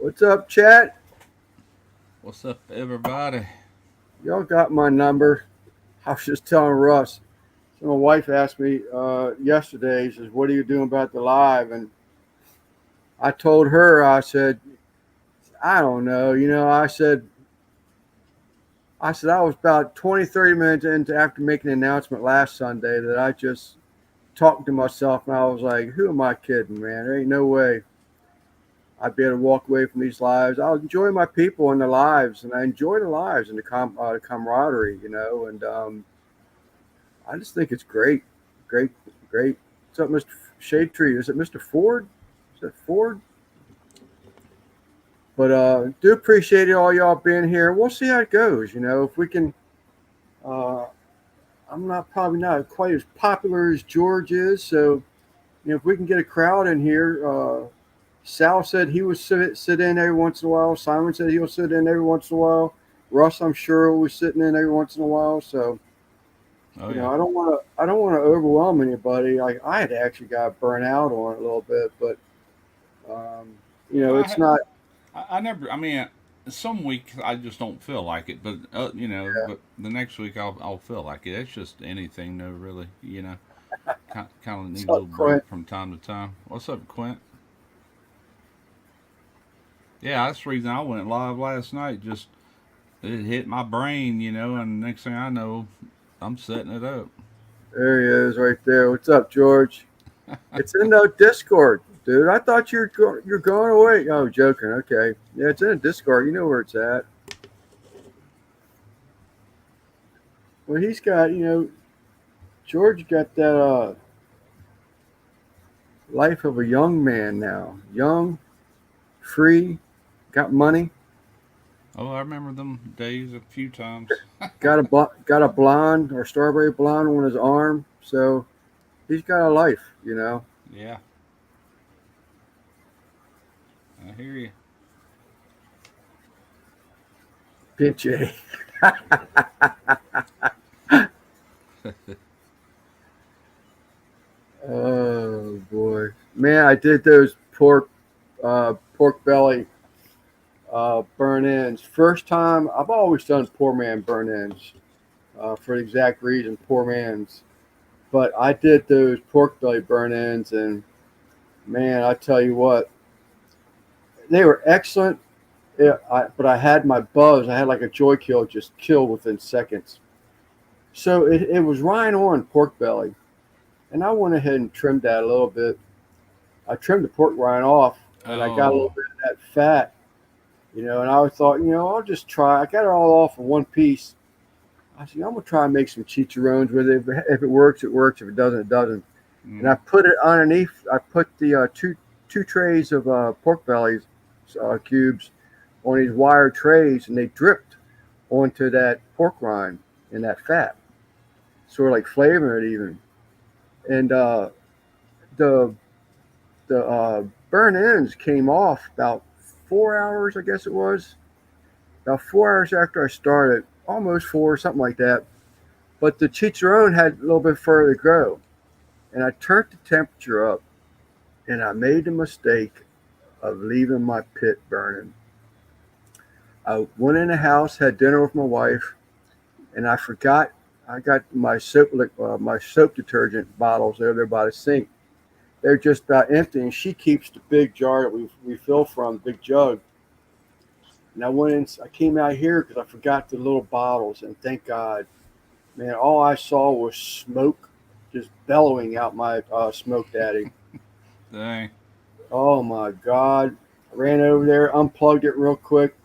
What's up, chat? What's up, everybody? Y'all got my number. I was just telling Russ. So my wife asked me yesterday. She says, "What are you doing about the live?" And I told her, I said, "I don't know." I said I was about 20, 30 minutes into after making an announcement last Sunday that I just talked to myself, and I was like, "Who am I kidding, man? There ain't no way I'd be able to walk away from these lives. I'll enjoy my people and the lives, and I enjoy the lives and the camaraderie, And I just think it's great, great, great. What's up, Mr. Shade Tree? Is it Mr. Ford? Is it Ford? But do appreciate it, all y'all being here. We'll see how it goes. If we can. Uh, I'm not probably not quite as popular as George is, so if we can get a crowd in here. Sal said he would sit in every once in a while. Simon said he'll sit in every once in a while. Russ, I'm sure, will be sitting in every once in a while. So Oh yeah, I don't want to overwhelm anybody. I had actually got burnt out on it a little bit, but um, it's I, not. I never. I mean, some weeks I just don't feel like it, but but the next week I'll feel like it. It's just anything, no, really. Kind of need a So little Quinn, break from time to time. What's up, Quint? Yeah, that's the reason I went live last night. Just it hit my brain, and next thing I know, I'm setting it up. there he is, right there. What's up, George? It's in the Discord, dude. I thought you're going away. Oh, joking. Okay, yeah, it's in the Discord. You know where it's at. Well, he's got, George got that life of a young man now. Young, free, got money, Oh, I remember them days a few times. got a blonde or strawberry blonde on his arm. So he's got a life. Yeah, I hear you. Pinche. Oh boy, man! I did those pork belly burn ends. First time. I've always done poor man burn ends for the exact reason, poor man's. But I did those pork belly burn ends, and man, I tell you what, they were excellent. Yeah, but I had my buzz. I had like a joy kill, just kill within seconds. So it was right on pork belly, and I went ahead and trimmed that a little bit. I trimmed the pork rind off, and I got a little Oh, bit of that fat, And I thought, I'll just try. I got it all off in one piece. I said, I'm gonna try and make some chicharrones with it. If it works, it works. If it doesn't, it doesn't. And I mm, put it underneath. I put the two trays of pork bellies cubes on these wire trays, and they dripped onto that pork rind and that fat, sort of like flavoring it even. And the the burn ends came off about 4 hours, I guess it was. About 4 hours after I started, almost four, something like that. But the chicharron had a little bit further to go, and I turned the temperature up, and I made the mistake of leaving my pit burning. I went in the house, had dinner with my wife, and I forgot I got my soap detergent bottles over there by the sink. They're just about empty, and she keeps the big jar that we fill from, the big jug. And I went in, I came out here because I forgot the little bottles, and thank God, man, all I saw was smoke just bellowing out my smoke daddy. dang. Oh my God! I ran over there, unplugged it real quick,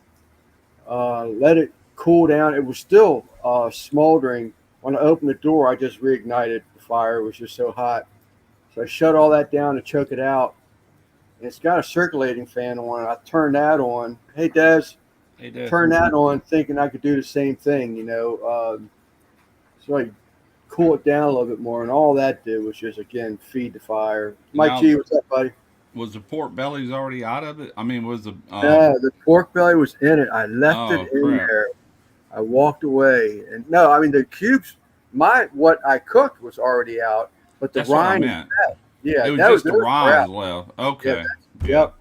let it cool down. It was still smoldering. When I opened the door, I just reignited the fire. It was just so hot. So I shut all that down to choke it out. And it's got a circulating fan on it. I turned that on. Hey, Des, Hey, Des. turned that on thinking I could do the same thing. So I cool it down a little bit more. And all that did was just, again, feed the fire. Mike Now, G, what's up, buddy? was the pork bellies already out of it? I mean, was the The pork belly was in it. I left it oh in crap. there. I walked away, and no, I mean the cubes. What I cooked was already out, but the That's what I rind and meant. fat, yeah, It was that was just the those were rinds out. left. Yeah, Okay. Yeah. yep.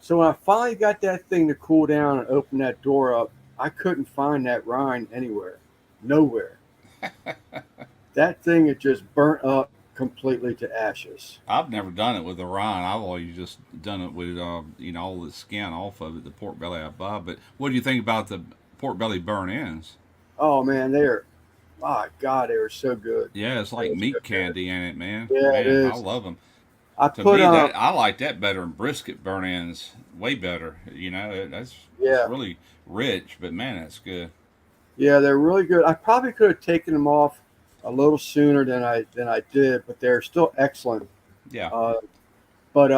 So when I finally got that thing to cool down and open that door up, I couldn't find that rind anywhere, nowhere. That thing had just burnt up completely to ashes. I've never done it with a rind. I've always just done it with, all the skin off of it, the pork belly I buy. But what do you think about the pork belly burn ends? Oh man, my God, they were so good. Yeah, it's They like were so meat good. candy in it, man. Yeah, it Man, I is. love them. I To put me, that I like that better than brisket burn ends. Way better. That's it's yeah, really rich, but man, that's good. yeah, they're really good. I probably could have taken them off a little sooner than I did, but they're still excellent. Yeah, Uh, but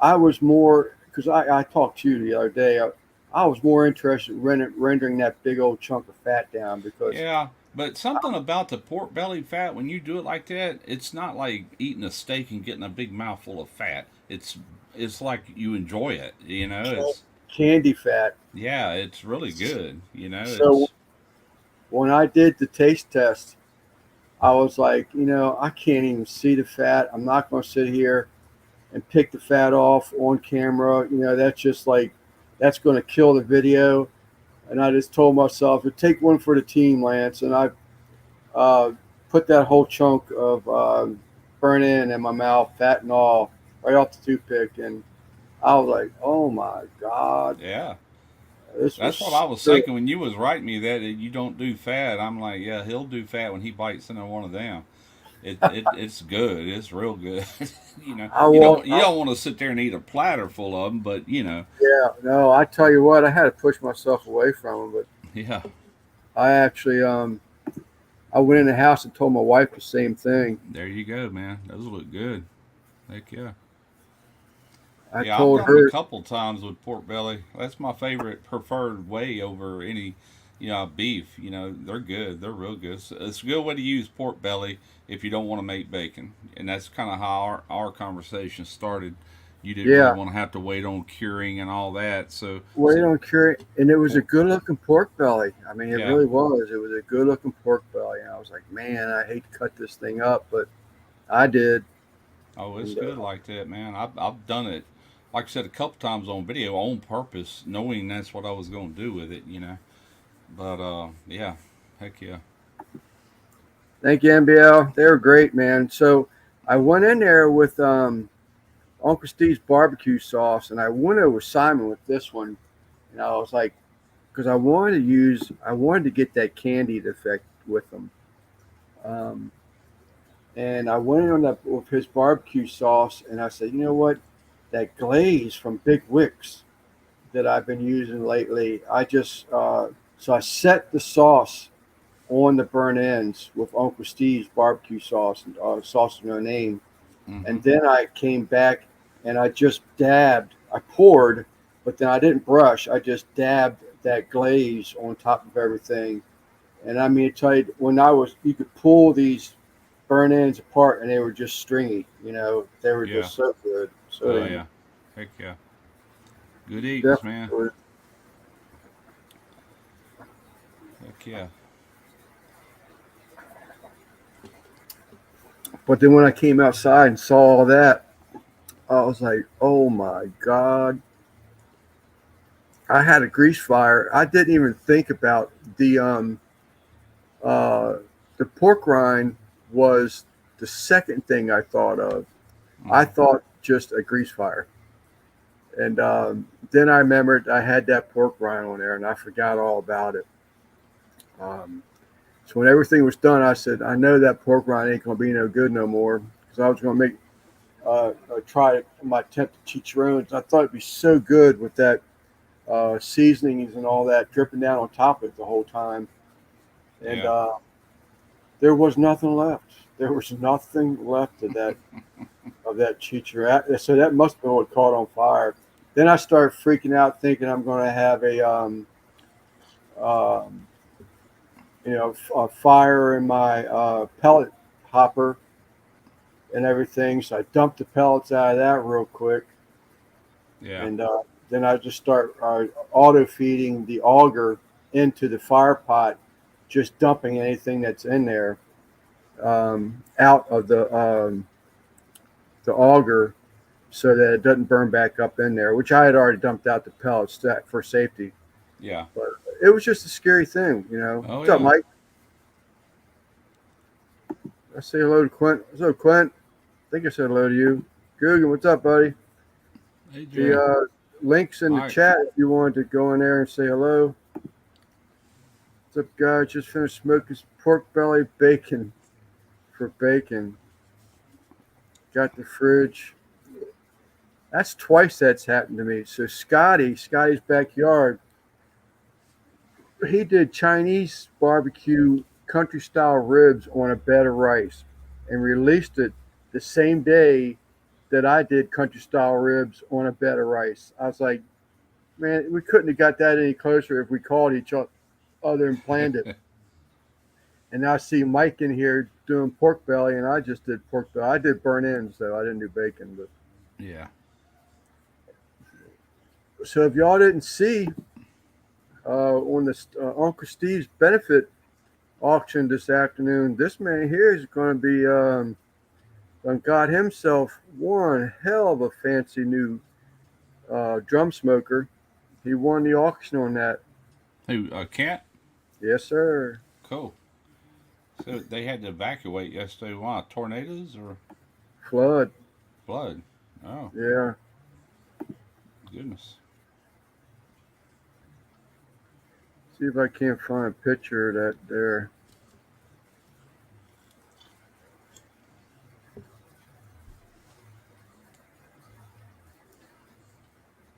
I was more because I talked to you the other day. I was more interested in rendering that big old chunk of fat down because yeah. But something about the pork belly fat when you do it like that, it's not like eating a steak and getting a big mouthful of fat. It's like you enjoy it. can- It's candy fat. yeah, it's really good. So It's when I did the taste test, I was like, I can't even see the fat. I'm not going to sit here and pick the fat off on camera. That's just like, that's going to kill the video. And I just told myself, take one for the team, Lance. And I uh, put that whole chunk of burnt in my mouth, fat and all, right off the toothpick. And I was like, oh my God, yeah. this That's what was I was so thinking when you was writing me that you don't do fat. I'm like, yeah, he'll do fat when he bites into one of them. It's good. It's real good. I You want, don't want to sit there and eat a platter full of them, but yeah, no, I tell you what, I had to push myself away from them, but yeah. I actually, I went in the house and told my wife the same thing. There you go, man. Those look good. Heck yeah. I Yeah, I've told done them a her, couple times with pork belly. That's my favorite preferred way over any, beef. They're good. They're real good. It's a good way to use pork belly if you don't want to make bacon. And that's kind of how our conversation started. You didn't really yeah, want to have to wait on curing and all that. wait on curry, and it was a Pork, good looking pork belly. I mean, it yeah. really was. It was a good looking pork belly, and I was like, man, I hate to cut this thing up, but I did. Oh, it's And good like that, man. I've done it, like I said, a couple times on video on purpose, knowing that's what I was going to do with it. But yeah, heck yeah. thank you, NBL. They were great, man. So I went in there with Uncle Steve's barbecue sauce, and I went over Simon with this one, and I was like, because I wanted to get that candied effect with them. Um, and I went in on that with his barbecue sauce, and I said, you know what, that glaze from Big Wicks that I've been using lately, so I set the sauce on the burnt ends with Uncle Steve's barbecue sauce and sauce of no name, Mm-hmm. and then I came back and I just dabbed, I poured, but then I didn't brush, I just dabbed that glaze on top of everything. And I mean, I tell you, you could pull these burn ends apart and they were just stringy. They were Yeah. just so good. So Oh damn yeah. Heck yeah. Good eatings, man. definitely. Heck yeah. But then when I came outside and saw all that, I was like, oh my God. I had a grease fire. I didn't even think about uh, the pork rind was the second thing I thought of. I Mm-hmm. thought just a grease fire. And then I remembered I had that pork rind on there and I forgot all about it. Um, so when everything was done, I said, I know that pork rind ain't going to be no good no more because I was going to make try my attempt at chicharrones. I thought it'd be so good with that seasonings and all that dripping down on top of it the whole time. And Yeah. there was nothing left. There was nothing left of that chicharron. So that must have been what caught on fire. Then I started freaking out, thinking I'm going to have um, a fire in my pellet hopper and everything. So I dumped the pellets out of that real quick, Yeah. and then I just start auto feeding the auger into the fire pot, just dumping anything that's in there out of the auger, so that it doesn't burn back up in there, which I had already dumped out the pellets for safety. Yeah. But it was just a scary thing, you know. Oh What's up, yeah. Mike? I say hello to Quint. What's up, Quint? I think I said hello to you. Guggen, what's up, buddy? Hey Jay. The links in All the right. chat if you wanted to go in there and say hello. What's up, guys? Just finished smoking some pork belly bacon for bacon. Got the fridge. That's twice that's happened to me. So Scotty's backyard, he did Chinese barbecue country style ribs on a bed of rice and released it the same day that I did country style ribs on a bed of rice. I was like, man, we couldn't have got that any closer if we called each other and planned it. And now I see Mike in here doing pork belly, and I just did pork belly. I did burnt ends, though. I didn't do bacon. But Yeah. so if y'all didn't see on the Uncle Steve's benefit auction this afternoon, this man here is going to be got himself one hell of a fancy new drum smoker. He won the auction on that. Who? Kent? Yes, sir. Cool. So they had to evacuate yesterday. Why? Tornadoes or Flood. flood? Oh Yeah. goodness. See if I can't find a picture of that there.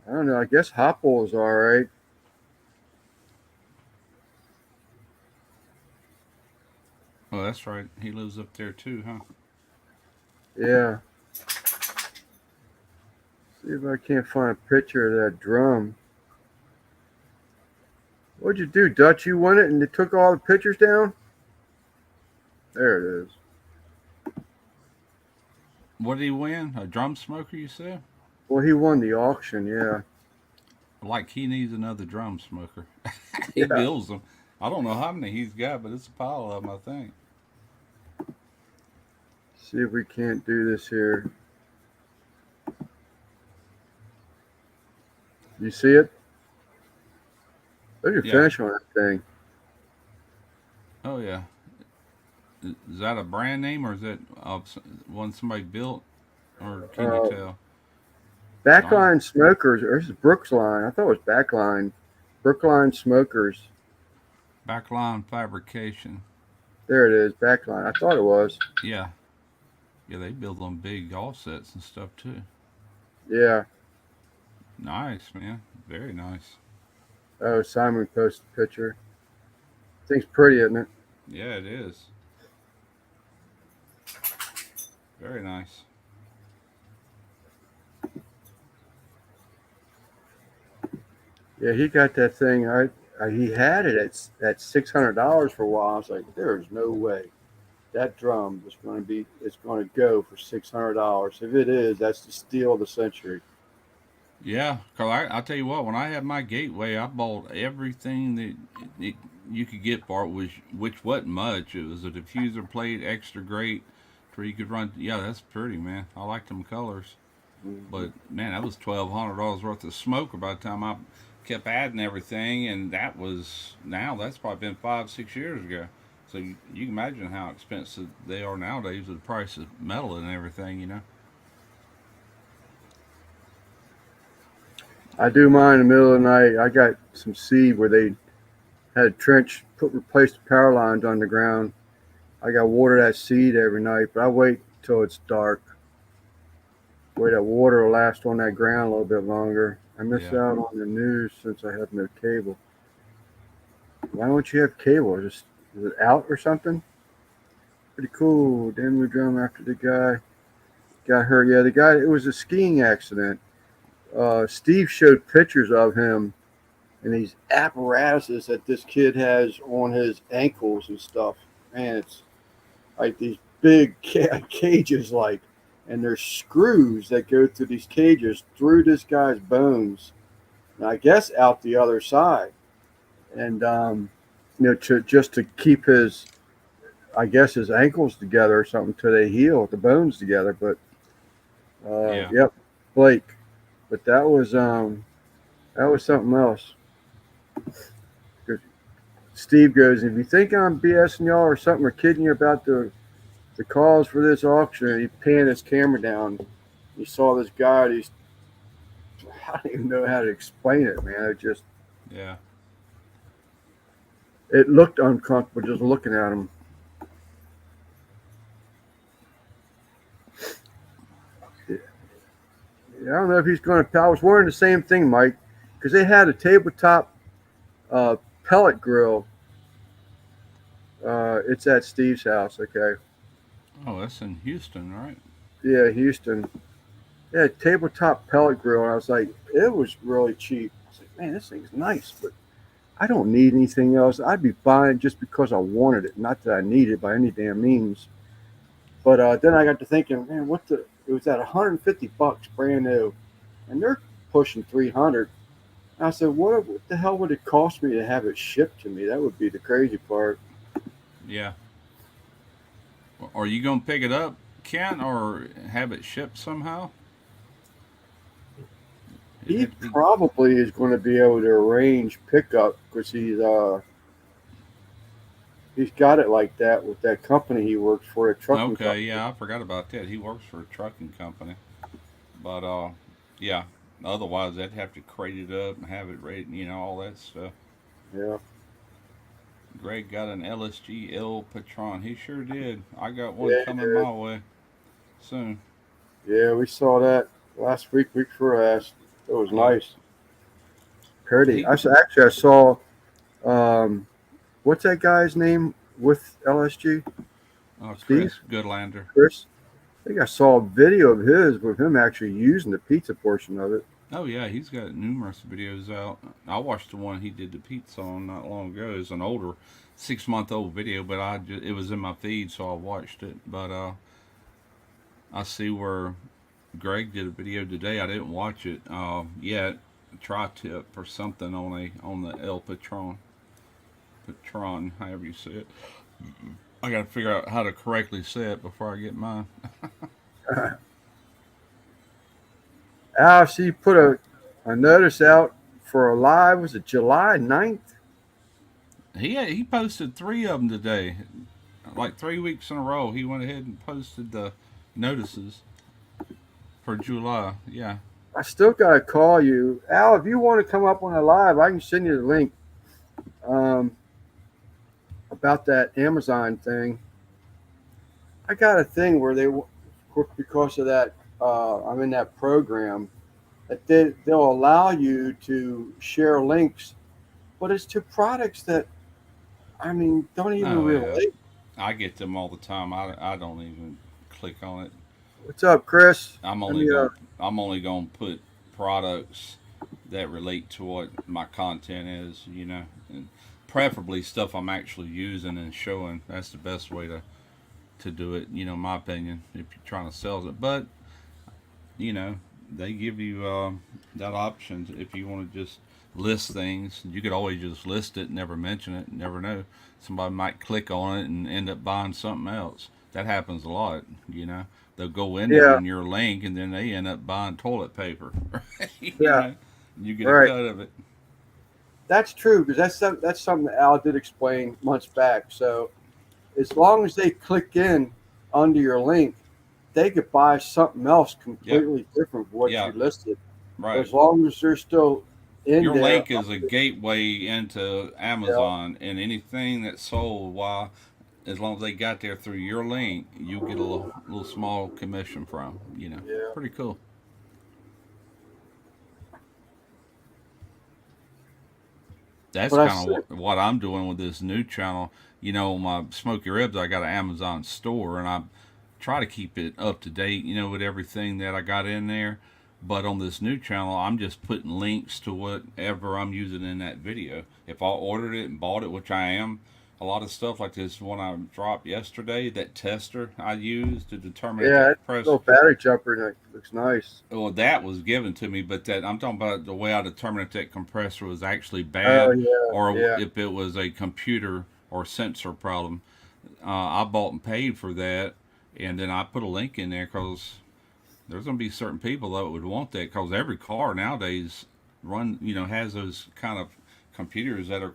I don't know. I guess Hopple is all right. Oh, that's right. He lives up there too, huh? Yeah. See if I can't find a picture of that drum. What'd you do, Dutch? You won it and they took all the pictures down? There it is. What did he win? A drum smoker, you said? Well, he won the auction, yeah. Like he needs another drum smoker. He Yeah. builds them. I don't know how many he's got, but it's a pile of them, I think. See if we can't do this here. You see it? Look at the Yeah. finish on that thing. Oh yeah. Is that a brand name or is that one somebody built, or can you Uh, tell? Backline Smokers, or this is Brooksline. I thought it was Backline. Brookline Smokers. Backline fabrication. There it is, Backline. I thought it was. Yeah. Yeah, they build them big offsets and stuff too. Yeah. Nice, man. Very nice. Oh, Simon posted a picture. Thing's pretty, isn't it? Yeah, it is. Very nice. Yeah, he got that thing. He had it at $600 for a while. I was like, there's no way that drum is going to be. It's going to go for $600. If it is, that's the steal of the century. Yeah, cause I tell you what, when I had my gateway, I bought everything that you could get for it, which wasn't much. It was a diffuser plate, extra great, where you could run. Yeah, that's pretty, man. I like them colors. Mm-hmm. But man, that was $1,200 worth of smoker by the time I kept adding everything, and that's probably been 5 6 years ago. So you can imagine how expensive they are nowadays with the price of metal and everything, you know. I do mine in the middle of the night. I got some seed where they had a trench, replaced the power lines underground. I got to water that seed every night, but I wait till it's dark. Wait, that water will last on that ground a little bit longer. I miss Yeah. out on the news since I have no cable. Why don't you have cable? Is it out or something? Pretty cool. Denver drum after the guy got hurt. Yeah, the guy, it was a skiing accident. Steve showed pictures of him and these apparatuses that this kid has on his ankles and stuff. Man, it's like these big cages, like, and there's screws that go through these cages through this guy's bones, and I guess out the other side, and to keep his, I guess, his ankles together or something till they heal, the bones together. But Yeah. yep, Blake, but that was something else. 'Cause Steve goes, if you think I'm BSing y'all or something or kidding you about the calls for this auction, and he panned his camera down. You saw this guy. He's I don't even know how to explain it, man. Yeah. It looked uncomfortable just looking at him. I don't know if he's going to. I was wondering the same thing, Mike, because they had a tabletop uh, pellet grill. It's at Steve's house. Okay, Oh, that's in Houston, right? yeah, Houston. Yeah, tabletop pellet grill. And I was like, it was really cheap. I was like, man, this thing's nice, but I don't need anything else. I'd be buying it just because I wanted it, not that I need it by any damn means. But then I got to thinking, man, what the? It was at 150 bucks, brand new, and they're pushing 300. I said, what the hell would it cost me to have it shipped to me? That would be the crazy part. Yeah. Are you gonna pick it up, Kent, or have it shipped somehow? It'd He have to be. probably is going to be able to arrange pickup because he's got it like that with that company he works for, a trucking Okay, company. yeah, I forgot about that. He works for a trucking company, but yeah. Otherwise, they'd have to crate it up and have it ready. All that stuff. Yeah, Greg got an LSG L Patron. He sure did. I got one yeah, he coming did. my way soon. Yeah, we saw that last week before last. It was Yep. nice, pretty. He, Actually I saw um, what's that guy's name with LSG? Steve, Chris Goodlander. Chris. I think I saw a video of his with him actually using the pizza portion of it. Oh yeah, he's got numerous videos out. I watched the one he did the pizza on not long ago. It's an older, 6 month old video, but it was in my feed, so I watched it. But I see where Greg did a video today. I didn't watch it yet. Tri tip or something on the El Patron, however you say it. I got to figure out how to correctly say it before I get mine. Al, she put a notice out for a live. Was it July 9th? He posted three of them today, like 3 weeks in a row. He went ahead and posted the notices for July. Yeah. I still got to call you. Al, if you want to come up on a live, I can send you the link um, about that Amazon thing. I got a thing where because of that, I'm in that program, that they'll allow you to share links, but it's to products that, I mean, don't even Oh yeah. relate. I get them all the time. I don't even click on it. What's up, Chris? I'm Let only me, going I'm only going to put products that relate to what my content is, and preferably stuff I'm actually using and showing. That's the best way to do it, in my opinion, if you're trying to sell it. But, you know, they give you that option if you want to just list things. You could always just list it, never mention it, never know. Somebody might click on it and end up buying something else. That happens a lot. They'll go in there yeah, on your link and then they end up buying toilet paper. Right? yeah, You get a right. cut of it. That's true because that's something that Al did explain months back. So as long as they click in under your link, they could buy something else Yep. completely different from what Yeah. you listed. Right. As long as they're still in Your there, link is a gateway into yeah, Amazon, and anything that's sold, while as long as they got there through your link, you get a little small commission from. yeah. Pretty cool. That's But I kind of said, what I'm doing with this new channel. My Smoky Ribs, I got an Amazon store, and I try to keep it up to date, with everything that I got in there. But on this new channel, I'm just putting links to whatever I'm using in that video. If I ordered it and bought it, which I am, a lot of stuff like this one I dropped yesterday, that tester I used to determine if yeah, that that compressor. little battery jumper that looks nice. Well, that was given to me, but that I'm talking about the way I determined if that compressor was actually Oh bad yeah, or yeah, if it was a computer or sensor problem. I bought and paid for that, and then I put a link in there because There's going to be certain people that would want that because every car nowadays has those kind of computers that are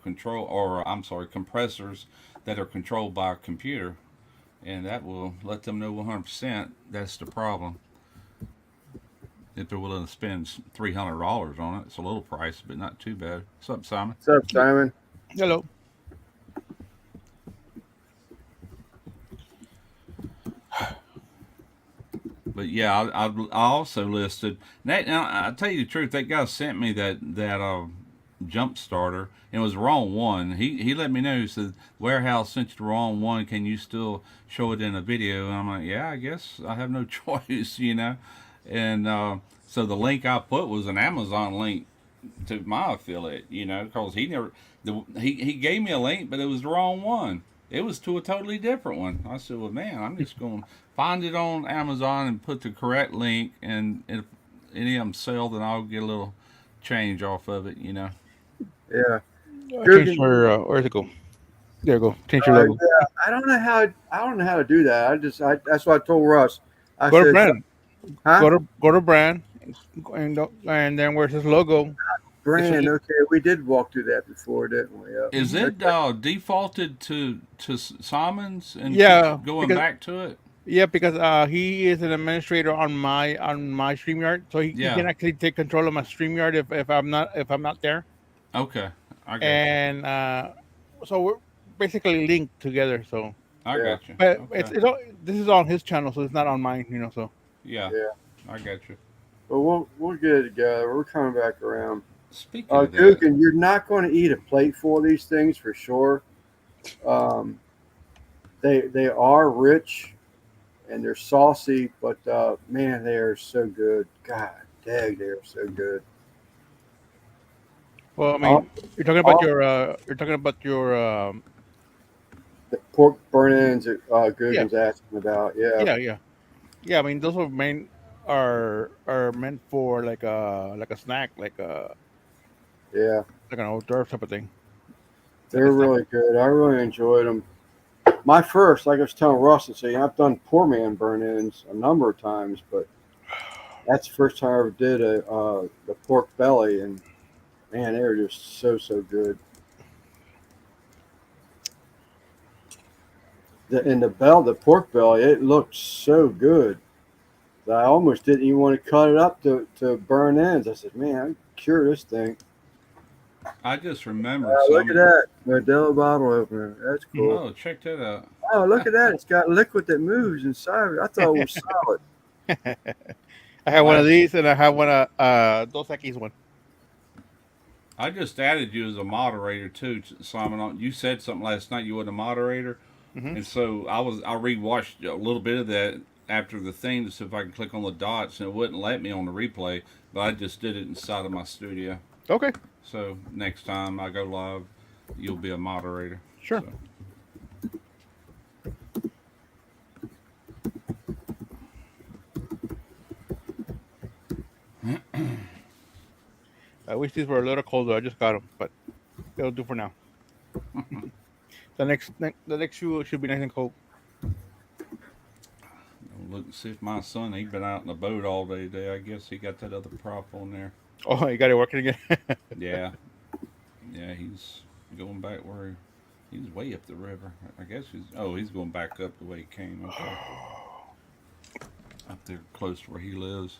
compressors that are controlled by a computer, and that will let them know 100% that's the problem. If they're willing to spend $300 on it, it's a little price, but not too bad. What's up, Simon? What's up, Simon? Hello. But yeah, I also listed that. Now I tell you the truth, that guy sent me that jump starter. It was the wrong one. He let me know. He said warehouse sent you the wrong one. Can you still show it in a video? And I'm like, yeah, I guess I have no choice, And so the link I put was an Amazon link to my affiliate, because he gave me a link, but it was the wrong one. It was to a totally different one. I said, well, man, I'm just going to find it on Amazon and put the correct link, and if any of them sell, then I'll get a little change off of it, Yeah. Change your where's it go? There you go. Change your logo. Yeah. I don't know how to do that. That's what I told Russ. I Go to said, brand. huh? Go to brand, and then where's his logo? Brand. Okay, we did walk through that before, didn't we? Is it defaulted to Simons and Yeah, keeps going because back to it? yeah, because he is an administrator on my StreamYard, so he Yeah. can actually take control of my StreamYard if I'm not there, Okay, I got you. and so we're basically linked together. So, I Yeah. got you. but Okay. it's all, this is on his channel, so it's not on mine. So Yeah, Yeah. I got you. But we'll get it together. We're coming back around. Speaking of that, Gookin, you're not going to eat a plate full of these things for sure. They are rich and they're saucy, but man, they are so good. God dang, they are so good. well, I All, mean, you're talking about your the pork burn ends that yeah, Gookin's asking about. Yeah, yeah. I mean, those are meant for like a snack, yeah, like an hors d'oeuvre type of thing. Like a they're snack. really good. I really enjoyed them. My first, like I was telling Russ, I've done poor man burn ends a number of times, but that's the first time I ever did the pork belly, and man, they were just so good. The pork belly, it looked so good that I almost didn't even want to cut it up to burn ends. I said, man, I can cure this thing. I just remembered Look at something. that, Modelo bottle opener. That's cool. Oh, check that out. Oh, look at that. It's got liquid that moves inside of it. I thought it was solid. I have one of I these, and I have one of Dos Equis one. I just added you as a moderator too, Simon. You said something last night. You were a moderator, Hmm. and so I rewatched a little bit of that after the thing to see if I can click on the dots, and it wouldn't let me on the replay. But I just did it inside of my studio. Okay, So next time I go live, you'll be a moderator. sure. So I wish these were a little colder. I just got them, but they'll do for now. The next shoe should be nice and cold. look and see if my son he'd been out in the boat all day today. I guess he got that other prop on there. Oh, you got it working again. Yeah, yeah, he's going back where he's way up the river. I guess he's going back up the way he came. Okay, up there close to where he lives.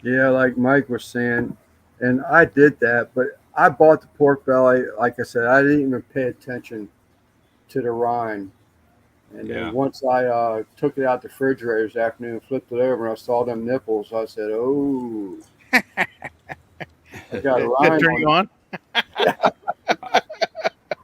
Yeah, like Mike was saying, and I did that, but I bought the pork belly. Like I said, I didn't even pay attention to the rind. And Yeah. then once I took it out the refrigerator this afternoon, flipped it over, and I saw them nipples, I said, "Oh, I got a That rind turn on you on?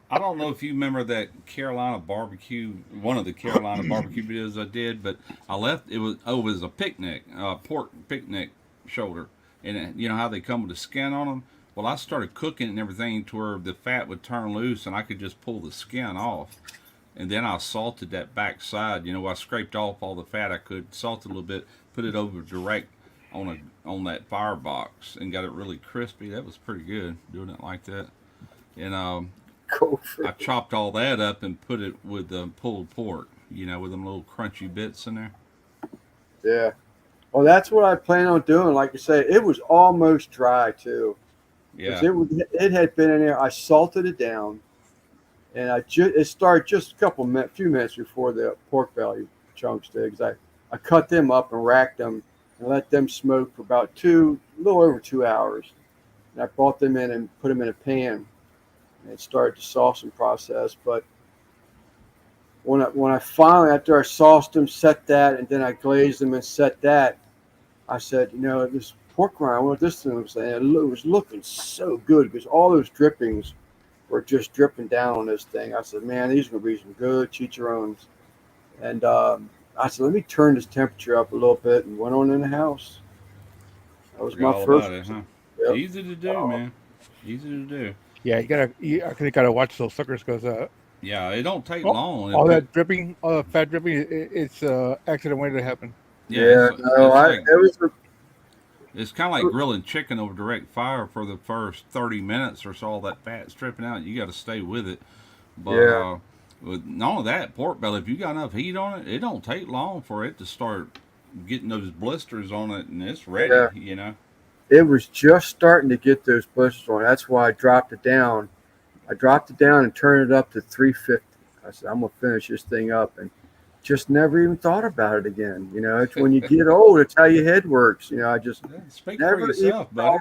I don't know if you remember that Carolina barbecue, one of the Carolina barbecue videos I did, but I left. It was a picnic, pork picnic shoulder, and you know how they come with the skin on them. Well, I started cooking and everything to where the fat would turn loose, and I could just pull the skin off. And then I salted that back side. I scraped off all the fat I could, salted a little bit, put it over direct on that firebox, and got it really crispy. That was pretty good doing it like that. And go for I it." chopped all that up and put it with the pulled pork, with them little crunchy bits in there. Yeah. Well, that's what I plan on doing. Like I say, it was almost dry too, because Yeah. it had been in there. I salted it down, and it started just few minutes before the pork belly chunks did. 'Cause I cut them up and racked them and let them smoke for about a little over 2 hours. And I brought them in and put them in a pan, and it started the saucing process. But when I finally, after I sauced them, set that, and then I glazed them and set that, I said, this pork rind, what this thing was saying, it was looking so good because all those drippings were just dripping down on this thing. I said, man, these are going to be some good chicharrones. And I said, let me turn this temperature up a little bit, and went on in the house. That was Forgot my all first. about it, huh? Yep. Easy to do, man. Easy to do. Yeah, you actually gotta watch those suckers because Yeah, it don't take long. all that dripping, all the fat dripping, it's accident waiting to happen. Yeah, Yeah, no, it's kind of like grilling chicken over direct fire for the first 30 minutes or so. All that fat's dripping out. You got to stay with it. But yeah, with none of that pork belly, if you got enough heat on it, it don't take long for it to start getting those blisters on it, and it's ready. yeah. You know. It was just starting to get those blisters on. That's why I dropped it down. I dropped it down and turned it up to 350. I said, I'm going to finish this thing up. And just never even thought about it again. It's when you get old, it's how your head works. I just Yeah, speak for never even yourself, buddy.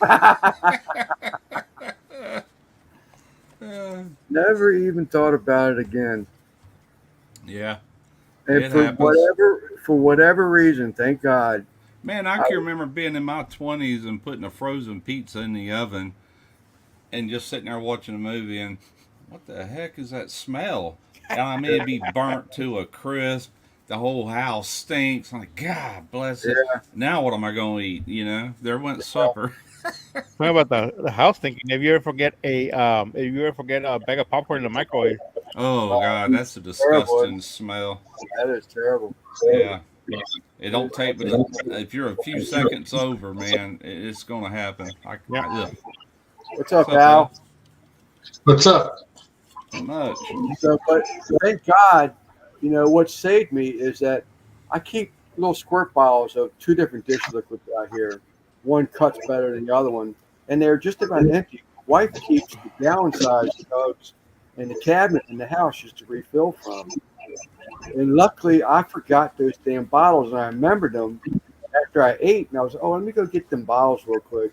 thought about it. Never even thought about it again. Yeah, And it happens. for whatever reason, thank God. Man, I can remember being in my 20s and putting a frozen pizza in the oven and just sitting there watching a movie and what the heck is that smell? And I mean, it'd be burnt to a crisp. The whole house stinks. I'm like, God bless it. Yeah, Now what am I going to eat? There went supper. Talking about the house thinking. If you ever forget a bag of popcorn in the microwave, Oh, God, that's a terrible. disgusting smell. That is terrible. Yeah. It don't take, but if you're a few seconds over, man, it's going to happen. yeah, Ugh. What's up, What's up, Al? What's up? Not much. So, but thank God, what saved me is that I keep little squirt bottles of two different dish liquids out here. One cuts better than the other one, and they're just about empty. Wife keeps the gallon-sized jugs in the cabinet in the house just to refill from. And luckily, I forgot those damn bottles, and I remembered them after I ate. And I was, let me go get them bottles real quick.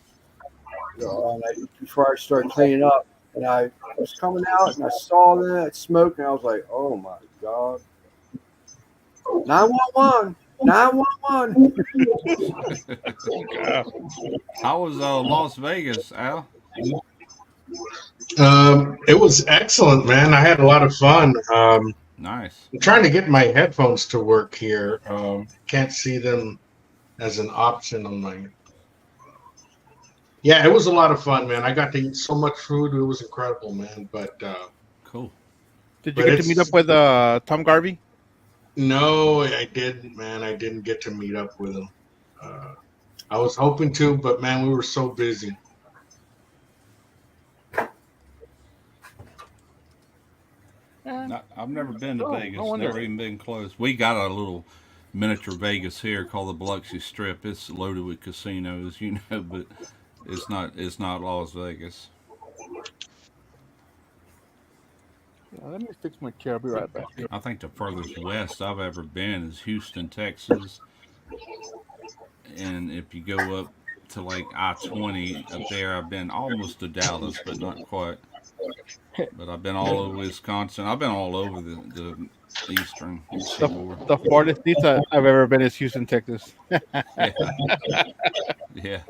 Before I started cleaning up, and I was coming out, and I saw that smoke, and I was like, "Oh my God!" 911, 911. How was Las Vegas, Al? It was excellent, man. I had a lot of fun. Nice. I'm trying to get my headphones to work here. Can't see them as an option on my. Yeah, it was a lot of fun, man. I got to eat so much food. It was incredible, man. But Cool. did you get to meet up with Tom Garvey? no, I didn't, man. I didn't get to meet up with him. I was hoping to, but man, we were so busy. I've never been to Oh, Vegas. no wonder. Never even been close. We got a little miniature Vegas here called the Biloxi Strip. It's loaded with casinos, but it's not. It's not Las Vegas. Let me fix my chair. I'll be right back. I think the furthest west I've ever been is Houston, Texas, and if you go up to like I-20 up there, I've been almost to Dallas, but not quite. But I've been all over Wisconsin. I've been all over the eastern seaboard. The farthest east I've ever been is Houston, Texas. Yeah, yeah,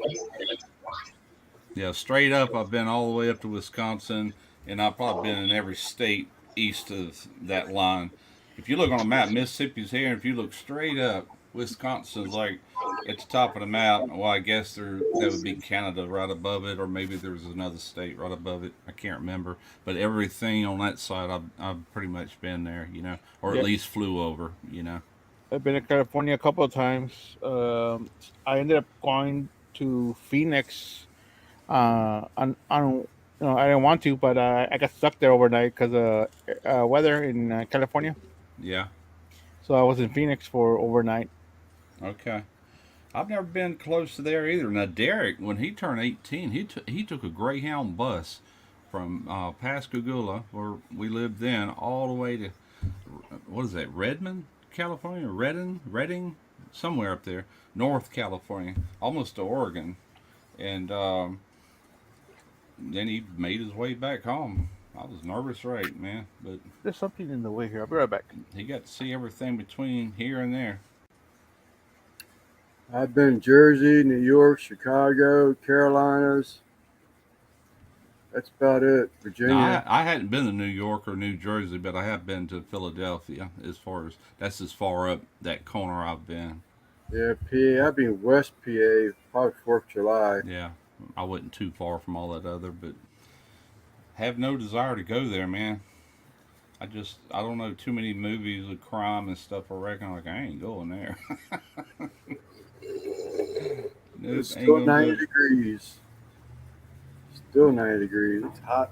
yeah. Straight up, I've been all the way up to Wisconsin, and I've probably been in every state east of that line. If you look on a map, Mississippi's here. If you look straight up, Wisconsin's like at the top of the map. Well, I guess that would be Canada right above it, or maybe there's another state right above it. I can't remember. But everything on that side, I've pretty much been there, or at Yep. least flew over, I've been to California a couple of times. I ended up going to Phoenix. I didn't want to, but I got stuck there overnight because of weather in California. Yeah. So I was in Phoenix for overnight. Okay. I've never been close to there either. Now, Derek, when he turned 18, he took a Greyhound bus from Pascagoula, where we lived then, all the way to, what is that, Redmond, California? Redding? Somewhere up there. North California. Almost to Oregon. And then he made his way back home. I was nervous, right, man? But There's something in the way here. I'll be right back. he got to see everything between here and there. I've been in Jersey, New York, Chicago, Carolinas. That's about it. Now, Virginia. I hadn't been to New York or New Jersey, but I have been to Philadelphia. That's as far up that corner I've been. Yeah, PA. I've been West PA, probably 4th of July. Yeah, I wasn't too far from all that other, but have no desire to go there, man. I don't know too many movies with crime and stuff. I reckon like I ain't going there. Nope, It's ain't still gonna 90 do it. degrees. Still 90 degrees. It's hot.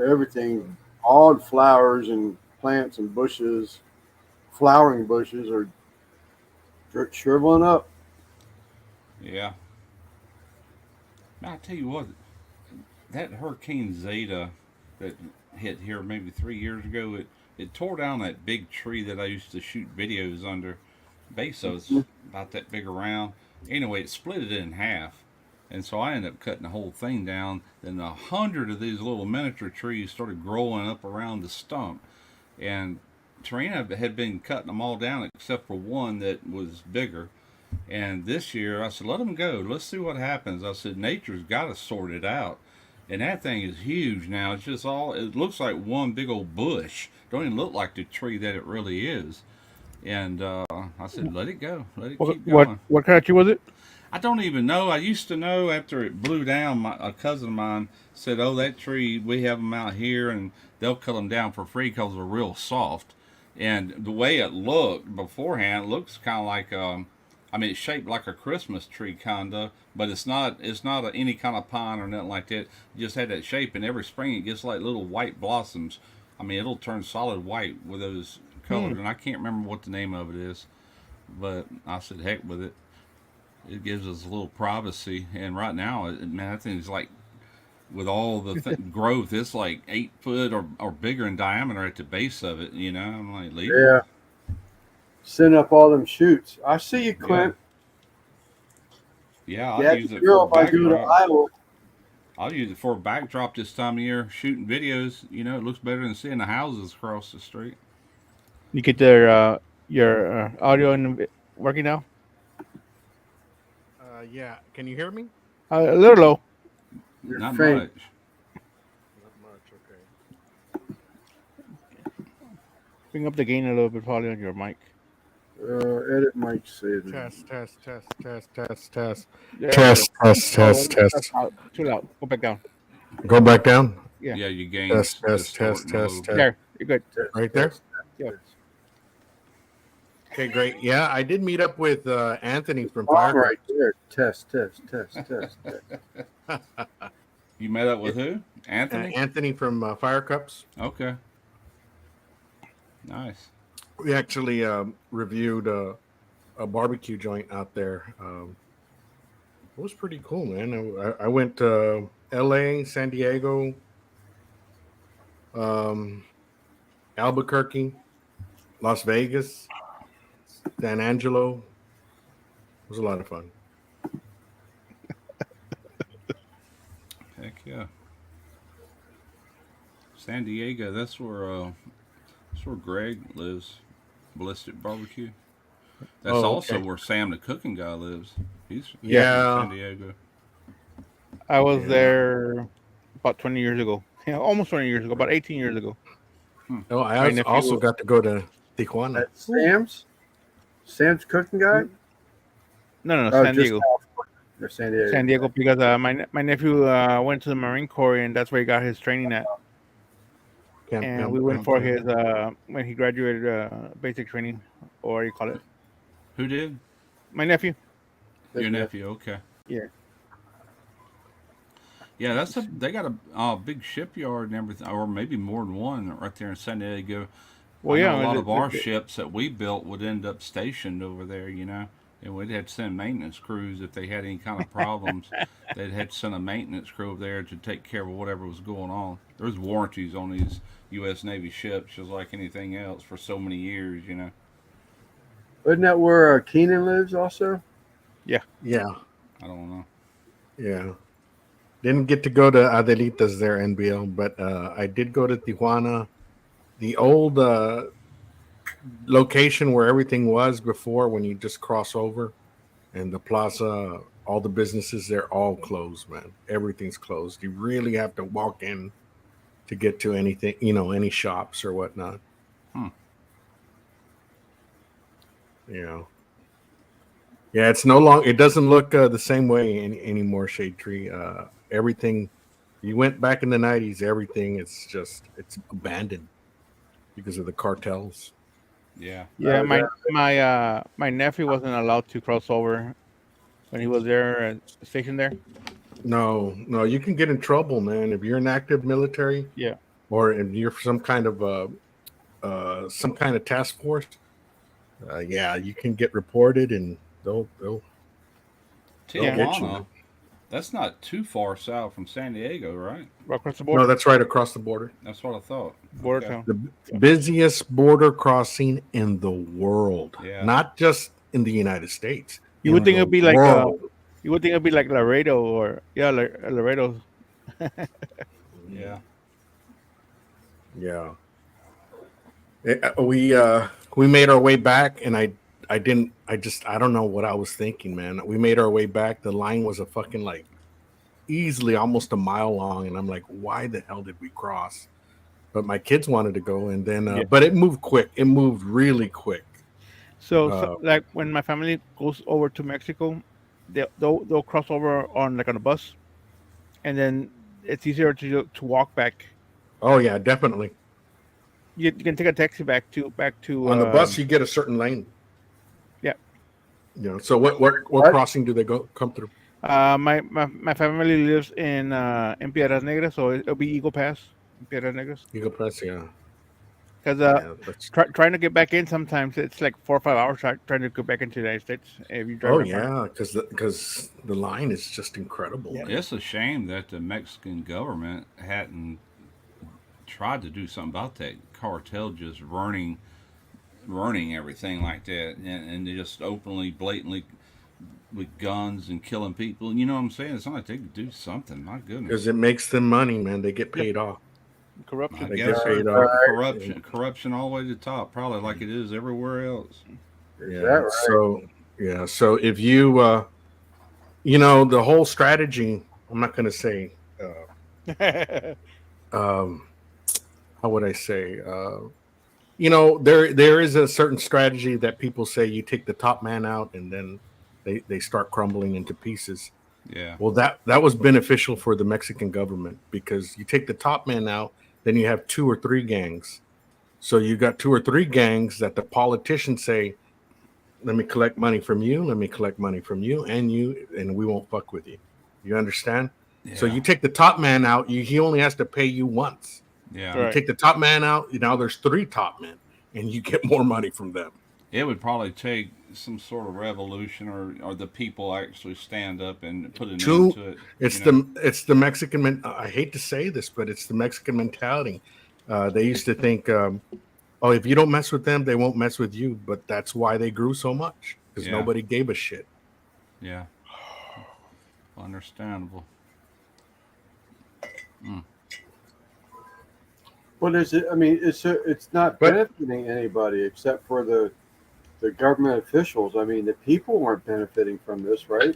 Everything, all the flowers and plants and bushes, flowering bushes are shriveling up. Yeah. Now I tell you what, that Hurricane Zeta that hit here maybe 3 years ago, it tore down that big tree that I used to shoot videos under. Base of it's about that big around. Anyway, it split it in half. And so I ended up cutting the whole thing down. Then 100 of these little miniature trees started growing up around the stump. And Tarina had been cutting them all down except for one that was bigger. And this year I said, let them go. Let's see what happens. I said, nature's got to sort it out. And that thing is huge now. It's just it looks like one big old bush. Don't even look like the tree that it really is. And I said, let it go. Let it keep going. What kind of tree was it? I don't even know. I used to know after it blew down. A cousin of mine said, "Oh, that tree, we have them out here, and they'll cut them down for free because they're real soft." And the way it looked beforehand, it looks kind of like, I mean, it's shaped like a Christmas tree, kinda, but it's not. It's not any kind of pine or nothing like that. It just had that shape, and every spring it gets like little white blossoms. I mean, it'll turn solid white with those colors, and I can't remember what the name of it is, but I said, "Heck with it." It gives us a little privacy. And right now, man, I think it's like with all the growth, it's like 8 foot or bigger in diameter at the base of it. You know, I'm like, leave it. Yeah. Send up all them shoots. I see you, Clint. Yeah, I'll Yeah, use it for girl, a if I go to backdrop. Iowa. I'll use it for a backdrop this time of year, shooting videos. You know, it looks better than seeing the houses across the street. You get their your audio working now? Yeah. Can you hear me? A little low. You're Not faint. much. Not much. Okay. Bring up the gain a little bit, probably on your mic. Edit mic saving. Test. There Test. you Test. go. Test. Oh, Test. Test. that's out. Too loud. Go back down. Go back down. Yeah. Yeah, you gain Test. Test. distorting Test. a Test. little. Test. There. You're good. Right there? Yeah. Okay, great. Yeah, I did meet up with Anthony from All Fire. right there. Test. You met up with who? Anthony? Anthony from Fire Cups. Okay. Nice. We actually reviewed a barbecue joint out there. It was pretty cool, man. I went to L.A., San Diego, Albuquerque, Las Vegas, San Angelo. It was a lot of fun. Heck yeah. San Diego, that's where Greg lives. Ballistic Barbecue. That's Oh, also okay. where Sam the cooking guy lives. He's from Yeah. San Diego. I was Yeah. there about 20 years ago. Yeah, almost 20 years ago. About 18 years ago. Oh, My I nephew- also got to go to Tijuana. That's Sam's cooking guy? No, Oh, San just Diego. California, or San Diego. San Diego, because my nephew went to the Marine Corps, and that's where he got his training at. And we went for his when he graduated basic training, or what do you call it? Who did? My nephew. Your nephew, okay. Yeah. Yeah, they got a big shipyard and everything, or maybe more than one right there in San Diego. Well, I yeah, know a lot of our the- ships that we built would end up stationed over there, you know, and we'd have to send maintenance crews if they had any kind of problems. They'd have to send a maintenance crew over there to take care of whatever was going on. There's warranties on these U.S. Navy ships, just like anything else, for so many years, you know. Isn't that where Keenan lives also? Yeah, I don't know. yeah. Didn't get to go to Adelitas there, NBL, but I did go to Tijuana. The old location where everything was before, when you just cross over, and the plaza, all the businesses, they're all closed, man. Everything's closed. You really have to walk in to get to anything, any shops or whatnot. Hmm. You know. Yeah, it's no long. It doesn't look the same way anymore. Shade Tree. Everything. You went back in the '90s. Everything is it's abandoned because of the cartels. Yeah. yeah, Oh, my nephew wasn't allowed to cross over when he was there stationed there. No, you can get in trouble, man, if you're an active military. Yeah. Or if you're some kind of task force. Yeah, you can get reported, and they'll Yeah. get you. Tijuana, that's not too far south from San Diego, right? Across the No, border. that's right across the border. That's what I thought. Border Okay. town. The busiest border crossing in the world, Yeah. not just in the United States. You would in think the it'd be like world. you would think it'd be like Laredo or Laredo. Yeah. Yeah. We made our way back, and I don't know what I was thinking, man. We made our way back. The line was a fucking like easily almost a mile long, and I'm like, why the hell did we cross? But my kids wanted to go, and then Yeah. but it moved quick. It moved really quick. So like when my family goes over to Mexico, they'll cross over on a bus, and then it's easier to walk back. Oh yeah, definitely. You can take a taxi back to On the bus, you get a certain lane. Yeah. So what crossing do they come through? My family lives in Piedras Negras, so it'll be Eagle Pass in Piedras Negras. Eagle Pass, yeah. Because That's, trying to get back in, sometimes it's like 4 or 5 hours trying to go back into the United States if you drive. oh by car. yeah, because the line is just incredible. Yeah. It's a shame that the Mexican government hadn't tried to do something about that cartel just running everything like that, and they just openly, blatantly with guns and killing people. You know what I'm saying? It's not like they could do something. My goodness. Because it makes them money, man. They get paid off. I Corruption. They guess get paid so. off. Corruption all the way to the top, probably like it is everywhere else. Is Yeah. that right? So if you the whole strategy, I'm not going to say how would I say there is a certain strategy that people say you take the top man out and then they start crumbling into pieces. Yeah. Well, that was beneficial for the Mexican government, because you take the top man out, then you have 2 or 3 gangs. So you got 2 or 3 gangs that the politicians say, let me collect money from you, let me collect money from you, and we won't fuck with you. You understand? Yeah. So you take the top man out, he only has to pay you once. Yeah. Right. You take the top man out, now there's 3 top men, and you get more money from them. It would probably take some sort of revolution, or the people actually stand up and put an end to it. It's the Mexican. I hate to say this, but it's the Mexican mentality. They used to think, if you don't mess with them, they won't mess with you. But that's why they grew so much, because nobody gave a shit. Yeah. Understandable. What is it? I mean, it's not benefiting anybody except for the government officials. I mean, the people weren't benefiting from this, right?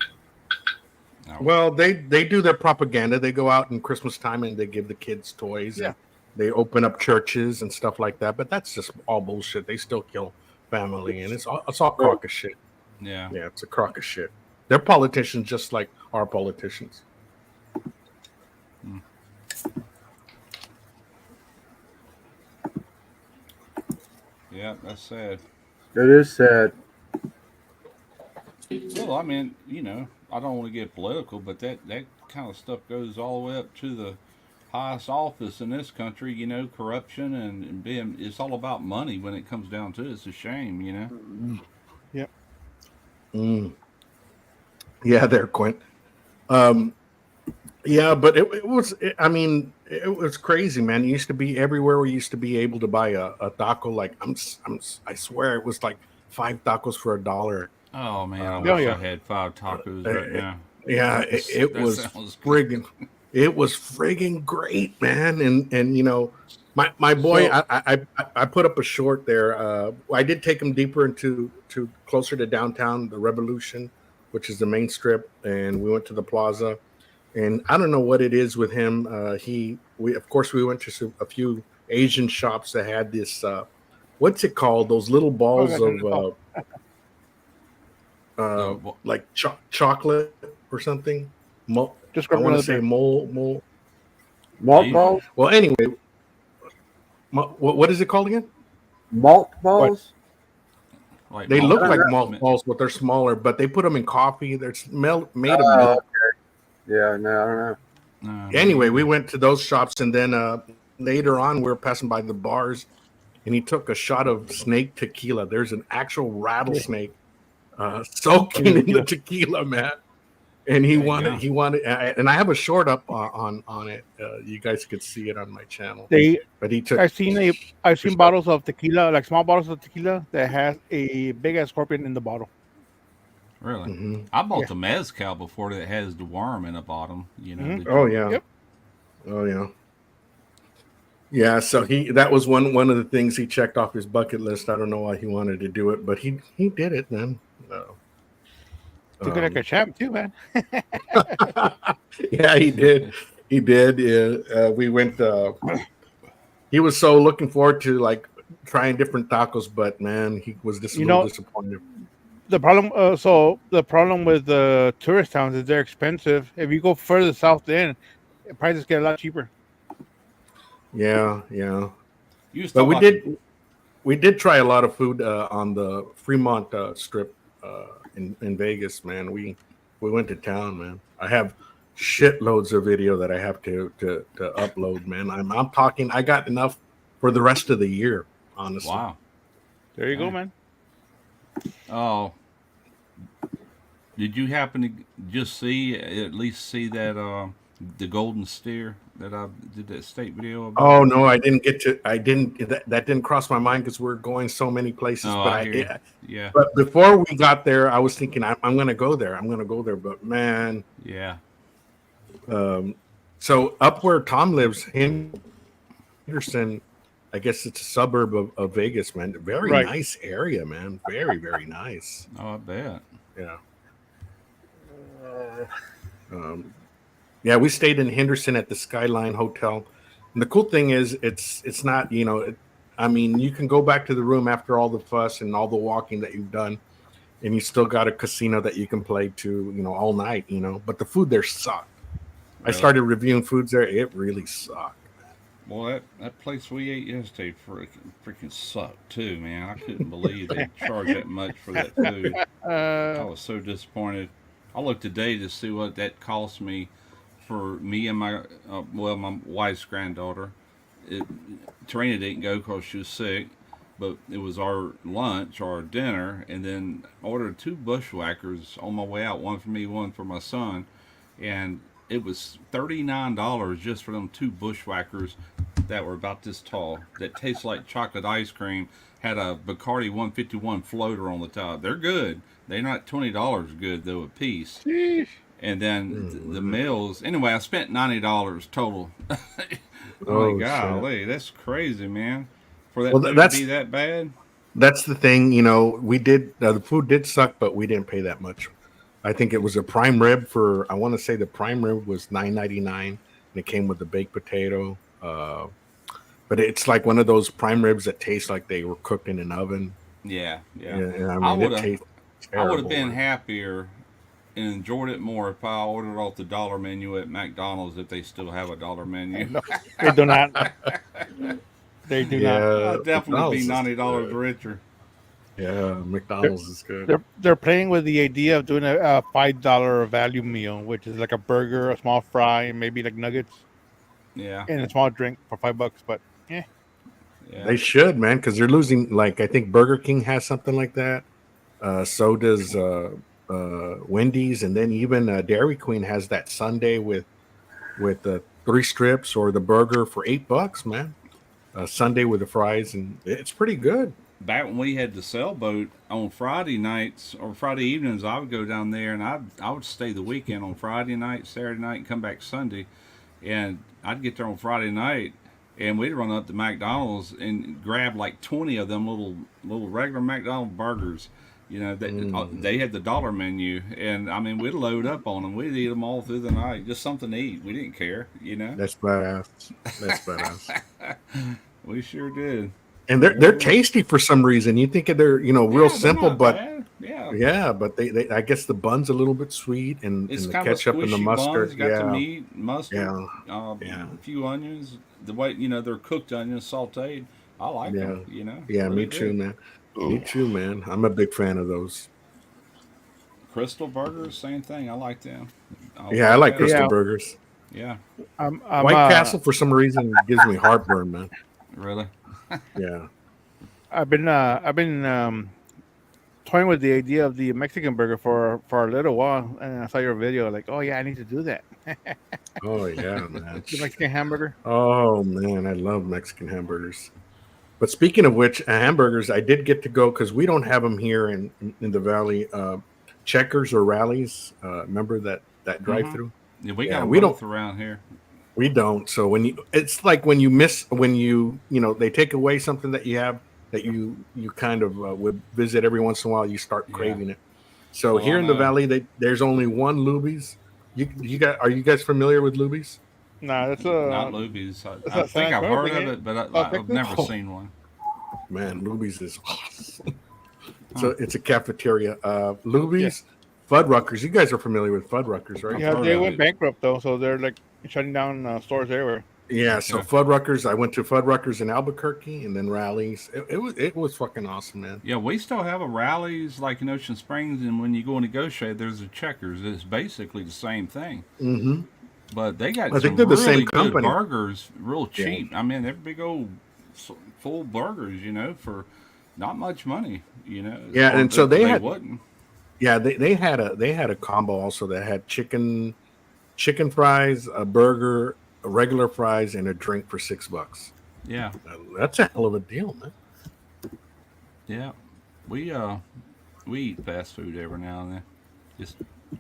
No. Well, they do their propaganda. They go out in Christmas time and they give the kids toys. Yeah. And they open up churches and stuff like that. But that's just all bullshit. They still kill family, and it's all crock of shit. Yeah. Yeah, it's a crock of shit. They're politicians just like our politicians. Yeah, that's sad. It is sad. Well, I mean, I don't want to get political, but that kind of stuff goes all the way up to highest office in this country. You know, corruption and being, it's all about money when it comes down to it. It's a shame, you know. Yep. Mm. Yeah, there, Quint. Um, yeah, but I mean, it was crazy, man. It used to be everywhere. We used to be able to buy a taco. Like I swear it was like 5 tacos for $1. Oh man, I Oh, wish yeah. I had 5 tacos right now. Yeah, it That was sounds good. friggin', it was friggin' great, man. And you know, my boy, So- I put up a short there. I did take him deeper into closer to downtown, the Revolution, which is the main strip, and we went to the plaza. And I don't know what it is with him. We of course we went to a few Asian shops that had this. What's it called? Those little balls Oh, of like chocolate or something. Just I grab want another to say beer. mole. Malt Asian? balls? Well, anyway, what is it called again? Malt balls? Like They look malt- like malt balls, but they're smaller. But they put them in coffee. They're made of Oh, milk. Yeah, no, I don't know. Anyway, we went to those shops, and then later on, we were passing by the bars, and he took a shot of snake tequila. There's an actual rattlesnake soaking in the tequila, man. And he There you wanted, and I have a short up on it. You guys could see it on my channel. But he took. I've seen bottles of tequila, like small bottles of tequila that has a big ass scorpion in the bottle. Really? Mhm. I bought Yeah. the mezcal before that has the worm in the bottom. You know. Mhm. the- Oh yeah. Yep. Oh yeah. Yeah. So that was one of the things he checked off his bucket list. I don't know why he wanted to do it, but he did it, man. Took it like a champ too, man. Yeah, he did. He did. Yeah. We went. He was so looking forward to like trying different tacos, but man, he was just a little disappointed. The problem with the tourist towns is they're expensive. If you go further south in, prices get a lot cheaper. Yeah, yeah. You was But talking about we did try a lot of food on the Fremont Strip in Vegas, man. We went to town, man. I have shitloads of video that I have to upload, man. I'm talking. I got enough for the rest of the year, honestly. Wow. There you go, Right. man. Oh, did you happen to just at least see that the golden steer that I did that state video about? Oh no, I didn't get to. I didn't. That didn't cross my mind because we're going so many places. Oh, but I hear you. Yeah, But before we got there, I was thinking I'm going to go there. I'm going to go there. But man, yeah. so up where Tom lives, Henderson, I guess it's a suburb of Vegas, man. Very Right. nice area, man. Very, very nice. Oh, I bet. Yeah. Yeah, we stayed in Henderson at the Skyline Hotel. And the cool thing is, it's not, I mean, you can go back to the room after all the fuss and all the walking that you've done, and you still got a casino that you can play to, all night, But the food there sucked. I Really? started reviewing foods there. It really sucked. Well, that place we ate yesterday freaking sucked too, man. I couldn't believe they charged that much for that food. I was so disappointed. I looked today to see what that cost me for me and my my wife's granddaughter. Tarina didn't go because she was sick, but it was our lunch or our dinner, and then I ordered 2 bushwhackers on my way out, one for me, one for my son, and it was $39 just for them 2 bushwhackers that were about this tall, that tastes like chocolate ice cream, had a Bacardi 151 floater on the top. They're good. They're not $20 good though a piece. And then the meals. Anyway, I spent $90 total. Oh, My golly, that's crazy, man. For that Well, food that's- to be that bad. That's the thing, we did, the food did suck, but we didn't pay that much. I think it was a prime rib I want to say the prime rib was $9.99, and it came with the baked potato. But it's like one of those prime ribs that taste like they were cooked in an oven. Yeah. And I it would've- tastes I would have terrible, been man. happier and enjoyed it more if I ordered off the dollar menu at McDonald's if they still have a dollar menu. They do not. They do not. I'd definitely be McDonald's is $90 good. richer. Yeah, McDonald's is good. They're playing with the idea of doing a $5 value meal, which is like a burger, a small fry, and maybe like nuggets. Yeah, in a small drink for $5. But yeah, yeah. They should, man, because they're losing. Like I think Burger King has something like that. So does Wendy's, and then even Dairy Queen has that Sunday with 3 strips or the burger for $8, man. Sunday with the fries, and it's pretty good. Back when we had the sailboat on Friday nights or Friday evenings, I would go down there and I would stay the weekend on Friday night, Saturday night, and come back Sunday. And I'd get there on Friday night, and we'd run up to McDonald's and grab like 20 of them little regular McDonald's burgers. You know, they had the dollar menu, and I mean, we'd load up on them. We'd eat them all through the night, just something to eat. We didn't care, you know. That's badass. That's badass. We sure did. And they're tasty for some reason. You think they're real Yeah, they're simple, not but bad. Yeah. yeah, but they I guess the bun's a little bit sweet, and It's the kind ketchup of a and the squishy mustard. buns, got Yeah, the meat, mustard, Yeah. a few onions. The way they're cooked onions, sautéed. I like Yeah. them. You know. yeah, Really me too, do. man. Me too, man. I'm a big fan of those. Crystal burgers, same thing. I like them. Yeah, I like that. Crystal Yeah. Burgers. Yeah, I'm White Castle for some reason gives me heartburn, man. really. Yeah. I've been toying with the idea of the Mexican burger for a little while, and I saw your video. Like, oh yeah, I need to do that. Oh yeah, man. The Mexican hamburger. Oh man, I love Mexican hamburgers. But speaking of which, hamburgers, I did get to go because we don't have them here in the valley. Checkers or Rallies. Remember that drive-through? Yeah, we Yeah, got them we both around here. We don't. So it's like when you they take away something that you have that you kind of would visit every once in a while, you start Yeah. craving it. So Oh, here I in the know. valley, there's only one Luby's. Are you guys familiar with Luby's? Nah, that's Not Luby's. I not think San I've Antonio heard thing, of it, but I've Texas? never Oh. seen one. Man, Luby's is awesome. So it's a cafeteria. Luby's, Fuddruckers. You guys are familiar with Fuddruckers, right? yeah. heard They of went it. bankrupt though, so they're like shutting down stores everywhere. Yeah, so Okay. Fuddruckers. I went to Fuddruckers in Albuquerque, and then Rallies. It was fucking awesome, man. Yeah, we still have a Rallies like in Ocean Springs, and when you go and negotiate, there's a Checkers. It's basically the same thing, Mm-hmm. but they got I think some they're the really same good company. burgers, real Yeah. cheap. I mean, they're big old full burgers, for not much money, Yeah, or and so they had- wouldn't. Yeah, they had a combo also that had chicken fries, a burger, a regular fries, and a drink for $6. Yeah, That's a hell of a deal, man. yeah. We eat fast food every now and then,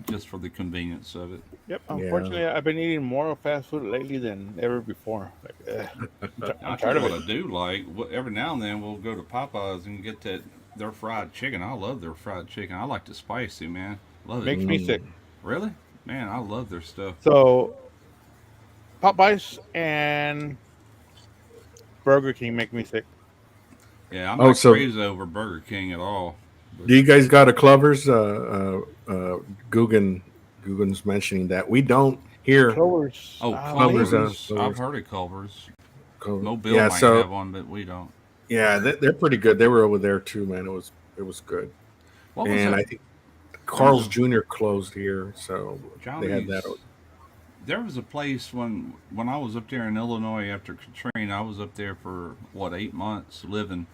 just for the convenience of it. Yep. Unfortunately, I've been eating more fast food lately than ever before. Like, I I'm tell tired you of what it. I do like. Every now and then we'll go to Popeyes and get their fried chicken. I love their fried chicken. I like the spicy, man. Love it. Makes me sick. Really? Man, I love their stuff. So, Popeyes and Burger King make me sick. Yeah, I'm Oh, not so- crazy over Burger King at all. Do you guys got a Clover's? Guggen's mentioning that we don't here. Clovers. Oh, Culver's, Culver's. Culver's. I've heard of Culver's. Clover- Mobile yeah, might so have one, but we don't. yeah, they're pretty good. They were over there too, man. It was good. What was And it? I think Carl's Jr. closed here, so they had that. Johnny's- There was a place when I was up there in Illinois after Katrina. I was up there for 8 months living.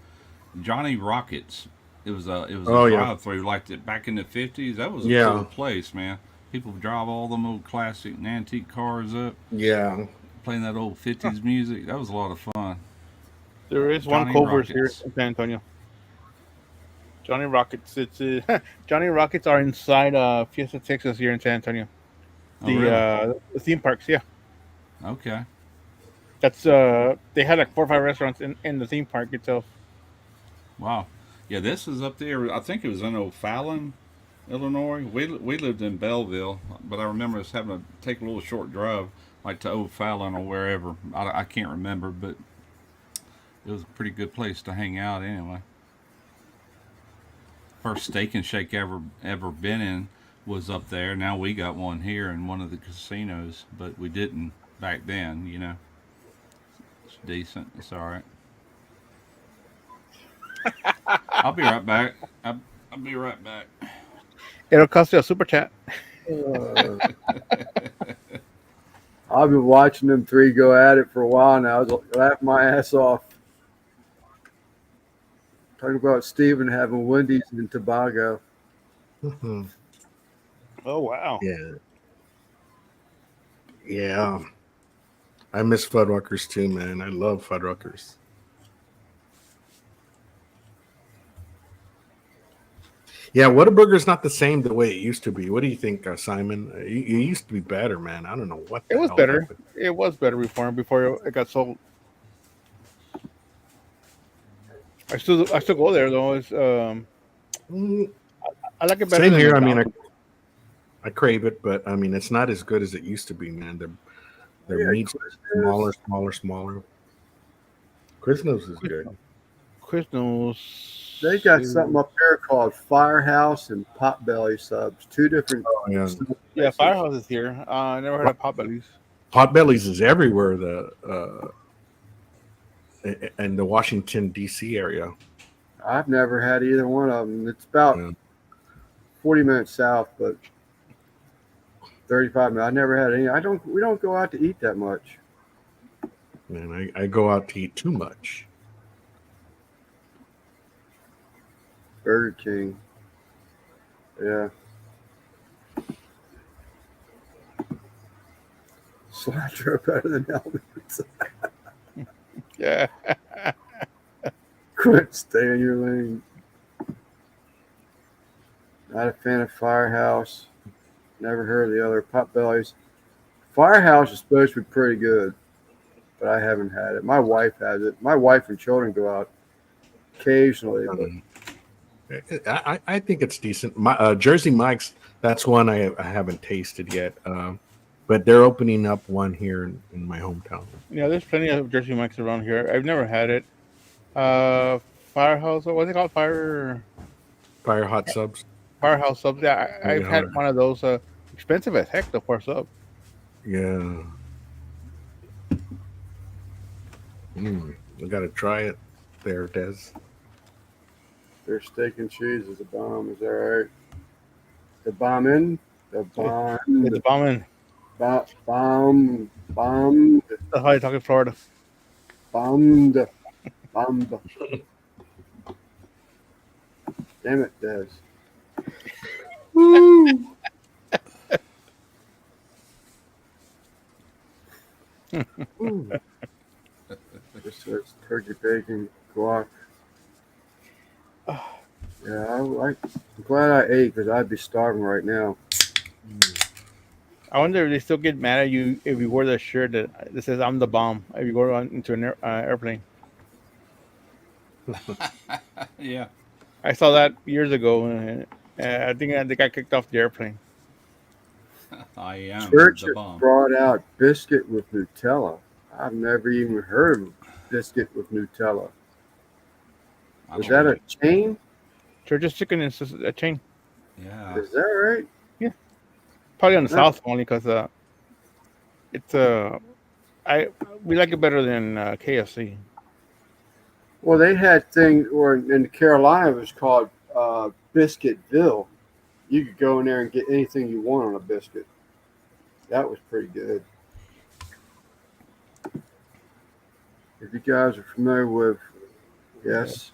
Johnny Rockets. It was a Oh, yeah. drive-through like that back in the 50s. That was a Yeah. cool place, man. People drive all them old classic and antique cars up, Yeah, playing that old 50s music. That was a lot of fun. There is one Johnny Culver's here Rockets. in San Antonio. Johnny Rockets. It's Johnny Rockets are inside Fiesta Texas here in San Antonio. Oh, really? The theme parks, yeah. Okay. That's they had like 4 or 5 restaurants in the theme park itself. Wow. Yeah, this is up there. I think it was in O'Fallon, Illinois. We lived in Belleville, but I remember us having to take a little short drive, like to O'Fallon or wherever. I can't remember, but it was a pretty good place to hang out anyway. First Steak and Shake ever been in was up there. Now we got one here in one of the casinos, but we didn't back then. It's decent. It's all right. I'll be right back. I'll be right back. It'll cost you a super chat. I've been watching them three go at it for a while now. I was laughing my ass off. Talking about Steven having Wendy's in Tobago. Mhm. Oh wow. Yeah. Yeah. I miss Fuddruckers too, man. I love Fuddruckers. Yeah, Whataburger's not the same the way it used to be. What do you think, Simon? It used to be better, man. I don't know what the It was hell better. happened. It was better before it got sold. I still go there though. Mm, I like it better Same than here. I mean, McDonald's. I crave it, but I mean, it's not as good as it used to be, man. Their Yeah, meat's smaller. Quiznos is good. Quiznos. They got something up there called Firehouse and Potbelly subs. Two different. Oh, yeah. Yeah, Firehouse is here. I never heard of Potbellies. Potbellies is everywhere. In the Washington D.C. area. I've never had either one of them. It's about Yeah. 40 minutes south, but 35 minutes. I never had any. We don't go out to eat that much. Man, I go out to eat too much. Burger King. Yeah. Cilantro better than elements. Yeah. Quit, stay in your lane. Not a fan of Firehouse. Never heard of the other Potbellies. Firehouse is supposed to be pretty good, but I haven't had it. My wife has it. My wife and children go out occasionally, but I think it's decent. My Jersey Mike's, that's one I haven't tasted yet. But they're opening up one here in my hometown. Yeah, there's plenty of Jersey Mike's around here. I've never had it. Firehouse. What's it called? Fire hot subs. Firehouse subs. Yeah, I've Yeah. had one of those. Expensive as heck, though, for a sub. Yeah. I gotta try it there, Des. their steak and cheese is a bomb. Is that right? The bombing? The bomb. It's bombing. Bomb. That's how you talk in Florida. Bombed. Bomb. Damn it, Des. Just says turkey bacon, guac. Yeah, I'm glad I ate because I'd be starving right now. I wonder if they still get mad at you if you wear the shirt that says "I'm the bomb" if you go into an airplane. Yeah. I saw that years ago, and I think they got kicked off the airplane. I am Church the has bomb. brought out biscuit with Nutella. I've never even heard of biscuit with Nutella. I Is don't that a chain? Church's Chicken is just a chain, Yeah. Is that right? probably on the Yeah. south only because it's we like it better than KFC. Well, they had things, or in Carolina, it was called Biscuitville. You could go in there and get anything you want on a biscuit. That was pretty good. If you guys are familiar with, yes,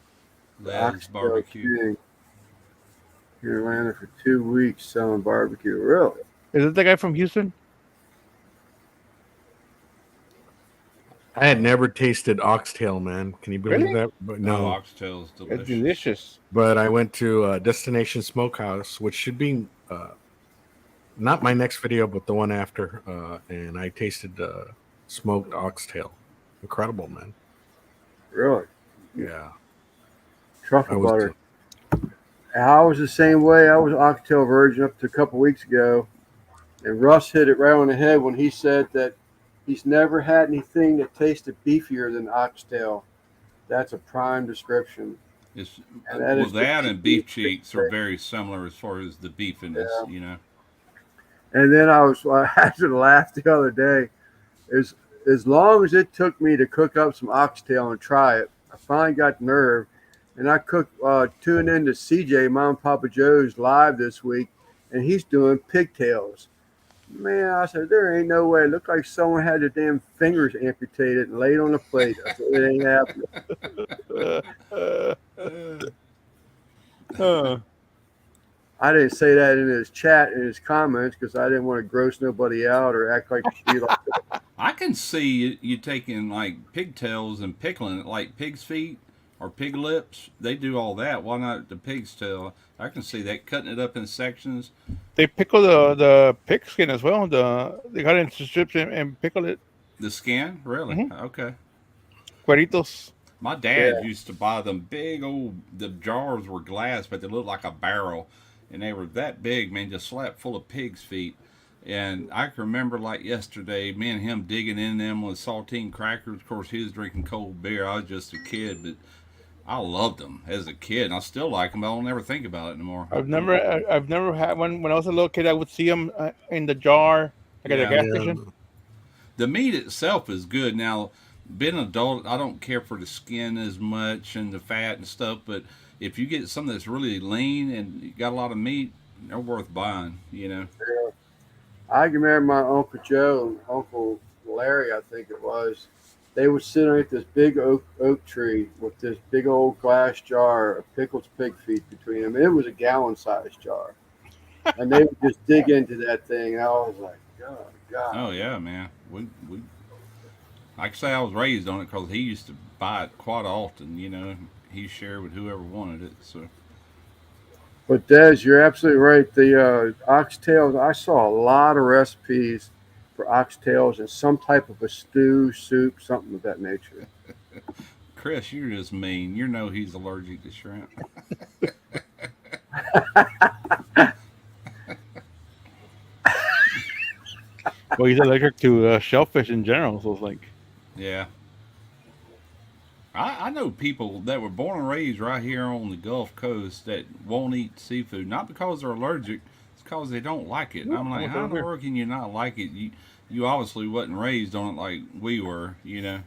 Led's Oxtail barbecue. Shooting here in Atlanta for 2 weeks selling barbecue. Really? Is it the guy from Houston? I had never tasted oxtail, man. Can you believe Really? that? But No, no. oxtail is It's delicious. delicious. But I went to Destination Smokehouse, which should be not my next video, but the one after. And I tasted smoked oxtail. Incredible, man. Really? Yeah. Truffle I was butter. I was the same way. I was Oxtail Virgin up to a couple weeks ago, and Russ hit it right on the head when he said that he's never had anything that tasted beefier than oxtail. That's a prime description. It's, And that well, is that the and beef cheeks are very similar as far as the beefiness, Yeah. you know. And then I had to laugh the other day. As long as it took me to cook up some oxtail and try it, I finally got the nerve. And I tuned in to CJ, Mom and Papa Joe's live this week, and he's doing pigtails. Man, I said, there ain't no way. It looked like someone had their damn fingers amputated and laid on the plate. I said, it ain't happening. I didn't say that in his chat, in his comments, because I didn't want to gross nobody out or act like be like I can see you taking like pigtails and pickling it like pig's feet or pig lips. They do all that. Why not the pig's tail? I can see that, cutting it up in sections. They pickle the pig skin as well. They cut it into strips and pickle it. The skin, really? Mhm. Okay. Cueritos. My dad used to buy them big old. The jars were glass, but they looked like a barrel, and they were that big, man, just slapped full of pig's feet. And I can remember like yesterday, me and him digging in them with saltine crackers. Of course, he was drinking cold beer. I was just a kid, but I loved them as a kid, and I still like them. But I don't ever think about it anymore. I've never had when I was a little kid. I would see them in the jar, like at the gas station. The meat itself is good. Now, being an adult, I don't care for the skin as much and the fat and stuff. But if you get something that's really lean and you got a lot of meat, they're worth buying. You know. I can remember my Uncle Joe and Uncle Larry, I think it was. They would sit underneath this big oak tree with this big old glass jar of pickled pig feet between them. It was a gallon-sized jar. And they would just dig into that thing. And I was like, God. Oh yeah, man. We like I say, I was raised on it because he used to buy it quite often. You know, he shared with whoever wanted it. So But Des, you're absolutely right. The oxtails, I saw a lot of recipes for oxtails in some type of a stew, soup, something of that nature. Chris, you're just mean. You know he's allergic to shrimp. Well, he's allergic to shellfish in general, so it's like. Yeah. I know people that were born and raised right here on the Gulf Coast that won't eat seafood, not because they're allergic, it's because they don't like it. And I'm like, how in the world can you not like it? You obviously wasn't raised on it like we were, you know.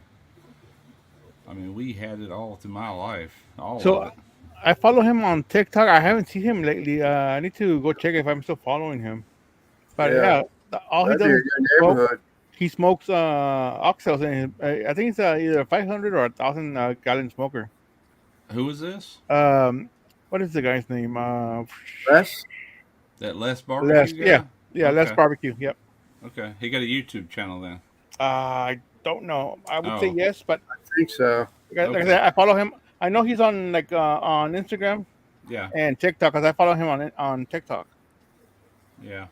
I mean, we had it all through my life, all of it. I follow him on TikTok. I haven't seen him lately. I need to go check if I'm still following him. But yeah, all he That'd be a does good is neighborhood. he smokes oxtails, and I think it's either 500 or 1,000 gallon smoker. Who is this? What is the guy's name? Les? That Les Barbecue guy? Yeah, Les Okay. Barbecue. Yep. Okay, he got a YouTube channel then. I don't know. I would say Oh. yes, but I think so. like I Okay. said, I follow him. I know he's on like on Instagram Yeah, and TikTok because I follow him on TikTok. yeah.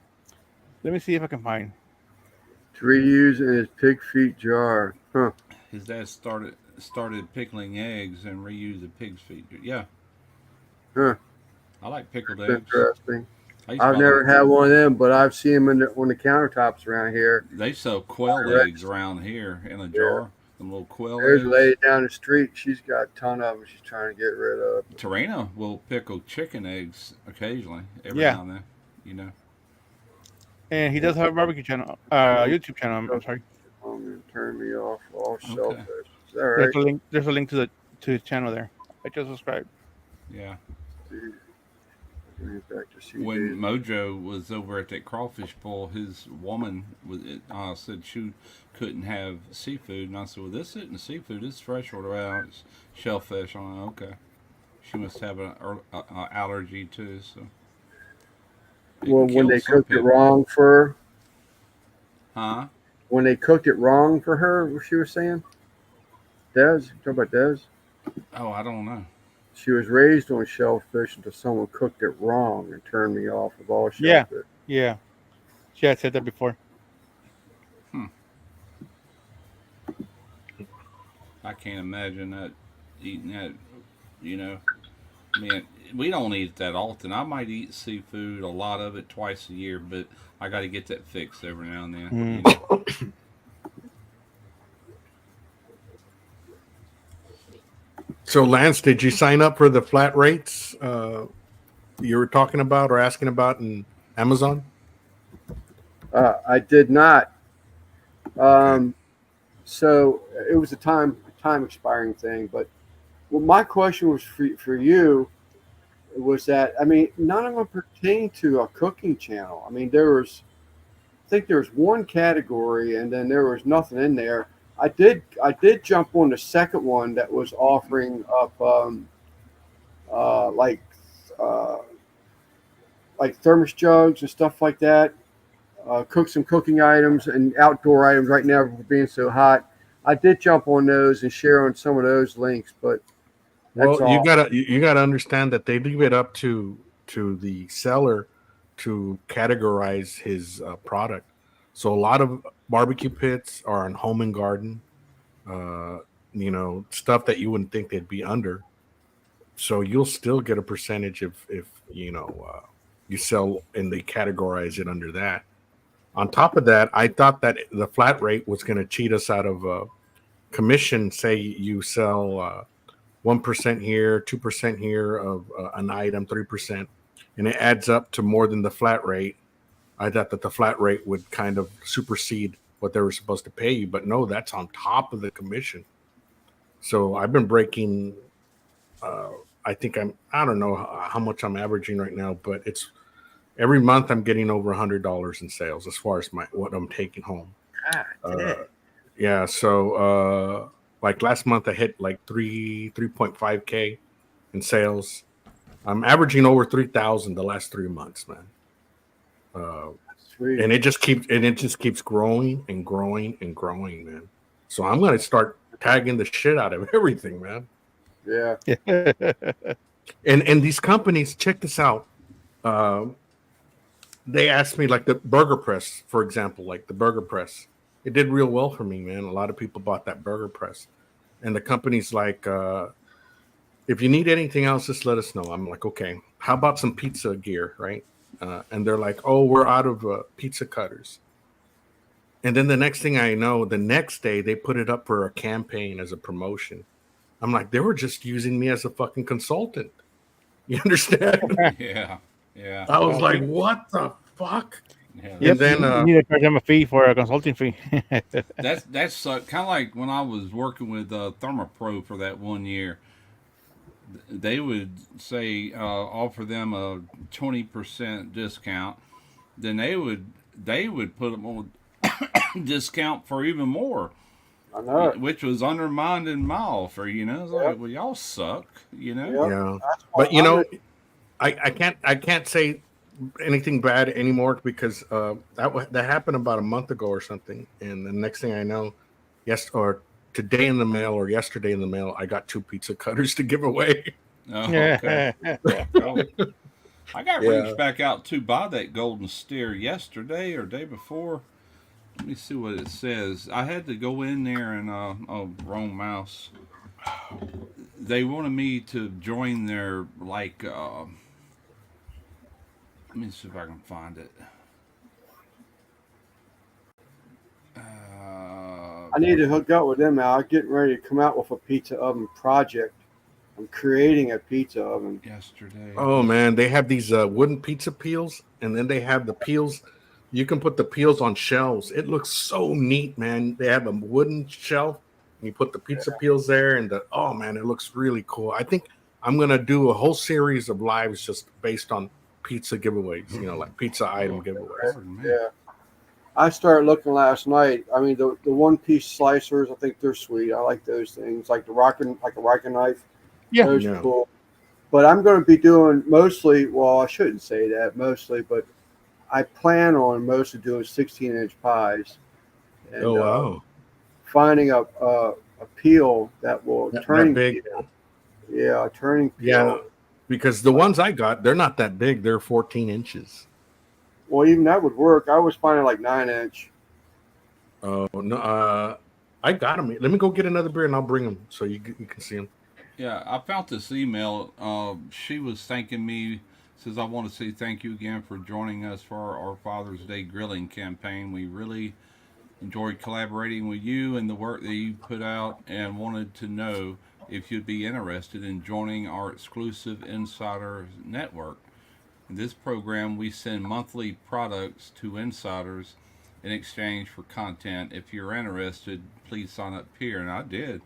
Let me see if I can find. To reuse in his pig feet jar. Huh. His dad started pickling eggs and reused the pig's feet. Yeah, Huh. I like pickled That's eggs. interesting. I used to I've buy never them. had one of them, but I've seen them on the countertops around here. They sell quail Correct. eggs around here in a jar. Them little quail There's a eggs. lady down the street. She's got a ton of them. She's trying to get rid of. Tarina will pickle chicken eggs occasionally, every Yeah. now and then. You know. And he does have a barbecue channel, YouTube channel. I'm sorry. Turn me off all Okay. shellfish. Is that right? There's a link to his channel there. I just subscribed. Yeah. Back to see When these. Mojo was over at that crawfish bowl, his woman said she couldn't have seafood, and I said, "Well, this isn't seafood. This is freshwater. Well, it's shellfish." I'm like, "Okay." She must have an allergy too. So. It Well, can when kill they some cooked it people. wrong for her, Huh? when they cooked it wrong for her, what she was saying? Des, you talking about Des? Oh, I don't know. She was raised on shellfish until someone cooked it wrong and turned me off of all Yeah. shellfish. Yeah, she had said that before. I can't imagine that eating that. You know, I mean, we don't eat it that often. I might eat seafood, a lot of it, twice a year, but I got to get that fixed every now and then. Mm. You know? So, Lance, did you sign up for the flat rates you were talking about or asking about in Amazon? I did not. So it was a time expiring thing. But well, my question was for you was that, I mean, none of them pertain to a cooking channel. I mean, there think there's one category, and then there was nothing in there. I did jump on the second one that was offering up uh, like uh, like thermos jugs and stuff like that. Cook some cooking items and outdoor items right now for being so hot. I did jump on those and share on some of those links, but that's Well, all. you gotta understand that they leave it up to the seller to categorize his product. So a lot of barbecue pits are on home and garden, uh, stuff that you wouldn't think they'd be under. So you'll still get a percentage if you sell and they categorize it under that. On top of that, I thought that the flat rate was going to cheat us out of commission. Say you sell 1% here, 2% here of an item, 3%, and it adds up to more than the flat rate. I thought that the flat rate would kind of supersede what they were supposed to pay you, but no, that's on top of the commission. So I've been breaking. I think I don't know how much I'm averaging right now, but it's every month I'm getting over $100 in sales as far as what I'm taking home. Yeah. So like last month I hit like 3.5K in sales. I'm averaging over 3,000 the last 3 months, man. Sweet. And it just keeps growing and growing and growing, man. So I'm gonna start tagging the shit out of everything, man. Yeah. And these companies, check this out. They asked me, like the Burger Press, for example, like the Burger Press. It did real well for me, man. A lot of people bought that Burger Press. And the company's like, if you need anything else, just let us know. I'm like, okay, how about some pizza gear, right? And they're like, oh, we're out of pizza cutters. And then the next thing I know, the next day they put it up for a campaign as a promotion. I'm like, they were just using me as a fucking consultant. You understand? Yeah. Yeah. I was like, what the fuck? Yeah. Yep. And then you need to charge them a fee for a consulting fee. That's kind of like when I was working with Thermopro for that 1 year. They would say offer them a 20% discount. Then they would put them on discount for even more, I know it. which was undermining my offer. It's like, well, y'all suck. Yep. yeah. That's why But I can't say anything bad anymore because that happened about a month ago or something, and the next thing I know, today in the mail or yesterday in the mail, I got 2 pizza cutters to give away. Oh, okay. Well, I got Yeah. reached back out to buy that Golden Steer yesterday or day before. Let me see what it says. I had to go in there and wrong mouse. They wanted me to join their like. Let me see if I can find it. I need to hook up with them now. I'm getting ready to come out with a pizza oven project. I'm creating a pizza oven. Yesterday. Oh man, they have these wooden pizza peels, and then they have the peels. You can put the peels on shelves. It looks so neat, man. They have a wooden shelf, and you put the pizza peels there, and oh man, it looks really cool. I think I'm gonna do a whole series of lives just based on pizza giveaways. Like pizza item giveaways. Pardon me. Yeah. I started looking last night. I mean, the one piece slicers, I think they're sweet. I like those things, like a rocking knife. Yeah. Those Yeah. are cool. But I'm going to be doing mostly. Well, I shouldn't say that mostly, but I plan on mostly doing 16-inch pies. And, Oh wow, finding a peel that will that turning big. peel. Yeah, a turning peel. Yeah, because the ones I got, they're not that big. They're 14 inches. Well, even that would work. I was finding like 9-inch. Oh no, I got them. Let me go get another beer and I'll bring them so you can see them. Yeah, I found this email. She was thanking me. Says, I want to say thank you again for joining us for our Father's Day grilling campaign. We really enjoyed collaborating with you and the work that you put out, and wanted to know if you'd be interested in joining our exclusive Insider Network. In this program, we send monthly products to insiders in exchange for content. If you're interested, please sign up here. And I did.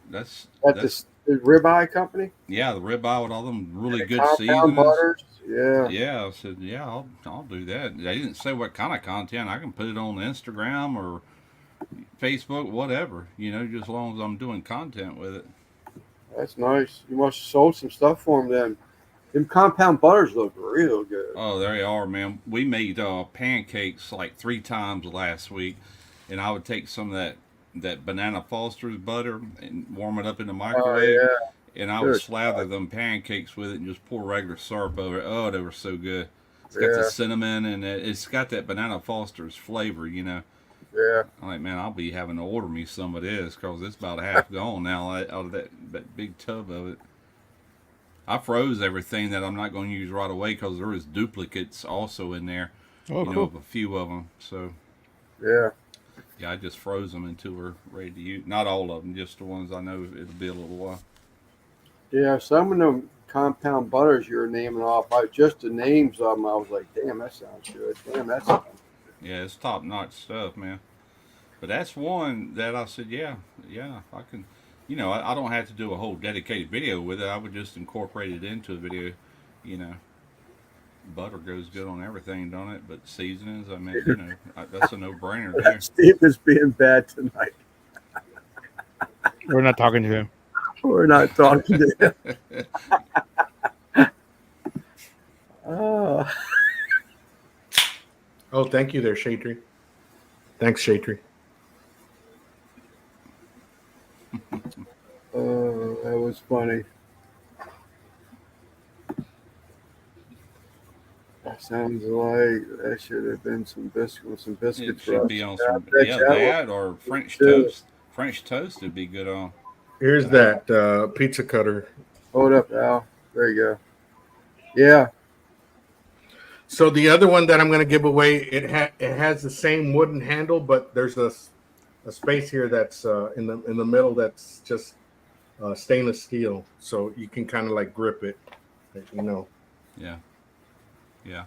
That's The ribeye company. yeah, the ribeye with all them really good Compound seasonings. butters. Yeah. Yeah, I said, yeah, I'll do that. They didn't say what kind of content. I can put it on Instagram or Facebook, whatever. Just as long as I'm doing content with it. That's nice. You must have sold some stuff for him then. Them compound butters look real good. Oh, there you are, man. We made pancakes like 3 times last week, and I would take some of that banana Foster's butter and warm it up in the Oh microwave, yeah, and I would good. slather them pancakes with it and just pour regular syrup over it. Oh, they were so good. It's got the Yeah, cinnamon and it's got that banana Foster's flavor. yeah. I'm like, man, I'll be having to order me some of this because it's about half gone now out of that big tub of it. I froze everything that I'm not going to use right away because there is duplicates also in there, Oh, of cool. a few of them. So Yeah. yeah, I just froze them until we're ready to use. Not all of them, just the ones I know it'll be a little while. Yeah, some of them compound butters you're naming off, just the names of them, I was like, damn, that sounds good. Damn, that sounds Yeah, it's top notch stuff, man. But that's one that I said, yeah, I can. I don't have to do a whole dedicated video with it. I would just incorporate it into a video. You know, butter goes good on everything, don't it? But seasonings, I mean, that's a no-brainer there. Steve is being bad tonight. We're not talking to him. We're not talking to him. Oh, Oh, thank you there, Shadry. Thanks, Shadry. that was funny. That sounds like that should have been some biscuits It for should us. be on Yeah, I some, bet yeah, you I that or French will. toast. French toast would be good on. Here's that pizza cutter. Hold up, Al. There you go. Yeah. So the other one that I'm going to give away, it has the same wooden handle, but there's a space here that's in the middle that's just stainless steel, so you can kind of like grip it, Yeah. Yeah.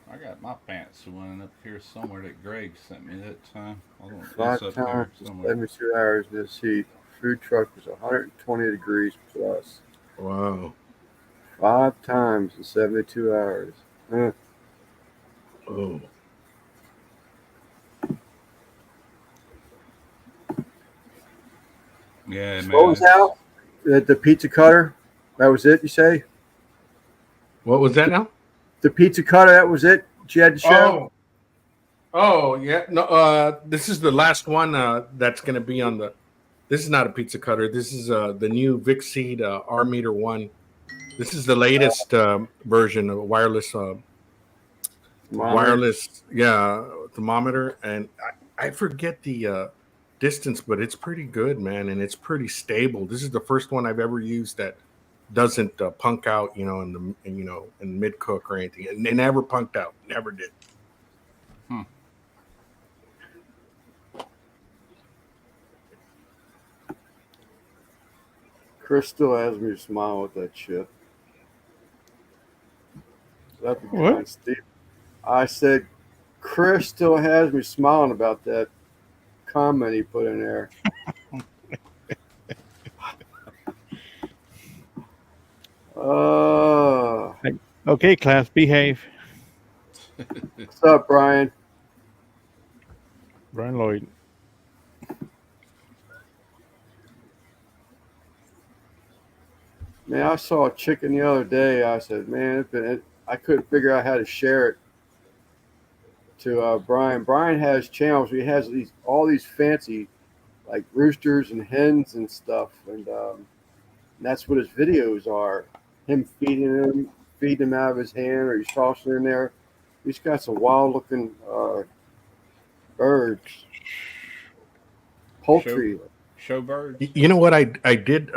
I got my pants running up here somewhere that Greg sent me that time. I don't know. It's 5 up there times somewhere. 72 hours in this heat. Food truck was 120 degrees plus. Wow. 5 times in 72 hours. Huh. Oh. Yeah, man. What was out? The pizza cutter? That was it, you say? What was that now? The pizza cutter, that was it? You had to show? Oh yeah. No, this is the last one that's going to be on the. This is not a pizza cutter. This is the new Vixseed R Meter 1. This is the latest version of a wireless thermometer, and I forget the distance, but it's pretty good, man, and it's pretty stable. This is the first one I've ever used that doesn't punk out, in mid cook or anything. And it never punked out, never did. Chris still has me smile with that shit. That'd be What? kind, Steve. I said, Chris still has me smiling about that comment he put in there. Okay, class, behave. What's up, Brian? Brian Lloyd. Man, I saw a chicken the other day. I said, man, I couldn't figure out how to share it to Brian. Brian has channels. He has all these fancy, like roosters and hens and stuff, and that's what his videos are. Him feeding them out of his hand, or he's tossing in there. He's got some wild-looking birds, poultry. Showbirds. You know what I did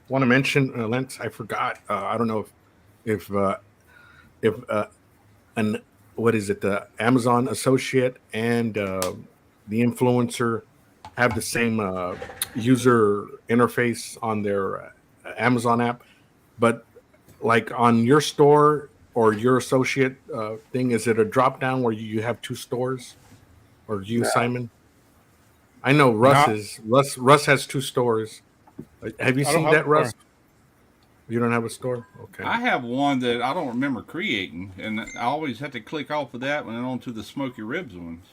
want to mention, Lance? I forgot. I don't know if an what is it? The Amazon associate and the influencer have the same user interface on their Amazon app, but like on your store or your associate thing, is it a drop down where you have 2 stores, or you, No. Simon? I know Russ has 2 stores. Have you I don't seen have that, a Russ? You don't have a store? Okay. I have one that I don't remember creating, and I always had to click off of that one and onto the smoky ribs ones.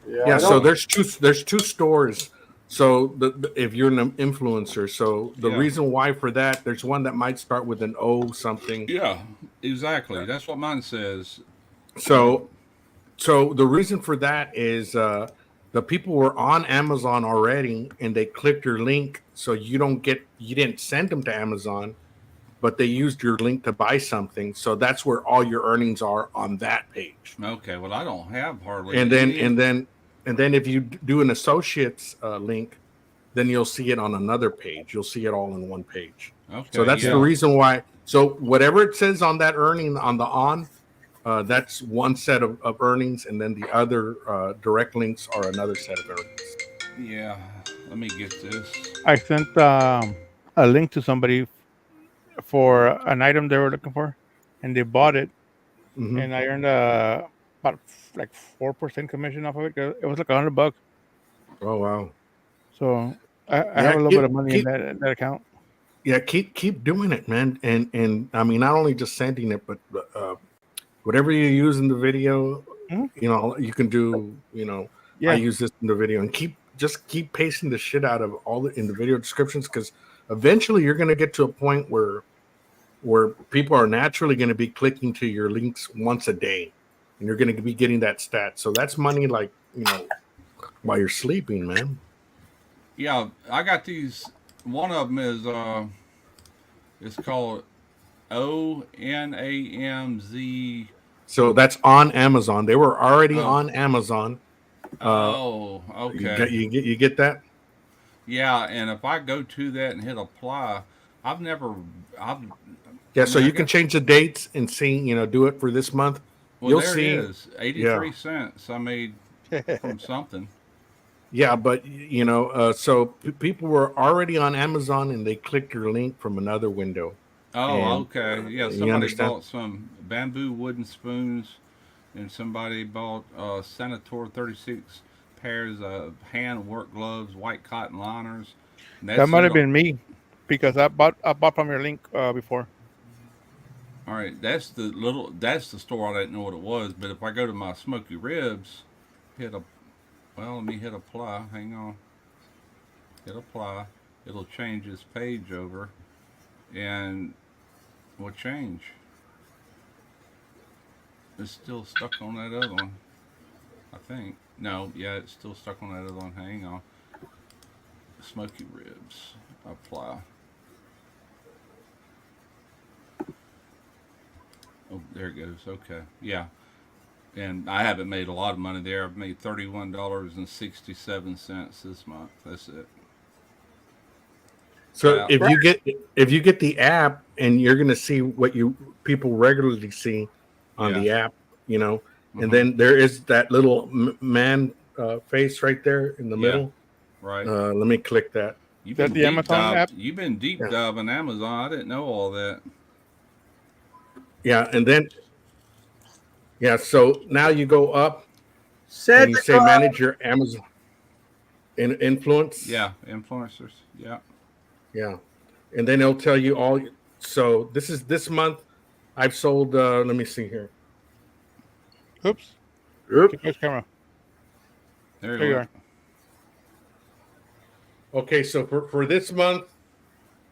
Yeah, Yeah, I so don't. there's two stores. So if you're an influencer, so the Yeah. reason why for that, there's one that might start with an O something. Yeah, exactly. That's what mine says. So so the reason for that is the people were on Amazon already and they clicked your link, so you didn't send them to Amazon, but they used your link to buy something. So that's where all your earnings are on that page. Okay, well, I don't have hardly And then any. and then if you do an associates link, then you'll see it on another page. You'll see it all in one page. Okay, So that's the reason why. So whatever it says on that earning on the that's one set of earnings, and then the other direct links are another set of earnings. Yeah, let me get this. I sent a link to somebody for an item they were looking for, and they bought it, Mhm. and I earned about like 4% commission off of it. It was like $100. Oh wow! So I Yeah, have a little keep- bit of money keep- in that account. Yeah, keep doing it, man. And I mean, not only just sending it, but whatever you use in the video, Mhm. you can do. I Yeah, use this in the video, and keep pasting the shit out of all in the video descriptions, because eventually you're going to get to a point where people are naturally going to be clicking to your links once a day, and you're going to be getting that stat. So that's money, like while you're sleeping, man. Yeah, I got these. One of them is it's called ONAMZ. So that's on Amazon. They were already Oh. on Amazon. Oh, okay. You get that? Yeah, and if I go to that and hit apply, I've never. I've. Yeah. I So mean, I you can got- change the dates and see, do it for this month. Well, You'll there see. it is. 83 cents I made from something. Yeah, but so people were already on Amazon and they clicked your link from another window. Oh, And, okay. Yeah, you somebody understand? bought some bamboo wooden spoons, and somebody bought Senator 36 pairs of hand work gloves, white cotton liners. And that that's might have it. been me because I bought from your link before. All right, that's the store. I didn't know what it was, but if I go to my smoky ribs, let me hit apply. Hang on, hit apply. It'll change this page over, and what change? It's still stuck on that other one. I think. No, yeah, it's still stuck on that other one. Hang on. Smoky ribs. Apply. Oh, there it goes. Okay. Yeah. And I haven't made a lot of money there. I've made $31.67 this month. That's it. So Yeah. if you get the app, and you're going to see what people regularly see on the app, Mhm. and then there is that little man face right there in the Yeah. middle. Right. Let me click that. You've That been the deep Amazon app? You've been deep Yeah. diving Amazon. I didn't know all that. Yeah, and then so now you go up Said and you the say guy. manage your Amazon influence. Yeah, influencers. Yeah. Yeah. And then it'll tell you all. So this month I've sold, let me see here. Oops. Oop. Which camera? There There you you are. Okay, so for this month,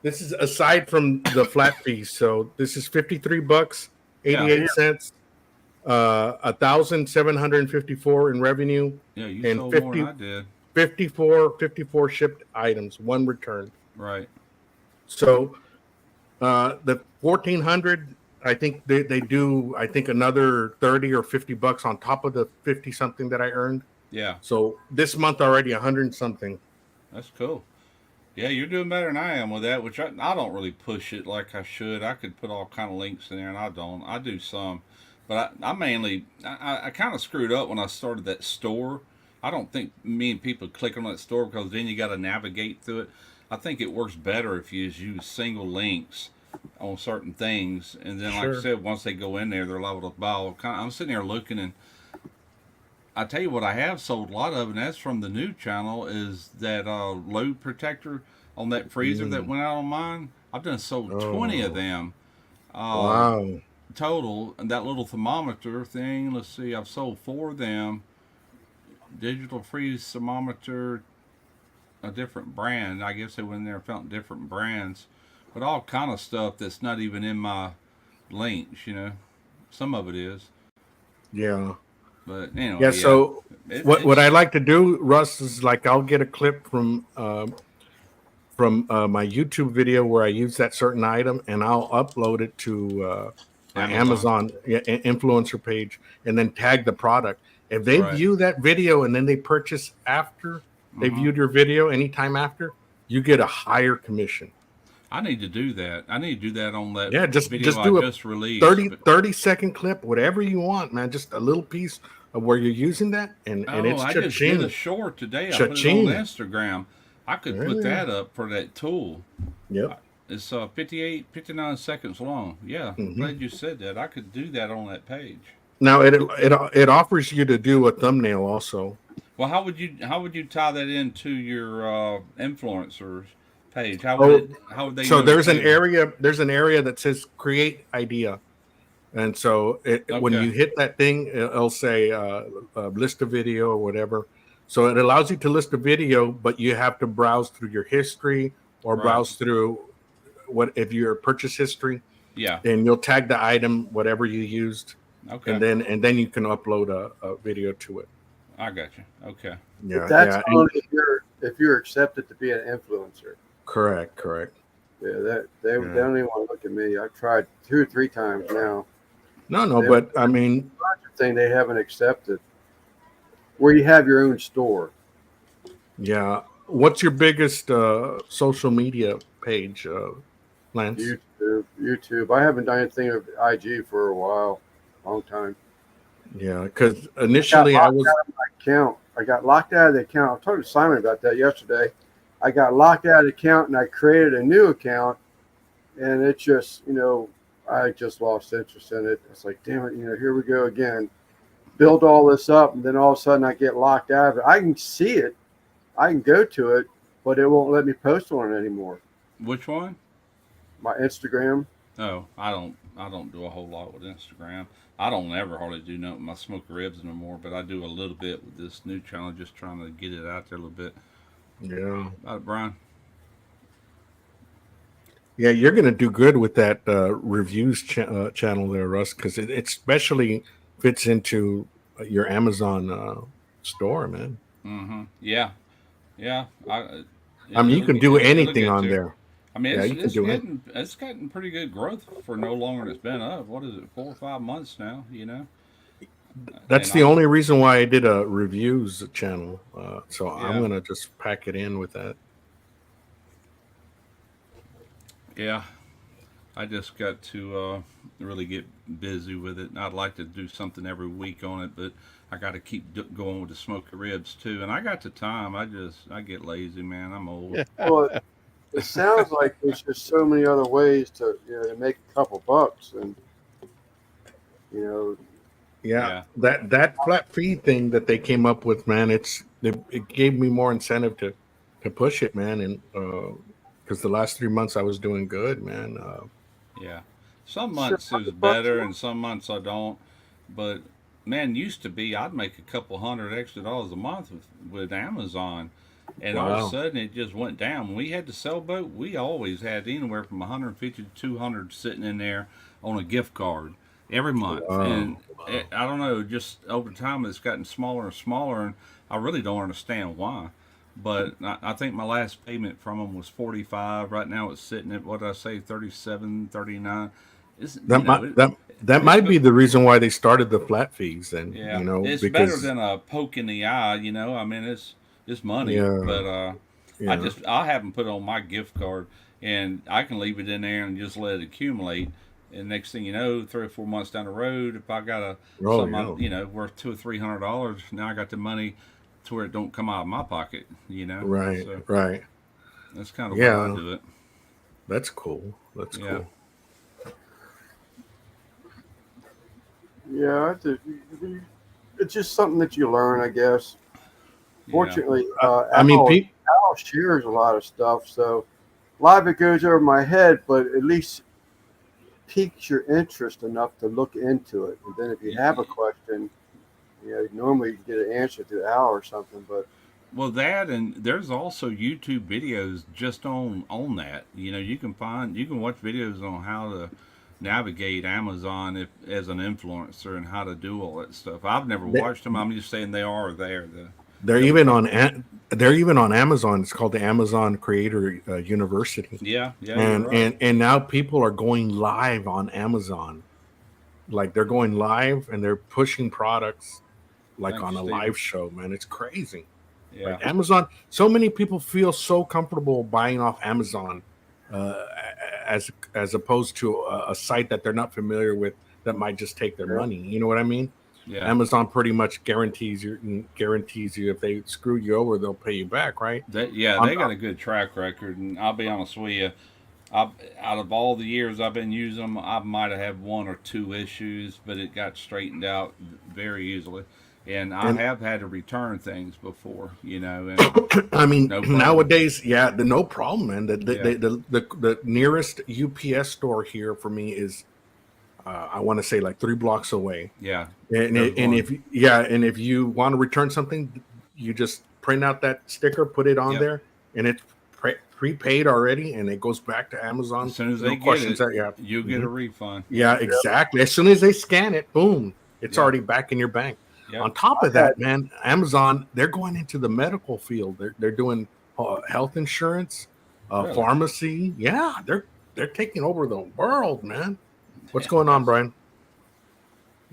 this is aside from the flat fees. So this is $53, 88 cents, 1,754 in revenue, Yeah, you and sold more than I did. 54 shipped items, one returned. Right. So the 1,400, I think they do, I think, another 30 or $50 on top of the 50 something that I earned. Yeah, So this month already 100 something. that's cool. Yeah, you're doing better than I am with that, which I don't really push it like I should. I could put all kind of links in there, and I don't. I do some, but I mainly I kind of screwed up when I started that store. I don't think me and people click on that store because then you got to navigate through it. I think it works better if you just use single links on certain things, and then like I Sure. said, once they go in there, they're liable to buy. I'm sitting there looking, and I tell you what, I have sold a lot of, and that's from the new channel, is that load protector on that freezer that went out on mine. I've done sold 20 of Oh, them. wow. Total. And that little thermometer thing. Let's see. I've sold 4 of them. Digital freeze thermometer, a different brand. I guess they went in there and found different brands, but all kind of stuff that's not even in my links. Some of it is, Yeah. but Yeah. anyway, yeah. So what I It's like to do, Russ, is like I'll get a clip from my YouTube video where I use that certain item, and I'll upload it to my Amazon, Amazon influencer page, and then tag the product. If they right? view that video and then they purchase after they Mm-hmm. viewed your video, anytime after, you get a higher commission. I need to do that. I need to do that on that Yeah, just video I do a just released. 30-second clip, whatever you want, man. Just a little piece of where you're using that, and it's I just did a cha-ching. short today. I put it on Cha-ching. Instagram. I could put Yeah. that up for that tool. Yep. It's 59 seconds long. Yeah, Mhm. glad you said that. I could do that on that page. Now it offers you to do a thumbnail also. Well, how would you tie that into your influencers page? How would they? So know there's to an do that? area that says create idea, and so when Okay. you hit that thing, it'll say list a video or whatever. So it allows you to list a video, but you have to browse through your history or Right. browse through what if your purchase history, Yeah. and you'll tag the item whatever you used, Okay. and then you can upload a video to it. I got you. Okay. Yeah, That's yeah, only if you're accepted to be an influencer. correct. Yeah, that they Yeah. don't even want to look at me. I've tried 2 or 3 times now. No, They- but I mean, Thing they haven't accepted. Where you have your own store. yeah. What's your biggest social media page, Lance? YouTube. I haven't done anything of IG for a while, long time. Yeah, because initially I was. Account. I got locked out of the account. I talked to Simon about that yesterday. I got locked out of the account and I created a new account, and it just, I just lost interest in it. It's like, damn it, here we go again. Build all this up, and then all of a sudden I get locked out of it. I can see it, I can go to it, but it won't let me post on it anymore. Which one? My Instagram. Oh, I don't do a whole lot with Instagram. I don't ever hardly do nothing with my smoker ribs no more, but I do a little bit with this new channel, just trying to get it out there a little bit. Yeah, Brian. yeah, you're gonna do good with that reviews channel there, Russ, because it especially fits into your Amazon store, man. Mm-hmm. Yeah. Yeah. I mean, you can do anything on there. I mean, Yeah, it's, you can it's do it. getting it's gotten pretty good growth for no longer than it's been up. What is it, 4 or 5 months now? That's And the only reason why I did a reviews channel. So I'm Yeah. gonna just pack it in with that. Yeah, I just got to really get busy with it. And I'd like to do something every week on it, but I got to keep going with the smoker ribs too. And I got the time. I get lazy, man. I'm old. Yeah. Well, it sounds like there's just so many other ways to make a couple bucks, and Yeah, that flat fee thing that they came up with, man, it gave me more incentive to push it, man, and because the last 3 months I was doing good, man. Yeah. Some months is better and some months I don't. But man, used to be I'd make a couple $100 extra a month with Amazon. And all of Wow. a sudden it just went down. When we had the sailboat, we always had anywhere from 150 to 200 sitting in there on a gift card every month. Wow. And I don't know, just over time it's gotten smaller and smaller, and I really don't understand why. But I think my last payment from them was 45. Right now it's sitting at, what did I say, 37, 39. That might be the reason why they started the flat fees, then. Yeah, it's because better than a poke in the eye. I mean, it's money, Yeah. but yeah, I haven't put it on my gift card, and I can leave it in there and just let it accumulate. And next thing you know, 3 or 4 months down the road, if I got something worth $200 or $300, now I got the money to where it don't come out of my pocket. right, So right. that's kind of Yeah. why I do it. That's cool. That's Yeah. cool. yeah, it's just something that you learn, I guess. Yeah. Fortunately, I mean, Al shares a lot of stuff, so a lot of it goes over my head, but at least piques your interest enough to look into it. And then if you have a question, normally you can get an answer through the hour or something. But Well, that, and there's also YouTube videos just on that. You can watch videos on how to navigate Amazon as an influencer and how to do all that stuff. I've never They- watched them. I'm just saying they are there. They're even on they're even on Amazon. It's called the Amazon Creator University. Yeah, yeah. and you're right. and now people are going live on Amazon. Like they're going live and they're pushing products like Thanks, on a Steve. live show, man. It's crazy. Yeah. Like Amazon, so many people feel so comfortable buying off Amazon as opposed to a site that they're not familiar with that might just take their money. You know what I mean? Yeah. Amazon pretty much guarantees you if they screw you over, they'll pay you back, right? They got a good track record, and I'll be honest with you. Out of all the years I've been using them, I might have had one or two issues, but it got straightened out very easily. And I have had to return things before, And I mean, No problem. nowadays, no problem, man. Yeah. The nearest UPS store here for me is, I want to say like 3 blocks away. yeah, And There's one. if you want to return something, you just print out that sticker, put it on Yep. there, and it's prepaid already, and it goes back to Amazon. As soon as No they get questions it, that you have. you'll get a refund. Yeah, exactly. As soon as they scan it, boom, it's Yeah. already back in your bank. Yep. On top of that, man, Amazon, they're going into the medical field. They're doing health insurance, Really? pharmacy. Yeah, they're taking over the world, man. What's Yeah, going on, Brian?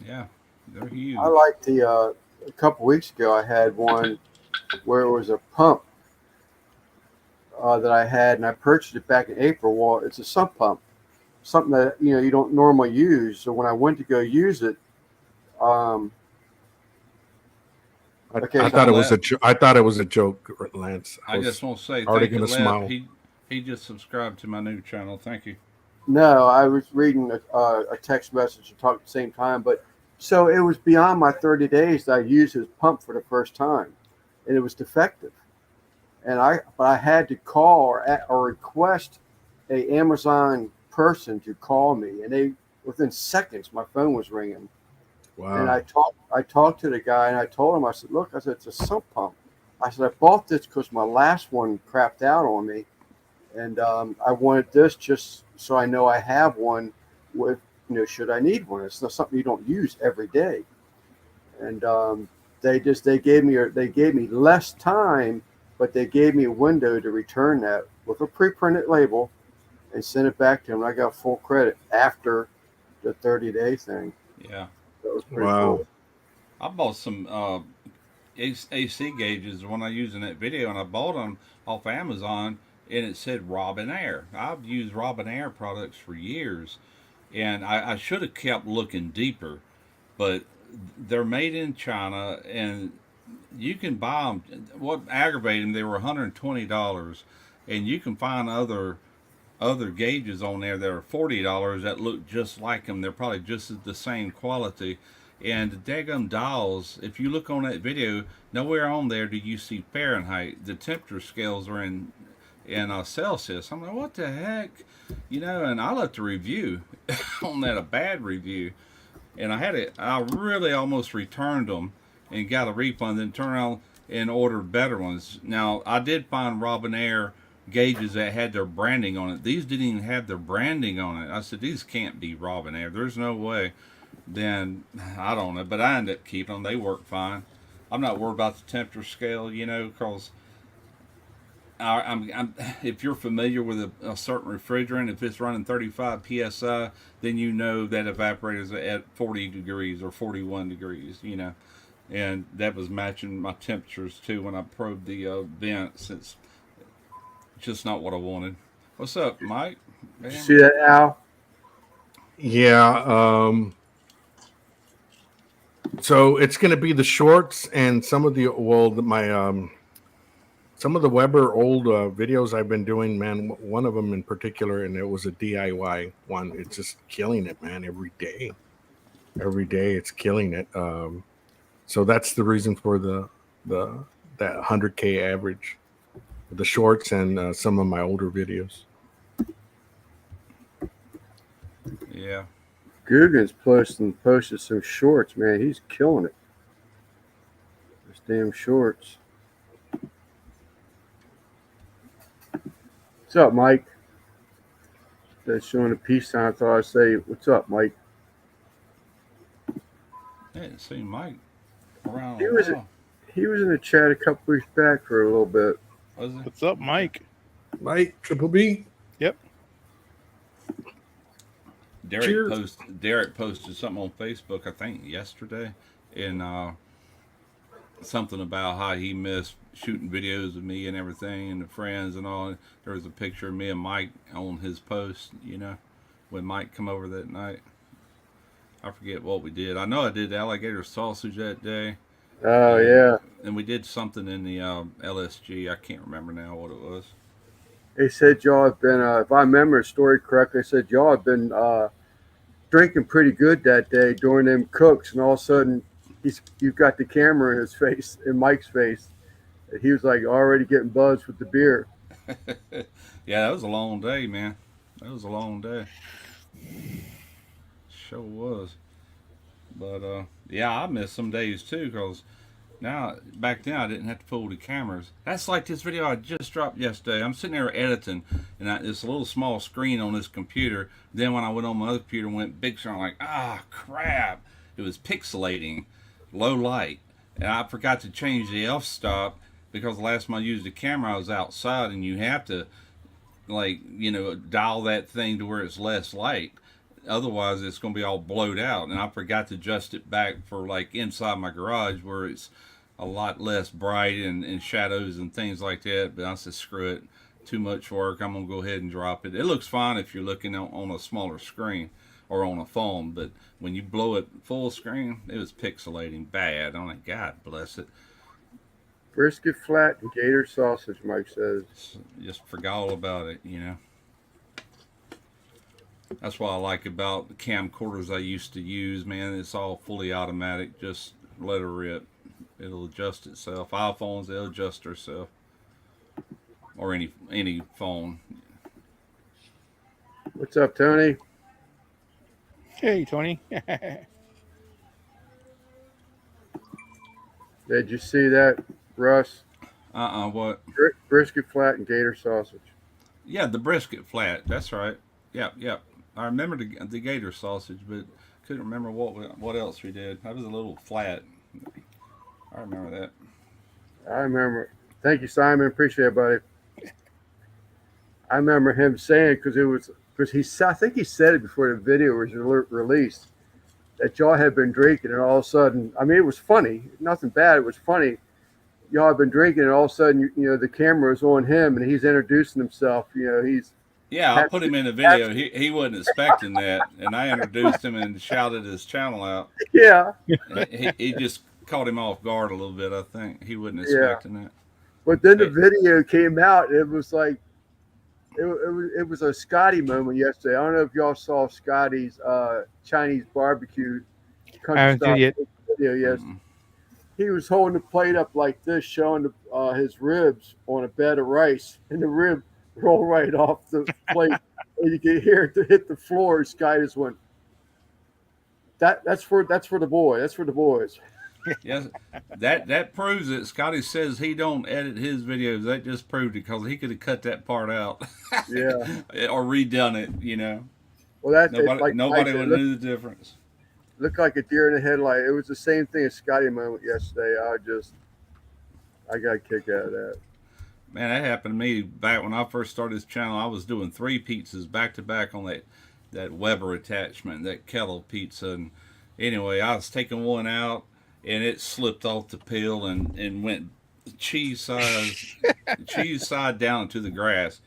Yeah, they're huge. I like a couple weeks ago, I had one where it was a pump that I had, and I purchased it back in April. Well, it's a sump pump, something that you don't normally use. So when I went to go use it, okay, I thought it was I thought it was a joke, Lance. I just want to say already thank you, gonna Lev. smile. He just subscribed to my new channel. Thank you. No, I was reading a text message and talked at the same time. But so it was beyond my 30 days that I used his pump for the first time, and it was defective. And I had to call or request a Amazon person to call me, and within seconds my phone was ringing. Wow. And I talked to the guy, and I told him, I said, look, I said, it's a sump pump. I said, I bought this because my last one crapped out on me. And I wanted this just so I know I have one with, should I need one. It's not something you don't use every day. And they gave me less time, but they gave me a window to return that with a pre-printed label and send it back to them. I got full credit after the 30-day thing. Yeah. That was pretty Wow. cool. I bought some AC gauges when I used in that video, and I bought them off Amazon, and it said Robin Air. I've used Robin Air products for years, and I should have kept looking deeper, but they're made in China, and you can buy them. What aggravated them, they were $120, and you can find other gauges on there that are $40 that look just like them. They're probably just the same quality. And the daggum dials, if you look on that video, nowhere on there do you see Fahrenheit. The temperature scales are in Celsius. I'm like, what the heck? And I left a review on that, a bad review. And I really almost returned them and got a refund, then turned around and ordered better ones. Now, I did find Robin Air gauges that had their branding on it. These didn't even have their branding on it. I said, these can't be Robin Air. There's no way. Then, I don't know. But I ended up keeping them. They work fine. I'm not worried about the temperature scale, because if you're familiar with a certain refrigerant, if it's running 35 psi, then you know that evaporator's at 40 degrees or 41 degrees, and that was matching my temperatures too when I probed the vents. It's just not what I wanted. What's up, Mike? Did you see that, Al? Yeah. So it's going to be the shorts and some of the some of the Weber old videos I've been doing, man. One of them in particular, and it was a DIY one. It's just killing it, man. Every day it's killing it. So that's the reason for that 100K average, the shorts and some of my older videos. Yeah. Guggen's posted some shorts, man. He's killing it. Those damn shorts. What's up, Mike? That's showing a peace sign. I thought I'd say, "What's up, Mike?" I hadn't seen Mike around He a was while. he was in the chat a couple weeks back for a little bit. Was it? What's up, Mike? Mike, Triple B. Yep. Derek posted something on Facebook, I think yesterday, and something about how he missed shooting videos of me and everything and the friends and all. There was a picture of me and Mike on his post, when Mike come over that night. I forget what we did. I know I did alligator sausage that day. Oh yeah. And we did something in the LSG. I can't remember now what it was. They said y'all have been, if I remember the story correctly, they said y'all have been drinking pretty good that day during them cooks, and all of a sudden you've got the camera in his face, in Mike's face. He was like already getting buzzed with the beer. Yeah, that was a long day, man. That was a long day. Sure was. But yeah, I missed some days too, because back then I didn't have to pull the cameras. That's like this video I just dropped yesterday. I'm sitting there editing, and it's a little small screen on this computer. Then when I went on my other computer and went big screen, I'm like, crap. It was pixelating, low light. And I forgot to change the f-stop, because the last time I used the camera I was outside, and you have to dial that thing to where it's less light. Otherwise it's going to be all blowed out, and I forgot to adjust it back for like inside my garage where it's a lot less bright and shadows and things like that. But I said, screw it, too much work, I'm going to go ahead and drop it. It looks fine if you're looking on a smaller screen or on a phone, but when you blow it full screen, it was pixelating bad. I'm like, God bless it. Brisket flat and gator sausage, Mike says. Just forgot all about it, That's what I like about the camcorders I used to use, man. It's all fully automatic. Just let her rip. It'll adjust itself. iPhones, they'll adjust themselves. Or any phone. What's up, Tony? Hey, Tony. Did you see that, Russ? What? Brisket flat and gator sausage. Yeah, the brisket flat. That's right. Yep. I remember the gator sausage, but couldn't remember what else we did. That was a little flat. I remember that. I remember. Thank you, Simon. Appreciate it, buddy. I remember him saying, because I think he said it before the video was released, that y'all had been drinking, and all of a sudden, I mean, it was funny. Nothing bad. It was funny. Y'all had been drinking, and all of a sudden, the camera was on him, and he's introducing himself. Yeah, I put him in the video. He wasn't expecting that, and I introduced him and shouted his channel out. Yeah. He just caught him off guard a little bit, I think. He wasn't expecting that. But then the video came out, and it was like, it was a Scotty moment yesterday. I don't know if y'all saw Scotty's Chinese barbecue I haven't seen it yet. video. Yes, he was holding the plate up like this, showing his ribs on a bed of rice, and the rib rolled right off the plate, and you could hear it hit the floor. Scotty just went, "That's for the boy. That's for the boys." Yes, that proves it. Scotty says he don't edit his videos. That just proved it, because he could have cut that part out. Yeah. Or redone it, Well, nobody would have knew the difference. Looked like a deer in the headlight. It was the same thing as Scotty moment yesterday. I got a kick out of that. Man, that happened to me back when I first started this channel. I was doing 3 pizzas back to back on that Weber attachment, that kettle pizza. And anyway, I was taking one out, and it slipped off the peel and went cheese side down into the grass.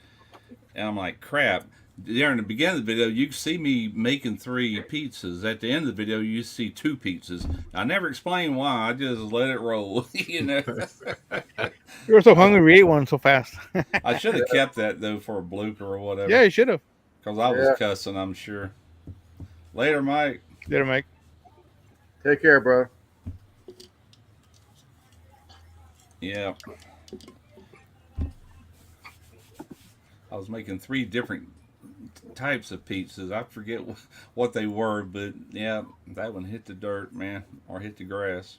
And I'm like, crap. During the beginning of the video, you can see me making 3 pizzas. At the end of the video, you see 2 pizzas. I never explained why. I just let it roll, You were so hungry, we ate one so fast. I should have kept that, though, for a blooper or whatever. Yeah, you should have. Because I was cussing, I'm sure. Later, Mike. Later, Mike. Take care, bro. Yeah. I was making 3 different types of pizzas. I forget what they were, but yeah, that one hit the dirt, man, or hit the grass.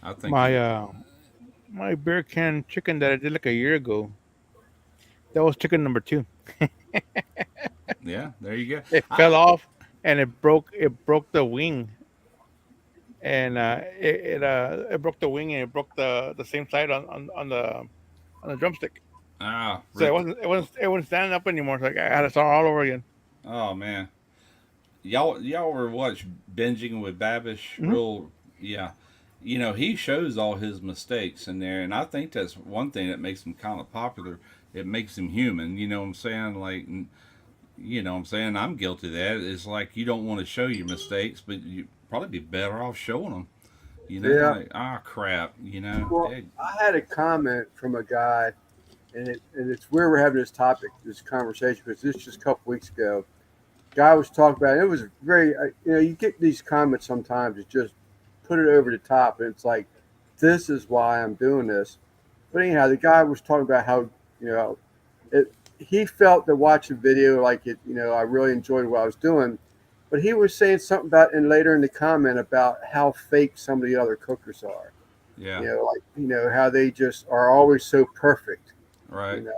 I think My my beer can chicken that I did like a year ago. That was chicken number two. yeah, there you go. It fell off and it broke the wing, and it broke the wing and it broke the same side on the drumstick. So it Ripped. wasn't standing up anymore. So I had to start all over again. Oh man, y'all were watch binging with Babish. Hmm. Real, yeah. You know he shows all his mistakes in there, and I think that's one thing that makes him kind of popular. It makes him human. You know what I'm saying? Like, you know what I'm saying? I'm guilty of that. It's like you don't want to show your mistakes, but you probably be better off showing them. You know, Yeah. like crap. You know, Well, I had a comment from a guy, and it's where we're having this topic, this conversation, because this just a couple weeks ago. Guy was talking about it. It was very, you get these comments sometimes. It's just put it over the top, and it's like, this is why I'm doing this. But anyhow, the guy was talking about how you know it. He felt that watching the video, like it, I really enjoyed what I was doing. But he was saying something about, and later in the comment about how fake some of the other cookers are. yeah, Like how they just are always so perfect. right. You know,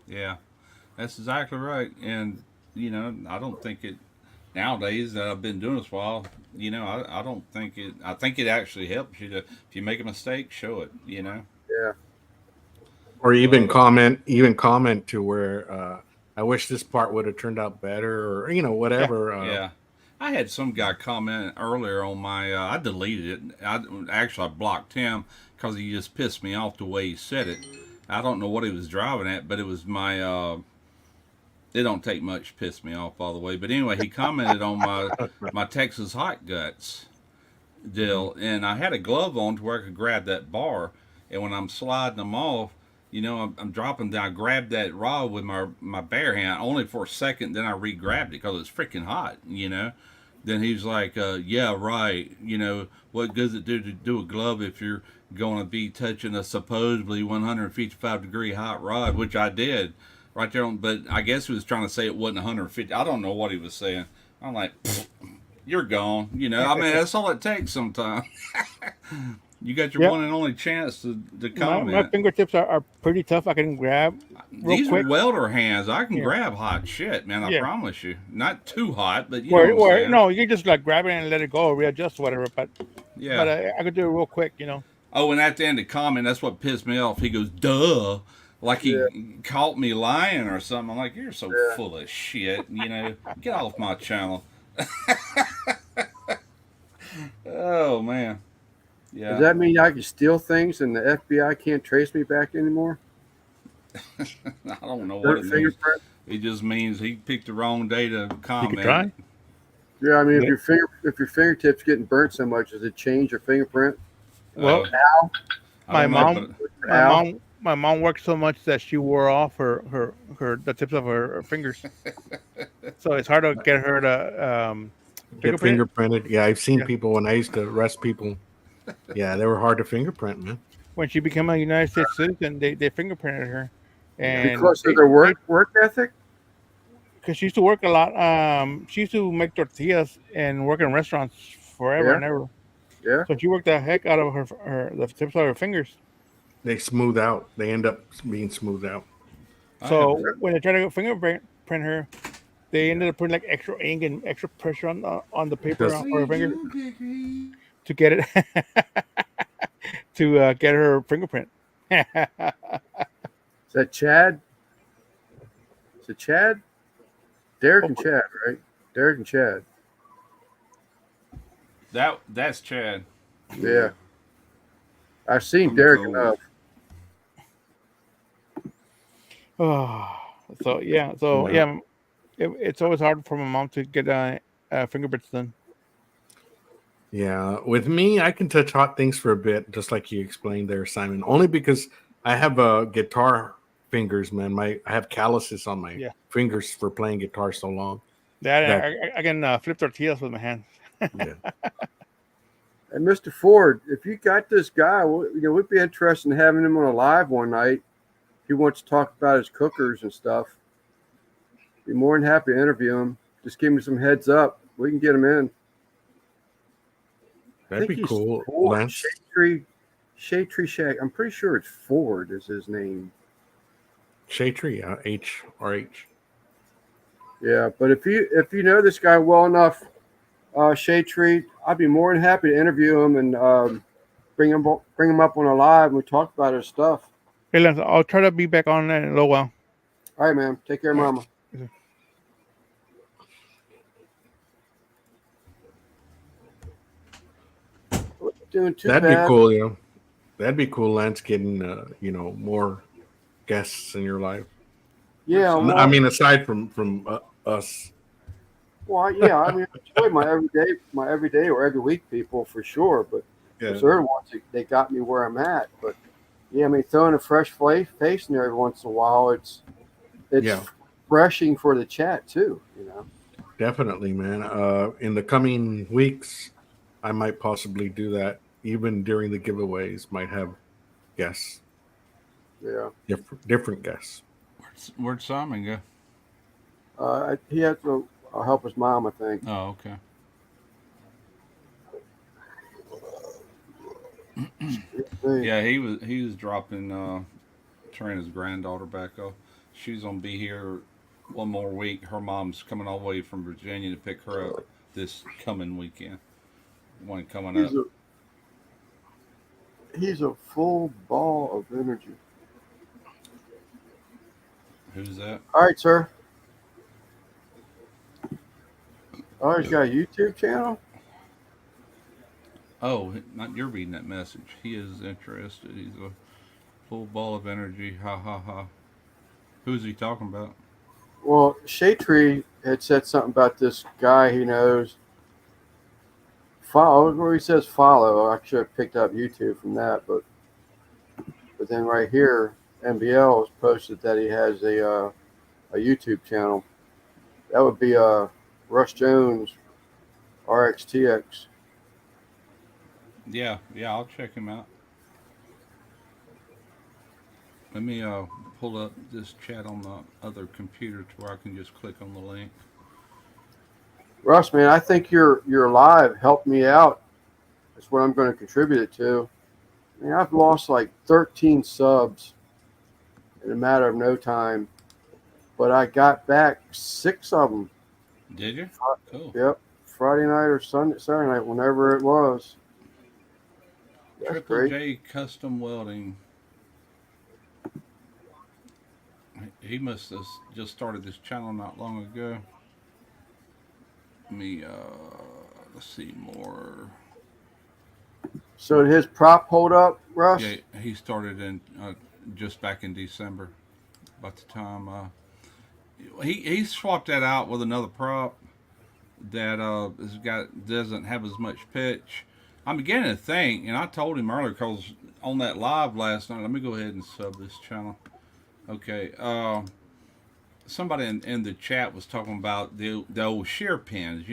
Yeah, that's exactly right. And I don't think it nowadays that I've been doing this a while. I don't think it. I think it actually helps you to if you make a mistake, show it. yeah, Or But even comment to where I wish this part would have turned out better, or Yeah. whatever. yeah, I had some guy comment earlier on my. I deleted it. I blocked him because he just pissed me off the way he said it. I don't know what he was driving at, but it was my. It don't take much to piss me off, by the way. But anyway, he commented on my Texas hot guts deal, and I had a glove on to where I could grab that bar. And when I'm sliding them off, I'm dropping down. I grabbed that rod with my bare hand only for a second. Then I re-grabbed it because it's freaking hot. Then he was like, "Yeah, right. What does it do to do a glove if you're going to be touching a supposedly 155-degree hot rod?" Which I did right there. But I guess he was trying to say it wasn't 150. I don't know what he was saying. I'm like, you're gone. I mean, that's all it takes sometimes. You got your Yep. one and only chance to My comment. fingertips are pretty tough. I can grab real These quick. are welder hands. I can Yeah. grab hot shit, man. I Yeah. promise you. Not too hot, but you know what I'm Where saying. no, you can just like grab it and let it go, readjust whatever. But Yeah. I could do it real quick. Oh, and at the end of the comment, that's what pissed me off. He goes, "Duh," like he Yeah. caught me lying or something. I'm like, "You're so yeah. full of shit." Get off my channel. Oh man. Does Yeah. that mean I can steal things and the FBI can't trace me back anymore? I don't know what Dirt it means. fingerprint. It just means he picked the wrong day to You comment. could try. Yeah, I mean, Yeah. if your fingertips getting burnt so much, does it change your fingerprint? Well, I don't my know, mom- but my mom worked so much that she wore off her the tips of her fingers. So it's hard to get her to Get fingerprint. fingerprinted. Yeah, I've seen Yeah. people when I used to arrest people. Yeah, they were hard to fingerprint, man. When she became a United States citizen, they fingerprinted her, and Because of their work ethic. because she used to work a lot. She used to make tortillas and work in restaurants forever Yeah. and ever. Yeah. So she worked the heck out of the tips of her fingers. They smooth out. They end up being smoothed out. So when they tried to fingerprint her, they ended up putting like extra ink and extra pressure on the paper Does- on her finger to get it to get her fingerprint. Is that Chad? Is it Chad? Derek and Chad, right? Derek and Chad. that's Chad. Yeah. I've seen I'm Derek cool. enough. So yeah, it's always hard for my mom to get fingerprints done. Yeah, with me, I can touch hot things for a bit, just like you explained there, Simon. Only because I have guitar fingers, man. I have calluses on my Yeah. fingers for playing guitar so long. That I can flip tortillas with my hands. Yeah. And Mr. Ford, if you got this guy, we'd be interested in having him on a live one night. He wants to talk about his cookers and stuff. Be more than happy to interview him. Just give me some heads up. We can get him in. That'd be cool, Ford. Lance. Shade Tree Shack. I'm pretty sure it's Ford is his name. Shade Tree, H-R-H. Yeah, but if you know this guy well enough, Shade Tree, I'd be more than happy to interview him and bring him up on a live and we talk about his stuff. Hey, Lance, I'll try to be back on that in a little while. All right, man. Take care, Mama. Yes, Doing too That'd bad. be cool, yeah. That'd be cool, Lance, getting more guests in your life. Yeah, well, I mean, aside from us. Well, yeah, I mean, I enjoy my everyday or every week people for sure, but Yeah. certain ones they got me where I'm at. But yeah, I mean, throwing a fresh face in there every once in a while, it's Yeah. refreshing for the chat too. Definitely, man. In the coming weeks, I might possibly do that. Even during the giveaways, might have guests, Yeah. different guests. Where'd Simon go? He had to help his mom, I think. Oh, okay. Yeah, he was dropping Trina's granddaughter back off. She's gonna be here one more week. Her mom's coming all the way from Virginia to pick her up this coming weekend. One coming up. He's a full ball of energy. Who's that? All right, sir. Oh, he's got a YouTube channel? Oh, not you're reading that message. He is interested. He's a full ball of energy. Ha ha ha. Who's he talking about? Well, Shade Tree had said something about this guy he knows. Follow, where he says follow. I should have picked up YouTube from that, but then right here, MBL has posted that he has a YouTube channel. That would be Russ Jones, RXTX. Yeah, I'll check him out. Let me pull up this chat on the other computer to where I can just click on the link. Russ, man, I think your live helped me out. That's what I'm going to contribute it to. I mean, I've lost like 13 subs in a matter of no time, but I got back 6 of them. Did you? Cool. Yep, Friday night or Saturday night, whenever it was. That's Triple great. J Custom Welding. He must have just started this channel not long ago. Let me let's see more. So did his prop hold up, Russ? Yeah, he started in just back in December. About the time he swapped that out with another prop that doesn't have as much pitch. I'm beginning to think, and I told him earlier because on that live last night. Let me go ahead and sub this channel. Okay. Somebody in the chat was talking about the old shear pins.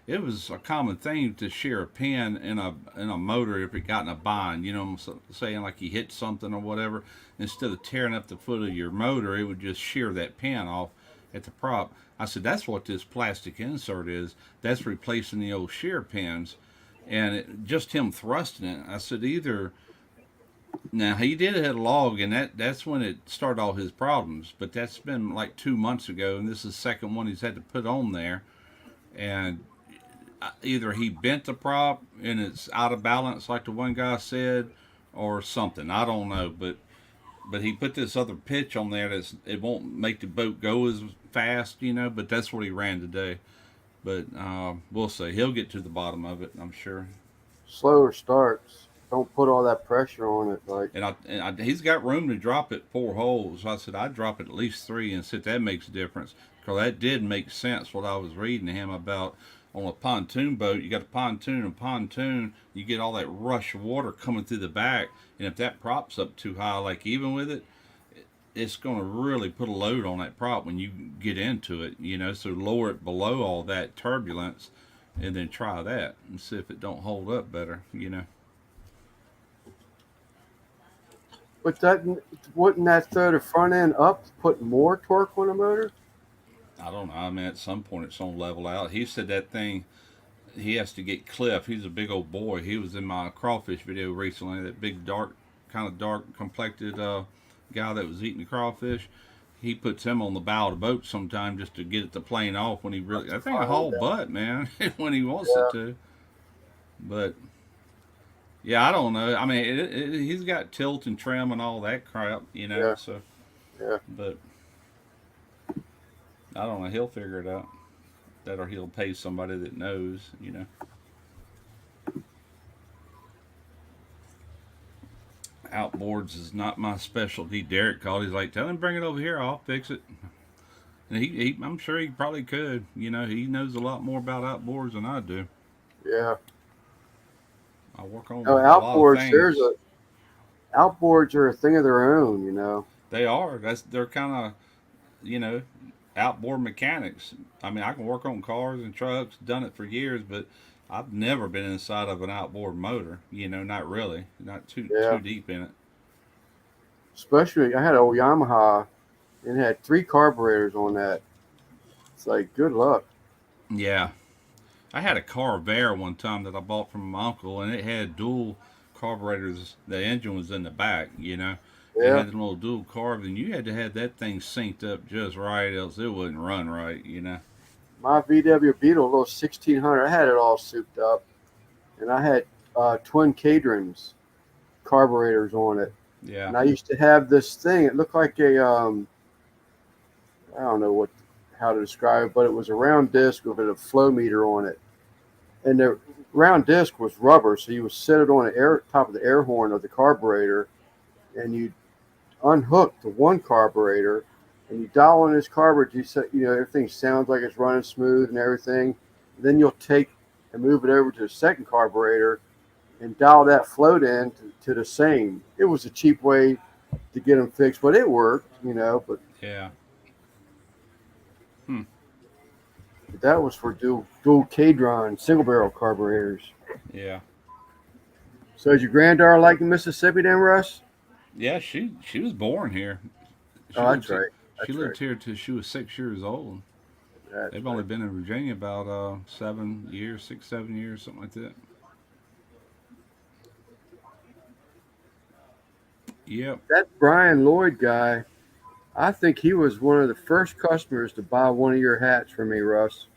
It was a common thing to shear a pin in a motor if it got in a bind. I'm saying like you hit something or whatever. Instead of tearing up the foot of your motor, it would just shear that pin off at the prop. I said that's what this plastic insert is. That's replacing the old shear pins, and just him thrusting it. I said either. Now he did hit a log, and that's when it started all his problems. But that's been like 2 months ago, and this is the second one he's had to put on there. And either he bent the prop and it's out of balance, like the one guy said, or something. I don't know, but he put this other pitch on there it won't make the boat go as fast, But that's what he ran today. But we'll see. He'll get to the bottom of it, I'm sure. Slower starts. Don't put all that pressure on it. And he's got room to drop it 4 holes. So I said I'd drop it at least 3 and see if that makes a difference. Because that did make sense what I was reading to him about on a pontoon boat. You got a pontoon, you get all that rush of water coming through the back. And if that prop's up too high, like even with it, it's going to really put a load on that prop when you get into it, So lower it below all that turbulence and then try that and see if it don't hold up better. But that wouldn't that throw the front end up, put more torque on the motor? I don't know. I mean, at some point it's gonna level out. He said that thing. He has to get Cliff. He's a big old boy. He was in my crawfish video recently. That big dark, kind of dark complected guy that was eating the crawfish. He puts him on the bow of the boat sometime just to get it to plane off when he really. I think a whole butt, man, when he wants it to. But yeah, I don't know. I mean, he's got tilt and trim and all that crap, Yeah. So, Yeah. but I don't know. He'll figure it out. That or he'll pay somebody that knows. Outboards is not my specialty. Derek called. He's like, tell him bring it over here. I'll fix it. And I'm sure he probably could. He knows a lot more about outboards than I do. Yeah. I work on No, a lot of outboards. things. Outboards are a thing of their own. They are. They're kind of, outboard mechanics. I mean, I can work on cars and trucks. Done it for years, but I've never been inside of an outboard motor. Not really. Not too deep in it. Especially, I had an old Yamaha, and it had 3 carburetors on that. It's like, good luck. Yeah. I had a Corvair one time that I bought from my uncle, and it had dual carburetors. The engine was in the back. It Yeah. had a little dual carb, and you had to have that thing synced up just right, else it wouldn't run right. My VW Beetle, a little 1600, I had it all souped up, and I had twin Cadrons carburetors on it. Yeah. And I used to have this thing. It looked like a I don't know how to describe it, but it was a round disc with a flow meter on it, and the round disc was rubber, so you would set it on the top of the air horn of the carburetor, and you unhook the one carburetor, and you dial in this carburetor. You set, everything sounds like it's running smooth and everything. Then you'll take and move it over to the second carburetor and dial that float in to the same. It was a cheap way to get them fixed, but it worked, But Yeah. that was for dual Cadron single barrel carburetors. Yeah. So is your granddaughter like in Mississippi then, Russ? Yeah, she was born here. That's right. She lived here till she was 6 years old. They've only been in Virginia about 7 years, 6, 7 years, something like that. Yep. That Brian Lloyd guy, I think he was one of the first customers to buy one of your hats from me, Russ.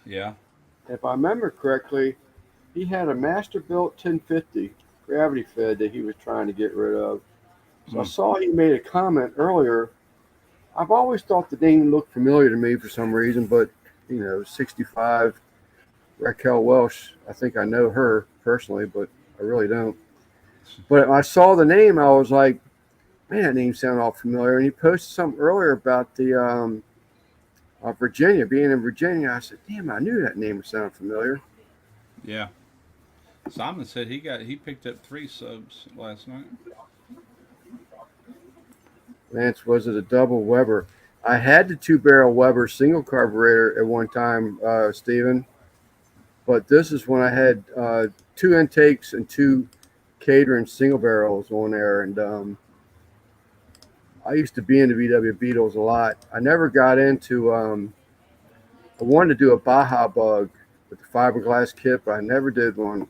Yeah. If I remember correctly, he had a Masterbuilt 1050 gravity fed that he was trying to get rid of. So I saw he made a comment earlier. I've always thought the name looked familiar to me for some reason, but 65 Raquel Welsh. I think I know her personally, but I really don't. But when I saw the name, I was like, man, that name sounded all familiar. And he posted something earlier about the Virginia, being in Virginia. I said, damn, I knew that name would sound familiar. Yeah. Simon said he picked up 3 subs last night. Lance, was it a double Weber? I had the 2-barrel Weber single carburetor at one time, Stephen. But this is when I had 2 intakes and 2 Cadron single barrels on there. And I used to be into VW Beetles a lot. I never got into I wanted to do a Baja Bug with the fiberglass kit, but I never did one.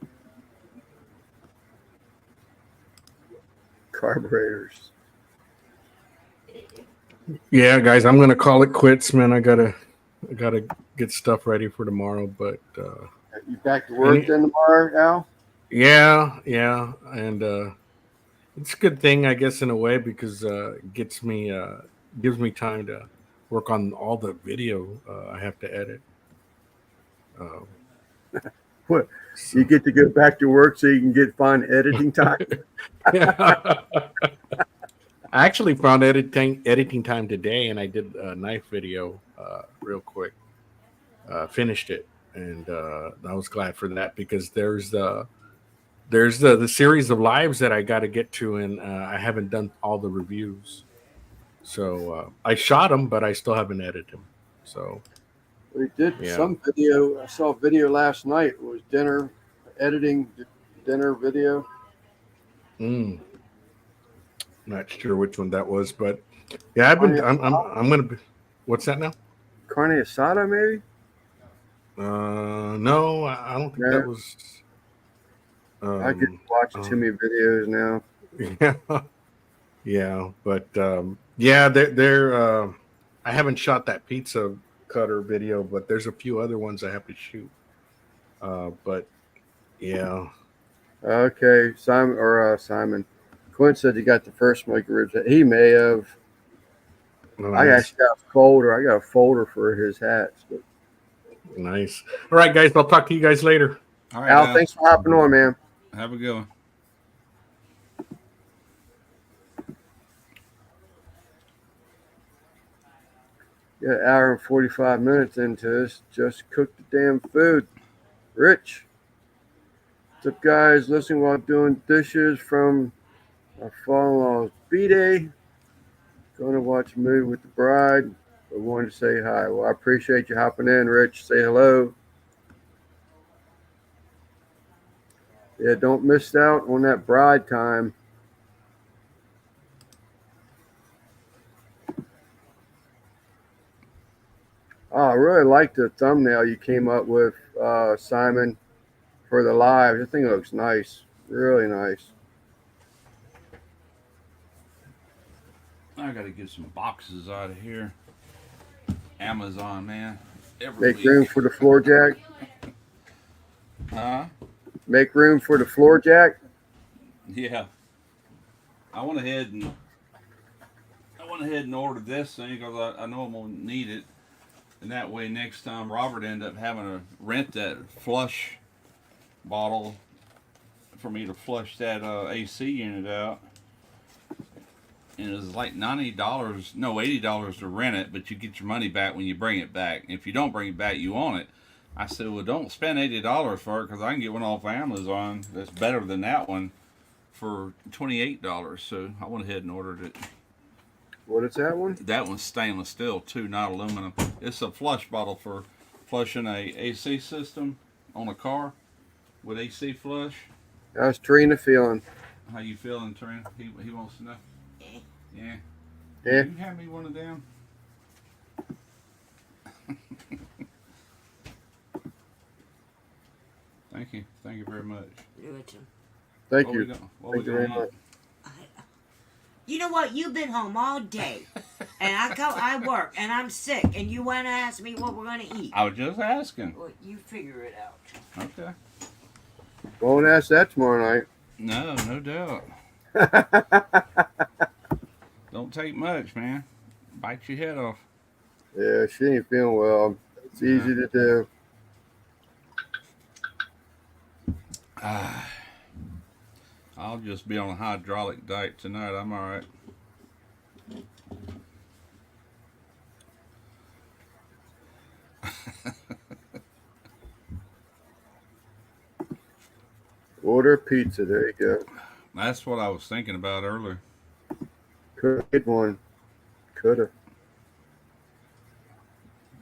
Carburetors. Yeah, guys, I'm gonna call it quits, man. I gotta get stuff ready for tomorrow. But You back to work then tomorrow, Al? yeah, and it's a good thing, I guess, in a way, because it gives me time to work on all the video I have to edit. What? You get to go back to work so you can get fun editing time? I actually found editing time today, and I did a knife video real quick. Finished it, and I was glad for that, because there's the series of lives that I got to get to, and I haven't done all the reviews. So I shot them, but I still haven't edited them. So We did Yeah. some video. I saw a video last night. It was dinner, editing dinner video. Mm. Not sure which one that was, but yeah, I'm gonna be. What's that now? Carne asada, maybe? No, I don't think No. that was. I could watch too many videos now. Yeah, yeah, but yeah, they're. I haven't shot that pizza cutter video, but there's a few other ones I have to shoot. But yeah, Okay, Simon. Quinn said you got the first Mike ribs. He may have. I nice, actually got a folder. I got a folder for his hats. But nice. All right, guys, I'll talk to you guys later. All right, Al, Al, thanks for hopping on, man. have a good one. Yeah, an hour and 45 minutes into this. Just cooked the damn food. Rich. What's up, guys? Listening while doing dishes from my father-in-law's B-Day. Going to watch a movie with the bride. But wanted to say hi. Well, I appreciate you hopping in, Rich. Say hello. Yeah, don't miss out on that bride time. Oh, I really like the thumbnail you came up with, Simon, for the live. I think it looks nice. Really nice. I got to get some boxes out of here. Amazon, man. Make room for the floor jack. Huh? Make room for the floor jack. Yeah. I went ahead and ordered this thing because I know I'm gonna need it, and that way next time Robert ended up having to rent that flush bottle for me to flush that AC unit out. And it was like $90, no, $80 to rent it, but you get your money back when you bring it back. If you don't bring it back, you own it. I said, well, don't spend $80 for it because I can get one off Amazon that's better than that one for $28. So I went ahead and ordered it. What is that one? That one's stainless steel too, not aluminum. It's a flush bottle for flushing a AC system on a car with AC flush. How's Trina feeling? How you feeling, Trina? He wants to know. Yeah. Yeah. You can have me one of them. Thank you. Thank you very much. You're welcome. Thank What you. we gonna- what we Thank you gonna very much. eat? You know what? You've been home all day, and I work, and I'm sick, and you want to ask me what we're gonna eat. I was just asking. Well, you figure it out. Okay. Won't ask that tomorrow No, no doubt. night. Don't take much, man. Bite your head off. Yeah, she ain't feeling well. It's easy to do. I'll just be on a hydraulic diet tonight. I'm all right. Order pizza. There you go. That's what I was thinking about earlier. Could have get one. Could have.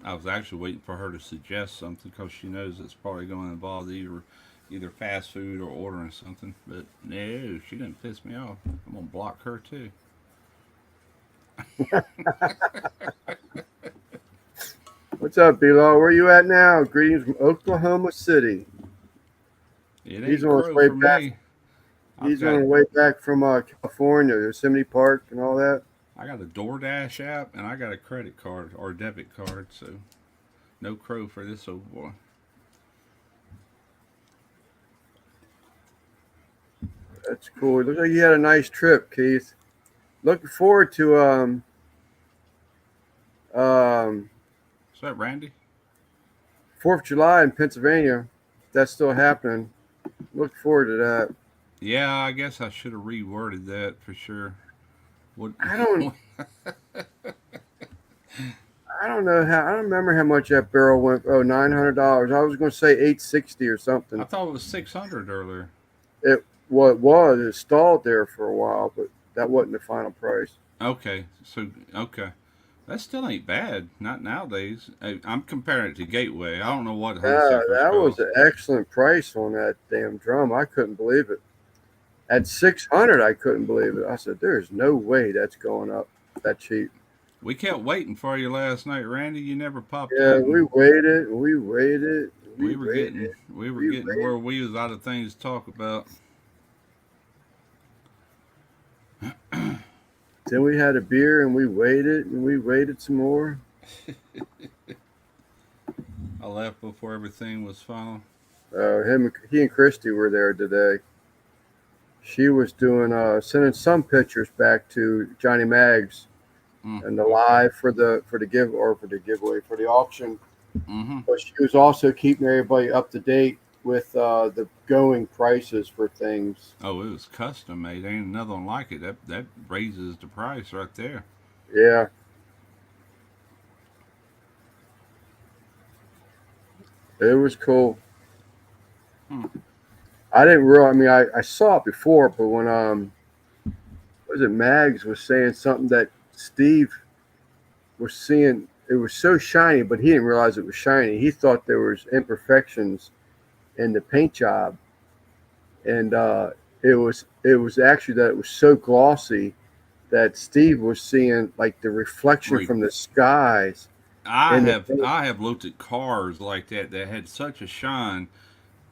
I was actually waiting for her to suggest something because she knows it's probably going to involve either fast food or ordering something. But no, she didn't piss me off. I'm gonna block her too. What's up, B-Law? Where you at now? Greetings from Oklahoma City. It ain't He's on his crow way for back. me. He's on his way back from California, Yosemite Park, and all that. I got a DoorDash app and I got a credit card or a debit card, so no crow for this old boy. That's cool. It looks like you had a nice trip, Keith. Looking forward to Is that Randy? 4th of July in Pennsylvania. That's still happening. Look forward to that. Yeah, I guess I should have reworded that for sure. What? I don't know how. I don't remember how much that barrel went. Oh, $900. I was going to say $860 or something. I thought it was 600 earlier. Well, it was. It stalled there for a while, but that wasn't the final price. Okay, so okay. That still ain't bad. Not nowadays. I'm comparing it to Gateway. I don't know what Yeah, honeysuckles that was cost. an excellent price on that damn drum. I couldn't believe it. At 600, I couldn't believe it. I said, "There's no way that's going up that cheap." We kept waiting for you last night, Randy. You never popped Yeah, up, we and waited, we waited, we we were waited, getting we were we getting to waited. where we was out of things to talk about. Then we had a beer and we waited some more. I left before everything was final. He and Christy were there today. She was doing sending some pictures back to Johnny Mags and the Okay. live for the giveaway for the auction. Mm-hmm. But she was also keeping everybody up to date with the going prices for things. Oh, it was custom made. Ain't another one like it. That raises the price right there. Yeah, it was cool. Hmm. I didn't realize. I mean, I saw it before, but when was it Mags was saying something that Steve was seeing, it was so shiny, but he didn't realize it was shiny. He thought there was imperfections in the paint job, and it was actually that it was so glossy that Steve was seeing like the reflection Re- from the skies I in the have paint. I have looked at cars like that had such a shine.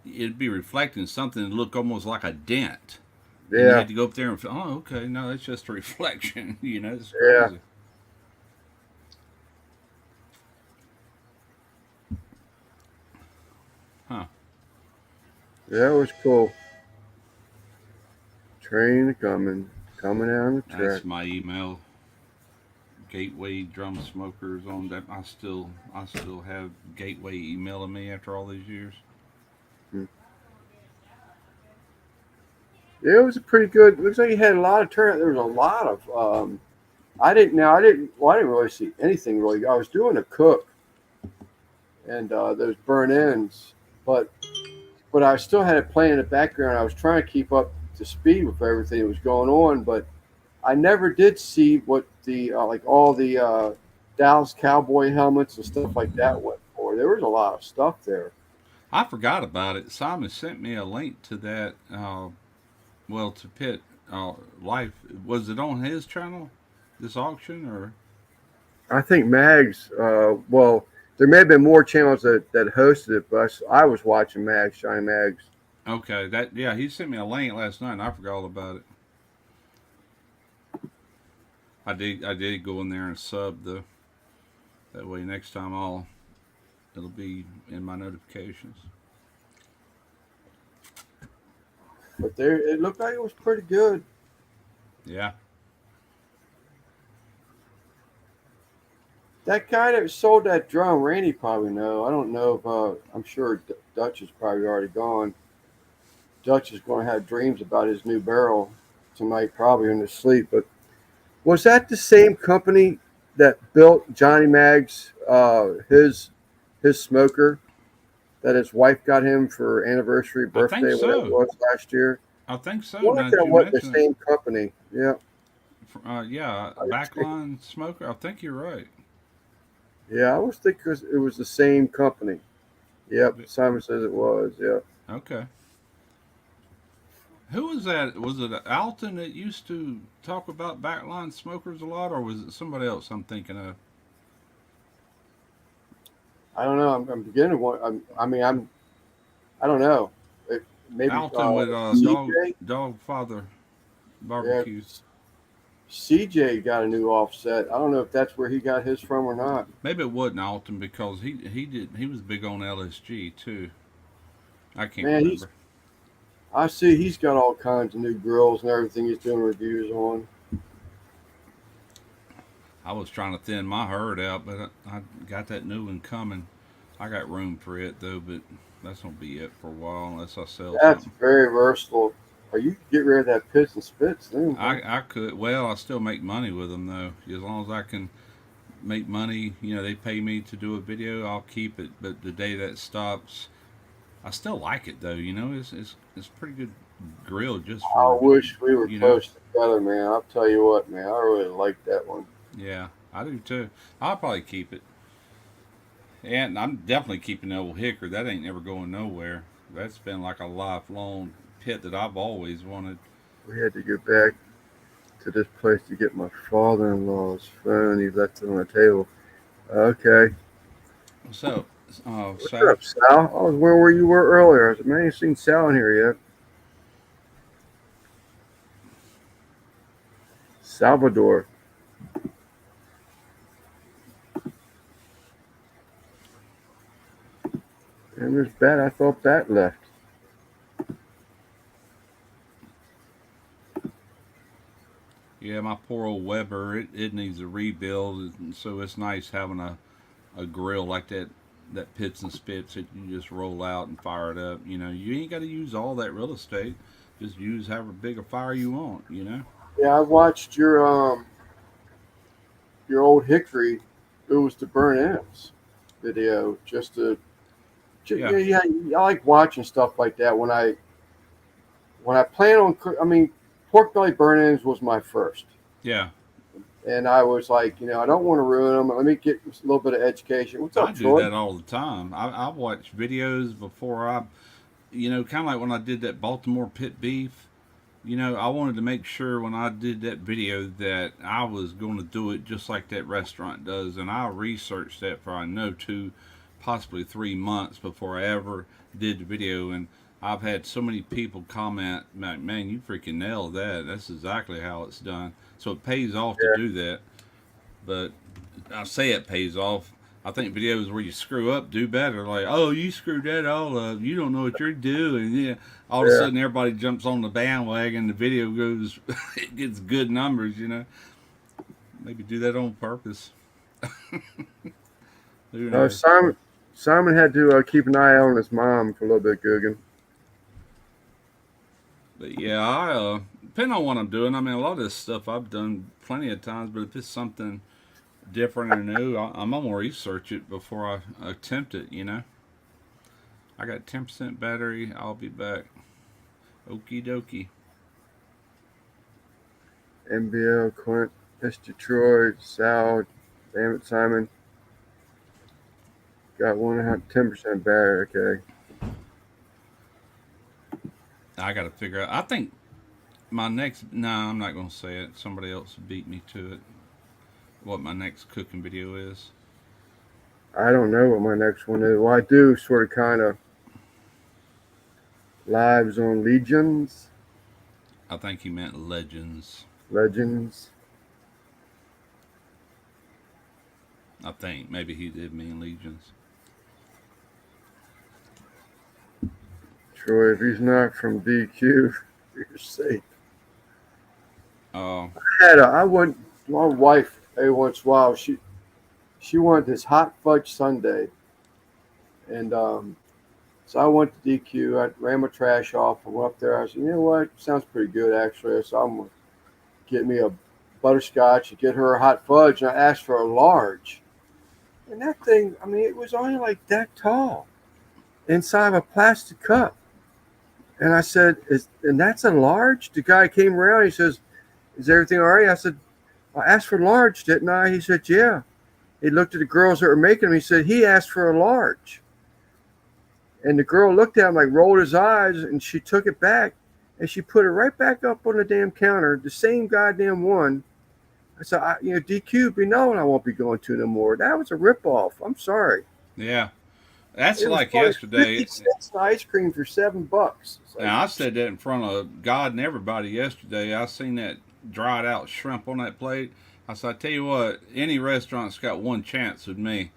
It'd be reflecting something that looked almost like a dent, and you Yeah, had to go up there and oh, okay, no, it's just a reflection. It's yeah, crazy. Huh? yeah. It was cool. Train coming down the track. That's my email. Gateway drum smokers on that. I still have Gateway emailing me after all these years. Hmm. Yeah, it was a pretty good. Looks like he had a lot of turnout. There was a lot of. I didn't. Well, I didn't really see anything really. I was doing a cook and those burn ends, but I still had it playing in the background. I was trying to keep up to speed with everything that was going on, but I never did see what the like all the Dallas Cowboy helmets and stuff like that went for. There was a lot of stuff there. I forgot about it. Simon sent me a link to that. Well, to Pitt Life. Was it on his channel? This auction or I think Mags. Well, there may have been more channels that hosted it, but I was watching Mags, Shiny Mags. okay? That yeah, he sent me a link last night, and I forgot all about it. I did go in there and sub the. That way, next time it'll be in my notifications. But there, it looked like it was pretty good. Yeah. That guy that sold that drum, Randy probably know. I don't know if I'm sure Dutch is probably already gone. Dutch is going to have dreams about his new barrel tonight, probably in his sleep. But was that the same company that built Johnny Mag's his smoker that his wife got him for anniversary, I think birthday, whatever it so. was last year? I think I so. wonder Now if that that you wasn't the mention same company. Yeah, it, yeah, backline smoker. I think you're right. yeah. I was thinking it was the same company. Yep, Simon says it was. Yeah. Okay. Who was that? Was it Alton that used to talk about backline smokers a lot, or was it somebody else I'm thinking of? I don't know. I'm beginning to want. I mean, I don't know. Maybe Alton with CJ. Dog Father Yeah, Barbecue. CJ got a new offset. I don't know if that's where he got his from or not. Maybe it wasn't Alton because he was big on LSG too. I can't Man, remember. I see he's got all kinds of new grills and everything he's doing reviews on. I was trying to thin my herd out, but I got that new one coming. I got room for it though, but that's gonna be it for a while unless I sell That's something. very versatile. Or you can get rid of that pits and spits then. Huh? I could well I still make money with them though as long as I can make money. They pay me to do a video. I'll keep it. But the day that stops, I still like it though. It's pretty good grill just I for wish we were you know. close together, man. I'll tell you what, man. I really like that one. Yeah, I do too. I'll probably keep it. And I'm definitely keeping the old hickory. That ain't never going nowhere. That's been like a lifelong pit that I've always wanted. We had to go back to this place to get my father-in-law's phone. He left it on the table. Okay. What's up, What's Sal? up, Sal? I was where you were earlier. I said, man, I ain't seen Sal in here yet. Salvador. And there's Bat. I thought Bat left. Yeah, my poor old Weber, it needs a rebuild, and so it's nice having a grill like that pits and spits that you just roll out and fire it up. You know, you ain't got to use all that real estate. Just use however big a fire you want. You know. Yeah, I watched your old Hickory. It was the burn ends video. Just to, Yeah. yeah, I like watching stuff like that when I plan on. I mean, pork belly burn ends was my first. Yeah. And I was like, I don't want to ruin them. Let me get a little bit of education. What's I up, do Troy? that all the time. I watch videos before kind of like when I did that Baltimore pit beef. I wanted to make sure when I did that video that I was going to do it just like that restaurant does. And I researched that for, I know, 2, possibly 3 months before I ever did the video. And I've had so many people comment, man, you freaking nailed that. That's exactly how it's done. So it pays off to do that. But I say it pays off. I think videos where you screw up do better. Like, oh, you screwed that all up. You don't know what you're doing. Yeah. All of a sudden, everybody jumps on the bandwagon. The video goes, it gets good numbers. Maybe do that on purpose. Who knows? Simon had to keep an eye on his mom for a little bit, Guggen. But yeah, depending on what I'm doing. I mean, a lot of this stuff I've done plenty of times. But if it's something different or new, I'm gonna research it before I attempt it. I got 10% battery. I'll be back. Okie dokie. MBL, Clint, S. Detroit, Sal, damn it, Simon. Got 10% battery. Okay. I got to figure out. I think my next. No, I'm not gonna say it. Somebody else beat me to it. What my next cooking video is. I don't know what my next one is. Well, I do sort of kind of lives on Legions. I think he meant Legends. Legends. I think maybe he did mean Legions. Troy, if he's not from DQ, you're safe. I went. My wife every once in a while she wanted this hot fudge sundae, and so I went to DQ. I ran my trash off. I went up there. I said, you know what? Sounds pretty good actually. So I'm gonna get me a butterscotch and get her a hot fudge. And I asked for a large, and that thing. I mean, it was only like that tall, inside of a plastic cup. And I said, and that's a large? The guy came around. He says, is everything all right? I said, I asked for large, didn't I? He said, yeah. He looked at the girls that were making them. He said, he asked for a large. And the girl looked at him, like rolled his eyes, and she took it back, and she put it right back up on the damn counter, the same goddamn one. I said, DQ, be knowing I won't be going to no more. That was a ripoff. I'm sorry. Yeah. That's It was like probably yesterday. 50 cents ice cream for $7. Like, Now I said that in front of God and everybody yesterday. I seen that dried out shrimp on that plate. I said, I tell you what, any restaurant's got one chance with me.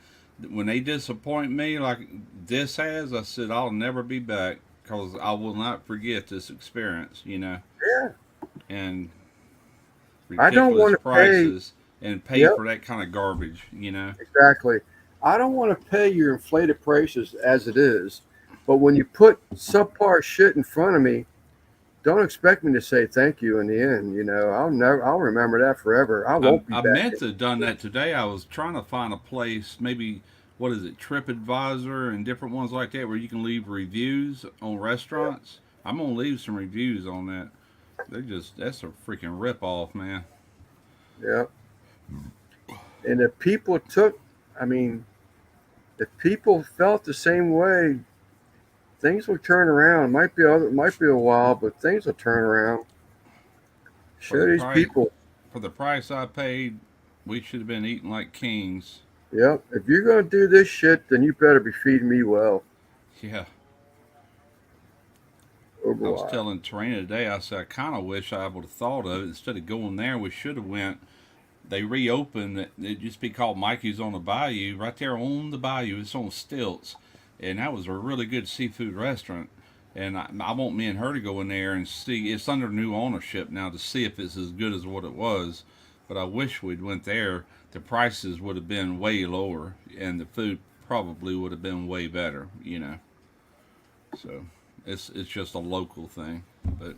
When they disappoint me like this has, I said I'll never be back because I will not forget this experience. Yeah. And I don't want ridiculous to prices and pay Yep. for that kind of garbage. Exactly. I don't want to pay your inflated prices as it is, but when you put subpar shit in front of me, don't expect me to say thank you in the end. I'll remember that forever. I won't be I back. meant to have done that today. I was trying to find a place, maybe what is it, TripAdvisor and different ones like that, where you can leave reviews on restaurants. I'm gonna leave some reviews on that. That's a freaking rip off, man. Yeah. And if people took, I mean, if people felt the same way, things will turn around. Might be a while, but things will turn around. For the Show these price, people. for the price I paid, we should have been eating like kings. Yep. If you're gonna do this shit, then you better be feeding me well. Yeah. I was Overwise. telling Tarina today, I said, I kind of wish I would have thought of it. Instead of going there, we should have went. They reopened it. It used to be called Mikey's on the Bayou. Right there on the bayou. It's on stilts. And that was a really good seafood restaurant. And I want me and her to go in there and see. It's under new ownership now to see if it's as good as what it was. But I wish we'd went there. The prices would have been way lower, and the food probably would have been way better. You know, so it's just a local thing. But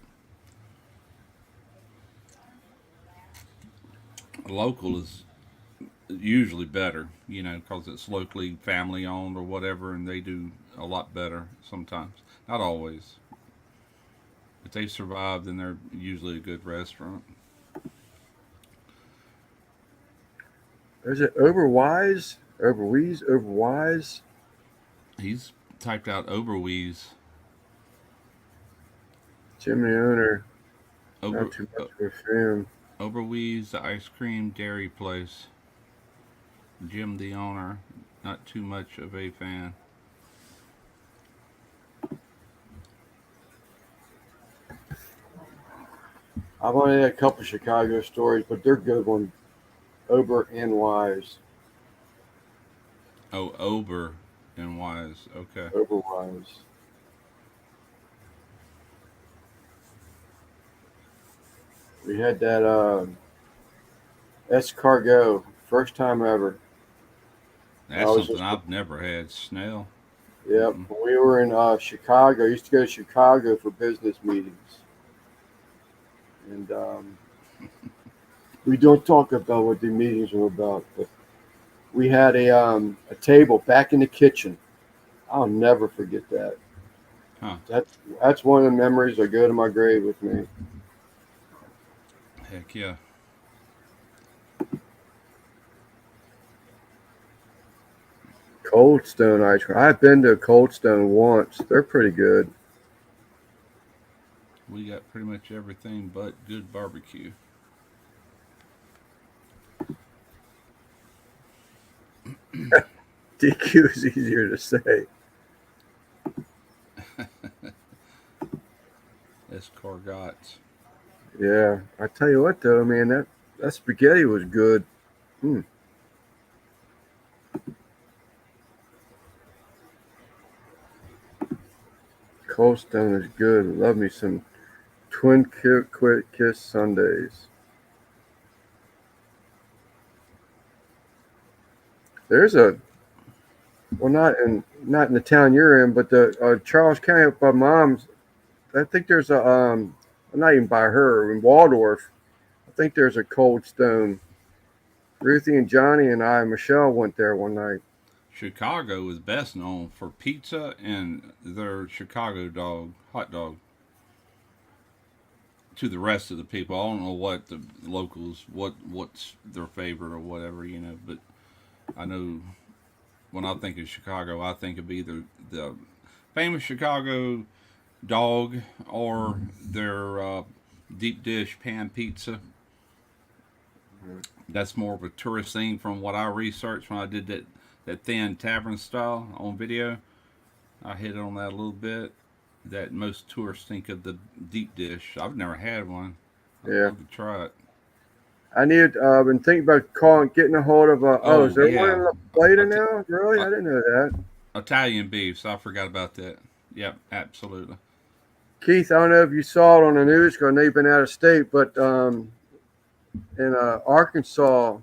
local is usually better, you know, because it's locally family owned or whatever, and they do a lot better sometimes. Not always. If they survive, then they're usually a good restaurant. Is it Overwise? Overwise? He's typed out Oberweis. Jimmy owner. Ober, Not too much of a fan. Oberweis, the ice cream dairy place. Jim, the owner, not too much of a fan. I've only had a couple of Chicago stories, but they're good ones. Ober and Wise. Oh, Ober and Wise. Okay. Overwise. We had that escargot, first time ever. That's I was something just- I've never had. Snell. Yep. When we were in Chicago, I used to go to Chicago for business meetings. And we don't talk about what the meetings were about, but we had a table back in the kitchen. I'll never forget that. Huh. That's one of the memories that go to my grave with me. Heck yeah. Cold Stone ice cream. I've been to Cold Stone once. They're pretty good. We got pretty much everything but good barbecue. DQ is easier to say. Escargot. Yeah, I tell you what though, man, that spaghetti was good. Cold Stone is good. Love me some Twin Quick Kiss Sundays. There's not in the town you're in, but the Charles County up by Mom's. I think there's not even by her in Waldorf. I think there's a Cold Stone. Ruthie and Johnny and Michelle went there one night. Chicago is best known for pizza and their Chicago hot dog. To the rest of the people, I don't know what the locals, what's their favorite or whatever, you know. But I know when I think of Chicago, I think of either the famous Chicago dog or their deep dish pan pizza. That's more of a tourist thing from what I researched when I did that thin tavern style on video. I hit on that a little bit. That most tourists think of the deep dish. I've never had one. I'd love to try it. I've been thinking about getting a hold of. Is there one in La Plata now? Really? I didn't know that. Italian beef, so I forgot about that. Yep, absolutely. Keith, I don't know if you saw it on the news because I know you've been out of state, but in Arkansas,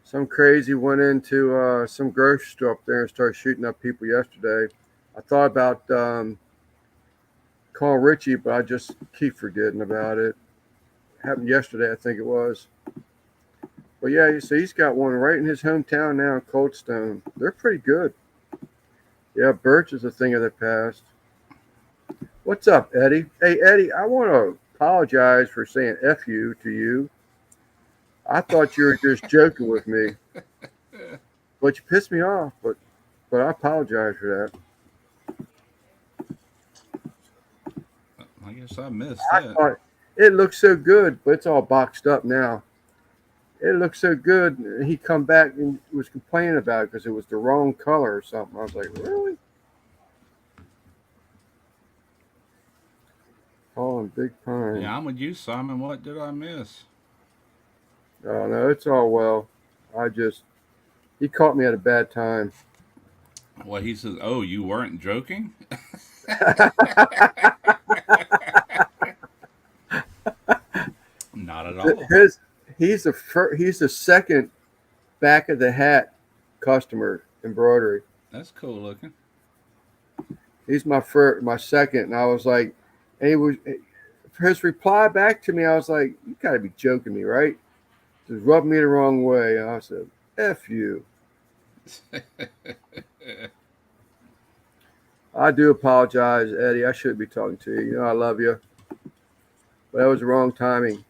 some crazy went into some grocery store up there and started shooting up people yesterday. I thought about calling Richie, but I just keep forgetting about it. Happened yesterday, I think it was. But yeah, so he's got one right in his hometown now in Cold Stone. They're pretty good. Yeah, Birch is a thing of the past. What's up, Eddie? Hey, Eddie, I want to apologize for saying F you to you. I thought you were just joking with me, but you pissed me off. But I apologize for I guess I missed that. I that. thought it looked so good, but it's all boxed up now. It looked so good. He come back and was complaining about it because it was the wrong color or something. I was like, really? Oh, and Big Pine. Yeah, I'm with you, Simon. What did I miss? Oh no, it's all well. He caught me at a bad time. Well, he says, "Oh, you weren't joking." Not at all. He's the second back of the hat customer embroidery. That's cool looking. He's my second, and I was like, and he was his reply back to me. I was like, you gotta be joking me, right? Just rubbed me the wrong way. And I said, F you. I do apologize, Eddie. I shouldn't be talking to you. You know I love you, but that was the wrong timing.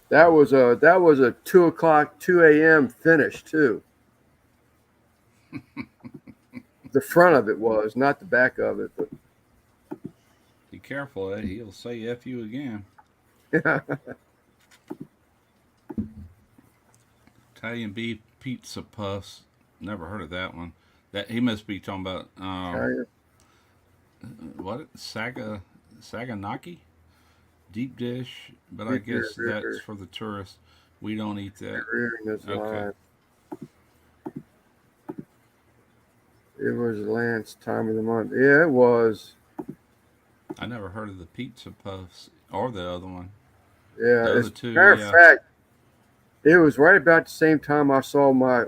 That was a 2:00, 2 a.m. finish too. The front of it was, not the back of it. But Be careful, Eddie. He'll say "F you" again. Italian beef pizza puffs. Never heard of that one. That he must be talking about. What Saganaki deep dish, but I guess that's for the tourists. We don't eat that. Okay. It was Lance time of the month. Yeah, it was. I never heard of the pizza puffs or the other one. Yeah, the as other two. Matter of fact, it was right about the same time I saw my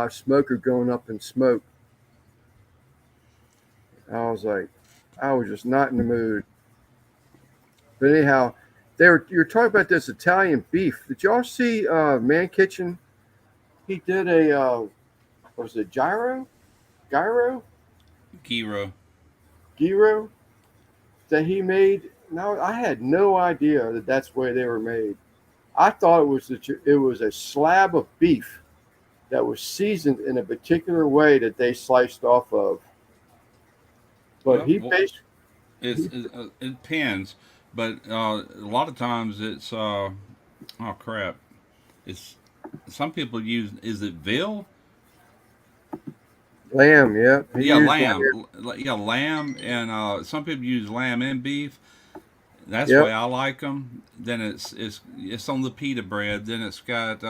smoker going up in smoke. I was like, I was just not in the mood. But anyhow, you're talking about this Italian beef. Did y'all see Man Kitchen? He did a was it gyro that he made. No, I had no idea that that's where they were made. I thought it was a slab of beef that was seasoned in a particular way that they sliced off of. But it depends, but a lot of times it's oh crap, it's some people use, is it veal? Lamb, yeah. Lamb, and some people use lamb and beef. That's the way I like them. Then it's on the pita bread. Then it's got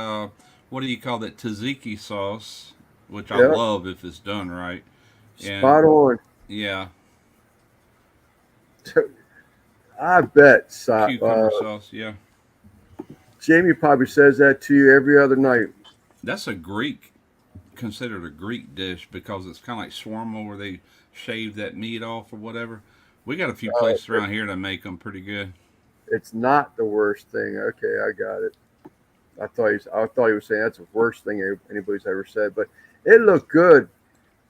what do you call that, tzatziki sauce, which I love if it's done right. Spot on. Yeah. I bet. Cucumber sauce, yeah. Jamie probably says that to you every other night. That's considered a Greek dish because it's kind of like shawarma where they shave that meat off or whatever. We got a few places around here that make them pretty good. It's not the worst thing. Okay, I got it. I thought he was saying that's the worst thing anybody's ever said, but it looked good.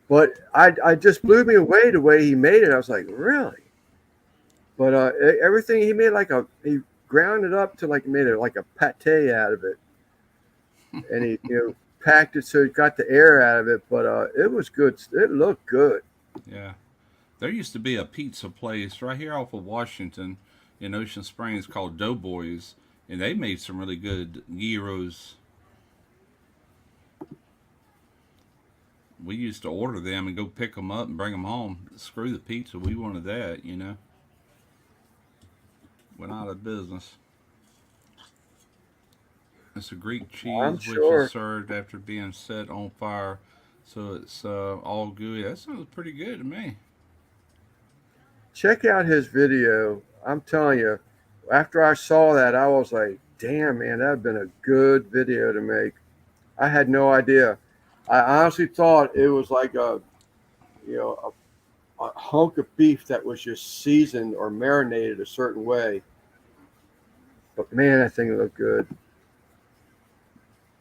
But I just blew me away the way he made it. I was like, really? But everything he made he ground it up to made it like a pate out of it, and he packed it so it got the air out of it. But it was good. It looked good. Yeah, there used to be a pizza place right here off of Washington in Ocean Springs called Doughboys, and they made some really good gyros. We used to order them and go pick them up and bring them home. Screw the pizza, we wanted that, Went out of business. It's a Greek cheese which is served after being set on fire, so it's all gooey. That sounds pretty good to me. Check out his video. I'm telling you, after I saw that, I was like, damn, man, that'd been a good video to make. I had no idea. I honestly thought it was like a hunk of beef that was just seasoned or marinated a certain way. But man, that thing looked good.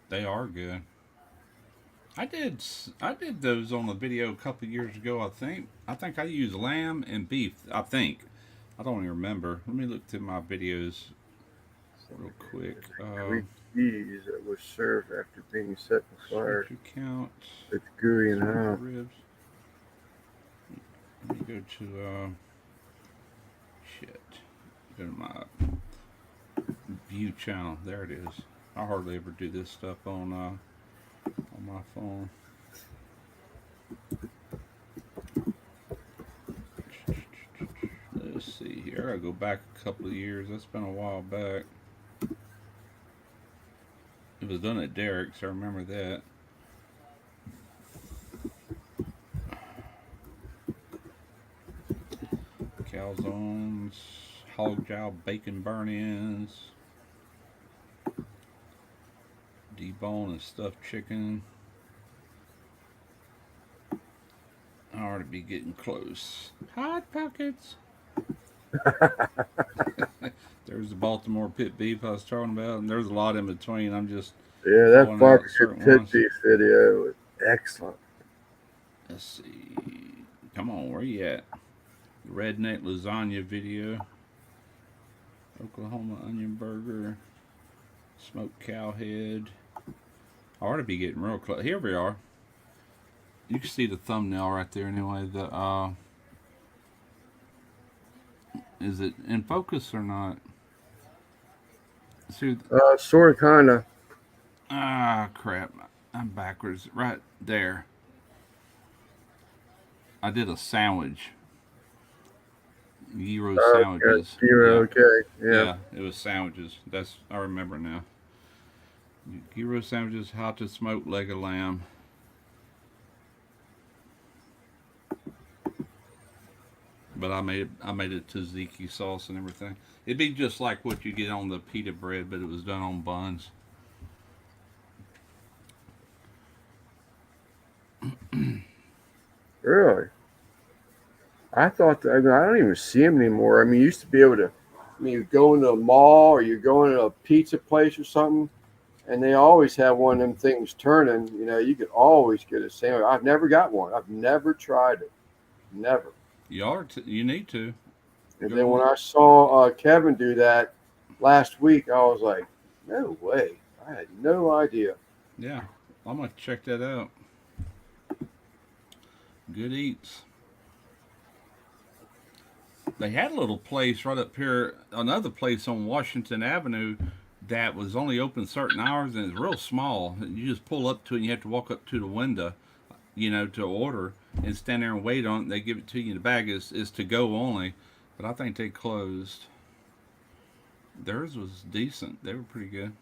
They are good. I did those on the video a couple years ago. I think I used lamb and beef. I think I don't even remember. Let me look through my videos real quick. Greek cheese that was served after being set to fire. Switch account. It's gooey and hot. Ribs. Let me go to shit. Go to my view channel. There it is. I hardly ever do this stuff on my phone. Let's see here. I gotta go back a couple of years. That's been a while back. It was done at Derek's. I remember that. Calzones, hog jowl, bacon burn-ins, debone and stuffed chicken. I ought to be getting close. Hot Pockets. There's the Baltimore pit beef I was talking about, and there's a lot in between. I'm just Yeah, that pulling out barbecue certain pit ones. beef video was excellent. Let's see. Come on, where you at? Redneck lasagna video. Oklahoma onion burger. Smoked cow head. I ought to be getting real close. Here we are. You can see the thumbnail right there anyway. The is it in focus or not? See, Sort of, kind of. crap. I'm backwards. Right there. I did a sandwich. Gyro sandwiches. Gyro, Yeah. okay. Yeah. Yeah, it was sandwiches. That's I remember now. Gyro sandwiches, how to smoke leg of lamb. But I made it tzatziki sauce and everything. It'd be just like what you get on the pita bread, but it was done on buns. Really? I thought that, I mean, I don't even see them anymore. I mean, you used to be able to, I mean, you go into a mall or you go into a pizza place or something, and they always have one of them things turning. You know, you could always get a sandwich. I've never got one. I've never tried it. Never. You need to. And then when I saw Kevin do that last week, I was like, no way. I had no idea. Yeah, I'm gonna check that out. Good eats. They had a little place right up here, another place on Washington Avenue that was only open certain hours and it's real small. You just pull up to it and you have to walk up to the window, to order and stand there and wait on it. They give it to you in the bag. Is to go only, but I think they closed. Theirs was decent. They were pretty good.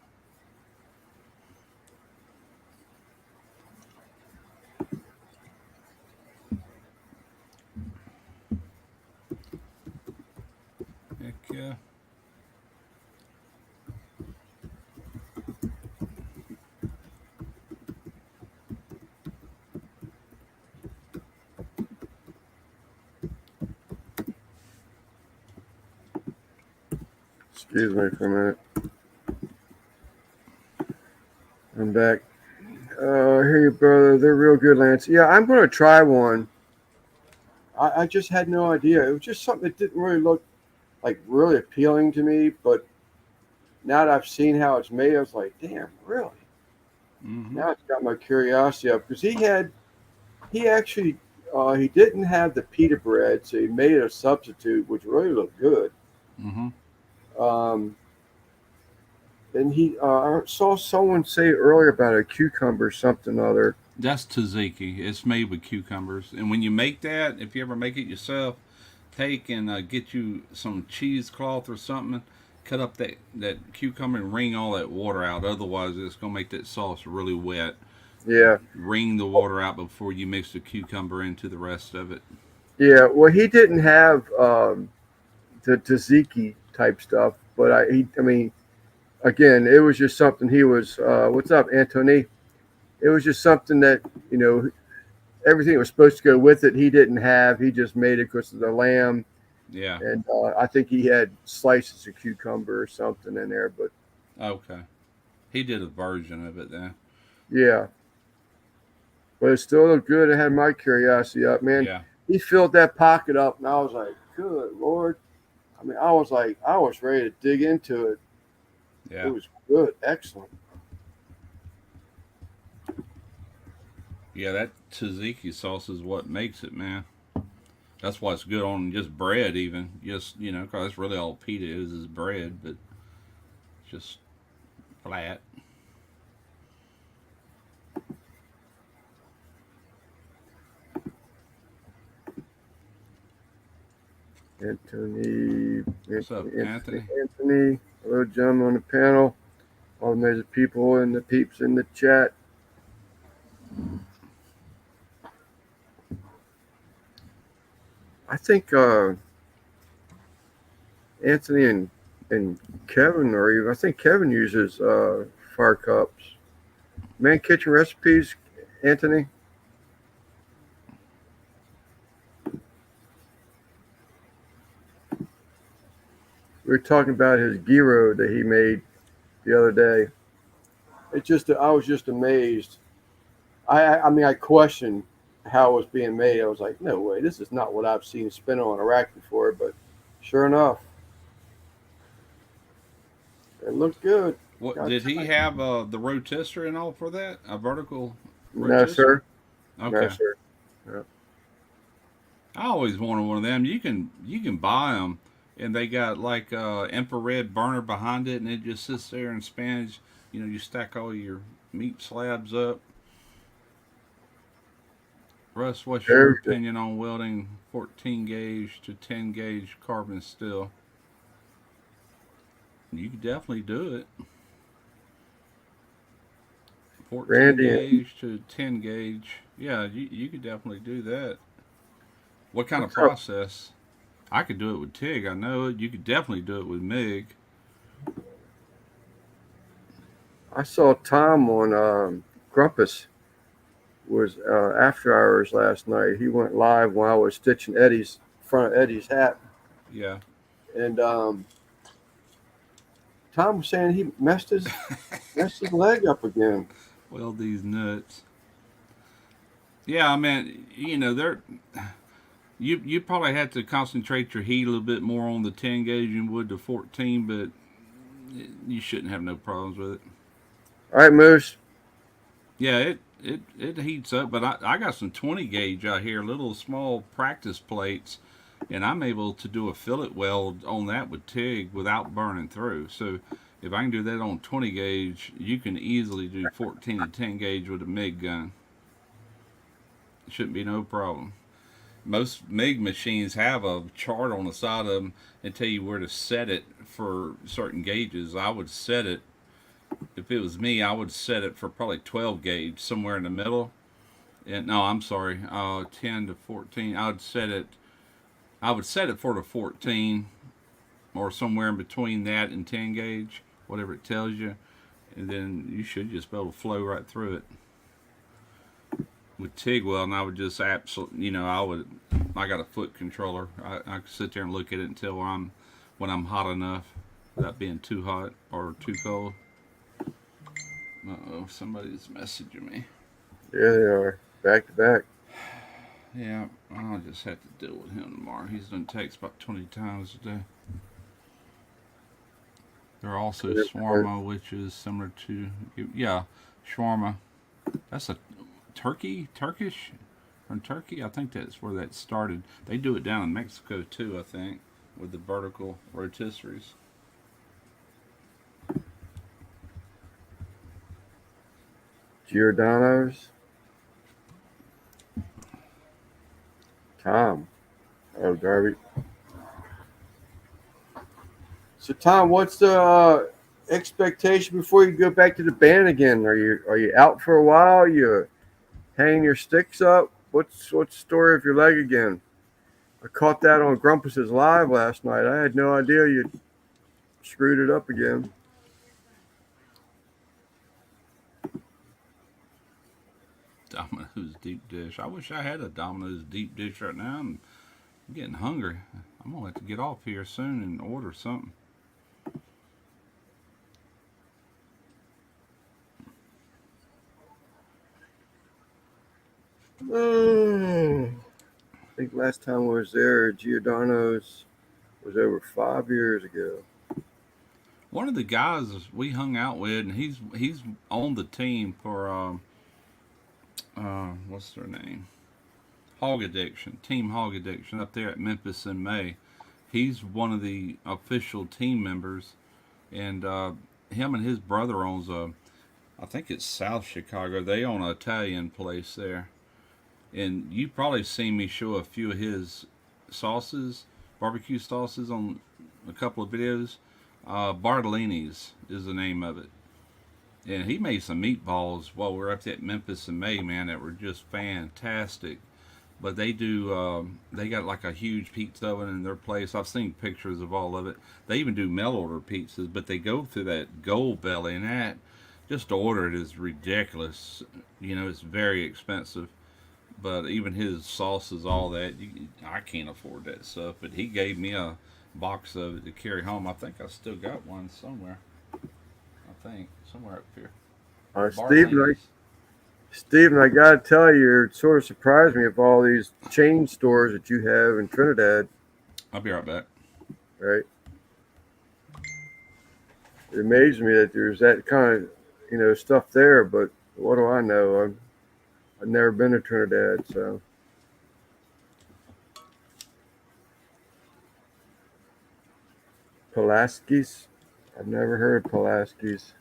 Heck yeah. Excuse me for a minute. I'm back. Here you, brother. They're real good, Lance. Yeah, I'm going to try one. I just had no idea. It was just something that didn't really look like really appealing to me. But now that I've seen how it's made, I was like, damn, really? Mm-hmm. Now it's got my curiosity up because he actually didn't have the pita bread, so he made a substitute, which really looked good. Mm-hmm. And I saw someone say earlier about a cucumber something other. That's tzatziki. It's made with cucumbers. And when you make that, if you ever make it yourself, take and get you some cheesecloth or something, cut up that cucumber and wring all that water out. Otherwise, it's going to make that sauce really wet. Yeah. Wring the water out before you mix the cucumber into the rest of it. Yeah. Well, he didn't have the tzatziki type stuff, but I mean, again, it was just something he was, what's up, Anthony? It was just something that, everything was supposed to go with it. He didn't have, he just made it because of the lamb. Yeah. And I think he had slices of cucumber or something in there, but. Okay. He did a version of it then. Yeah. But it still looked good. It had my curiosity up, man. Yeah. He filled that pocket up and I was like, good Lord. I mean, I was ready to dig into it. Yeah. It was good, excellent. Yeah, that tzatziki sauce is what makes it, man. That's why it's good on just bread, even. Just, you know, 'cause that's really all pita is bread, but just flat. Anthony, What's up, Anthony? Anthony. Hello, gentlemen on the panel. All the amazing people and the peeps in the chat. I think Anthony and Kevin, or even I think Kevin uses fire cups. Man Kitchen Recipes, Anthony. We were talking about his gyro that he made the other day. I was just amazed. I mean, I questioned how it was being made. I was like, no way, this is not what I've seen spin on a rack before. But sure enough, it looked good. What Got did he time. have the rotisserie and all for that? A vertical No, rotisserie? sir. No, Okay. sir. Yeah. I always wanted one of them. You can buy them, and they got like infrared burner behind it, and it just sits there and spans. You know, you stack all your meat slabs up. Russ, what's your Very good. opinion on welding 14 gauge to 10 gauge carbon steel? You could definitely do it. 14 Randy, gauge to 10 gauge. Yeah, you could definitely do that. What kind of what's up? process? I could do it with TIG. I know it. You could definitely do it with MIG. I saw Tom on Grumpus was after hours last night. He went live while I was stitching Eddie's front of Eddie's hat, Yeah. and Tom was saying he messed his leg up again. Weld these nuts. Yeah, I mean, you know, they're you probably have to concentrate your heat a little bit more on the 10 gauge than you would the 14, but you shouldn't have no problems with it. All right, Moose. Yeah, it heats up, but I got some 20 gauge out here, little small practice plates, and I'm able to do a fillet weld on that with TIG without burning through. So if I can do that on 20 gauge, you can easily do 14 and 10 gauge with a MIG gun. It shouldn't be no problem. Most MIG machines have a chart on the side of them and tell you where to set it for certain gauges. I would set it, if it was me, I would set it for probably 12 gauge, somewhere in the middle. And no, I'm sorry, 10 to 14. I would set it for the 14 or somewhere in between that and 10 gauge, whatever it tells you. And then you should just be able to flow right through it. With TIG welding, I would just absolutely, you know, I got a foot controller. I could sit there and look at it until when I'm hot enough without being too hot or too cold. Uh-oh, somebody's messaging me. Yeah, they are back to back. Yeah, I'll just have to deal with him tomorrow. He's done text about 20 times a day. There are also shawarma, which is similar to, yeah, shawarma. That's a Turkish from Turkey. I think that's where that started. They do it down in Mexico too, I think, with the vertical rotisseries. Giordano's. Tom. Oh, Darby. So, Tom, what's the expectation before you go back to the band again? Are you out for a while? You hanging your sticks up? What's the story of your leg again? I caught that on Grumpus's live last night. I had no idea you screwed it up again. Domino's deep dish. I wish I had a Domino's deep dish right now. I'm getting hungry. I'm gonna have to get off here soon and order something. I think last time I was there, Giordano's was over 5 years ago. One of the guys we hung out with, and he's on the team for what's their name? Hog Addiction, Team Hog Addiction, up there at Memphis in May. He's one of the official team members, and him and his brother owns I think it's South Chicago. They own an Italian place there, and you probably seen me show a few of his sauces, barbecue sauces, on a couple of videos. Bartolini's is the name of it, and he made some meatballs while we were up at Memphis in May, man, that were just fantastic. But they do, they got like a huge pizza oven in their place. I've seen pictures of all of it. They even do mail order pizzas, but they go through that Gold Belly, and that just to order it is ridiculous. You know, it's very expensive. But even his sauces, all that, I can't afford that stuff. But he gave me a box of it to carry home. I think I still got one somewhere. I think somewhere up here. Stephen, I gotta tell you, it sort of surprised me of all these chain stores that you have in Trinidad. I'll be right back. Right? It amazed me that there's that kind of stuff there. But what do I know? I've never been to Trinidad, so. Pulaski's? I've never heard of Pulaski's.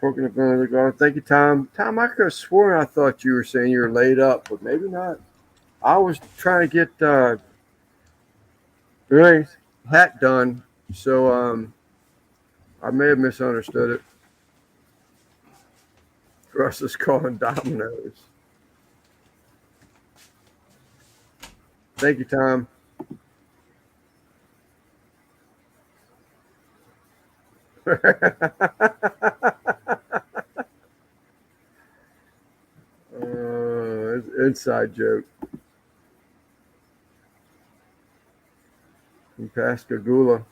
Pork and a bone of the garden. Thank you, Tom. Tom, I could have sworn I thought you were saying you were laid up, but maybe not. I was trying to get Renee hat done, so I may have misunderstood it. Russ is calling Domino's. Thank you, Tom. It's an inside joke. From Pascagoula.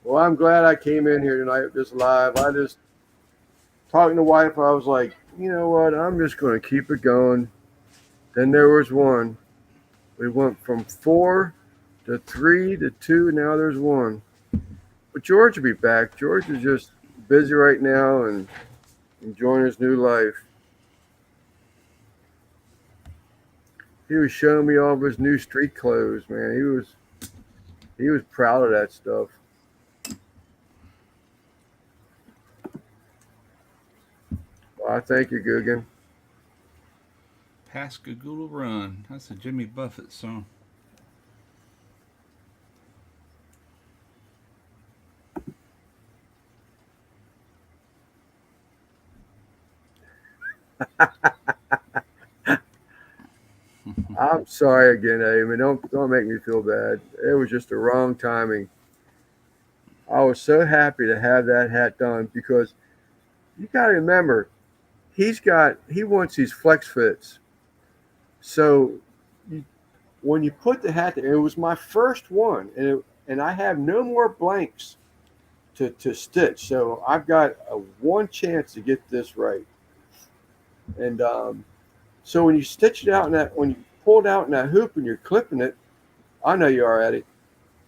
Well, I'm glad I came in here tonight just live. I just talking to wife. I was like, you know what? I'm just going to keep it going. Then there was one. We went from 4 to 3 to 2. Now there's one. But George will be back. George is just busy right now and enjoying his new life. He was showing me all of his new street clothes, man. He was proud of that stuff. Well, I thank you, Guggen. Pascagoula Run. That's a Jimmy Buffett song. I'm sorry again, Amy. Don't make me feel bad. It was just the wrong timing. I was so happy to have that hat done because you got to remember, he wants these flex fits. So when you put the hat there, it was my first one, and I have no more blanks to stitch. So I've got one chance to get this right. And so when you stitch it out when you pull it out in that hoop and you're clipping it, I know you are at it.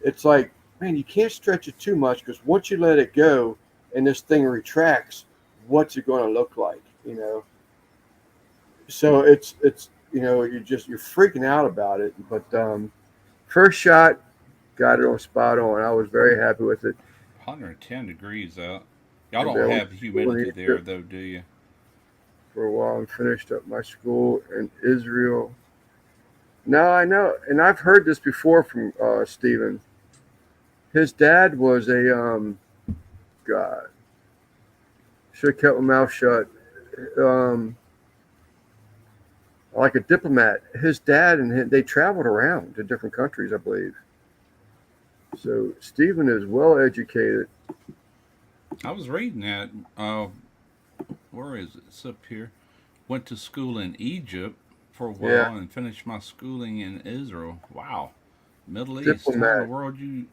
It's like, man, you can't stretch it too much because once you let it go and this thing retracts, what's it going to look like, So it's you're freaking out about it. But first shot, got it on spot on. I was very happy with it. 110 degrees out. Y'all don't have humidity there, though, do you? For a while and finished up my school in Israel. Now I know, and I've heard this before from Stephen. his dad was a God. Should have kept my mouth shut. Like a diplomat. His dad and him, they traveled around to different countries, I believe. So Stephen is well educated. I was reading that. Where is it? It's up here. Went to school in Egypt for a while Yeah. and finished my schooling in Israel. Wow. Middle East. How in Diplomat. the world you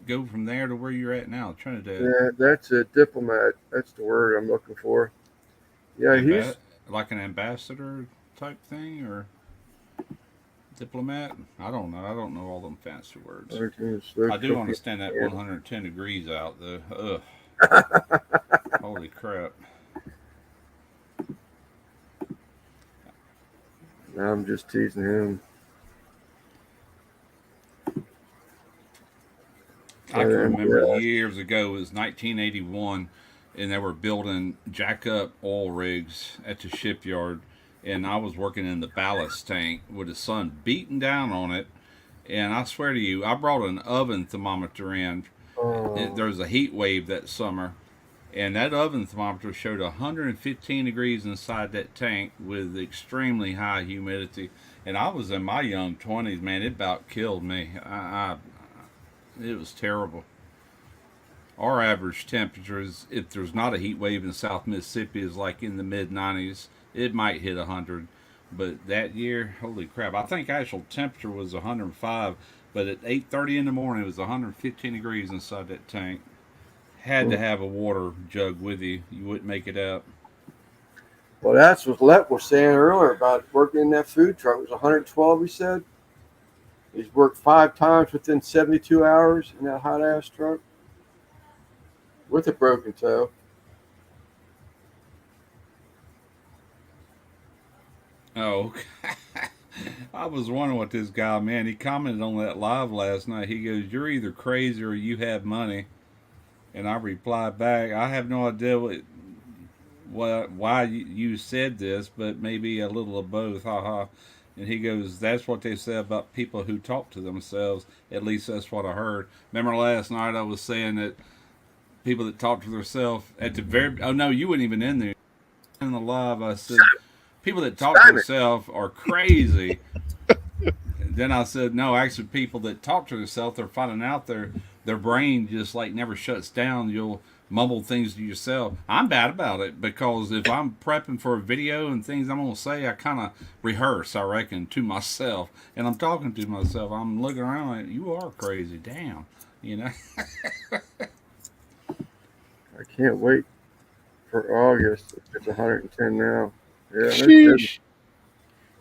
go from there to where you're at now, Trinidad? Yeah, that's a diplomat. That's the word I'm looking for. Yeah, he's Like an ambassador type thing or diplomat? I don't know. I don't know all them fancy words. I do understand that 110 degrees out though. Ugh. Holy crap. I'm just teasing him. I can remember years ago, it was 1981, and they were building jack-up oil rigs at the shipyard, and I was working in the ballast tank with the sun beating down on it, and I swear to you, I brought an oven thermometer in. There was a heat wave that summer, and that oven thermometer showed 115 degrees inside that tank with extremely high humidity, and I was in my young 20s, man, it about killed me. It was terrible. Our average temperatures, if there's not a heat wave in South Mississippi, is like in the mid 90s. It might hit 100, but that year, holy crap! I think actual temperature was 105, but at 8:30 in the morning, it was 115 degrees inside that tank. Had to have a water jug with you. You wouldn't make it out. Well, that's what Let was saying earlier about working in that food truck. It was 112, he said. He's worked 5 times within 72 hours in that hot ass truck with a broken toe. Oh, I was wondering what this guy, man, he commented on that live last night. He goes, "You're either crazy or you have money." And I replied back, "I have no idea why you said this, but maybe a little of both, haha." And he goes, "That's what they say about people who talk to themselves. At least that's what I heard." Remember last night I was saying that people that talk to themselves at the very, oh no, you weren't even in there. In the live, I said, people that talk to themselves are crazy. Then I said, no, actually people that talk to themselves, they're finding out their brain just like never shuts down. You'll mumble things to yourself. I'm bad about it because if I'm prepping for a video and things I'm going to say, I kind of rehearse, I reckon, to myself. And I'm talking to myself. I'm looking around like, you are crazy. Damn. You know? I can't wait for August. It's 110 now. Yeah, that's good.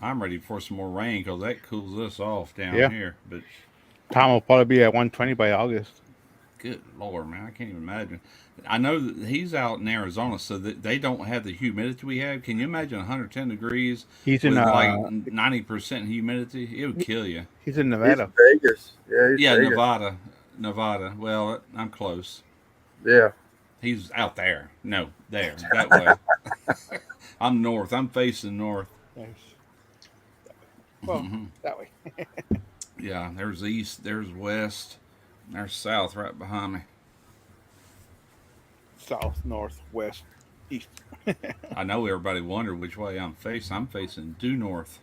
I'm ready for some more rain because that cools us off down here. But Tom will probably be at 120 by August. Good Lord, man, I can't even imagine. I know that he's out in Arizona, so that they don't have the humidity we have. Can you imagine 110 degrees He's with in like 90% humidity? It would kill you. He's in He's Nevada. in Vegas. Yeah, he's Yeah, Vegas. Nevada. Well, I'm close. Yeah. He's out there. No, there, that way. I'm north. I'm facing north. Nice. Well, that way. Yeah, there's east, there's west, there's south right behind me. South, north, west, east. I know everybody wondered which way I'm facing. I'm facing due north.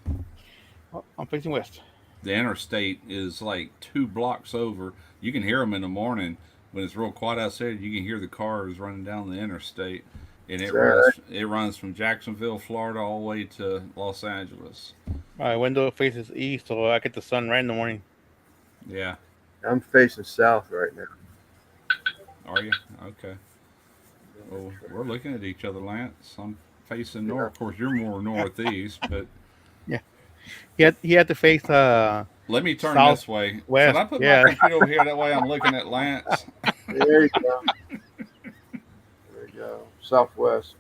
Well, I'm facing west. The interstate is like 2 blocks over. You can hear them in the morning when it's real quiet outside. You can hear the cars running down the interstate, and it runs from Jacksonville, Florida, all the way to Los Angeles. My window faces east, so I get the sun right in the morning. Yeah, I'm facing south right now. are you? Okay. Well, we're looking at each other, Lance. I'm facing north. Of course, you're more northeast, but He had to face let me turn South, this way. west, Can I put yeah. my computer over here? That way I'm looking at Lance. There you go. There you go. Southwest.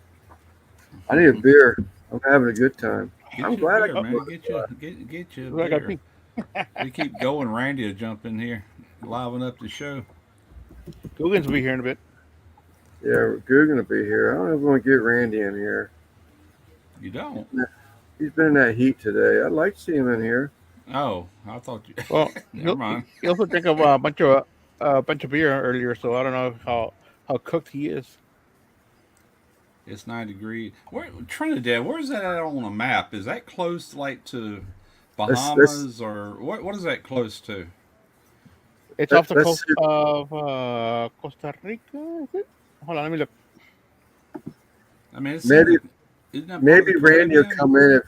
I need a beer. I'm having a good time. Get I'm you glad a I beer, got man. one. Get you I a got beer. pink. We keep going. Randy will jump in here, liven up the show. Googans will be here in a bit. Yeah, Guggen will be here. I don't know if we want to get Randy in here. You don't? He's been in that heat today. I'd like to see him in here. Oh, I thought you. Well, Never mind. he also drink a bunch of a bunch of beer earlier, so I don't know how cooked he is. It's 9 degrees. Where Trinidad? Where's that at on a map? Is that close, like to Let's Bahamas, or what is that close to? It's off the let's coast see. of Costa Rica. Is it? Hold on, let me look. I mean, it's Maybe isn't that part of maybe the Randy will Caribbean? come in if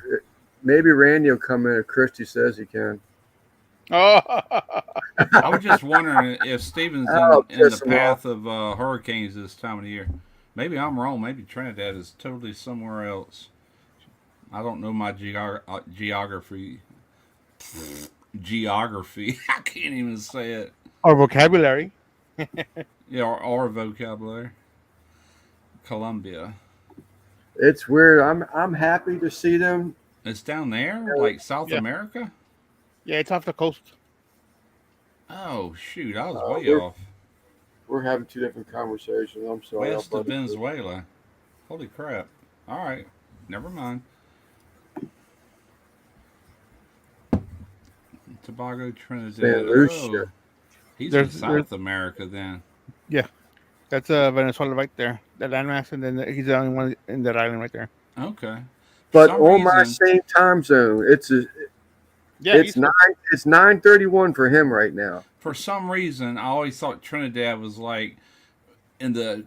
maybe Randy will come in if Christy says he can. Oh, I was just wondering if Stephen's I'll in the piss him off. path of hurricanes this time of the year. Maybe I'm wrong. Maybe Trinidad is totally somewhere else. I don't know my geography. Geography. I can't even say it. our vocabulary. Yeah, our vocabulary. Colombia. It's weird. I'm happy to see them. It's down there, like South Yeah, America. yeah, it's off the coast. Oh shoot, I was way We're off. we're having two different conversations. I'm sorry. I'll West of butt into it. Venezuela. Holy crap! All right, never mind. Tobago, Trinidad. St. Oh, Lucia. he's in There's South America then. yeah, that's Venezuela right there. The landmass, and then he's the only one in that island right there. Okay. For But some on my reason, same time zone, Yeah, it's East Coast. 9:31 for him right now. I always thought Trinidad was like in the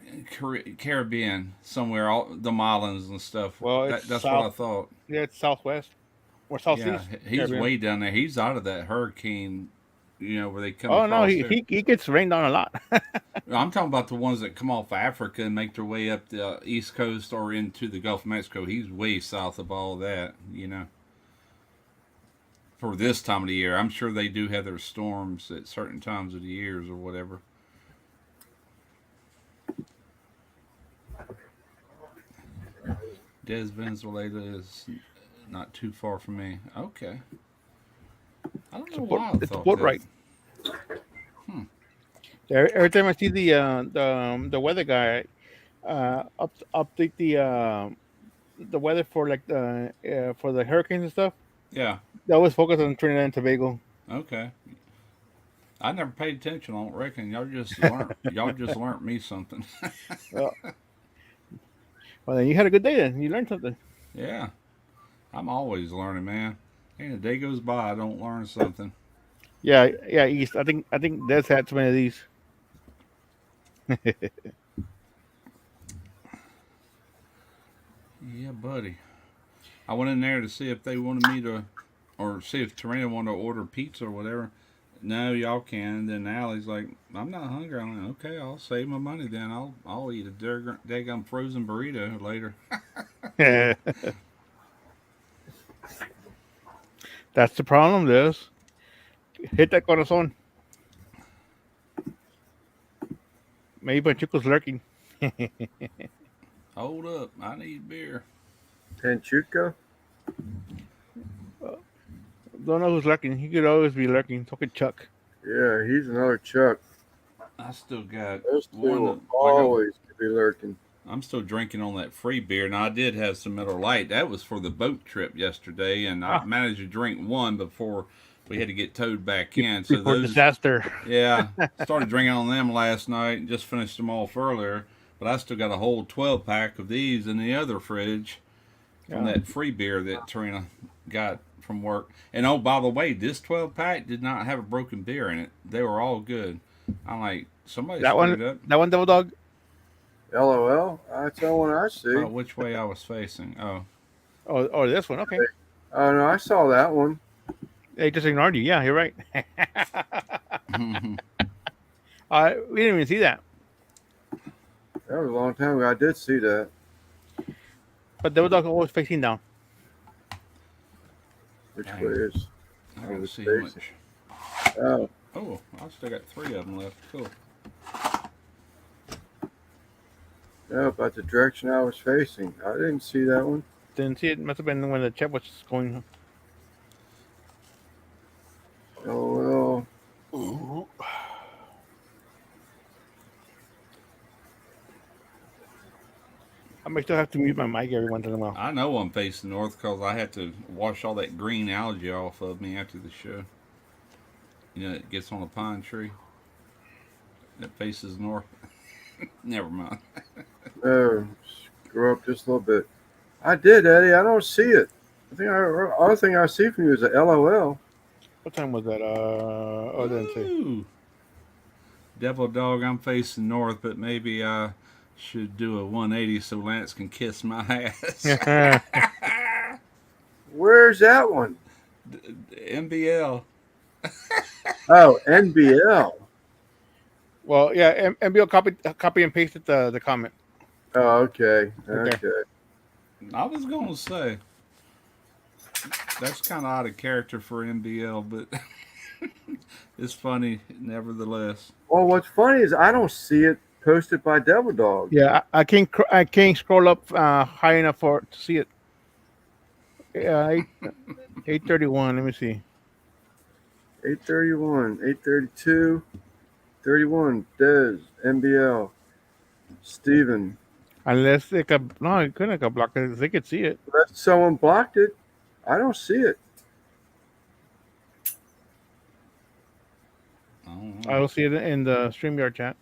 Caribbean somewhere, all the islands and stuff. Well, it's That's what I south. thought. Yeah, it's southwest or Yeah, southeast he's Caribbean. way down there. He's out of that hurricane, where they come Oh no, across he there. he, he gets rained on a lot. I'm talking about the ones that come off Africa and make their way up the East Coast or into the Gulf of Mexico. He's way south of all that. For this time of the year. I'm sure they do have their storms at certain times of the years or whatever. Des Venezuela is not too far from me. Okay. I don't know why I It's a thought port that. right. Every time I see the weather guy update the weather for like for the hurricanes and stuff, Yeah. they always focus on Trinidad and Tobago. Okay. I never paid attention. I don't reckon y'all just learned me something. Well, well, then you had a good day. Then you learned something. Yeah. I'm always learning, man. Ain't a day goes by I don't learn something. Yeah, yeah, East. I think Des had too many of these. Yeah, buddy. I went in there to see if they wanted me to, or see if Tarina wanted to order pizza or whatever. No, y'all can. Then Allie's like, I'm not hungry. I'm like, okay, I'll save my money then. I'll eat a daggum frozen burrito later. That's the problem, Des. Hit that corazon. Maybe Pachuco's lurking. Hold up, I need beer. Panchuco. Don't know who's lurking. He could always be lurking. Talk to Chuck. Yeah, he's another Chuck. I still got Those two one. will always be lurking. I'm still drinking on that free beer. Now I did have some Miller Lite. That was for the boat trip yesterday, and I Ah, managed to drink one before we had to get towed back in. So before those, disaster. yeah, started drinking on them last night and just finished them off earlier. But I still got a whole 12 pack of these in the other fridge from Yeah. that free beer that Trina got from work. And oh, by the way, this 12 pack did not have a broken beer in it. They were all good. I'm like, somebody That screwed one, up. that one, Double Dog. LOL. That's the one I see. Oh, which way I was facing? Oh. Oh, this one. Okay. Oh no, I saw that one. They just ignored you. Yeah, you're right. We didn't even see that. That was a long time ago. I did see that. But Double Dog always facing down. Which Dang. way is? I don't see Facing. much. Oh, Oh, I still got 3 of them left. Cool. no, about the direction I was facing. I didn't see that one. Didn't see it. Must have been when the chat was going. LOL. I may still have to mute my mic every once in a while. I know I'm facing north because I had to wash all that green algae off of me after the show. It gets on a pine tree. It faces north. Never mind. Screw up just a little bit. I did, Eddie. I don't see it. I think other thing I see from you is a LOL. What time was that? Oh, I didn't see. Ooh. Devil Dog, I'm facing north, but maybe I should do a 180 so Lance can kiss my ass. Where's that one? MBL. Oh, NBL. Well, yeah, MBO copy and pasted the comment. Oh, okay. Okay. Okay. I was going to say, that's kind of out of character for MBL, but it's funny nevertheless. Well, what's funny is I don't see it posted by Devil Dog. Yeah, I can't scroll up high enough to see it. Yeah, 8:31. Let me see. 8:31, 8:32, 31. Dez, NBL, Steven. Unless they could, no, it couldn't have blocked it. They could see it. Unless someone blocked it. I don't see it. I don't I know. will see it in the StreamYard chat.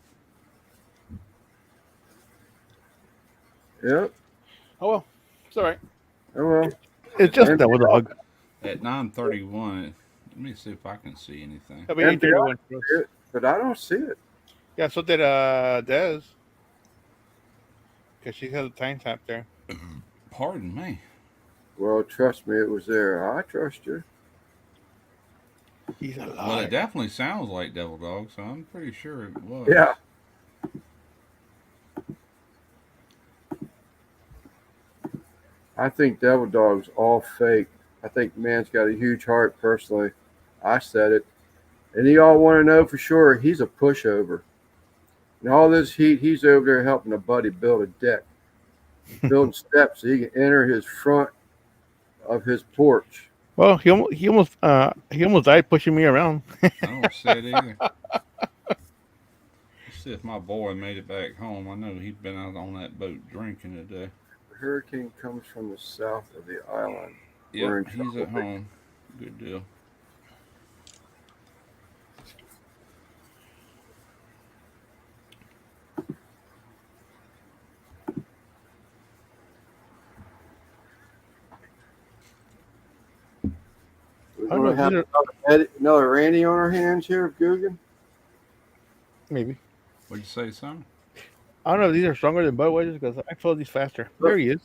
Yep. Oh well, it's all right. Oh well. It's just And- Devil Dog. At 9:31, let me see if I can see anything. That'll be And 8:31. But I don't see it. Yeah, so did Dez. Because she has a time tap there. Pardon me. Well, trust me, it was there. I trust you. He's Well, alive. it definitely sounds like Devil Dog, so I'm pretty sure it was. Yeah. I think Devil Dog's all fake. I think man's got a huge heart personally. I said it. And y'all want to know for sure, he's a pushover. And all this heat, he's over there helping a buddy build a deck. Building steps so he can enter his front of his porch. Well, he almost died pushing me around. I don't see it either. Let's see if my boy made it back home. I know he'd been out on that boat drinking today. The hurricane comes from the south of the island. We're in Yep, he's at trouble. home. Good deal. We're I don't know going to if have these another Randy on our hands here of Guggen. maybe. What'd you say, son? I don't know if these are stronger than Budweiser because I fill these faster. There he is.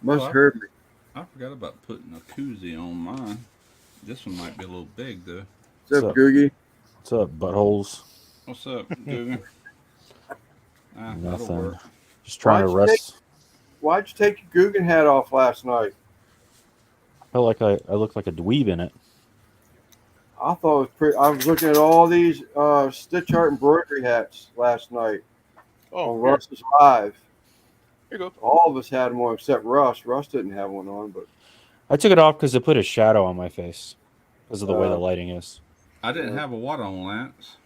Must Well, heard me. I forgot about putting a koozie on mine. This one might be a little big, though. What's up, What's up? Googie? What's up, buttholes? What's up, Dugan? That'll Nothing. work. Just trying to Why'd you rest. Why'd you take your Guggen hat off last night? Felt like I looked like a dweeb in it. I thought it was pretty. I was looking at all these Stitch Art embroidery hats last night Oh, on here Russ's Live. you go. All of us had them on except Russ. Russ didn't have one on, but I took it off because it put a shadow on my face because of the way the Uh, lighting is. I didn't have a what on, Lance?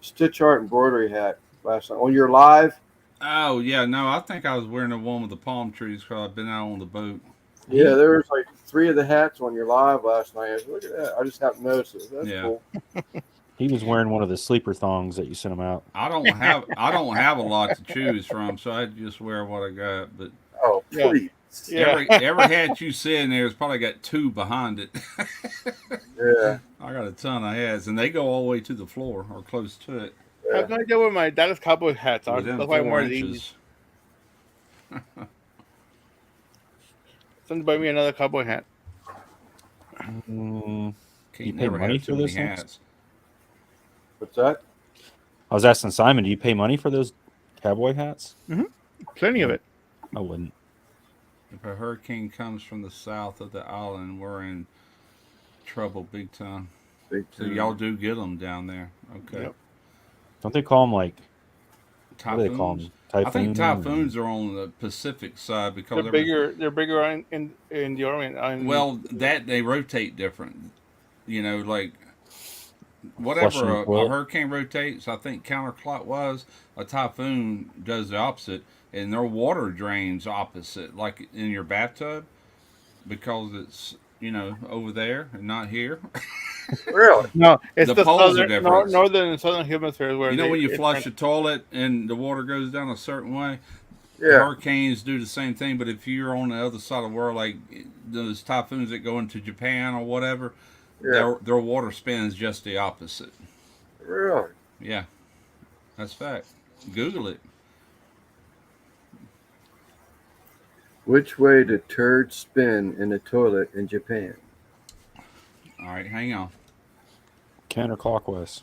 Stitch Art embroidery hat last night on your live. Oh, yeah, no, I think I was wearing the one with the palm trees because I've been out on the boat. Yeah, there was like 3 of the hats on your live last night. I was, look at that! I just happened to notice it. That's Yeah. cool. He was wearing one of the sleeper thongs that you sent him out. I don't have a lot to choose from, so I just wear what I got. But Oh, Yeah. please. Yeah. every hat you see in there has probably got 2 behind it. Yeah. I got a ton of hats, and they go all the way to the floor or close to it. I have no idea where my Dallas Cowboy hats are. Within That's why I'm 4 wearing these. inches. Somebody buy me another cowboy hat. Mm, Can't You pay never money have too for many those things? hats. What's that? I was asking Simon, do you pay money for those cowboy hats? Plenty of it. I wouldn't. If a hurricane comes from the south of the island, we're in trouble big time. Big So time. y'all do get them down there, okay? Yep. Don't they call them like, what Typhoons. do they call them? I think typhoons are on the Pacific side because They're bigger. They're bigger in the Orient. Well, that they rotate different. You know, like whatever Flushing a quilt. hurricane rotates, I think counterclockwise, a typhoon does the opposite, and their water drains opposite, like in your bathtub, because it's over there and not here. Really? No, it's The the poles are southern, different. northern and southern hemispheres where You know when you it's flush the toilet and the water goes down a certain way? Yeah. Hurricanes do the same thing, but if you're on the other side of the world, like those typhoons that go into Japan or whatever, Yeah. their water spins just the opposite. Really? Yeah, that's fact. Google it. Which way did turds spin in the toilet in Japan? All right, hang on. Counterclockwise.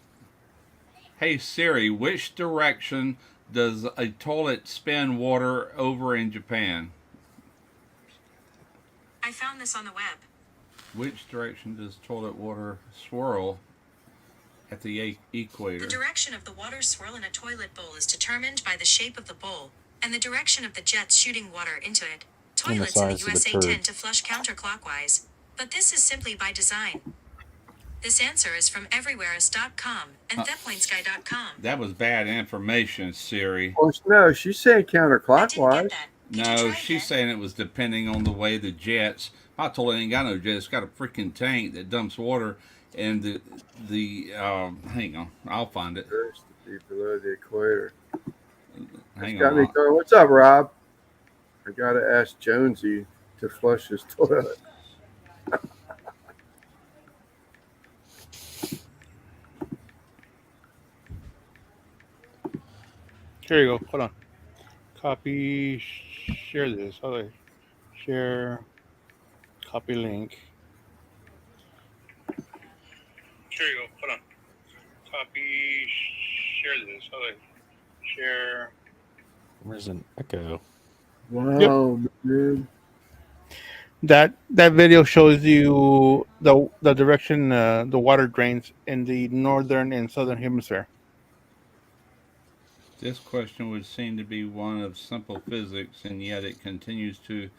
Hey Siri, which direction does a toilet spin water over in Japan? I found this on the web. Which direction does toilet water swirl at the equator? The direction of the water swirl in a toilet bowl is determined by the shape of the bowl and the direction of the jets shooting water into it. And the Toilets in the size of the USA turd. tend to flush counterclockwise, but this is simply by design. This answer is from everywhereas.com and thepointsguy.com. That was bad information, Siri. Well, no, she's saying I didn't counterclockwise. get that. Could you No, try she's again? saying it was depending on the way the jets. My toilet ain't got no jets. It's got a freaking tank that dumps water, and the hang on, I'll find it. Turds to be below the equator. Hang Got me on. going. What's up, Rob? I gotta ask Jonesy to flush his toilet. Here you go. Hold on. Copy. Share this. Hold on. Share. Copy link. Here you go. Hold on. Copy. Share this. Hold on. Share. Where's an echo? Wow, dude. That video shows you the direction the water drains in the northern and southern hemisphere. This question would seem to be one of simple physics, and yet it continues to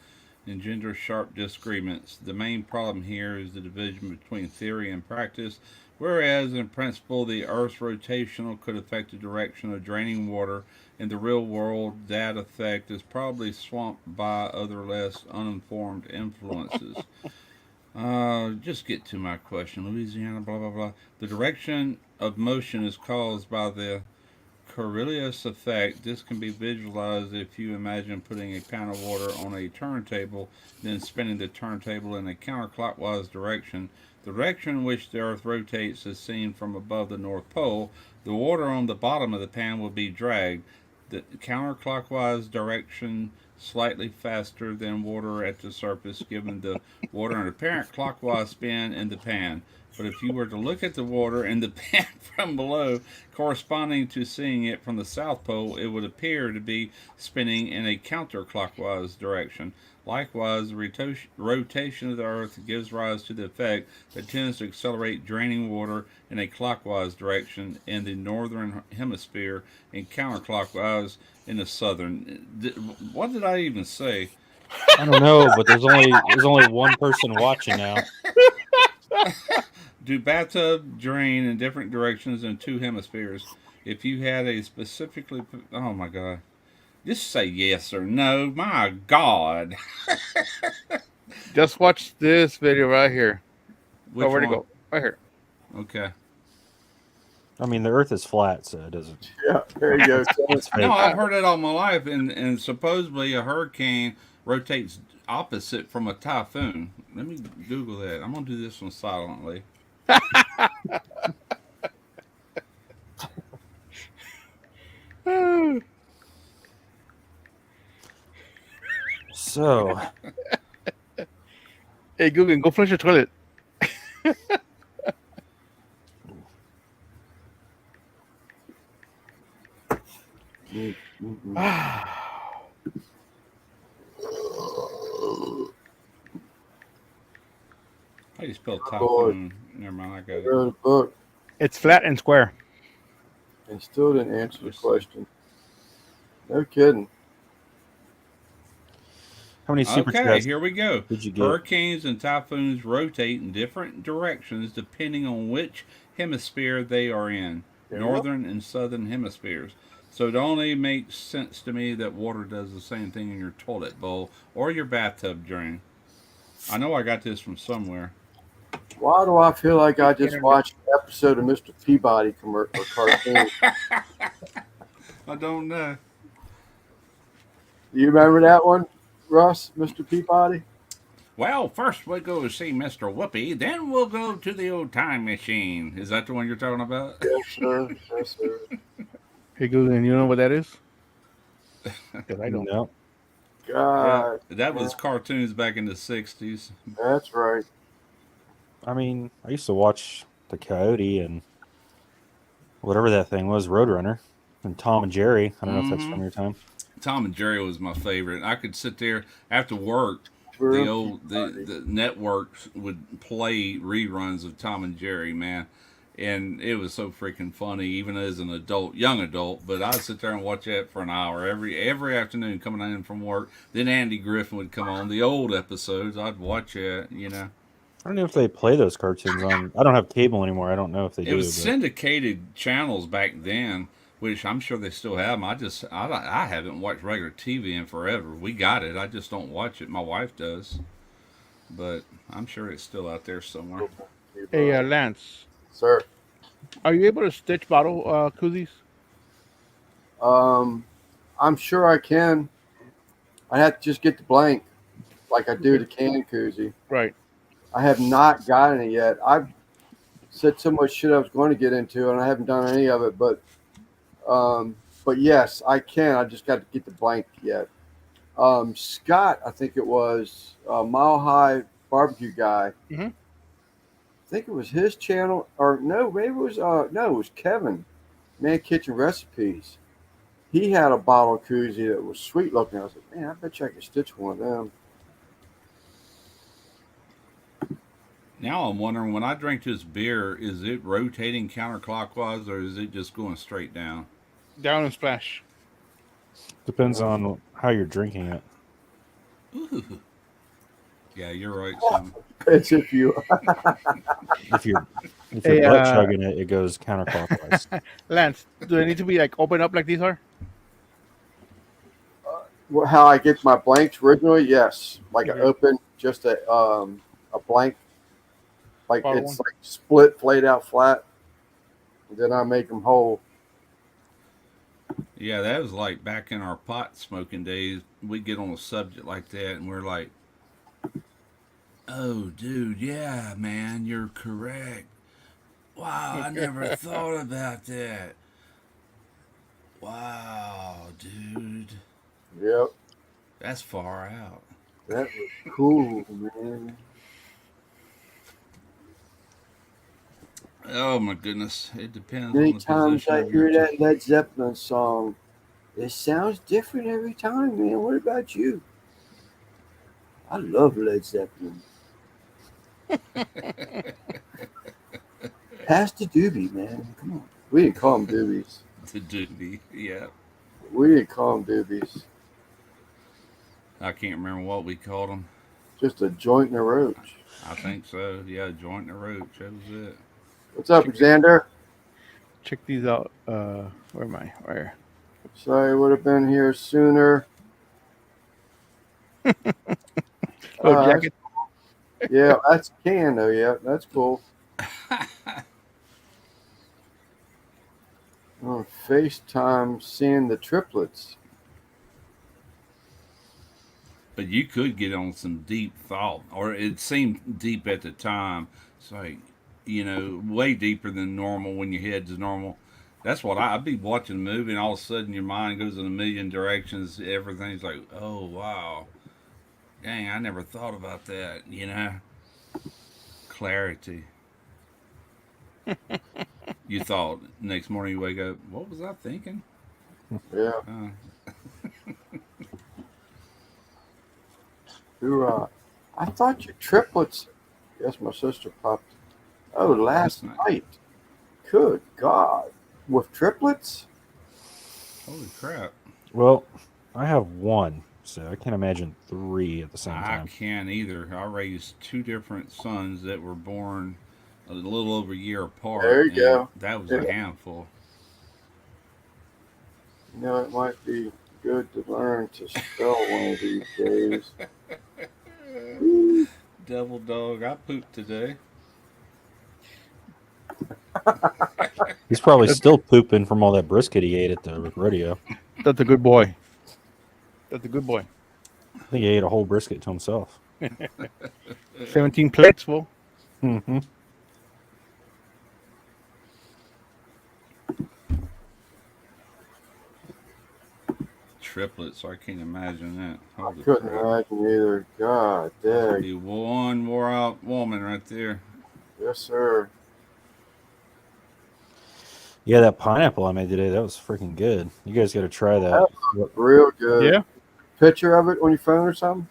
engender sharp disagreements. The main problem here is the division between theory and practice. Whereas in principle the Earth's rotational could affect the direction of draining water, in the real world that effect is probably swamped by other less uninformed influences. Just get to my question. Louisiana, blah blah blah. The direction of motion is caused by the Coriolis effect. This can be visualized if you imagine putting a pound of water on a turntable, then spinning the turntable in a counterclockwise direction. The direction in which the Earth rotates is seen from above the North Pole. The water on the bottom of the pan will be dragged. The counterclockwise direction slightly faster than water at the surface, giving the water an apparent clockwise spin in the pan. But if you were to look at the water in the pan from below, corresponding to seeing it from the South Pole, it would appear to be spinning in a counterclockwise direction. Likewise, the rotation of the Earth gives rise to the effect that tends to accelerate draining water in a clockwise direction in the northern hemisphere and counterclockwise in the southern. What did I even say? I don't know, but there's only one person watching now. Do bathtub drain in different directions in two hemispheres? If you had a specifically, oh my god, just say yes or no. My god. Just watch this video right here. Which Where'd it one? go? Right here. Okay. I mean, the Earth is flat, so it doesn't. Yeah, there you go. It's fake. No, I've heard it all my life, and supposedly a hurricane rotates opposite from a typhoon. Let me Google that. I'm gonna do this one silently. So, Hey Google, go flush your toilet. How do you spell typhoon? Never mind, I got I it. wrote a book It's flat and square. and still didn't answer the question. No kidding. how many super Okay, chats here we go. did you get? Hurricanes and typhoons rotate in different directions depending on which hemisphere they are in, Yeah. northern and southern hemispheres. So it only makes sense to me that water does the same thing in your toilet bowl or your bathtub drain. I know I got this from somewhere. Why do I feel like I just watched an episode of Mr. Peabody cartoon? I don't know. Do you remember that one, Russ? Mr. Peabody? Well, first we'll go see Mr. Whoopi, then we'll go to the old time machine. Is that the one you're talking about? Yes, sir. Yes, sir. Hey, Google, you know what that is? 'Cause I don't. No. God, That was cartoons back in the 60s. that's right. I mean, I used to watch the Coyote and whatever that thing was, Roadrunner, and Tom and Jerry. I don't know if that's from your time. Tom and Jerry was my favorite. I could sit there after work. We're The networks would play reruns of Tom and Jerry, man, and it was so freaking funny, even as an adult, young adult. But I'd sit there and watch that for an hour every afternoon coming in from work. Then Andy Griffin would come on the old episodes. I'd watch it, you know. I don't know if they play those cartoons on. I don't have cable anymore. I don't know if they It do. was but syndicated channels back then, which I'm sure they still have them. I haven't watched regular TV in forever. We got it. I just don't watch it. My wife does, but I'm sure it's still out there somewhere. Hey, Lance, Sir. are you able to stitch bottle koozies? I'm sure I can. I have to just get the blank, like I do the can koozie. Right. I have not gotten it yet. I've said so much shit I was going to get into, and I haven't done any of it. But yes, I can. I just got to get the blank yet. Scott, I think it was Mile High Barbecue Guy. Mhm. I think it was his channel, or no, maybe it was no, it was Kevin, Man Kitchen Recipes. He had a bottle koozie that was sweet looking. I was like, man, I bet you I could stitch one of them. Now I'm wondering, when I drink this beer, is it rotating counterclockwise or is it just going straight down? Down and splash. depends on how you're drinking it. Ooh. Yeah, you're right, Sam. It's if you. If you're Hey, butt chugging it, it goes counterclockwise. Lance, do they need to be like open up like these are? How I get my blanks originally, yes. Like I Okay. open just a blank, like Bottle it's one? like split, flayed out flat. And then I make them whole. Yeah, that was like back in our pot smoking days. We'd get on a subject like that and we're like, oh, dude, yeah, man, you're correct. Wow, I never thought about that. Wow, dude. Yep, That's far out. that was cool, man. Oh, my goodness. It depends Many on the times position I of your hear that Led Zeppelin song, it sounds different every time, man. What about you? I love Led Zeppelin. Pass the doobie, man. Come on. We didn't call them doobies. The duty. Yeah. We didn't call them doobies. I can't remember what we called them. Just a joint and a roach. I think so. Yeah, joint and a roach. That was it. What's up, Xander? Check these out. Where am I? Where? Sorry, would have been here sooner. Oh, jacket. Yeah, that's can though. Yeah, that's cool. On FaceTime, seeing the triplets. But you could get on some deep thought, or it seemed deep at the time. It's like, you know, way deeper than normal when your head's normal. That's what I'd be watching a movie, and all of a sudden your mind goes in a million directions. Everything's like, oh, wow. Dang, I never thought about that, you know? Clarity. You thought next morning you wake up, what was I thinking? Yeah. Hoorah. I thought your triplets. Yes, my sister popped. Oh, last night. Good God. With triplets? Holy crap. Well, I have one, so I can't imagine three at the same I time. can't either. I raised two different sons that were born a little over a year apart. There you and go. That was a handful. You know, it might be good to learn to spell one of these days. Devil dog, I pooped today. He's probably still pooping from all that brisket he ate at the rodeo. That's a good boy. That's a good boy. I think he ate a whole brisket to himself. 17 plates, fool. Mm-hmm. Triplets, I can't imagine that. Holy Couldn't crap. imagine either. God dang. Be one wore out woman right there. Yes, sir. Yeah, that pineapple I made today, that was freaking good. You guys got to try that. Real good. Yeah. Picture of it on your phone or something?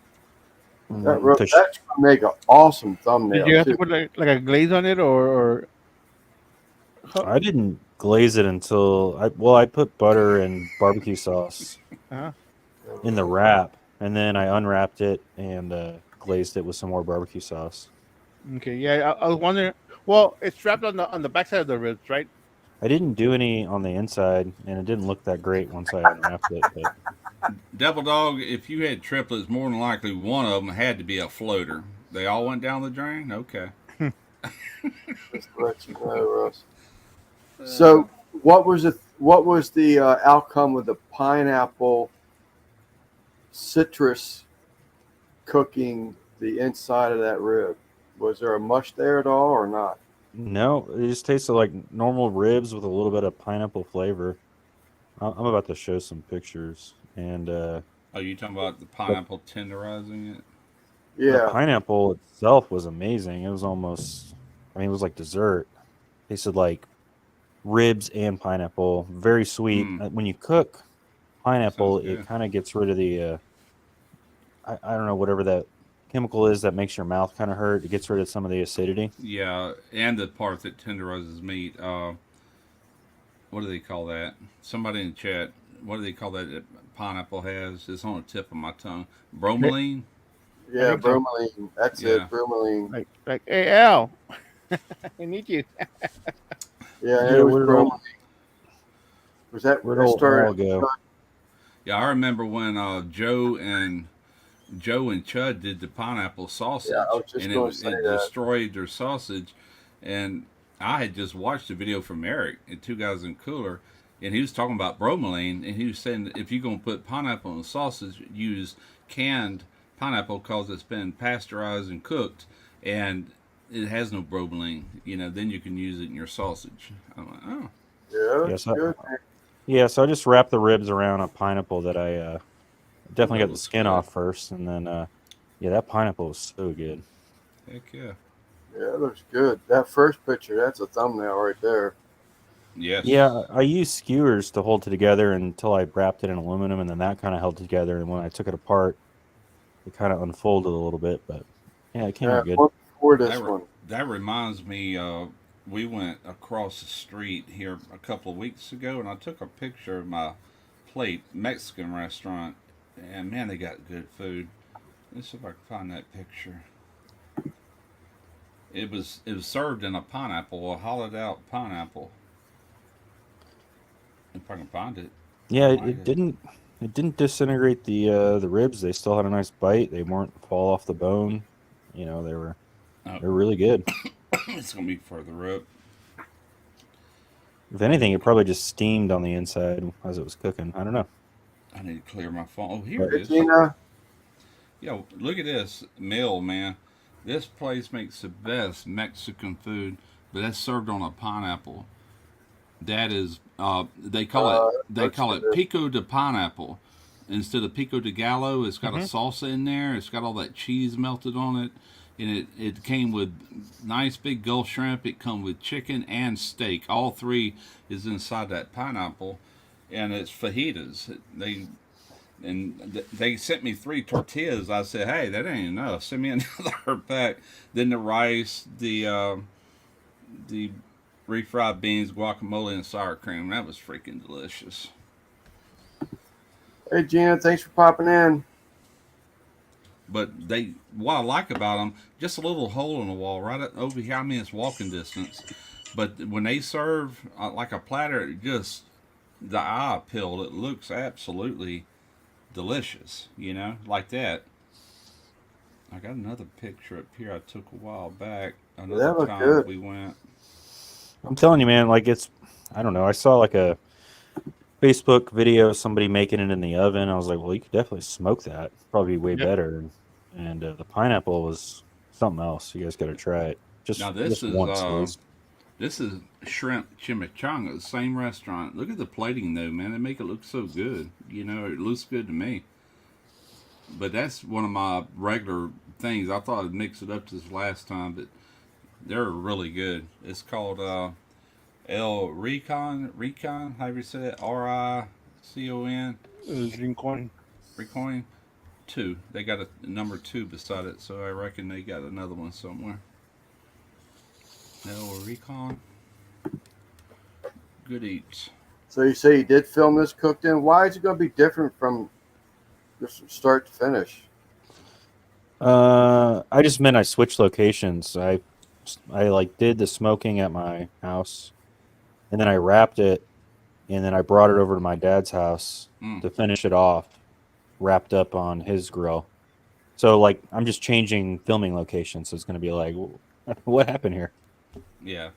That's To going to make an awesome thumbnail. Did you have too. to put like a glaze on it, or I didn't glaze it until I put butter and barbecue sauce Uh-huh. in the wrap, and then I unwrapped it and glazed it with some more barbecue sauce. Okay, yeah, I was wondering. Well, it's wrapped on the backside of the ribs, right? I didn't do any on the inside, and it didn't look that great once I unwrapped it. But Devil Dog, if you had triplets, more than likely one of them had to be a floater. They all went down the drain? Okay. Just to let you know, Russ. So, what was the outcome of the pineapple citrus cooking the inside of that rib? Was there a mush there at all, or not? no, it just tasted like normal ribs with a little bit of pineapple flavor. I'm about to show some pictures, and Oh, you talking about the pineapple tenderizing it? the Yeah, pineapple itself was amazing. It was almost, I mean, it was like dessert. It tasted like ribs and pineapple. Very sweet. When you cook pineapple, Sounds good. it kind of gets rid of the, I don't know, whatever that chemical is that makes your mouth kind of hurt. It gets rid of some of the acidity. Yeah, and the part that tenderizes meat. What do they call that? Somebody in the chat. What do they call that pineapple has? It's on the tip of my tongue. Bromelain? yeah, think so. bromelain. That's Yeah. it, bromelain. Like, hey Al, I need you. Yeah, Yeah, it was where'd it all- bromelain. Was that Where'd it all started? go? Yeah, I remember when Joe and Chud did the pineapple sausage, Yeah, I was just and gonna say it that. destroyed their sausage. And I had just watched a video from Eric at Two Guys in Cooler, and he was talking about bromelain, and he was saying that if you're gonna put pineapple in the sausage, use canned pineapple because it's been pasteurized and cooked, and it has no bromelain. Then you can use it in your sausage. I'm like, oh, Yeah, Yes, good. Yeah, so I just wrapped the ribs around a pineapple that I definitely that got the looks skin good. off first, and then yeah, that pineapple was so good. Heck yeah. Yeah, it looks good. That first picture, that's a thumbnail right there. Yes. Yeah, I used skewers to hold it together until I wrapped it in aluminum, and then that kind of held it together. And when I took it apart, it kind of unfolded a little bit, but yeah, it came out good. One before this That, one. that reminds me, we went across the street here a couple of weeks ago, and I took a picture of my plate, Mexican restaurant, and man, they got good food. Let's see if I can find that picture. It was served in a pineapple, a hollowed out pineapple. If I can find it. Yeah, Oh, it didn't disintegrate the ribs. They still had a nice bite. They weren't fall off the bone. They were really good. It's gonna be further up. If anything, it probably just steamed on the inside as it was cooking. I don't know. I need to clear my phone. Oh, here it Hey, is. Gina, Yo, look at this meal, man. This place makes the best Mexican food, but that's served on a pineapple. That is, they call it pico de pineapple instead of pico de gallo. It's got a salsa in there. It's got all that cheese melted on it, and it came with nice big Gulf shrimp. It come with chicken and steak. All three is inside that pineapple, and it's fajitas. They sent me 3 tortillas. I said, "Hey, that ain't enough. Send me another pack." Then the rice, the refried beans, guacamole, and sour cream. That was freaking delicious. hey Gina, thanks for popping in. But what I like about them, just a little hole in the wall right over here. I mean, it's walking distance. But when they serve like a platter, it just the eye appeal. It looks absolutely delicious, like that. I got another picture up here I took a while back. Another That looked time good. we went. I'm telling you, man. Like I don't know. I saw like a Facebook video of somebody making it in the oven. I was like, well, you could definitely smoke that. Probably be way Yep. better. And the pineapple was something else. You guys got to try it. Now this Just is once at least. this is shrimp chimichanga, the same restaurant. Look at the plating though, man. They make it look so good. You know, it looks good to me. But that's one of my regular things. I thought I'd mix it up this last time, but they're really good. It's called El Recon, however you say it, RICON, Rincon. Recon 2. They got a number 2 beside it, so I reckon they got another one somewhere. El Recon. Good eats. So you say you did film this cooked in. Why is it going to be different from just start to finish? I just meant I switched locations. I like did the smoking at my house, and then I wrapped it, and then I brought it over to my dad's house to finish it off, wrapped up on his grill. So like I'm just changing filming locations. So it's gonna be like, what happened here? Yeah.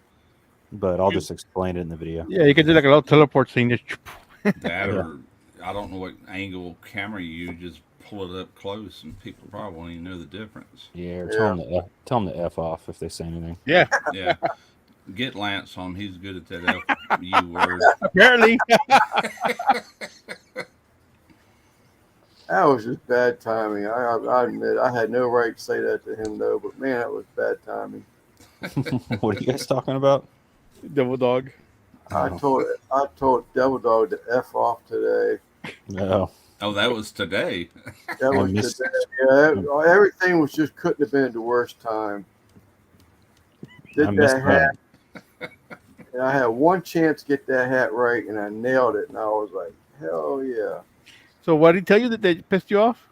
But I'll just explain it in the video. Yeah, you can do like a little teleport thing. Just That or I don't know what angle camera you use, just pull it up close and people probably won't even know the difference. Yeah, or tell them to F off if they say anything. yeah. Yeah. Get Lance on. He's good at that F-U word. Apparently. That was just bad timing. I admit I had no right to say that to him though, but man, that was bad timing. What are you guys talking about? Devil dog. I told Devil Dog to F off today. No. Oh, that was today. That was today. Yeah, everything was just couldn't have been at the worst time. I Did missed that hat. And I had one chance to get that hat right, and I nailed it. And I was like, hell yeah. So what did he tell you that they pissed you off?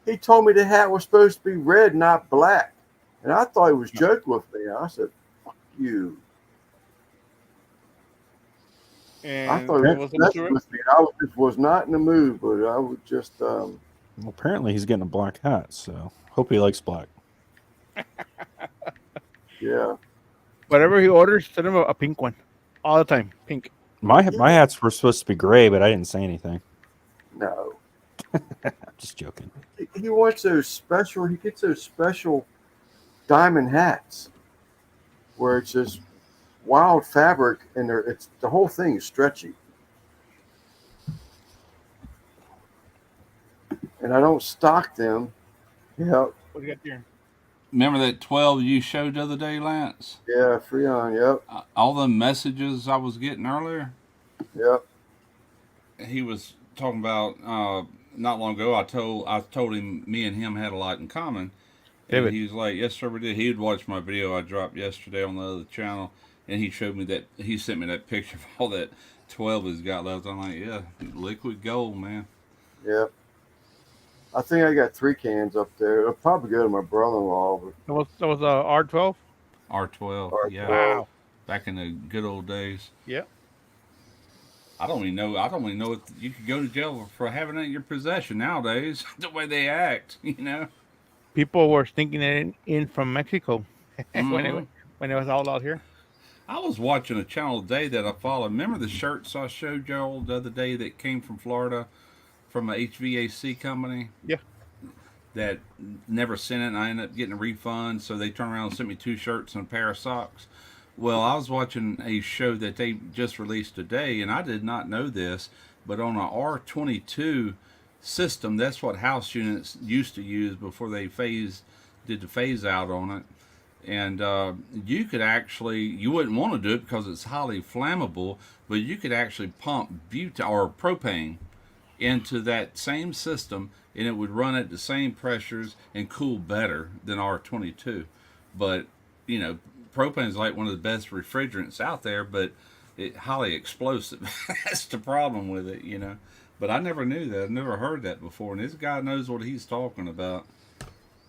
He told me the hat was supposed to be red, not black. And I thought he was joking with me. I said, fuck you. And I thought he what was was messing with me. I was not in the mood, but I was just, Well, apparently he's getting a black hat, so hope he likes black. yeah. whatever he orders, send him a pink one, all the time, pink. My hats were supposed to be gray, but I didn't say anything. No. I'm just joking. He wants those special, he gets those special diamond hats where it's just wild fabric and it's the whole thing is stretchy. And I don't stock them. Yeah. What do you got there? Remember that 12 you showed the other day, Lance? Yeah, Freon, yep. All the messages I was getting earlier, Yep. he was talking about not long ago. I told him me and him had a lot in common. And David. he was like, "Yes, sir, we did." He would watch my video I dropped yesterday on the other channel, and he showed me that. He sent me that picture of all that 12 he's got left. I'm like, "Yeah, liquid gold, man." Yep. I think I got 3 cans up there. It'll probably go to my brother-in-law. But That was R12. R12, R12. yeah, Wow. back in the good old days. Yeah. I don't even know if you could go to jail for having it in your possession nowadays. The way they act, you know. People were sneaking it in from Mexico Mhm. when it was all out here. I was watching a channel today that I follow. Remember the shirts I showed y'all the other day that came from Florida from a HVAC company? Yeah. That never sent it, and I ended up getting a refund, so they turned around and sent me 2 shirts and a pair of socks. Well, I was watching a show that they just released today, and I did not know this, but on a R22 system, that's what house units used to use before they did the phase out on it. And you could actually, you wouldn't want to do it because it's highly flammable, but you could actually pump butane or propane into that same system, and it would run at the same pressures and cool better than R22. But you know, propane is like one of the best refrigerants out there, but it highly explosive. That's the problem with it, you know. But I never knew that. I've never heard that before, and this guy knows what he's talking about.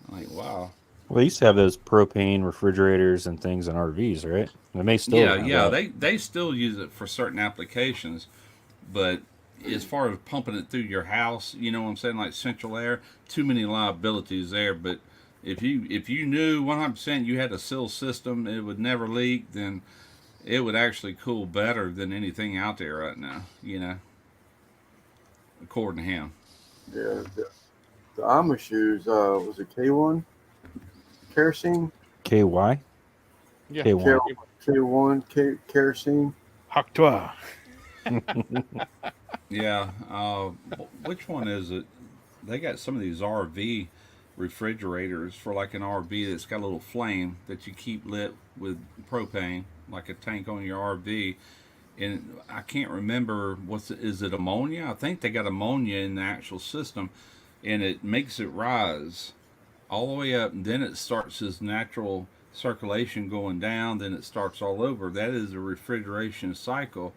I'm like, wow. Well, they used to have those propane refrigerators and things in RVs, right? They may still. Yeah. have that. They still use it for certain applications, but as far as pumping it through your house, you know what I'm saying, like central air, too many liabilities there. But if you knew 100% you had a seal system, it would never leak, then it would actually cool better than anything out there right now. According to him. Yeah, the Amish use was it K1 kerosene? KY? Yeah. K1. K1 kerosene. Hak toi. Yeah. Which one is it? They got some of these RV refrigerators for like an RV that's got a little flame that you keep lit with propane, like a tank on your RV. And I can't remember is it ammonia? I think they got ammonia in the actual system, and it makes it rise all the way up, and then it starts this natural circulation going down. Then it starts all over. That is a refrigeration cycle,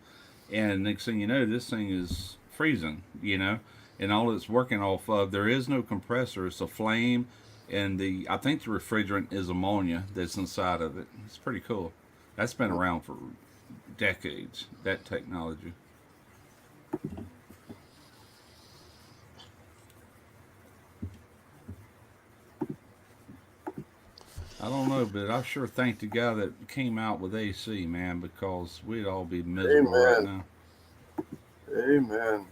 and next thing you know, this thing is freezing. And all it's working off of, there is no compressor. It's a flame, and I think the refrigerant is ammonia that's inside of it. It's pretty cool. That's been around for decades, that technology. I don't know, but I sure thank the guy that came out with AC, man, because we'd all be miserable right now. Amen.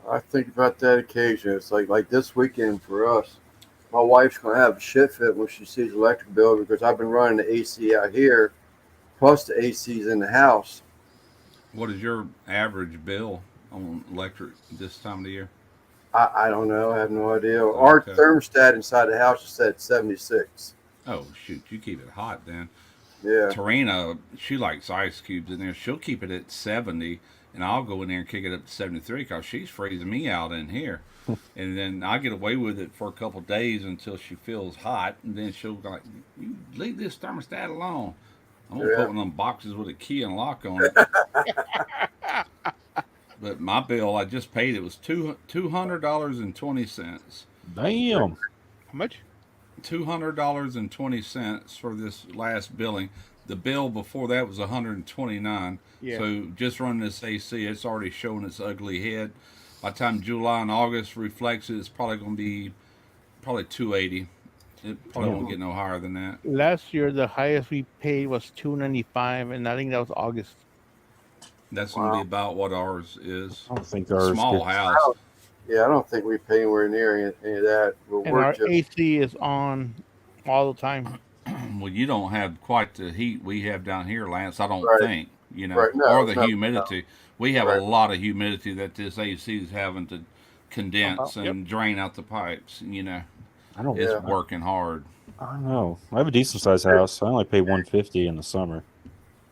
I think about that occasion. It's like this weekend for us. My wife's gonna have a shit fit when she sees the electric bill because I've been running the AC out here, plus the AC's in the house. What is your average bill on electric this time of the year? I don't know. I have no idea. Our thermostat inside the house is set at 76. Oh shoot, you keep it hot then. Yeah. Tarina, she likes ice cubes in there. She'll keep it at 70, and I'll go in there and kick it up to 73 because she's freezing me out in here. And then I get away with it for a couple of days until she feels hot, and then she'll go like, "You leave this thermostat alone." I'm gonna put one of them boxes with a key and lock on it. But my bill, I just paid it was $200.20. Damn. How much? $200.20 for this last billing. The bill before that was $129. Yeah. So just running this AC, it's already showing its ugly head. By the time July and August reflects it, it's probably going to be $280. It probably won't get no higher than that. Last year, the highest we paid was $295, and I think that was August. That's going to be about what ours is. I don't think ours Small gets- house. Yeah, I don't think we pay anywhere near any of that. And our AC is on all the time. Well, you don't have quite the heat we have down here, Lance. I don't Right. think, Right. No, or the no, humidity. We have Right. a lot of humidity that this AC is having to condense Yep. and drain out the pipes. I don't. It's Yeah. working hard. I don't know. I have a decent sized house. I only pay $150 in the summer,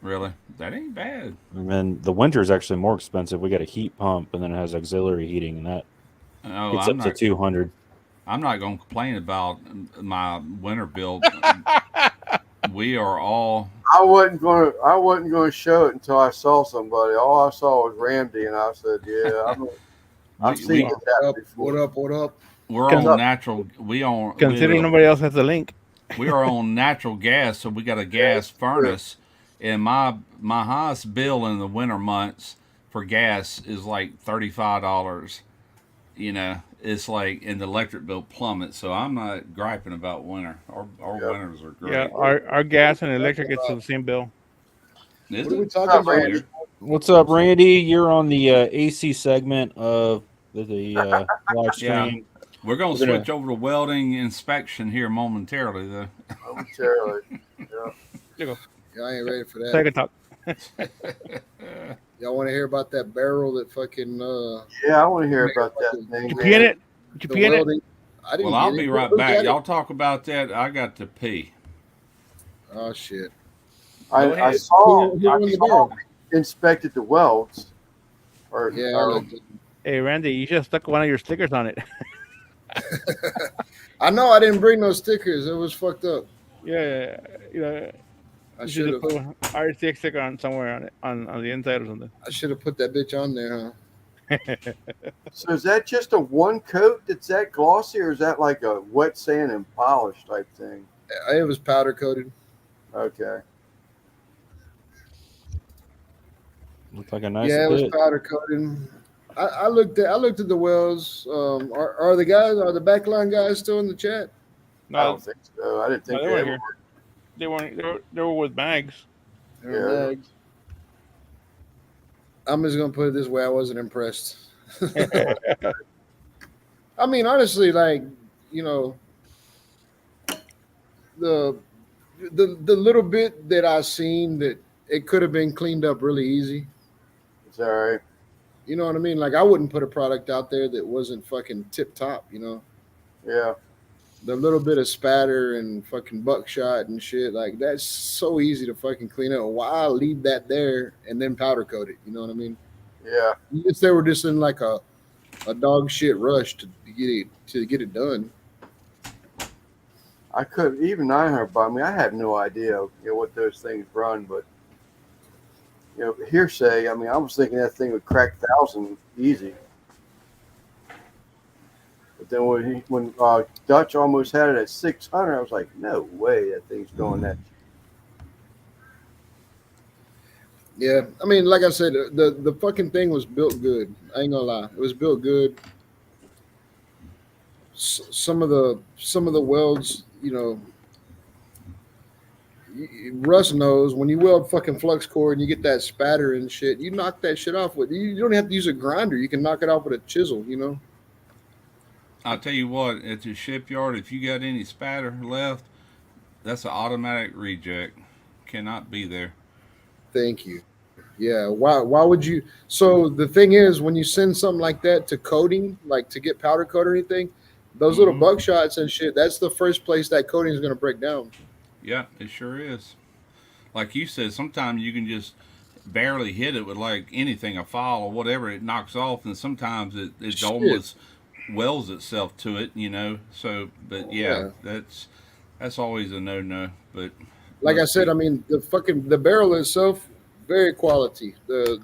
Really, that ain't bad. and then the winter is actually more expensive. We got a heat pump, and then it has auxiliary heating, and that No, gets I'm up to not. $200. I'm not going to complain about my winter bill. We are all. I wasn't gonna show it until I saw somebody. All I saw was Randy, and I said, "Yeah, I've seen it happen before." What up? We're Cons- on natural. Considering nobody else has the link. We are on natural gas, so we got a gas furnace. And my highest bill in the winter months for gas is like $35. It's like, and the electric bill plummets. So I'm not griping about winter. Our winters are great. Yeah, our gas and electric gets the same bill. Is What are we it? talking about? Randy? What's up, Randy? You're on the AC segment of the live stream. We're going to We're gonna- switch over to welding inspection here momentarily, though. Momentarily. Yeah, I ain't ready for that. Second talk. Y'all want to hear about that barrel that fucking? Yeah, I want to hear about that thing. Did you man. pee in it? Did you the pee in it? welding. I didn't. Well, I'll get be it. right Who back. got it? Y'all talk about that. I got to pee. Oh shit! Go I ahead. saw. Who won the I saw barrel? inspected the welds. Or, Yeah, or- Hey, Randy, you should have stuck one of your stickers on it. I know. I didn't bring no stickers. It was fucked up. Yeah, I you should should have. put an RTX sticker on somewhere on it, on the inside or something. I should have put that bitch on there, huh? so is that just a one coat that's that glossy, or is that like a wet sand and polish type thing? It was powder coated. Okay. Looked like a nice Yeah, it was bit. powder coated. I looked at the wells. Are the backline guys still in the chat? I don't think so. I didn't think No, they they weren't ever here. were. They weren't. They were with mags. Yeah. I'm just gonna put it this way: I wasn't impressed. I mean, honestly, like you know, the the little bit that I seen that it could have been cleaned up really easy. It's all right. You know what I mean? Like I wouldn't put a product out there that wasn't fucking tip top. You know, Yeah. the little bit of spatter and fucking buckshot and shit like that's so easy to fucking clean up. Why leave that there and then powder coat it? You know what I mean? Yeah. If they were just in like a dog shit rush to get it done. I could even I heard about me. I had no idea, what those things run, but hearsay. I mean, I was thinking that thing would crack 1,000 easy. But then when Dutch almost had it at 600, I was like, no way that thing's going that. Yeah, I mean, like I said, the fucking thing was built good. I ain't gonna lie, it was built good. Some of the welds, Russ knows when you weld fucking flux core and you get that spatter and shit, you knock that shit off with. You don't have to use a grinder. You can knock it off with a chisel. I'll tell you what, at the shipyard, if you got any spatter left, that's an automatic reject. Cannot be there. Thank you. Yeah. Why would you? So the thing is, when you send something like that to coating, like to get powder coat or anything, those little buckshots and shit, that's the first place that coating is going to break down. Yeah, it sure is. Like you said, sometimes you can just barely hit it with like anything, a file or whatever, it knocks off, and sometimes it almost welds itself to it, So, but yeah. that's always a no. But like I said, I mean, the barrel itself, very quality. The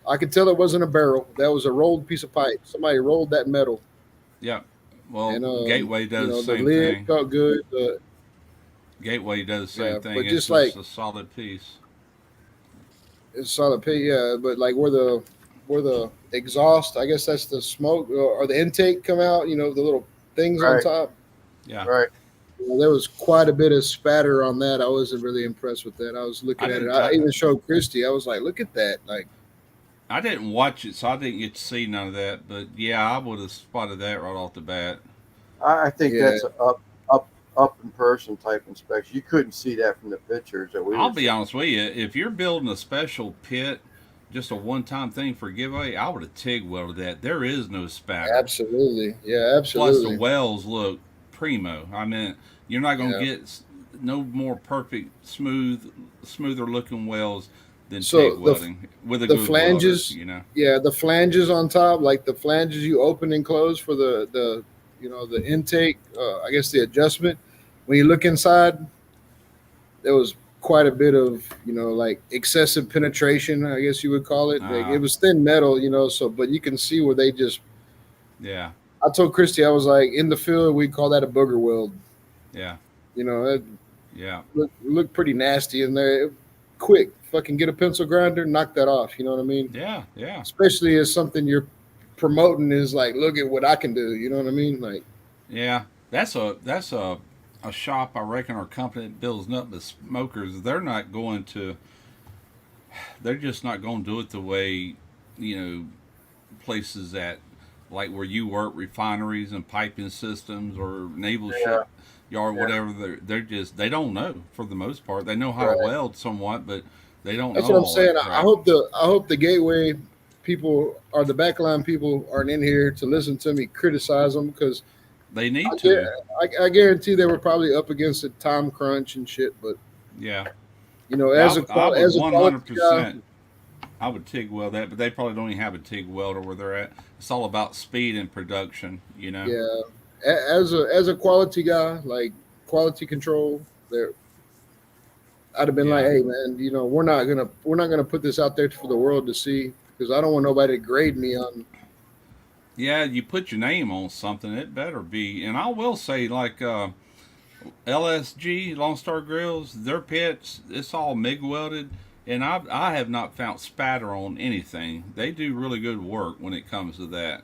I could tell it wasn't a barrel. That was a rolled piece of pipe. Somebody rolled that metal. Yeah. Well, and, Gateway does the same the lid thing. Felt good. Gateway does the same thing. But it's just a solid piece. It's a solid piece, yeah. But like where the exhaust, I guess that's the smoke or the intake come out. The little things on top. Yeah. Right. Well, there was quite a bit of spatter on that. I wasn't really impressed with that. I was looking at it. I even showed Christy. I was like, look at that. Like, I didn't watch it, so I didn't get to see none of that. But yeah, I would have spotted that right off the bat. I think that's an up in person type inspection. You couldn't see that from the pictures that we. I'll be honest with you. If you're building a special pit, just a one-time thing for giveaway, I would have TIG welded that. There is no spatter. Absolutely, yeah, absolutely. Plus the welds look primo. I mean, you're not going to get no more perfect, smoother looking welds than TIG welding with a good flanges. Welder, Yeah, the flanges on top, like the flanges you open and close for the intake. I guess the adjustment. When you look inside, there was quite a bit of like excessive penetration. I guess you would call it. Like, it was thin metal, So, but you can see where they just. Yeah. I told Christy, I was like, in the field, we call that a booger weld. Yeah. It yeah. Looked pretty nasty in there. Quick, fucking get a pencil grinder, knock that off. You know what I mean? Yeah, yeah. Especially as something you're promoting is like, look at what I can do. You know what I mean? Like, yeah, that's a shop, I reckon, or company that builds nothing but smokers. They're just not going to do it the way places that like where you work, refineries and piping systems or naval shipyard, whatever. They don't know for the most part. They know how to weld somewhat, but they don't. That's know what I'm saying. I hope the Gateway people or the backline people aren't in here to listen to me criticize them because they need to. I guarantee they were probably up against a time crunch and shit, but yeah, as a 100%. I would TIG weld that, but they probably don't even have a TIG welder where they're at. It's all about speed and production, Yeah, as a quality guy, like quality control, there, I'd have been like, hey man, we're not gonna put this out there for the world to see because I don't want nobody to grade me on. Yeah, you put your name on something, it better be. And I will say, like LSG, Lone Star Grills, their pits, it's all MIG welded. And I have not found spatter on anything. They do really good work when it comes to that,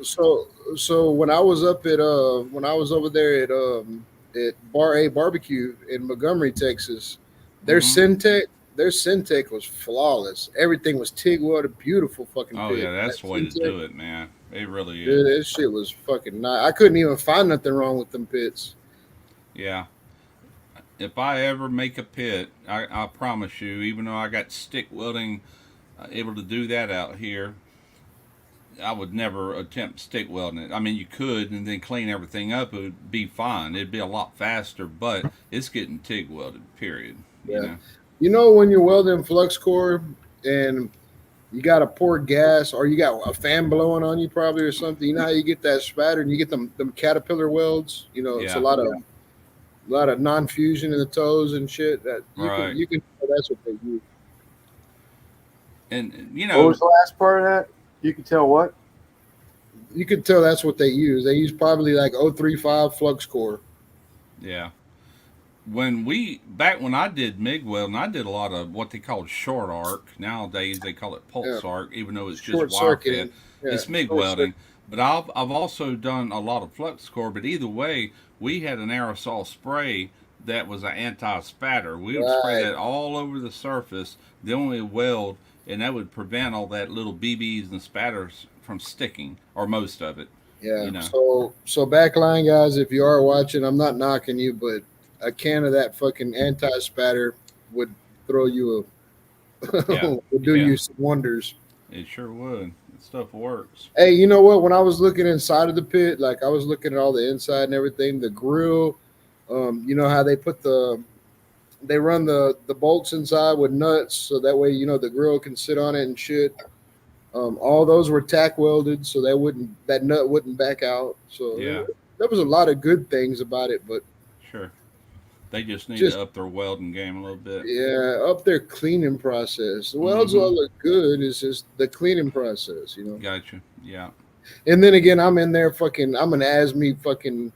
So when I was up at when I was over there at Bar A Barbecue in Montgomery, Texas. Their Mhm. Syntec was flawless. Everything was TIG welded, beautiful fucking Oh pit. yeah, That that's the way to Syntec, do it, man. It really dude, is. that shit was fucking nice. I couldn't even find nothing wrong with them pits. Yeah. If I ever make a pit, I promise you, even though I got stick welding able to do that out here, I would never attempt stick welding it. I mean, you could and then clean everything up. It would be fine. It'd be a lot faster, but it's getting TIG welded, period. You Yeah. know? You know when you're welding flux core and you got to pour gas or you got a fan blowing on you probably or something. You know how you get that spatter and you get them caterpillar welds. You know, it's Yeah. a lot of non-fusion in the toes and shit. That Right. you can that's what they use. And, What was the last part of that? You can tell what? You can tell that's what they use. They use probably like 035 flux core. yeah. Back when I did MIG welding, I did a lot of what they call short arc. Nowadays they call it pulse Yeah. arc, even though it's just Short wire fed. circuiting. Yeah, It's MIG short circuit. welding. But I've also done a lot of flux core. But either way, we had an aerosol spray that was an anti spatter. We would spray Right. that all over the surface, then we weld, and that would prevent all that little BBs and spatters from sticking, or most of it. Yeah. You know. So backline guys, if you are watching, I'm not knocking you, but a can of that fucking anti-spatter would throw you Yeah. would do Yeah. you some wonders. It sure would. That stuff works. Hey, you know what? When I was looking inside of the pit, like I was looking at all the inside and everything, the grill, you know how they run the bolts inside with nuts so that way you know the grill can sit on it and shit. All those were tack welded so that nut wouldn't back out. So Yeah. there was a lot of good things about it, but Sure. They just need just to up their welding game a little bit. yeah, up their cleaning process. The welds Mm-hmm. all look good. It's just the cleaning process, you know. Gotcha. Yeah. And then again, I'm in there fucking. I'm an ASME fucking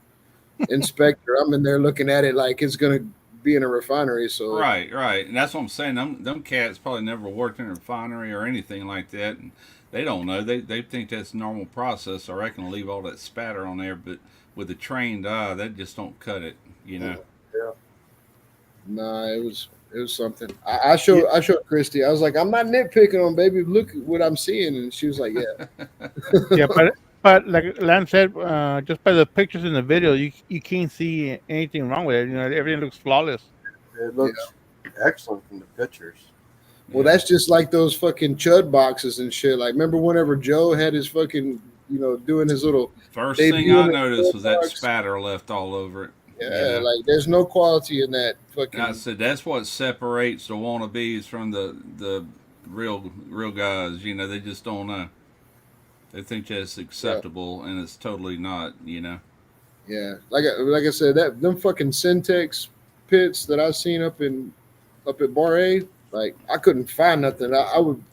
inspector. I'm in there looking at it like it's gonna be in a refinery. So Right, right. And that's what I'm saying. Them cats probably never worked in a refinery or anything like that, and they don't know. They think that's a normal process. So I reckon leave all that spatter on there, but with a trained eye, that just don't cut it. You know. Yeah. nah, it was something. I showed Christy. I was like, I'm not nitpicking on baby. Look at what I'm seeing, and she was like, yeah. Yeah, but like Lance said, just by the pictures in the video, you can't see anything wrong with it. You know, everything looks flawless. It looks excellent from the pictures. Well, that's just like those fucking chud boxes and shit. Like, remember whenever Joe had his fucking, doing his little First they thing do I it noticed was that box. spatter left all over it. yeah, You know? like there's no quality in that fucking. And I said that's what separates the wannabes from the real guys. You know, they just don't know. They think that's acceptable, and it's totally not. You know. Yeah, like I said, that them fucking Syntex pits that I seen up at Bar A, like I couldn't find nothing. I would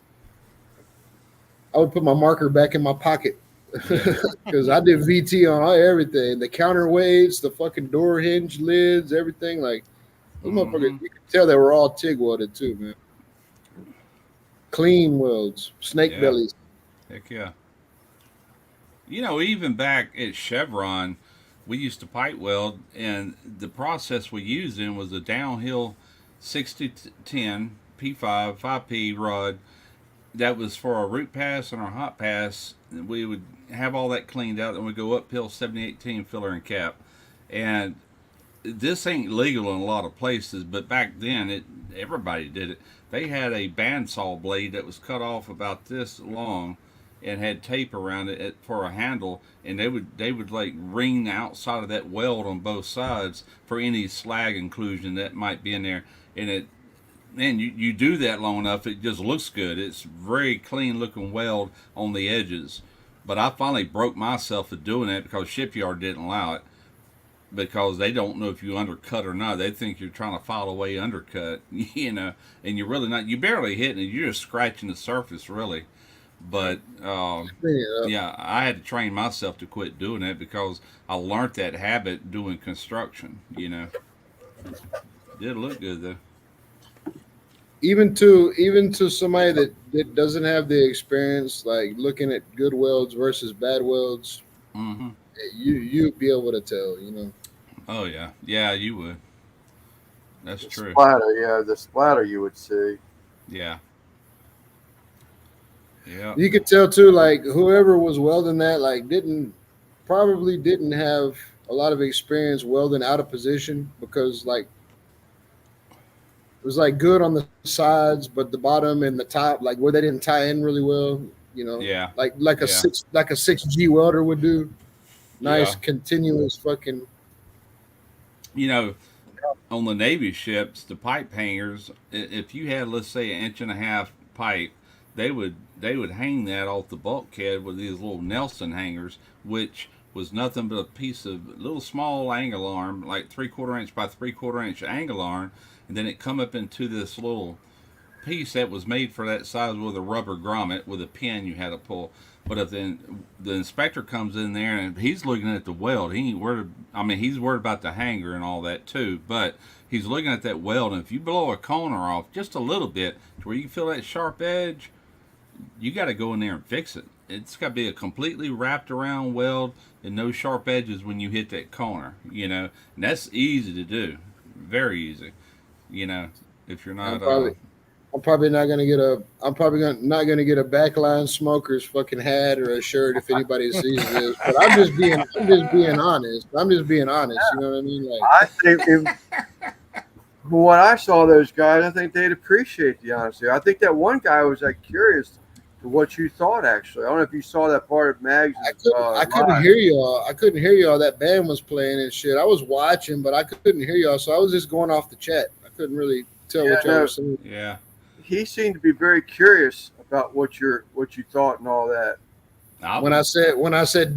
put my marker back in my pocket because I did VT on everything, the counterweights, the fucking door hinge lids, everything. Like those motherfuckers, you could tell they were all TIG welded too, man. Clean welds, snake Yeah. bellies. Heck yeah. You know, even back at Chevron, we used to pipe weld, and the process we used in was a downhill 60-10 P5 5P rod that was for our root pass and our hot pass. We would have all that cleaned out, and we'd go uphill 70-18 filler and cap. And this ain't legal in a lot of places, but back then everybody did it. They had a bandsaw blade that was cut off about this long and had tape around it for a handle, and they would like ring the outside of that weld on both sides for any slag inclusion that might be in there. And you do that long enough, it just looks good. It's very clean looking weld on the edges. But I finally broke myself at doing that because Shipyard didn't allow it, because they don't know if you undercut or not. They think you're trying to file away undercut, you know, and you're really not. You're barely hitting it. You're just scratching the surface, really. But yeah, I had to train myself to quit doing that because I learned that habit doing construction. You know, did look good though. Even to somebody that doesn't have the experience, like looking at good welds versus bad welds, Mm-hmm. you'd be able to tell, Oh yeah, yeah, you would. That's The true. splatter, yeah, the splatter you would see. Yeah, yeah, You could tell too, like whoever was welding that, like probably didn't have a lot of experience welding out of position because like it was like good on the sides, but the bottom and the top, like where they didn't tie in really well, you know, yeah, like yeah, a 6G welder would do. Nice yeah. continuous fucking. You know, on the Navy ships, the pipe hangers, if you had, let's say, an inch and a half pipe, they would hang that off the bulkhead with these little Nelson hangers, which was nothing but a piece of little small angle arm, like 3/4 inch by 3/4 inch angle arm, and then it come up into this little piece that was made for that size with a rubber grommet with a pin you had to pull. But if the inspector comes in there and he's looking at the weld, he ain't worried. I mean, he's worried about the hanger and all that too. But he's looking at that weld, and if you blow a corner off just a little bit to where you feel that sharp edge, you got to go in there and fix it. It's got to be a completely wrapped around weld and no sharp edges when you hit that corner. You know, and that's easy to do, very easy. You know, if you're not. I'm probably not gonna get a. I'm probably not gonna get a Backline Smokers fucking hat or a shirt if anybody sees this. But I'm just being honest. I'm just being honest. You know what I mean? Like I think from what I saw those guys, I think they'd appreciate the honesty. I think that one guy was like curious to what you thought. Actually, I don't know if you saw that part of Mags. I couldn't hear y'all. I couldn't hear y'all. That band was playing and shit. I was watching, but I couldn't hear y'all. So I was just going off the chat. I couldn't really tell what y'all were saying. Yeah. He seemed to be very curious about what you thought and all that. When I said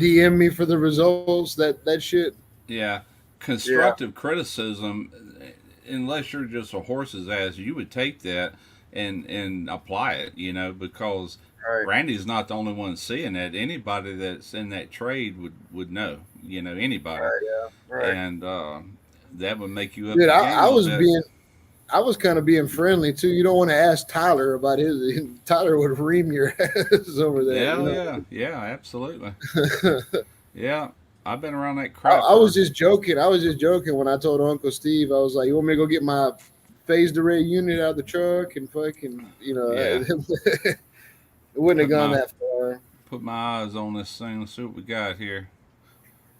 DM me for the results, that shit. Yeah, constructive criticism, unless you're just a horse's ass, you would take that and apply it. You know, because Randy's not the only one seeing that. Anybody that's in that trade would know. You know, anybody. And that would make you up. Dude, I was kind of being friendly too. You don't want to ask Tyler about his. Tyler would ream your ass over there. Yeah, you know? yeah, absolutely. Yeah, I've been around that crap. I was just joking. When I told Uncle Steve, I was like, "You want me to go get my phased array unit out of the truck and fucking, you know?" Yeah. It wouldn't have gone that far. Put my eyes on this thing. Let's see what we got here.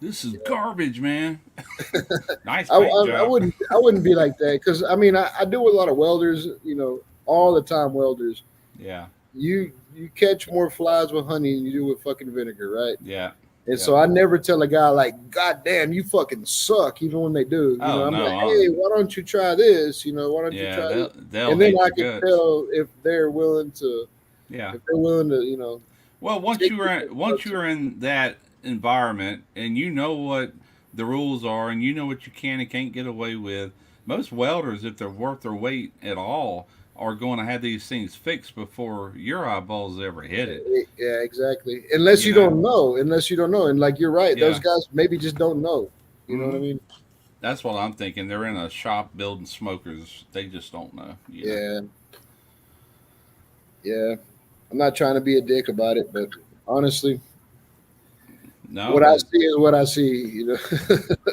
This is garbage, man. Nice paint job. I wouldn't be like that because I mean I deal with a lot of welders, you know, all the time welders. Yeah. You catch more flies with honey than you do with fucking vinegar, right? Yeah. And so I never tell a guy like, "God damn, you fucking suck," even when they do. You know, I'm like, "Hey, why don't you try this? You know, why don't you try this?" And then I can tell if they're willing to. Yeah. If they're willing to, you know. Well, once you're in that environment and you know what the rules are and you know what you can and can't get away with, most welders, if they're worth their weight at all, are going to have these things fixed before your eyeballs ever hit it. Yeah, exactly. Unless you don't know. And like you're right, those guys maybe just don't know. You know what I mean? That's what I'm thinking. They're in a shop building smokers. They just don't know. Yeah. I'm not trying to be a dick about it, but honestly, what I see is what I see, you know.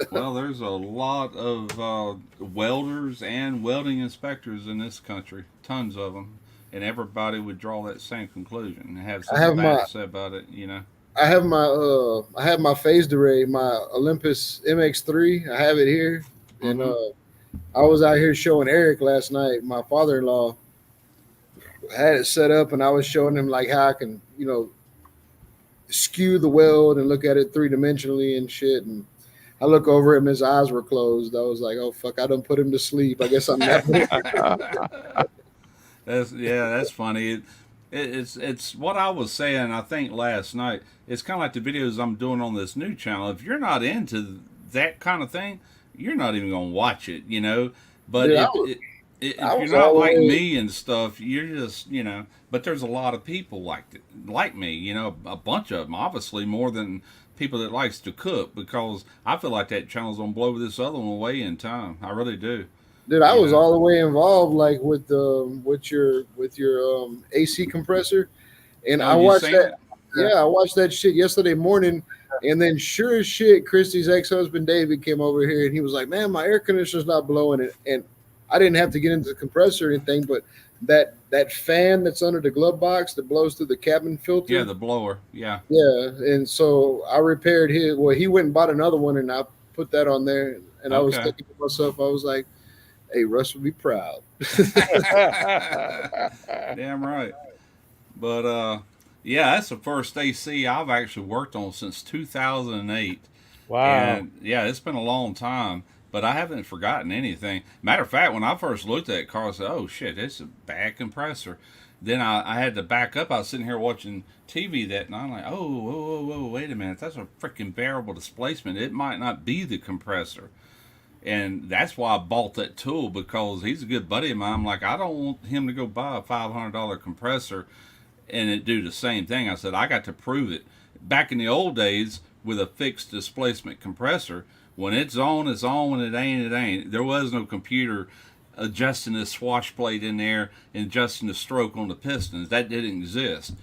Well, there's a lot of welders and welding inspectors in this country, tons of them, and everybody would draw that same conclusion and have something bad to say about it, you know. I have my phased array, my Olympus MX3. I have it here, and I was out here showing Eric last night, my father-in-law. I had it set up, and I was showing him like how I can, you know, skew the weld and look at it 3-dimensionally and shit. And I look over him, his eyes were closed. I was like, "Oh fuck, I done put him to sleep. I guess I'm not." That's funny. It's what I was saying, I think, last night. It's kind of like the videos I'm doing on this new channel. If you're not into that kind of thing, you're not even gonna watch it, you know. But if you're not like me and stuff, you're just, you know. But there's a lot of people like me, you know, a bunch of them, obviously more than people that likes to cook, because I feel like that channel's gonna blow this other one away in time. I really do. Dude, I was all the way involved, like with your AC compressor, and I watched that. Yeah, I watched that shit yesterday morning. And then sure as shit, Christy's ex-husband David came over here and he was like, man, my air conditioner's not blowing it. And I didn't have to get into the compressor or anything, but that fan that's under the glove box that blows through the cabin filter. Yeah, the blower. Yeah. Yeah. And so I repaired his. Well, he went and bought another one and I put that on there. And I was thinking to myself, I was like, hey, Russ will be proud. Damn right. But yeah, that's the first AC I've actually worked on since 2008. Wow. And yeah, it's been a long time, but I haven't forgotten anything. Matter of fact, when I first looked at that car, I said, oh shit, it's a bad compressor. Then I had to back up. I was sitting here watching TV that night. I'm like, oh, whoa, wait a minute. That's a freaking variable displacement. It might not be the compressor. And that's why I bought that tool, because he's a good buddy of mine. I'm like, I don't want him to go buy a $500 compressor and it do the same thing. I said, I got to prove it. Back in the old days with a fixed displacement compressor, when it's on, it's on. When it ain't. There was no computer adjusting the swash plate in there and adjusting the stroke on the pistons. That didn't exist.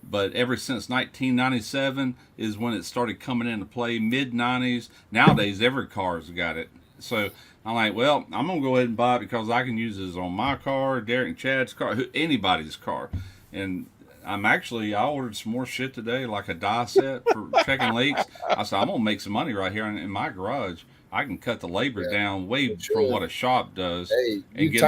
But ever since 1997 is when it started coming into play, mid-90s. Nowadays, every car's got it. So I'm like, well, I'm going to go ahead and buy it because I can use this on my car, Derek and Chad's car, anybody's car. And I ordered some more shit today, like a die set for checking leaks. I said, I'm going to make some money right here in my garage. I can cut the labor down way from what a shop does, and give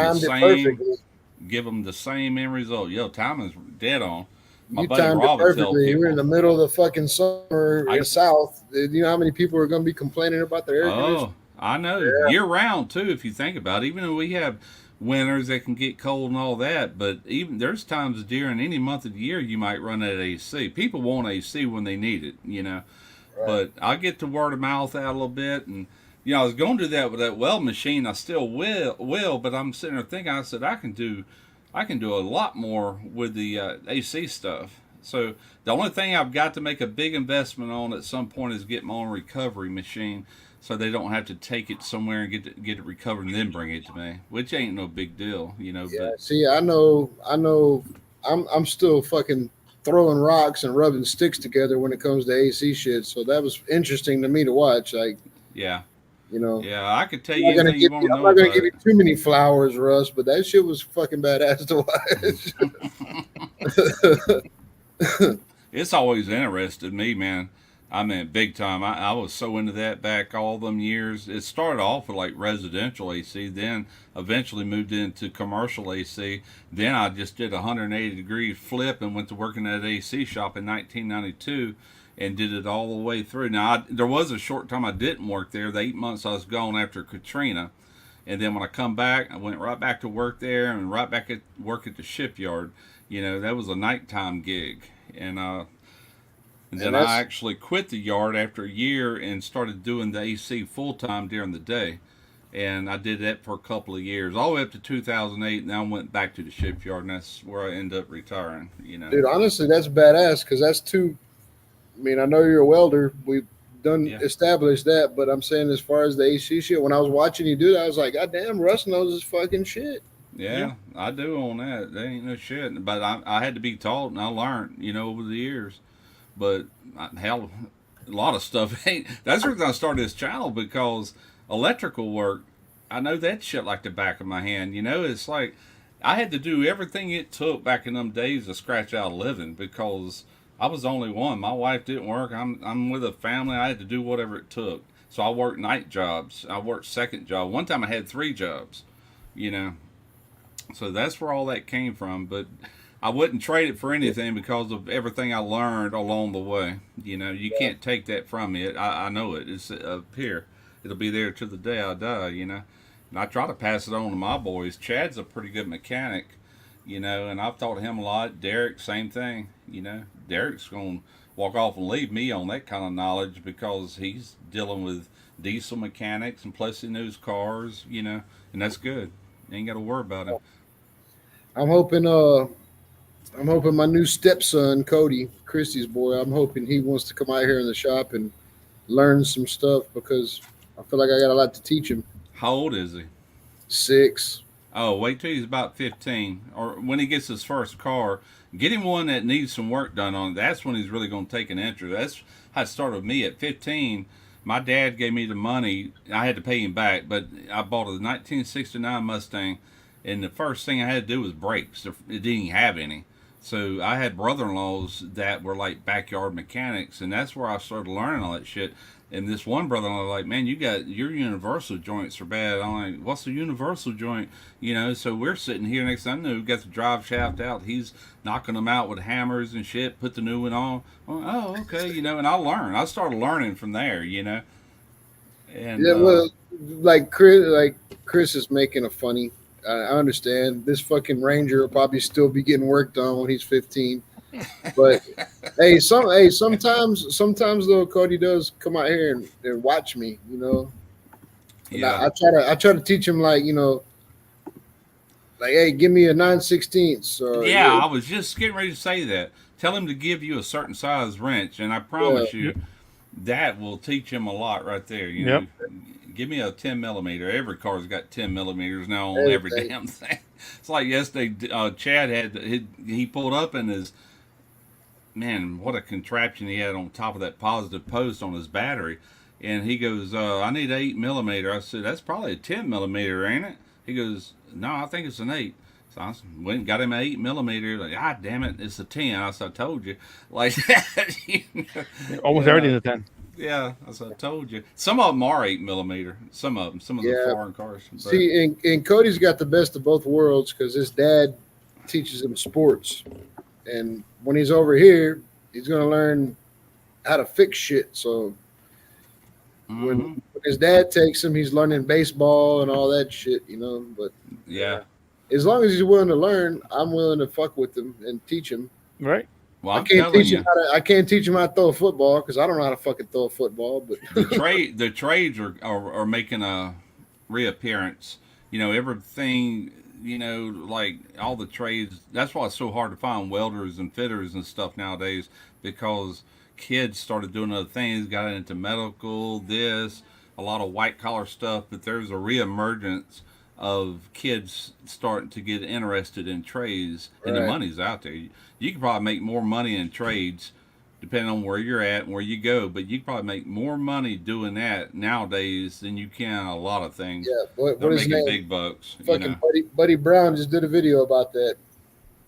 them the same end result. Yo, timing's dead on. My buddy Rob would tell people. You're in the middle of the fucking summer in the South. You know how many people are going to be complaining about their air conditioning? I know. Yeah. Year round too, if you think about it. Even though we have winters that can get cold and all that, but even there's times during any month of the year you might run out of AC. People want AC when they need it, you know. Right. But I get the word of mouth out a little bit, and you know, I was going to do that with that weld machine. I still will, but I'm sitting there thinking, I said I can do a lot more with the AC stuff. So the only thing I've got to make a big investment on at some point is get my own recovery machine, so they don't have to take it somewhere and get it recovered and then bring it to me, which ain't no big deal, you know. Yeah. But see, I know. I'm still fucking throwing rocks and rubbing sticks together when it comes to AC shit. So that was interesting to me to watch. Like, yeah. You know, yeah, I could tell you anything you want to know. I'm not going to give you too many flowers, Russ, but that shit was fucking badass to watch. It's always interested me, man. I mean, big time. I was so into that back all them years. It started off with like residential AC, then eventually moved into commercial AC. Then I just did a 180-degree flip and went to working at an AC shop in 1992. And did it all the way through. Now, there was a short time I didn't work there. The 8 months I was gone after Katrina. And then when I come back, I went right back to work there and right back at work at the shipyard. You know, that was a nighttime gig. And then I actually quit the yard after a year and started doing the AC full-time during the day. And I did that for a couple of years, all the way up to 2008. And then I went back to the shipyard, and that's where I ended up retiring, you know. Dude, honestly, that's badass, because that's too... I mean, I know you're a welder. We've established that, but I'm saying as far as the AC shit, when I was watching you do that, I was like, God damn, Russ knows his fucking shit. Yeah, I do on that. That ain't no shit. But I had to be taught, and I learned, you know, over the years. But hell, a lot of stuff ain't. That's the reason I started this channel, because electrical work, I know that shit like the back of my hand. You know, it's like I had to do everything it took back in them days to scratch out a living, because I was the only one. My wife didn't work. I'm with a family. I had to do whatever it took. So I worked night jobs. I worked second job. One time I had 3 jobs, you know. So that's where all that came from. But I wouldn't trade it for anything because of everything I learned along the way. You know, you can't take that from me. I know it. It's up here. It'll be there to the day I die, you know. And I try to pass it on to my boys. Chad's a pretty good mechanic, you know, and I've taught him a lot. Derek, same thing, you know. Derek's going to walk off and leave me on that kind of knowledge, because he's dealing with diesel mechanics, and plus he knows cars, you know, and that's good. You ain't got to worry about it. I'm hoping my new stepson, Cody, Christy's boy, I'm hoping he wants to come out here in the shop and learn some stuff, because I feel like I got a lot to teach him. How old is he? 6. Oh, wait till he's about 15, or when he gets his first car. Get him one that needs some work done on it. That's when he's really going to take an interest. That's how it started with me at 15. My dad gave me the money. I had to pay him back, but I bought a 1969 Mustang, and the first thing I had to do was brakes. It didn't even have any. So I had brother-in-laws that were like backyard mechanics, and that's where I started learning all that shit. And this one brother-in-law was like, man, you got your universal joints are bad. I'm like, what's a universal joint? You know, so we're sitting here. Next thing I know, we got the drive shaft out. He's knocking them out with hammers and shit. Put the new one on. Oh, okay, you know. And I learned. I started learning from there. You know. And Yeah, well, like Chris is making a funny. I understand this fucking Ranger will probably still be getting worked on when he's 15. But sometimes though Cody does come out here and watch me, you know. yeah, I try to teach him, like, you know, like, hey, give me a 9/16. yeah. I was just getting ready to say that. Tell him to give you a certain size wrench, and I promise you, that will teach him a lot right there. You know, give me a 10 millimeter. Every car's got 10 millimeters now on every damn thing. It's like yesterday, Chad he pulled up in his, man, what a contraption he had on top of that positive post on his battery. And he goes, I need 8 millimeter. I said, that's probably a 10 millimeter, ain't it? He goes, no, I think it's an 8. So I went and got him an 8 millimeter. Like, God damn it, it's a 10. I said, I told you. Like that. You know? Almost everything's a 10. Yeah, as I told you. Some of them are 8 millimeter. Some of the foreign cars. But, See, and Cody's got the best of both worlds because his dad teaches him sports, and when he's over here, he's gonna learn how to fix shit. So when his dad takes him, he's learning baseball and all that shit, you know. But yeah, as long as he's willing to learn, I'm willing to fuck with him and teach him. Right. well, I'm I can't telling teach you, him I can't teach him how to throw a football because I don't know how to fucking throw a football. But the trades are making a reappearance. You know, everything. You know, like all the trades. That's why it's so hard to find welders and fitters and stuff nowadays, because kids started doing other things, got into medical, a lot of white collar stuff. But there's a reemergence of kids starting to get interested in trades, and the money's out there. You can probably make more money in trades depending on where you're at and where you go, but you can probably make more money doing that nowadays than you can a lot of things. yeah, what They're is his making name? big bucks. You Fucking know. Buddy Brown just did a video about that.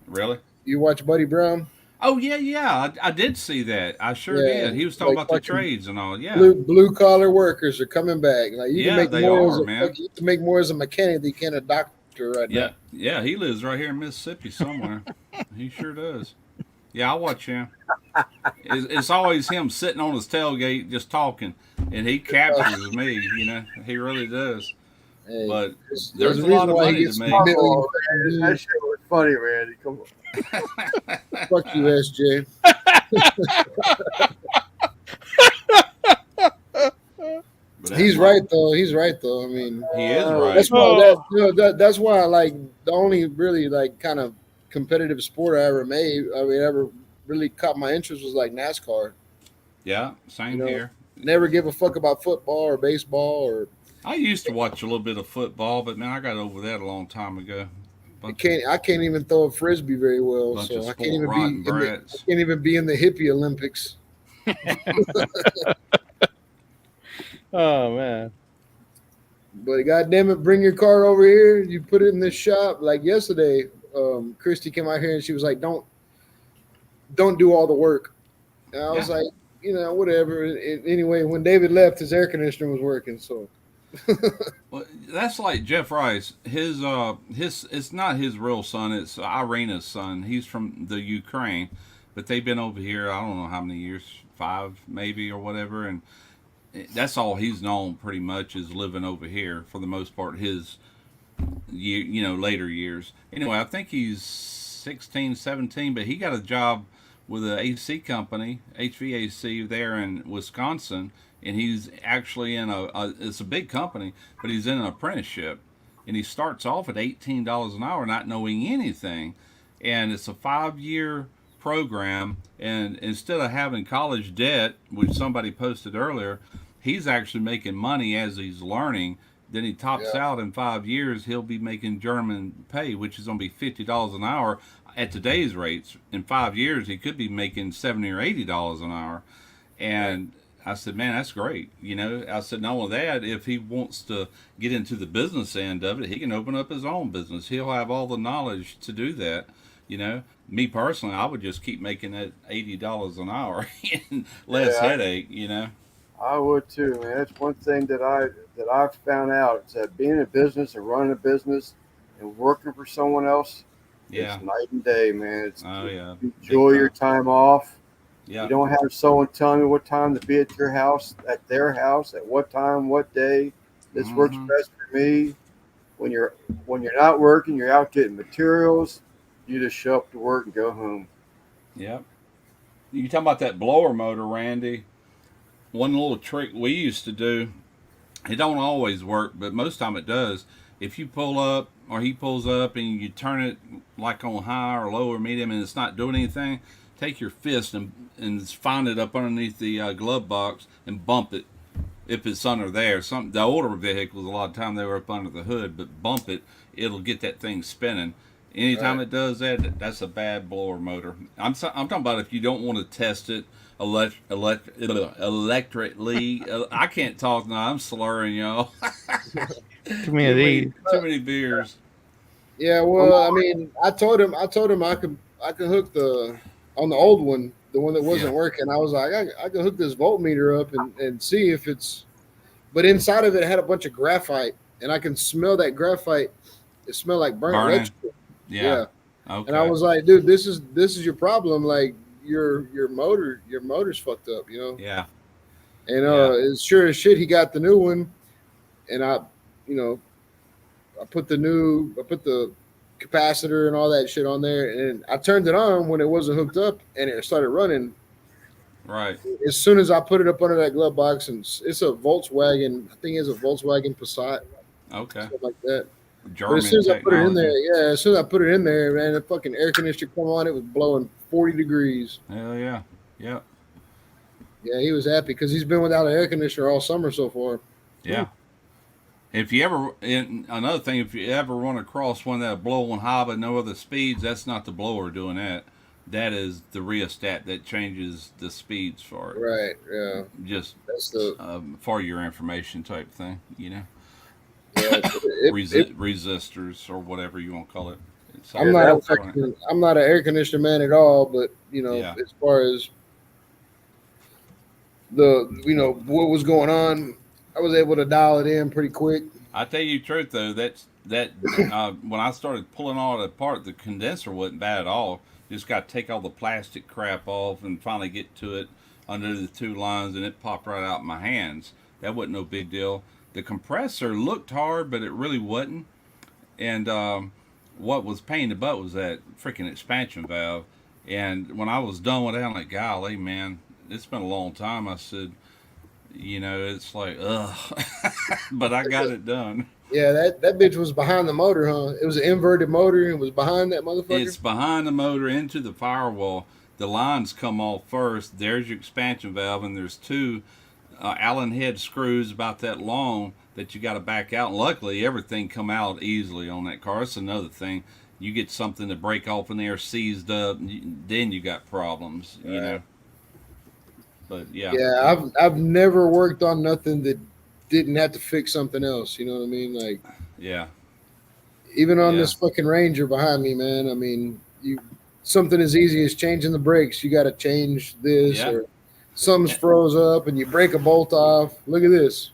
Really? You watch Buddy Brown? Oh yeah. I did see that. I sure Yeah, did. He was talking like about the fucking trades and all. Yeah. Blue collar workers are coming back. Like you Yeah, can make they more are, as a man. you can make more as a mechanic than you can a doctor right Yeah, now. yeah. He lives right here in Mississippi somewhere. He sure does. Yeah, I watch him. It's always him sitting on his tailgate just talking, and he captures me. You know, he really does. Hey, But there's there's a a lot reason of why he money gets to make. millions Oh, of man, views. that shit was funny, Randy. Come on. Fuck you, SJ. But He's right though. He's right though. I mean, He is right. that's why that's why like the only really like kind of competitive sport I ever made. I mean, ever really caught my interest was like NASCAR. Yeah, same You know, here. Never give a fuck about football or baseball or I used to watch a little bit of football, but man, I got over that a long time ago. I can't even throw a frisbee very well, Bunch so of I can't even rotten be in the, brats. I can't even be in the hippie Olympics. Oh man. But goddamn it, bring your car over here. You put it in this shop. Like yesterday, Christy came out here and she was like, "Don't do all the work." And I was like, you know, whatever. Anyway, when David left, his air conditioner was working. So Well, that's like Jeff Rice. His it's not his real son. It's Irina's son. He's from the Ukraine, but they've been over here. I don't know how many years, 5 maybe or whatever, and that's all he's known pretty much is living over here for the most part. His later years. Anyway, I think he's 16, 17, but he got a job with an AC company, HVAC there in Wisconsin, and he's actually in it's a big company, but he's in an apprenticeship, and he starts off at $18 an hour, not knowing anything, and it's a 5-year program, and instead of having college debt, which somebody posted earlier, he's actually making money as he's learning Then he tops out in 5 years. He'll be making German pay, which is going to be $50 an hour at today's rates. In 5 years, he could be making $70 or $80 an hour. And I said, man, that's great. You know, I said, not only that, if he wants to get into the business end of it, he can open up his own business. He'll have all the knowledge to do that. You know, me personally, I would just keep making that $80 an hour and less headache. You know, I would too, man. That's one thing that I've found out is that being in business and running a business and working for someone else, it's night and day, man. It's enjoy your time off. Yeah. You don't have someone telling you what time to be at your house, at their house, at what time, what day. This works best for me. When you're not working, you're out getting materials. You just show up to work and go home. Yep. You talking about that blower motor, Randy? One little trick we used to do, it don't always work, but most time it does. If you pull up or he pulls up and you turn it like on high or low or medium and it's not doing anything, take your fist and find it up underneath the glove box and bump it if it's under there. The older vehicles, a lot of time they were up under the hood, but bump it, it'll get that thing spinning. Anytime it does that, that's a bad blower motor. I'm talking about if you don't want to test it electrically. I can't talk now. I'm slurring, y'all. Too many beers. Yeah, well, I mean, I told him I could hook on the old one, the one that wasn't working. I was like, I could hook this voltmeter up and see if it's. But inside of it had a bunch of graphite, and I can smell that graphite. It smelled like burnt electrical. Yeah. Okay. And I was like, dude, this is your problem. Like your motor's fucked up, you know? Yeah. And it's sure as shit he got the new one. And I put the capacitor and all that shit on there, and I turned it on when it wasn't hooked up and it started running. Right. As soon as I put it up under that glove box, and it's a Volkswagen, I think it's a Volkswagen Passat. Okay. Something like that. German but as soon as I put it in technology. there, as soon as I put it in there, man, the fucking air conditioner come on, it was blowing 40 degrees. Hell yeah. Yeah. Yeah, he was happy because he's been without an air conditioner all summer so far. Yeah. If you ever run across one that blow on high but no other speeds, that's not the blower doing that. That is the rheostat that changes the speeds for it. Right. Yeah. Just that's the for your information type thing, you know. Yeah, resistors or whatever you want to call it. I'm not an air conditioner man at all, but as far as what was going on, I was able to dial it in pretty quick. I tell you the truth though, when I started pulling all that apart, the condenser wasn't bad at all. Just got to take all the plastic crap off and finally get to it under the two lines, and it popped right out in my hands. That wasn't no big deal. The compressor looked hard, but it really wasn't. And what was pain in the butt was that freaking expansion valve. And when I was done with that, I'm like, golly, man, it's been a long time. I said, it's like, ugh. But I got it done. Yeah, that bitch was behind the motor, huh? It was an inverted motor and it was behind that motherfucker? It's behind the motor into the firewall. The lines come off first. There's your expansion valve, and there's two Allen head screws about that long that you got to back out. And luckily, everything come out easily on that car. That's another thing. You get something to break off in there seized up, then you got problems, you know. But yeah, I've never worked on nothing that didn't have to fix something else. You know what I mean? Like, yeah. Even on this fucking Ranger behind me, man. I mean, something as easy as changing the brakes, you got to change this or. Something's froze up and you break a bolt off. Look at this.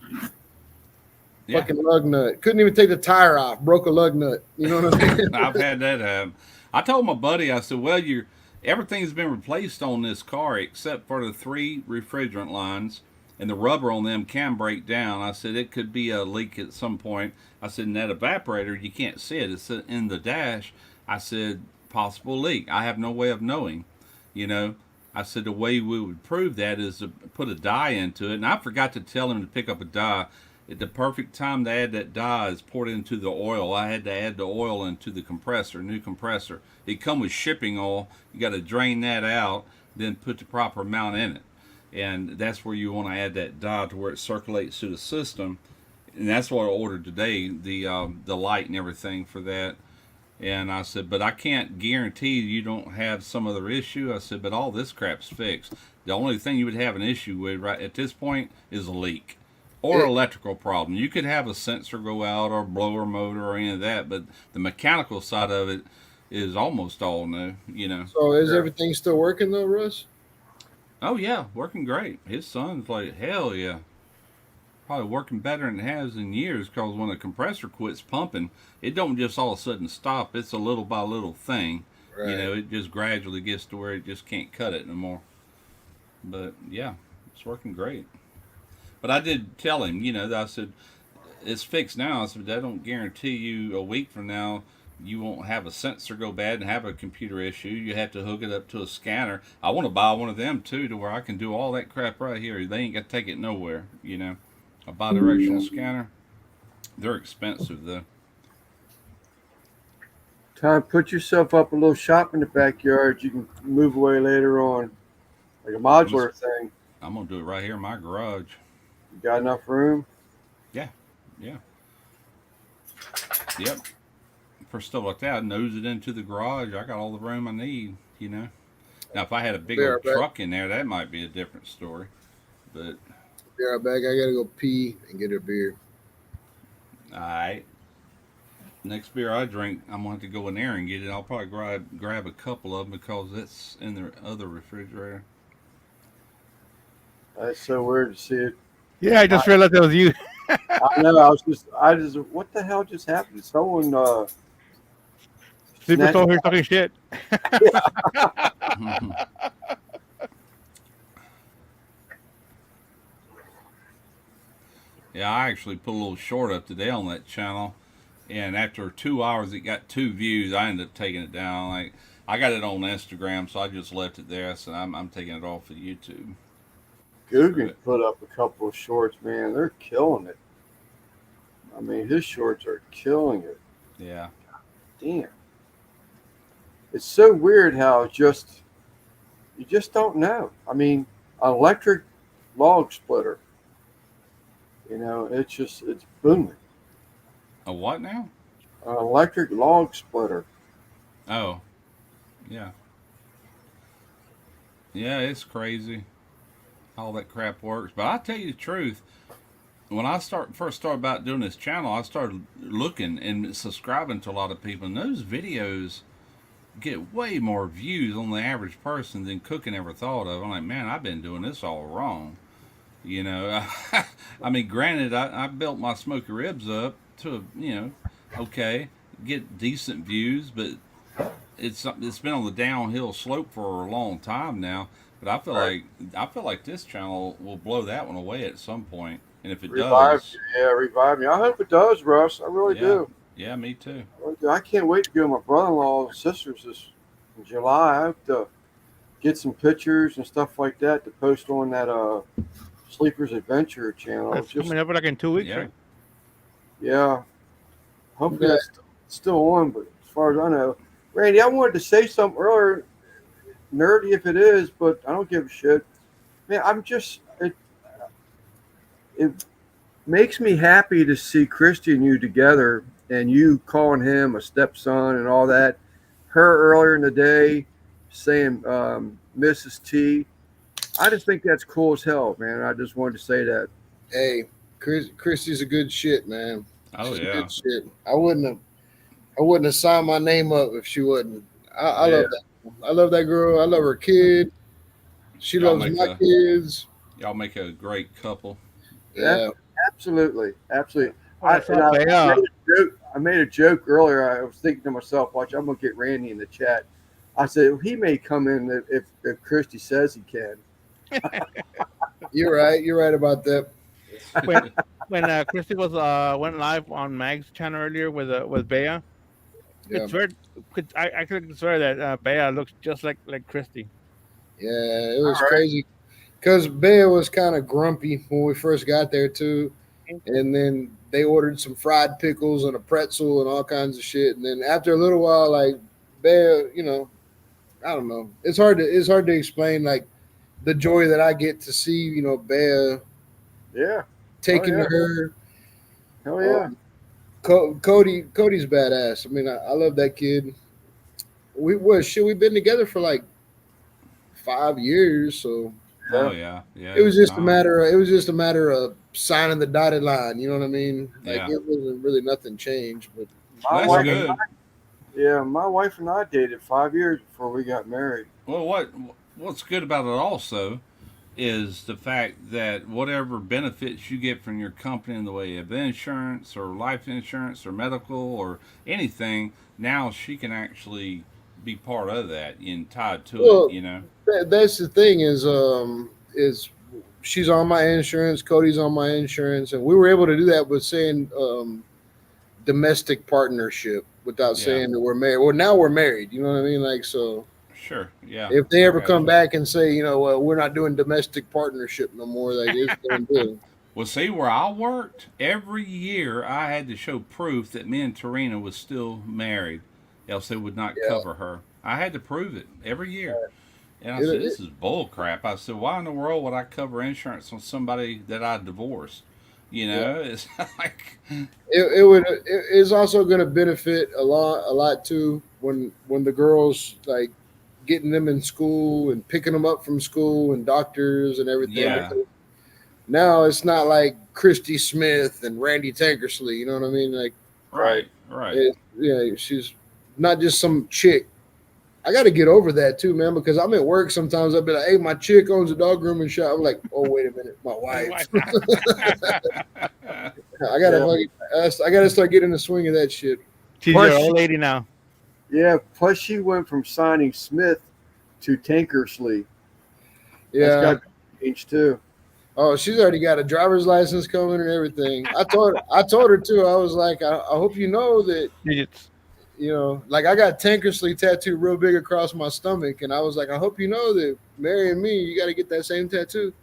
Fucking lug nut. Couldn't even take the tire off. Broke a lug nut. You know what I mean? I've had that happen. I told my buddy, I said, well, everything's been replaced on this car except for the 3 refrigerant lines, and the rubber on them can break down. I said, it could be a leak at some point. I said, in that evaporator, you can't see it. It's in the dash. I said, possible leak. I have no way of knowing, I said the way we would prove that is to put a dye into it. And I forgot to tell him to pick up a dye. At the perfect time to add that dye is poured into the oil. I had to add the oil into the compressor, new compressor. It come with shipping oil. You got to drain that out, then put the proper amount in it. And that's where you want to add that dye to where it circulates through the system. and that's what I ordered today, the light and everything for that. And I said, but I can't guarantee you don't have some other issue. I said, but all this crap's fixed. The only thing you would have an issue with right at this point is a leak or electrical problem. You could have a sensor go out or blower motor or any of that, but the mechanical side of it is almost all new, you know. So is everything still working though, Russ? Oh yeah, working great. His son's like, hell yeah. Probably working better than it has in years, because when a compressor quits pumping, it don't just all of a sudden stop. It's a little by little thing. Right. You know, it just gradually gets to where it just can't cut it no more. But yeah, it's working great. But I did tell him, you know, that I said, it's fixed now. I said, that don't guarantee you a week from now you won't have a sensor go bad and have a computer issue. You have to hook it up to a scanner. I want to buy one of them too, to where I can do all that crap right here. They ain't got to take it nowhere, you know. A bi-directional scanner. They're expensive though. Time, put yourself up a little shop in the backyard. You can move away later on, like a modular thing. I'm gonna do it right here in my garage. You got enough room? Yeah. Yep. For stuff like that, I nose it into the garage. I got all the room I need, you know. Now, if I had a big old truck in there, that might be a different story. But Be right back. I gotta go pee and get a beer. all right. Next beer I drink, I'm gonna have to go in there and get it. I'll probably grab a couple of them because it's in the other refrigerator. That's so weird to see it. Yeah, I just realized that was you. I know. I just, what the hell just happened? Someone, Sleeper told her talking shit. Yeah, I actually put a little short up today on that channel, and after 2 hours, it got 2 views. I ended up taking it down. Like, I got it on Instagram, so I just left it there. So I'm taking it off of YouTube. Guggen put up a couple of shorts, man. They're killing it. I mean, his shorts are killing it. Yeah. Damn. It's so weird how you just don't know. I mean, an electric log splitter, you know, it's booming. A what now? An electric log splitter. Oh, yeah. Yeah, it's crazy how all that crap works. But I'll tell you the truth. When I first started about doing this channel, I started looking and subscribing to a lot of people, and those videos get way more views on the average person than cooking ever thought of. I'm like, man, I've been doing this all wrong. You know, I mean, granted, I built my smoky ribs up to, you know, okay, get decent views, but it's been on the downhill slope for a long time now. But I feel like this channel will blow that one away at some point. And if it does, revive me. I hope it does, Russ. I really do. Yeah, me too. I can't wait to go to my brother-in-law's sister's this in July. I hope to get some pictures and stuff like that to post on that Sleepers Adventure channel. That's coming up like in 2 weeks, right? Yeah. Hopefully that's still on, but as far as I know. Randy, I wanted to say something earlier, nerdy if it is, but I don't give a shit. Man, it makes me happy to see Christy and you together and you calling him a stepson and all that. Her earlier in the day saying Mrs. T. I just think that's cool as hell, man. I just wanted to say that. Hey, Christy's a good shit, man. Oh, She's yeah. good shit. I wouldn't have signed my name up if she wouldn't. I love that. I love that girl. I love her kid. She loves my kids. Y'all make a great couple. Yeah, absolutely. I made a joke earlier. I was thinking to myself, watch, I'm going to get Randy in the chat. I said, he may come in if Christy says he can. You're right. You're right about that. When Christy was went live on Mag's channel earlier with Bea, it's very. I could swear that Bea looks just like Christy. Yeah, it was crazy because Bea was kind of grumpy when we first got there too, and then they ordered some fried pickles and a pretzel and all kinds of shit, and then after a little while, like Bea, you know, I don't know. It's hard to explain like the joy that I get to see, you know, Bea. Yeah. Taking to her. Hell yeah. Cody's badass. I mean, I love that kid. We've been together for like 5 years, so Oh yeah, yeah. it was just a no. matter. It was just a matter of signing the dotted line. You know what I mean? Like Yeah. it wasn't really nothing changed, but My That's wife, good. yeah, my wife and I dated 5 years before we got married. Well, what's good about it also is the fact that whatever benefits you get from your company in the way of insurance or life insurance or medical or anything, now she can actually be part of that and tied to Well, it. You know. that's the thing is she's on my insurance, Cody's on my insurance, and we were able to do that with saying domestic partnership without Yeah. saying that we're married. Well, now we're married. You know what I mean? Like so. Sure. Yeah. If they ever I come gotcha. back and say, you know, well, we're not doing domestic partnership no more, like it's going to do. Well, see, where I worked, every year I had to show proof that me and Tarina was still married, else they would not Yeah. cover her. I had to prove it every year. And I It- said, it- this is bull crap. I said, why in the world would I cover insurance on somebody that I divorced? You know, it's like, It's also going to benefit a lot too when the girls like getting them in school and picking them up from school and doctors and everything. Yeah. Now it's not like Christy Smith and Randy Tankersley. You know what I mean? Like, right. yeah, she's not just some chick. I got to get over that too, man, because I'm at work sometimes. I'll be like, hey, my chick owns a dog grooming shop. I'm like, oh, wait a minute, my wife. I gotta start getting the swing of that shit. She's Plus, your old lady now. Yeah, plus she went from signing Smith to Tankersley. Yeah. That's got to change too. Oh, she's already got a driver's license coming and everything. I told her too. I was like, I hope you know that, Digits. you know, like I got Tankersley tattooed real big across my stomach, and I was like, I hope you know that marrying me, you got to get that same tattoo.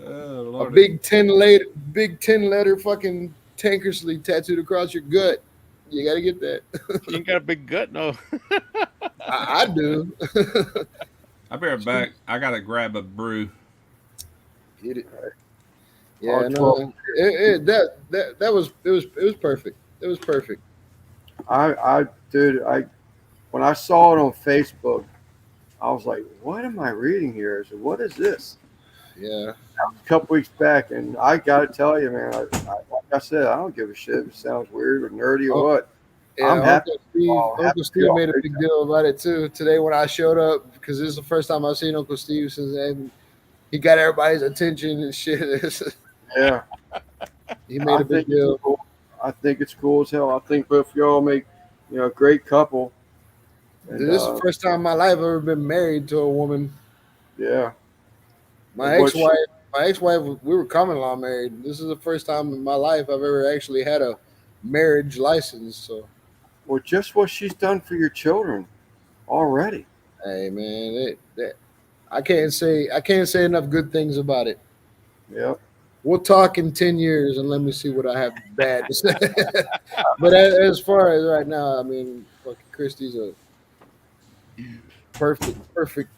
Oh, A Lordy. big 10 letter fucking Tankersley tattooed across your gut. You got to get that. You ain't got a big gut, no. I do. I'll be right back. I got to grab a brew. Get it. Yeah, All no, 12. that was perfect. It was perfect. Dude, when I saw it on Facebook, I was like, what am I reading here? I said, what is this? Yeah. A couple weeks back, and I got to tell you, man, like I said, I don't give a shit if it sounds weird or nerdy or what. Yeah, I'm happy. Uncle Steve made a big deal about it too today when I showed up, because this is the first time I've seen Uncle Steve since then. He got everybody's attention and shit. Yeah. He made a big deal. Cool. I think it's cool as hell. I think both y'all make, a great couple. And, This is the first time in my life I've ever been married to a woman. Yeah. My And what ex-wife, we were common law married. This is the first time in my life I've ever actually had a marriage license. So, Well, just what she's done for your children already. hey man, I can't say enough good things about it. Yep. We'll talk in 10 years and let me see what I have bad to say. But as far as right now, I mean, fucking Christy's a perfect.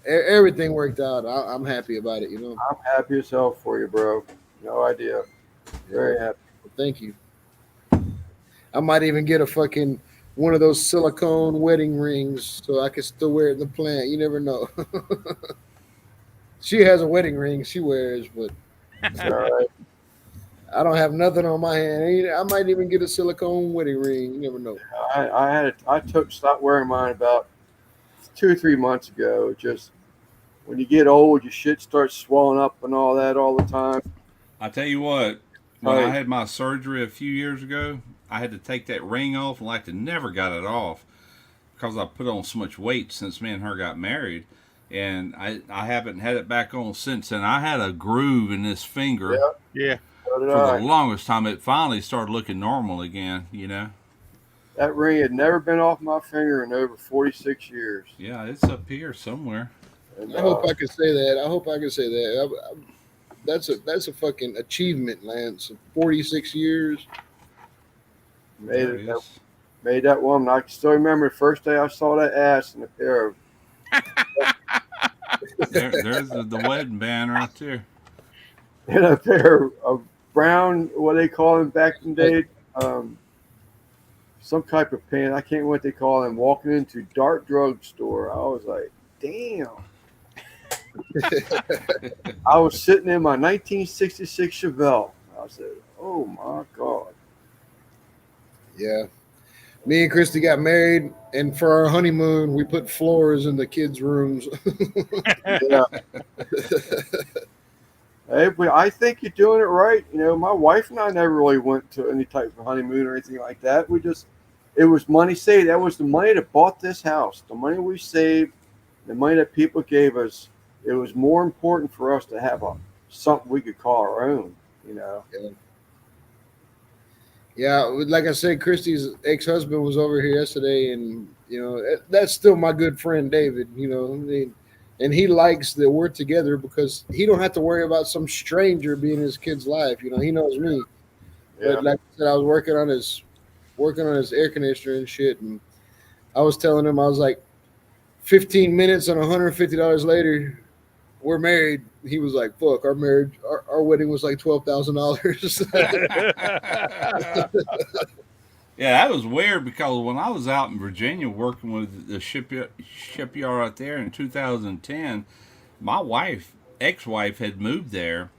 Everything worked out. I'm happy about it, you know. I'm happy as hell for you, bro. No idea. Very happy. Thank you. I might even get a fucking one of those silicone wedding rings so I can still wear it in the plant. You never know. She has a wedding ring she wears, but All right. I don't have nothing on my hand. I might even get a silicone wedding ring. You never know. I stopped wearing mine about 2 or 3 months ago. Just when you get old, your shit starts swelling up and all that all the time. I tell you what, when Right. I had my surgery a few years ago, I had to take that ring off, and like I never got it off because I put on so much weight since me and her got married, and I haven't had it back on since. And I had a groove in this finger Yeah. So did for I. the longest time. It finally started looking normal again, you know. That ring had never been off my finger in over 46 years. Yeah, it's up here somewhere. And, I hope I can say that. That's a fucking achievement, Lance. 46 years. There it is. made that woman. I can still remember the first day I saw that ass in a pair of There's the wedding band right there. And a pair of brown, what they call them back in the day, some type of pants. I can't remember what they call them. Walking into Dart Drug Store, I was like, damn. I was sitting in my 1966 Chevelle. I said, oh my God. Yeah. Me and Christy got married, and for our honeymoon, we put floors in the kids' rooms. Yeah. Hey, but I think you're doing it right. You know, my wife and I never really went to any type of honeymoon or anything like that. It was money saved. That was the money that bought this house. The money we saved, the money that people gave us. It was more important for us to have something we could call our own. You know. Yeah, like I said, Christy's ex-husband was over here yesterday, and that's still my good friend David. And he likes that we're together because he don't have to worry about some stranger being in his kid's life. He knows me. Yeah. But like I said, I was working on his air conditioner and shit, and I was telling him, I was like, 15 minutes and $150 later, we're married. He was like, fuck, our marriage, our wedding was like $12,000. Yeah, that was weird because when I was out in Virginia working with the shipyard out there in 2010, my ex-wife, had moved there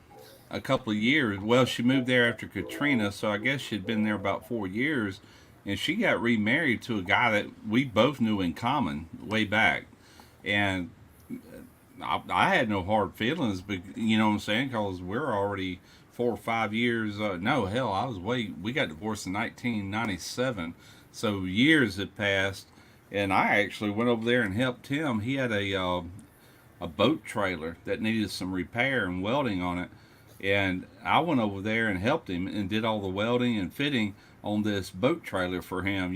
a couple of years. Well, she moved there after Katrina, so I guess she'd been there about 4 years, and she got remarried to a guy that we both knew in common way back, and I had no hard feelings, but you know what I'm saying, because we're already 4 or 5 years. No, hell, we got divorced in 1997, so years had passed, and I actually went over there and helped him. He had a boat trailer that needed some repair and welding on it, and I went over there and helped him and did all the welding and fitting on this boat trailer for him.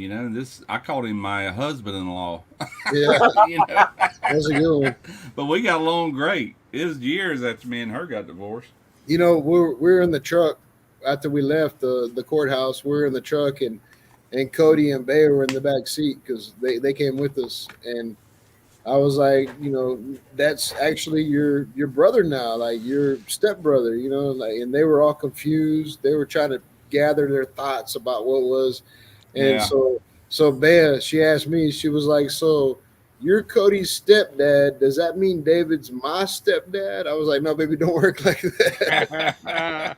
I called him my husband-in-law. Yeah, you know? that's a good one. But we got along great. It was years after me and her got divorced. We're in the truck after we left the courthouse. We're in the truck, and Cody and Bay were in the back seat because they came with us. And I was like, that's actually your brother now, like your stepbrother, and they were all confused. They were trying to gather their thoughts about what was. And so Bea, she asked me, she was like, so you're Cody's stepdad. Does that mean David's my stepdad? I was like, no, baby, don't work like that.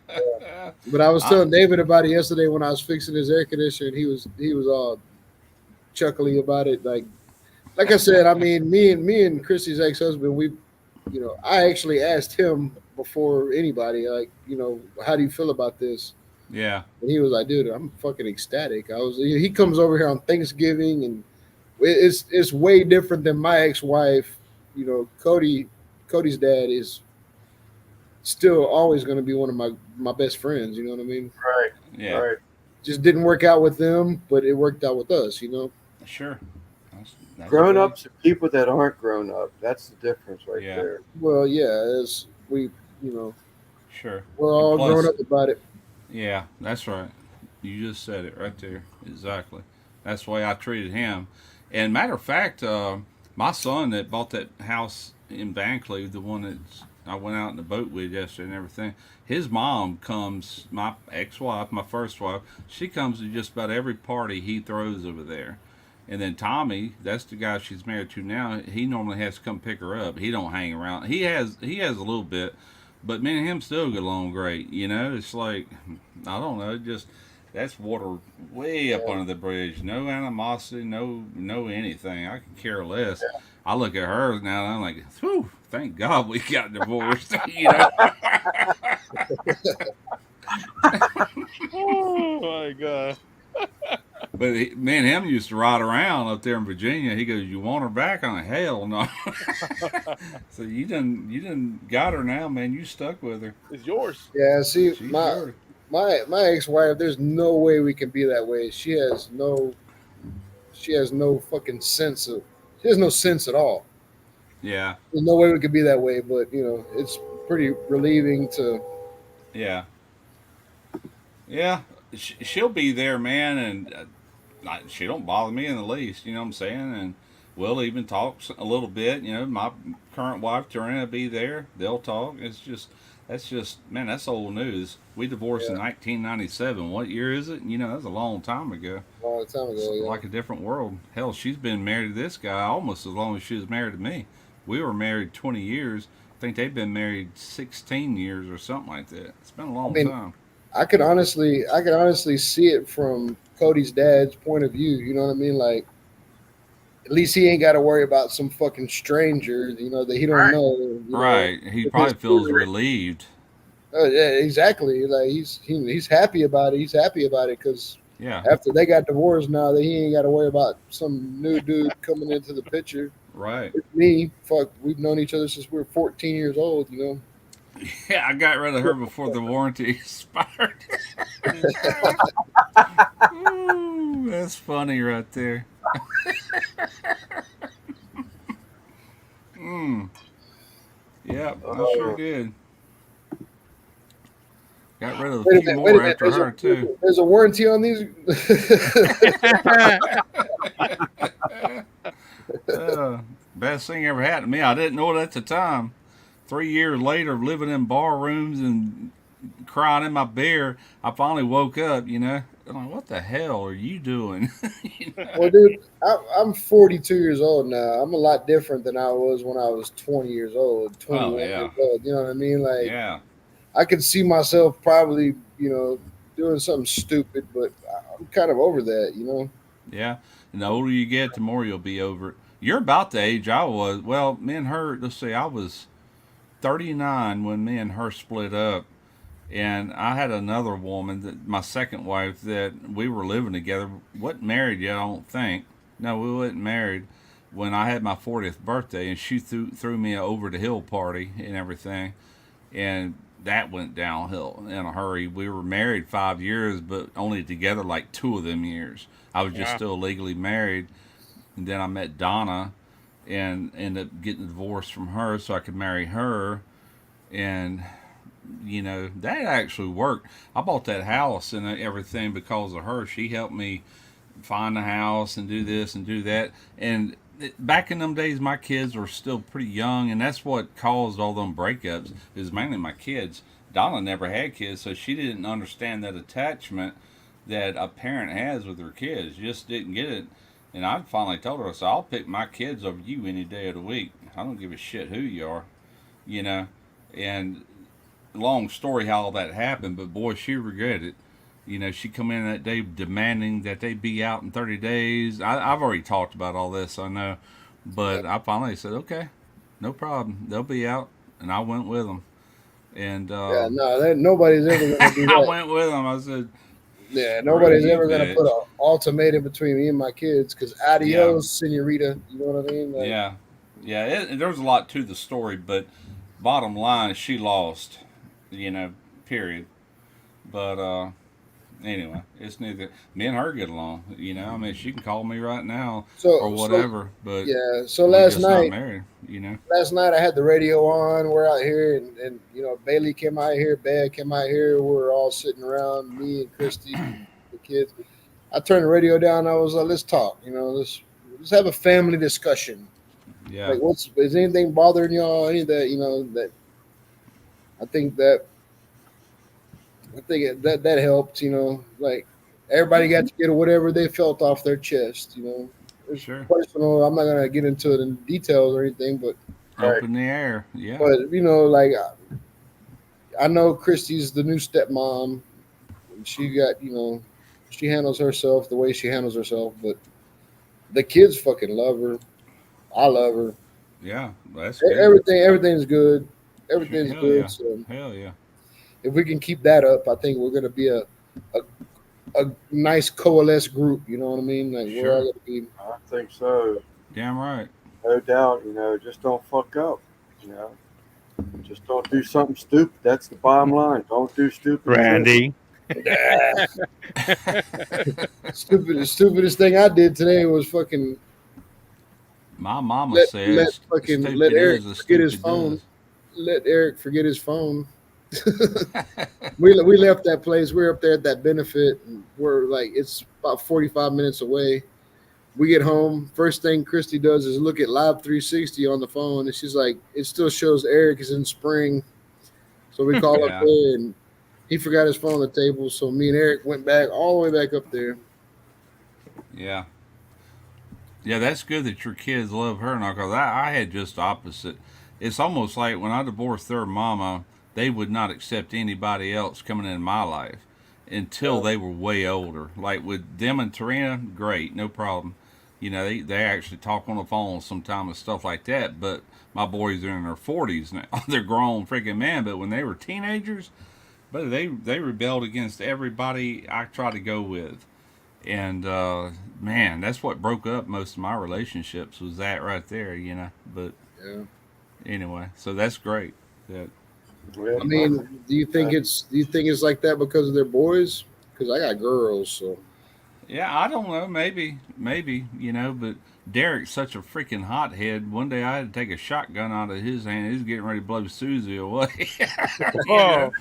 But I was telling David about it yesterday when I was fixing his air conditioner, and he was all chuckly about it. Like I said, I mean, me and Christy's ex-husband, I actually asked him before anybody, like, how do you feel about this? Yeah. And he was like, dude, I'm fucking ecstatic. He comes over here on Thanksgiving, and it's way different than my ex-wife. Cody's dad is still always going to be one of my best friends. You know what I mean? Right. Yeah. Right. Just didn't work out with them, but it worked out with us. Sure. That's Grown good. ups and people that aren't grown up. That's the difference right Yeah. there. Well, yeah, as we, Sure. we're all Plus- grown up about it. Yeah, that's right. You just said it right there. Exactly. That's the way I treated him. And matter of fact, my son that bought that house in Vancouver, the one that I went out in the boat with yesterday and everything, his mom comes, my ex-wife, my first wife, she comes to just about every party he throws over there. And then Tommy, that's the guy she's married to now, he normally has to come pick her up. He don't hang around. He has a little bit, but me and him still get along great. It's like, I don't know, just that's water way up under the bridge. No animosity, no anything. I can care less. Yeah. I look at her now and I'm like, whew, thank God we got divorced. Oh my God. But me and him used to ride around up there in Virginia. He goes, "You want her back?" I'm like, "Hell no." So you done got her now, man. You stuck with her. It's yours. Yeah, see, She's my yours. my ex-wife, there's no way we can be that way. She has no fucking sense at all. Yeah. There's no way we could be that way, but it's pretty relieving to. Yeah. Yeah. She'll be there, man, and she don't bother me in the least. You know what I'm saying? And we'll even talk a little bit. You know, my current wife Joanna will be there. They'll talk. That's just man, that's old news. We divorced in 1997. What year is it? You know, that's a long time ago. A long time It's ago. Yeah. like a different world. Hell, she's been married to this guy almost as long as she was married to me. We were married 20 years. I think they've been married 16 years or something like that. It's been a long time. I could honestly see it from Cody's dad's point of view. You know what I mean? Like, at least he ain't got to worry about some fucking stranger, you know, that he don't know. You know, Right. He probably feels relieved. Yeah, exactly. Like he's happy about it. He's happy about it because Yeah. after they got divorced, now that he ain't got to worry about some new dude coming into the picture. Right. It's me, fuck, we've known each other since we were 14 years old. You know. Yeah, I got rid of her before the warranty expired. Ooh, that's funny right there. Yeah, I sure did. Got rid of a few more after her too. There's a warranty on these. Best thing ever happened to me. I didn't know it at the time. 3 years later, living in bar rooms and crying in my beer, I finally woke up. You know, I'm like, what the hell are you doing? You know? Well, dude, I'm 42 years old now. I'm a lot different than I was when I was 20 years old, 21 years old. You know what I mean? Like, Yeah. I could see myself probably, you know, doing something stupid, but I'm kind of over that, you know? Yeah. And the older you get, the more you'll be over it. You're about the age I was. Well, me and her, let's see, I was 39 when me and her split up. And I had another woman, that my second wife, that we were living together. Wasn't married yet, I don't think. No, we wasn't married when I had my 40th birthday, and she threw me a over the hill party and everything. And that went downhill in a hurry. We were married 5 years, but only together like 2 of them years. I was just still legally married. And then I met Donna and ended up getting divorced from her so I could marry her. And, you know, that actually worked. I bought that house and everything because of her. She helped me find the house and do this and do that. And back in them days, my kids were still pretty young, and that's what caused all them breakups. It was mainly my kids. Donna never had kids, so she didn't understand that attachment that a parent has with their kids. She just didn't get it. And I finally told her, I said, I'll pick my kids over you any day of the week. I don't give a shit who you are, you know. And long story how all that happened, but boy, she regretted it. You know, she come in that day demanding that they be out in 30 days. I've already talked about all this, I know. But I finally said, okay, no problem. They'll be out. And I went with them. And nobody's ever going to do that. I went with them. I said, yeah, nobody's ever going to put an ultimatum between me and my kids because adios, senorita. You know what I mean? Like, yeah. There's a lot to the story, but bottom line, she lost, you know, period. But anyway, it's neither. Me and her get along, you know. I mean, she can call me right now or whatever. But yeah. So last night, not married, you know. Last night I had the radio on. We're out here, and you know, Bailey came out here, Bad came out here. We were all sitting around, me and Christy, the kids. I turned the radio down. I was like, let's talk. You know, let's have a family discussion. Yeah. Like, is anything bothering y'all? Any of that, you know, that I think that helped, you know, like everybody got to get whatever they felt off their chest, you know. It's personal. I'm not going to get into it in details or anything, but up in the air. Yeah. But, you know, like I know Christy's the new stepmom. She got, you know, she handles herself the way she handles herself, but the kids fucking love her. I love her. Yeah, that's good. Everything's good. Everything's good. Yeah. So hell yeah. If we can keep that up, I think we're gonna be a nice coalesced group. You know what I mean? Like we're all gonna be. I think so. Damn right. No doubt. You know, just don't fuck up. You know, just don't do something stupid. That's the bottom line. Don't do stupid. Randy. Stupidest thing I did today was fucking. My mama says let Eric forget his phone. Let Eric forget his phone. we left that place. We were up there at that benefit, and we're like, it's about 45 minutes away. we get home. First thing Christy does is look at Live 360 on the phone, and she's like, it still shows Eric is in spring. So we call up Yeah. there, and he forgot his phone on the table. So me and Eric went back all the way back up there. Yeah. Yeah, that's good that your kids love her now, because I had just the opposite. It's almost like when I divorced their mama, they would not accept anybody else coming into my life until they were way older. Like with them and Tarina, great, no problem. You know, they actually talk on the phone sometimes and stuff like that, but my boys are in their 40s now. They're grown freaking men, but when they were teenagers, but they rebelled against everybody I tried to go with. And man, that's what broke up most of my relationships, was that right there, you know. But Yeah. anyway, so that's great. That I mean, do you think it's like that because of their boys? Because I got girls, so yeah, I don't know, maybe, you know, but Derek's such a freaking hothead. One day I had to take a shotgun out of his hand. He was getting ready to blow Susie away. You know?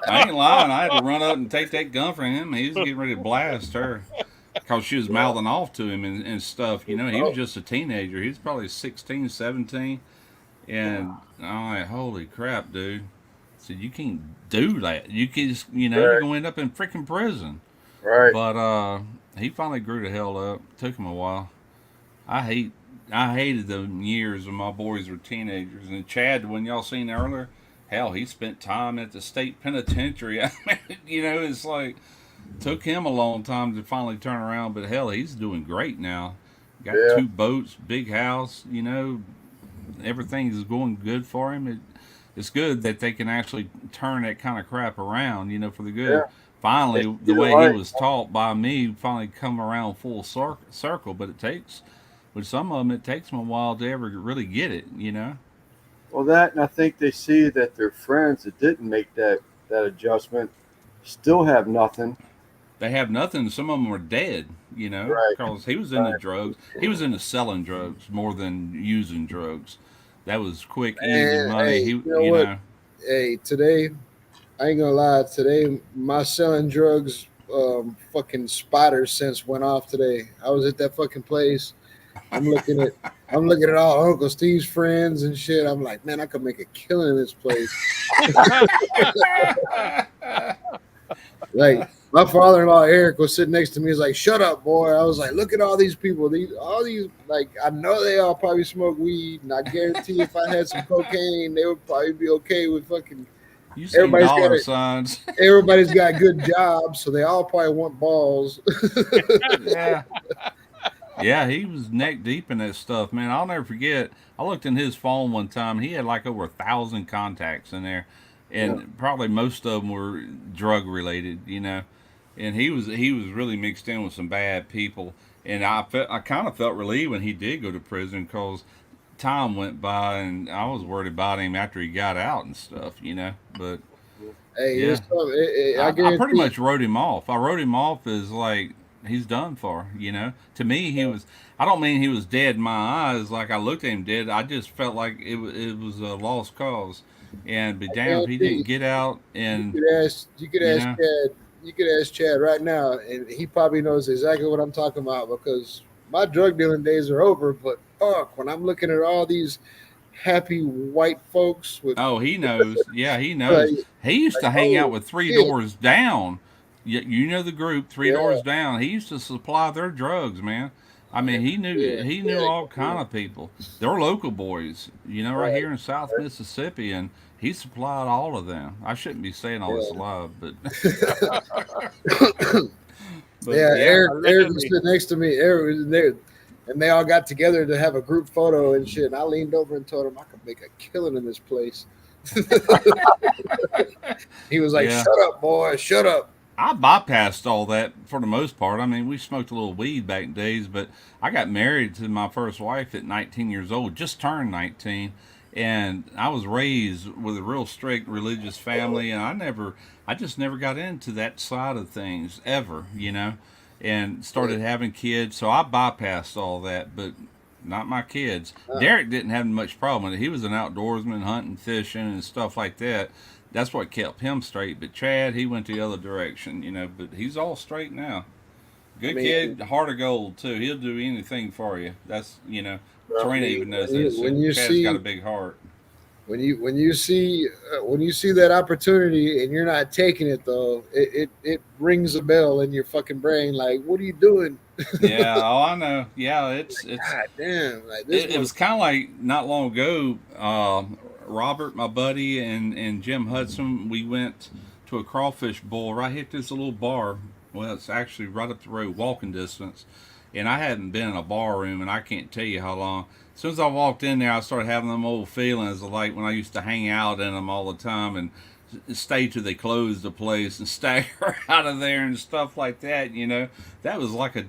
I ain't lying. I had to run up and take that gun from him. He was getting ready to blast her because she was mouthing off to him and stuff. You know, he was just a teenager. He was probably 16, 17. And I'm like, holy crap, dude. I said, you can't do that. You can just, you know, you're going to end up in freaking prison. Right. But he finally grew the hell up. Took him a while. I hated the years when my boys were teenagers. And Chad, when y'all seen earlier, hell, he spent time at the state penitentiary. I mean, you know, it's like, took him a long time to finally turn around, but hell, he's doing great now. Got Yeah. 2 boats, big house, you know, everything is going good for him. It's good that they can actually turn that kind of crap around, you know, for the good. Yeah. Finally, the way he was taught by me, finally come around full circle. But it takes, with some of them, it takes them a while to ever really get it, you know. Well, that, and I think they see that their friends that didn't make that adjustment still have nothing. They have nothing. Some of them are dead, you know, Right. because he was into drugs. He was into selling drugs more than using drugs. That was quick, easy And, money. hey, He, you know you what? know, Hey, today, I ain't gonna lie. Today, my selling drugs, fucking spider sense went off today. I was at that fucking place. I'm looking at all Uncle Steve's friends and shit. I'm like, man, I could make a killing in this place. Like, my father-in-law Eric was sitting next to me. He's like, "Shut up, boy." I was like, "Look at all these people. All these, like, I know they all probably smoke weed, and I guarantee if I had some cocaine, they would probably be okay with fucking." you see Everybody's got dollar it. signs. Everybody's got good jobs, so they all probably want balls. Yeah. Yeah, he was neck deep in that stuff, man. I'll never forget. I looked in his phone one time. He had like over 1,000 contacts in there, and probably most of them were drug related, you know. And he was really mixed in with some bad people. And I kind of felt relieved when he did go to prison, because time went by and I was worried about him after he got out and stuff, you know. But Hey, Yeah. it's tough. I I guarantee. pretty much wrote him off. I wrote him off as like, he's done for, you know. To me, he was. I don't mean he was dead in my eyes. Like I looked at him dead. I just felt like it was a lost cause. And be damned if he didn't get out. And You could ask know. Chad. You could ask Chad right now, and he probably knows exactly what I'm talking about, because my drug dealing days are over. But fuck, when I'm looking at all these happy white folks with Oh, he knows. Yeah, he knows. Like- He used to hang out with Three shit. Doors Down. You know the group, Three Yeah. Doors Down. He used to supply their drugs, man. I mean, he knew all kind of people. They're local boys, you know, right here in South Mississippi, and he supplied all of them. I shouldn't be saying all this live, but, but yeah, Eric was allegedly. sitting next to me. Eric was there, and they all got together to have a group photo and shit. And I leaned over and told him I could make a killing in this place. He was like, Yeah. "Shut up, boy! Shut up!" I bypassed all that for the most part. I mean, we smoked a little weed back in days, but I got married to my first wife at 19 years old, just turned 19. And I was raised with a real strict religious family, and I just never got into that side of things ever, you know, and started having kids. So I bypassed all that, but not my kids. Derek didn't have much problem with it. He was an outdoorsman, hunting, fishing, and stuff like that. That's what kept him straight. But Chad, he went the other direction, you know, but he's all straight now. Good I mean, kid, heart of gold too. He'll do anything for you. That's bro, Serena even knows when this. you, when you Chad's got see a big heart. when you see that opportunity and you're not taking it though, it rings a bell in your fucking brain. Like, what are you doing? Yeah, oh, I know. Yeah, it's God damn! Like this it was kind of like not long ago. Robert, my buddy, and Jim Hudson, we went to a crawfish boil right here at this little bar. Well, it's actually right up the road, walking distance. And I hadn't been in a bar room, and I can't tell you how long. As soon as I walked in there, I started having them old feelings of like when I used to hang out in them all the time and stay till they closed the place and stagger out of there and stuff like that. That was like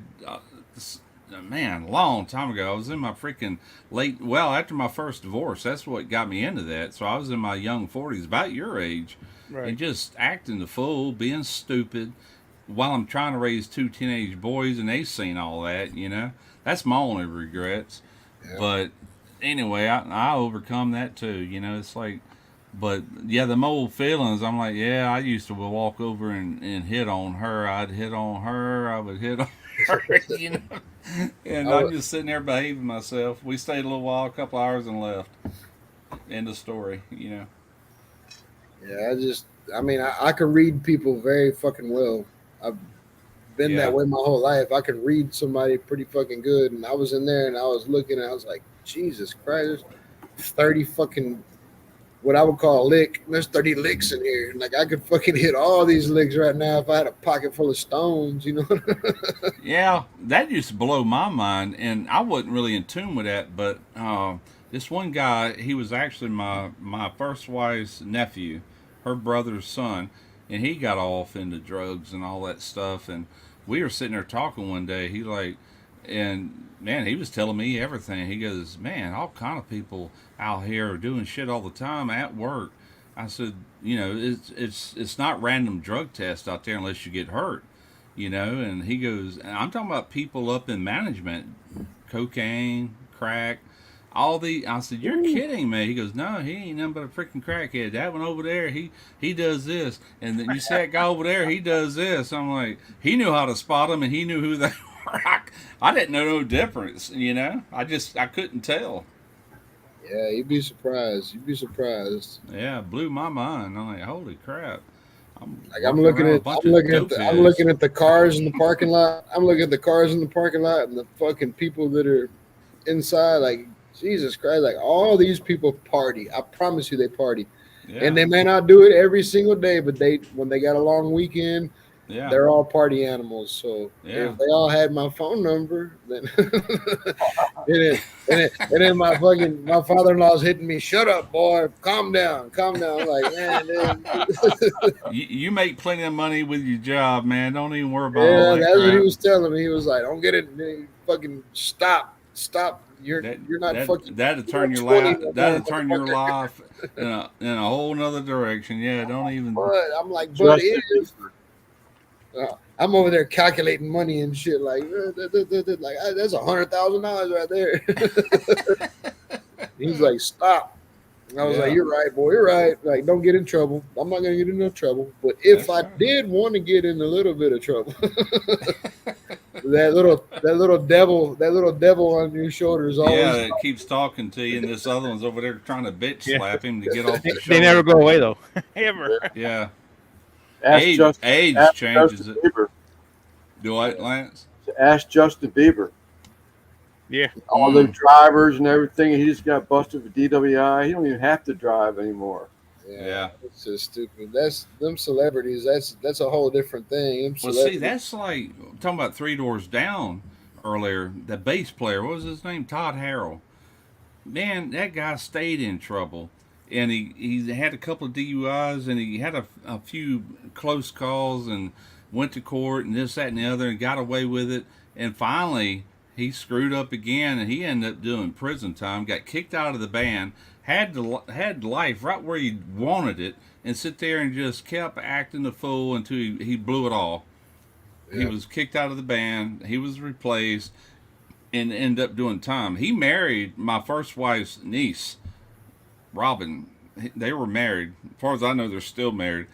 man, long time ago. I was in my freaking after my first divorce. That's what got me into that. So I was in my young 40s, about your age, Right. and just acting the fool, being stupid, while I'm trying to raise two teenage boys, and they've seen all that. That's my only regrets. Yeah. But anyway, I overcome that too. It's like, but yeah, the old feelings. I'm like, yeah, I used to walk over and hit on her. I'd hit on her. I would hit on her. And I'm just sitting there behaving myself. We stayed a little while, a couple hours, and left. End of story. Yeah, I mean, I can read people very fucking well. I've been that way my whole life. I can read somebody pretty fucking good. And I was in there and I was looking and I was like, Jesus Christ, there's 30 fucking, what I would call a lick. There's 30 licks in here. And like, I could fucking hit all these licks right now if I had a pocket full of stones, Yeah, that used to blow my mind. And I wasn't really in tune with that. But this one guy, he was actually my first wife's nephew, her brother's son, and he got off into drugs and all that stuff. And we were sitting there talking one day. He was telling me everything. He goes, man, all kind of people out here are doing shit all the time at work. I said, it's not random drug tests out there unless you get hurt, And he goes, and I'm talking about people up in management, cocaine, crack. I said, you're kidding me. He goes, no, he ain't nothing but a freaking crackhead. That one over there, he does this. And then you see that guy over there, he does this. I'm like, he knew how to spot them and he knew who they were. I didn't know no difference, I couldn't tell. Yeah, you'd be surprised. Yeah, it blew my mind. I'm like, holy crap. I'm looking at the cars in the parking lot. I'm looking at the cars in the parking lot and the fucking people that are inside, like, Jesus Christ, like all these people party. I promise you they party. Yeah. And they may not do it every single day, but when they got a long weekend, they're all party animals. So if they all had my phone number, then and then my father-in-law's hitting me, shut up, boy, calm down. I'm like, man, dude. You make plenty of money with your job, man. Don't even worry about all that that's crap. what he was telling me. He was like, don't get it, fucking stop. You're not fucking. That'll turn your life in a whole nother direction. Yeah, don't even. But I'm like, but if I'm over there calculating money and shit, like that's $100,000 right there. He's like, stop. And I was like, you're right, boy. You're right. Like, don't get in trouble. I'm not gonna get in no trouble. But if I did want to get in a little bit of trouble. That little devil on your shoulders always. Yeah, it keeps talking to you, and this other one's over there trying to bitch slap him to get off the shoulder. They never go away though, ever. Yeah. Age changes it. Bieber. Do I, Lance? Ask Justin Bieber. Yeah. All the drivers and everything. He just got busted for DWI. He don't even have to drive anymore. Yeah. It's just stupid. That's them celebrities. That's a whole different thing. Well, see, that's like talking about Three Doors Down earlier. The bass player, what was his name? Todd Harrell. Man, that guy stayed in trouble, and he had a couple of DUIs, and he had a few close calls, and went to court, and this, that, and the other, and got away with it, and finally he screwed up again, and he ended up doing prison time. Got kicked out of the band. Had life right where he wanted it, and sit there and just kept acting the fool until he blew it all. Yeah. He was kicked out of the band. He was replaced, and ended up doing time. He married my first wife's niece, Robin. They were married. As far as I know, they're still married.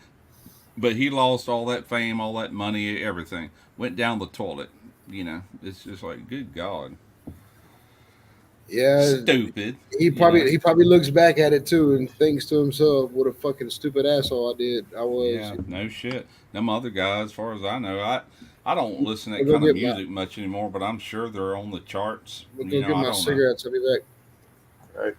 But he lost all that fame, all that money, everything. Went down the toilet. You know, it's just like, good God, Yeah, stupid. he probably looks back at it too and thinks to himself, "What a fucking stupid asshole I did. I was." Yeah, no shit. Them other guys, as far as I know, I don't listen to I'll that go kind of get my music much anymore, but I'm sure they're on the charts. I'll You go know, get I my don't know. cigarettes. I'll be back. Right.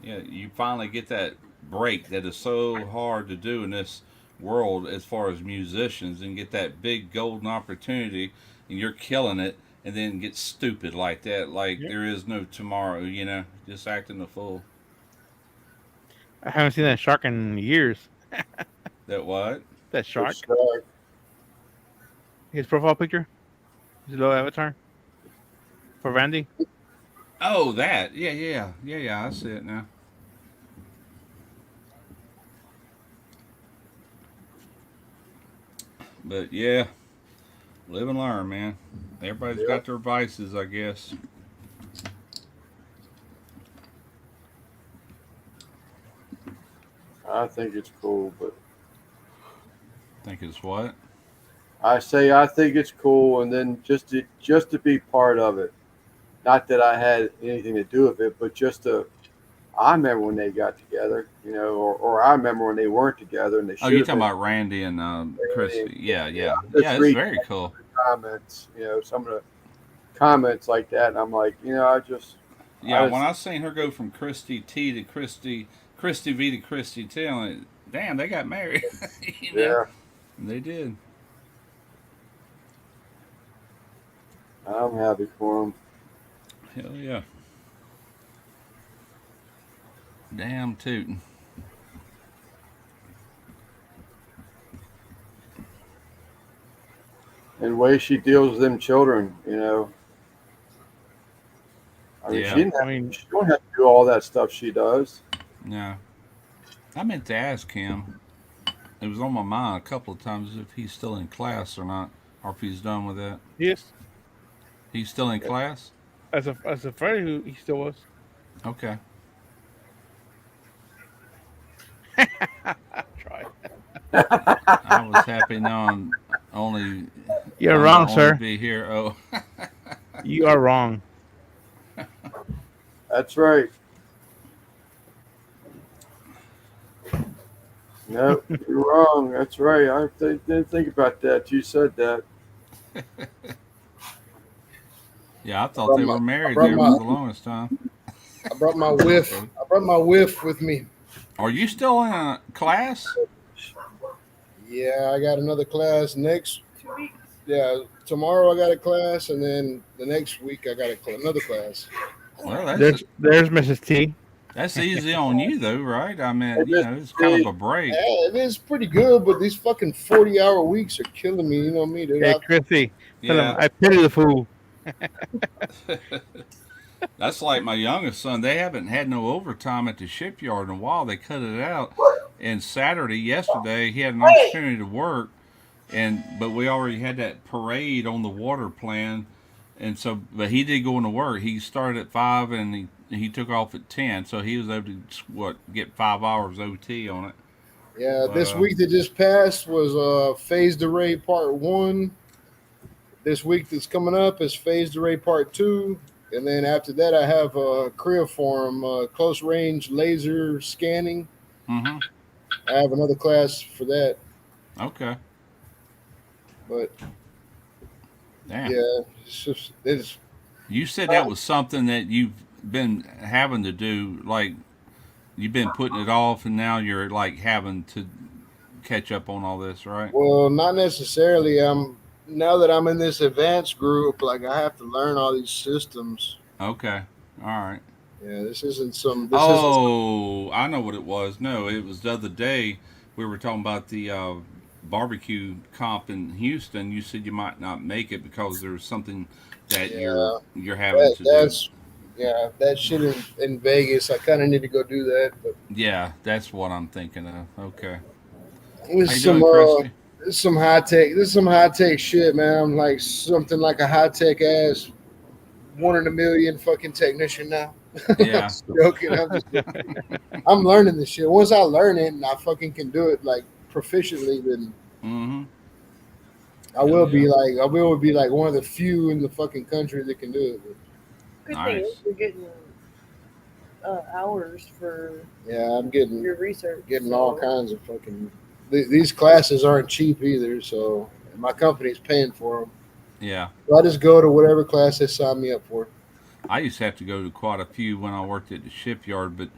Yeah, you finally get that break that is so hard to do in this world as far as musicians, and get that big golden opportunity, and you're killing it, and then get stupid like that, like Yeah. there is no tomorrow. You know, just acting a fool. I haven't seen that shark in years. That what? That Good shark. start. His profile picture. His little avatar for Randy. Oh, that. Yeah. I see it now. But yeah, live and learn, man. Everybody's Yep. got their vices, I guess. I think it's cool, but Think it's what? I say I think it's cool, and then just to be part of it. Not that I had anything to do with it, but just to. I remember when they got together, or I remember when they weren't together, and they Oh, should you have talking been. about Randy and Christy? Yeah. Just It's read very cool. comments, some of the comments like that, and I'm like, I just. Yeah, I when just I seen her go from Christy T to Christy V to Christy T, I'm like, damn, they got married. you know, yeah, and they did. I'm happy for them. Hell yeah. Damn tootin'. And the way she deals with them children, I mean, Yeah. she don't have to do all that stuff she does. No. I meant to ask him. It was on my mind a couple of times if he's still in class or not, or if he's done with that. Yes. He's still in class? As a Friday, he still was. Okay. Try. I was happy knowing only. You're I'm wrong, the sir. only Be here. Oh. You are wrong. That's right. No, you're wrong. That's right. I didn't think about that. You said that. Yeah, I thought they were married there for the longest time. I brought my whiff. I brought my whiff with me. Are you still in a class? Yeah, I got another class next. Yeah, tomorrow I got a class, and then the next week I got another class. Well, There's Mrs. T. that's easy on you though, right? I mean, it's kind of a break. Yeah, it is pretty good, but these fucking 40-hour weeks are killing me. You know me, dude. Hey, Chrissy. Tell him Yeah. I pity the fool. That's like my youngest son. They haven't had no overtime at the shipyard in a while. They cut it out. And yesterday, he had an opportunity to work, but we already had that parade on the water plan, and so but he did go into work. He started at 5 and he took off at 10, so he was able to get 5 hours OT on it. Yeah, this week that just passed was phased array part 1. This week that's coming up is phased array part 2. And then after that, I have Creoform, close range laser scanning. Mm-hmm. I have another class for that. Okay. But Damn. yeah, You said that was something that you've been having to do, like you've been putting it off, and now you're like having to catch up on all this, right? well, not necessarily. Now that I'm in this advanced group, like I have to learn all these systems. Okay. All right. Yeah, this isn't some. I know what it was. No, it was the other day we were talking about the barbecue comp in Houston. You said you might not make it because there's something that you're having to do. Yeah, that shit in Vegas. I kind of need to go do that. But yeah, that's what I'm thinking of. Okay. This How is you doing, Christy? this is some high tech. This is some high tech shit, man. I'm like something like a high tech ass 1 in a million fucking technician now. Yeah. Joking. I'm learning this shit. Once I learn it and I fucking can do it like proficiently, then Mm-hmm. I will be like one of the few in the fucking country that can do it. Good Nice. thing is you're getting hours for Yeah, I'm getting your research. all kinds of fucking. These classes aren't cheap either, so my company's paying for them. Yeah. So I just go to whatever class they sign me up for. I used to have to go to quite a few when I worked at the shipyard, but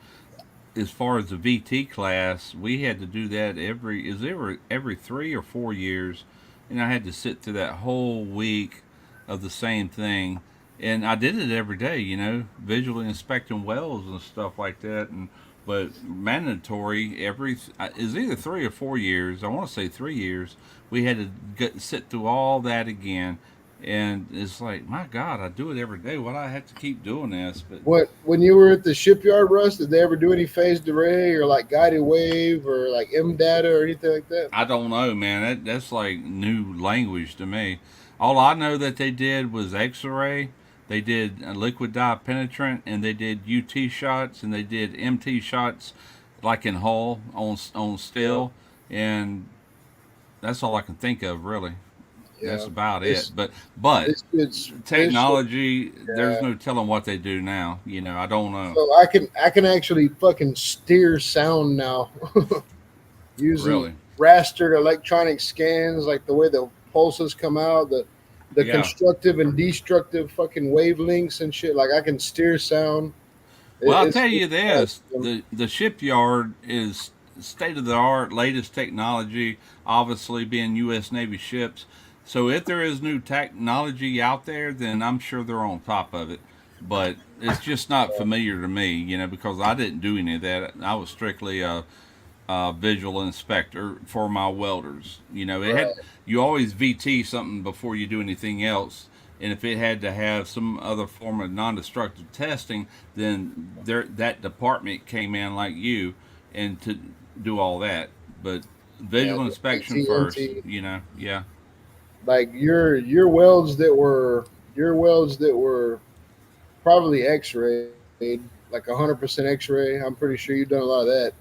as far as the VT class, we had to do that every 3 or 4 years, and I had to sit through that whole week of the same thing. And I did it every day, you know, visually inspecting wells and stuff like that. And but mandatory is either 3 or 4 years. I want to say 3 years. We had to sit through all that again, and it's like, my God, I do it every day. Why do I have to keep doing this? But When you were at the shipyard, Russ, did they ever do any phased array or like guided wave or like M data or anything like that? I don't know, man. That's like new language to me. All I know that they did was X-ray. They did a liquid dye penetrant, and they did UT shots, and they did MT shots, like in hull on steel, and that's all I can think of really. Yeah. That's about It's- it. But It's technology, Yeah. there's no telling what they do now. You know, I don't know. So I can actually fucking steer sound now using Really? rastered electronic scans, like the way the pulses come out, the Yeah. constructive and destructive fucking wavelengths and shit. Like I can steer sound. Well, I'll It's- tell you this: awesome. the shipyard is state of the art, latest technology. Obviously, being U.S. Navy ships, so if there is new technology out there, then I'm sure they're on top of it. But it's just not familiar to me, you know, because I didn't do any of that. I was strictly a visual inspector for my welders. You know, you always VT something before you do anything else. And if it had to have some other form of non-destructive testing, then that department came in like you and to do all that. But visual Yeah, inspection VT, first, MT. you know, yeah. Like your welds that were probably X-rayed, like 100% X-ray. I'm pretty sure you've done a lot of that.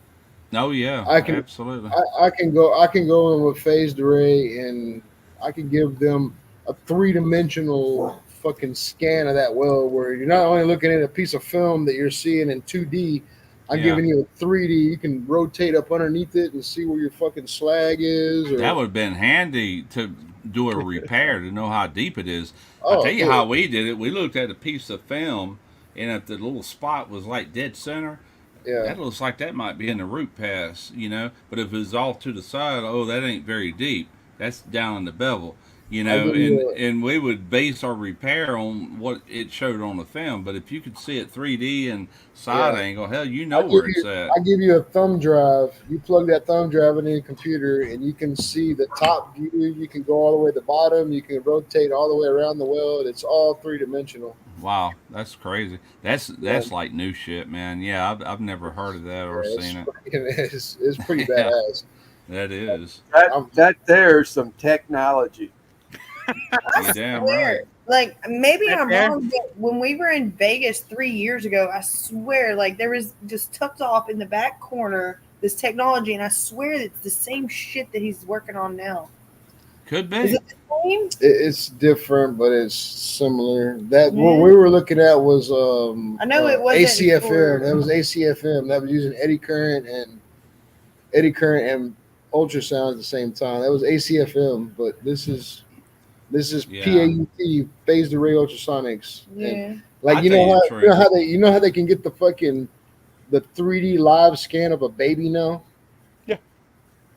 Oh yeah, I can- absolutely. I can go in with phased array and I can give them a 3-dimensional fucking scan of that weld where you're not only looking at a piece of film that you're seeing in 2D. I'm Yeah. giving you a 3D. You can rotate up underneath it and see where your fucking slag is. Or, That would have been handy to do a repair to know how deep it is. Oh, I'll tell you yeah. how we did it. We looked at a piece of film, and if the little spot was like dead center, yeah. that looks like that might be in the root pass, you know. But if it's off to the side, oh, that ain't very deep. That's down in the bevel, you know. give you And we would base our repair on what it showed on the film. But if you could see it 3D and side Yeah. angle, hell, you know where it's at. I give you a thumb drive. You plug that thumb drive into your computer, and you can see the top view. You can go all the way to the bottom. You can rotate all the way around the weld. It's all 3-dimensional. Wow, that's crazy. That's like new shit, man. Yeah, I've never heard of that or Yeah, seen it. It's pretty Yeah. badass. That is. That there's some technology. You're damn right. Like maybe I'm Okay. wrong, but when we were in Vegas 3 years ago, I swear, like there was just tucked off in the back corner this technology, and I swear that it's the same shit that he's working on now. Could Is be. it the same? It's different, but it's similar. That Yeah. what we were looking at was I know it wasn't ACFM. for- That was ACFM. That was using eddy current and ultrasound at the same time. That was ACFM, but this is Yeah. PAUT, phased array ultrasonics. And, Yeah. like I you tell know you how the you know how truth. they can get the 3D live scan of a baby now. Yeah.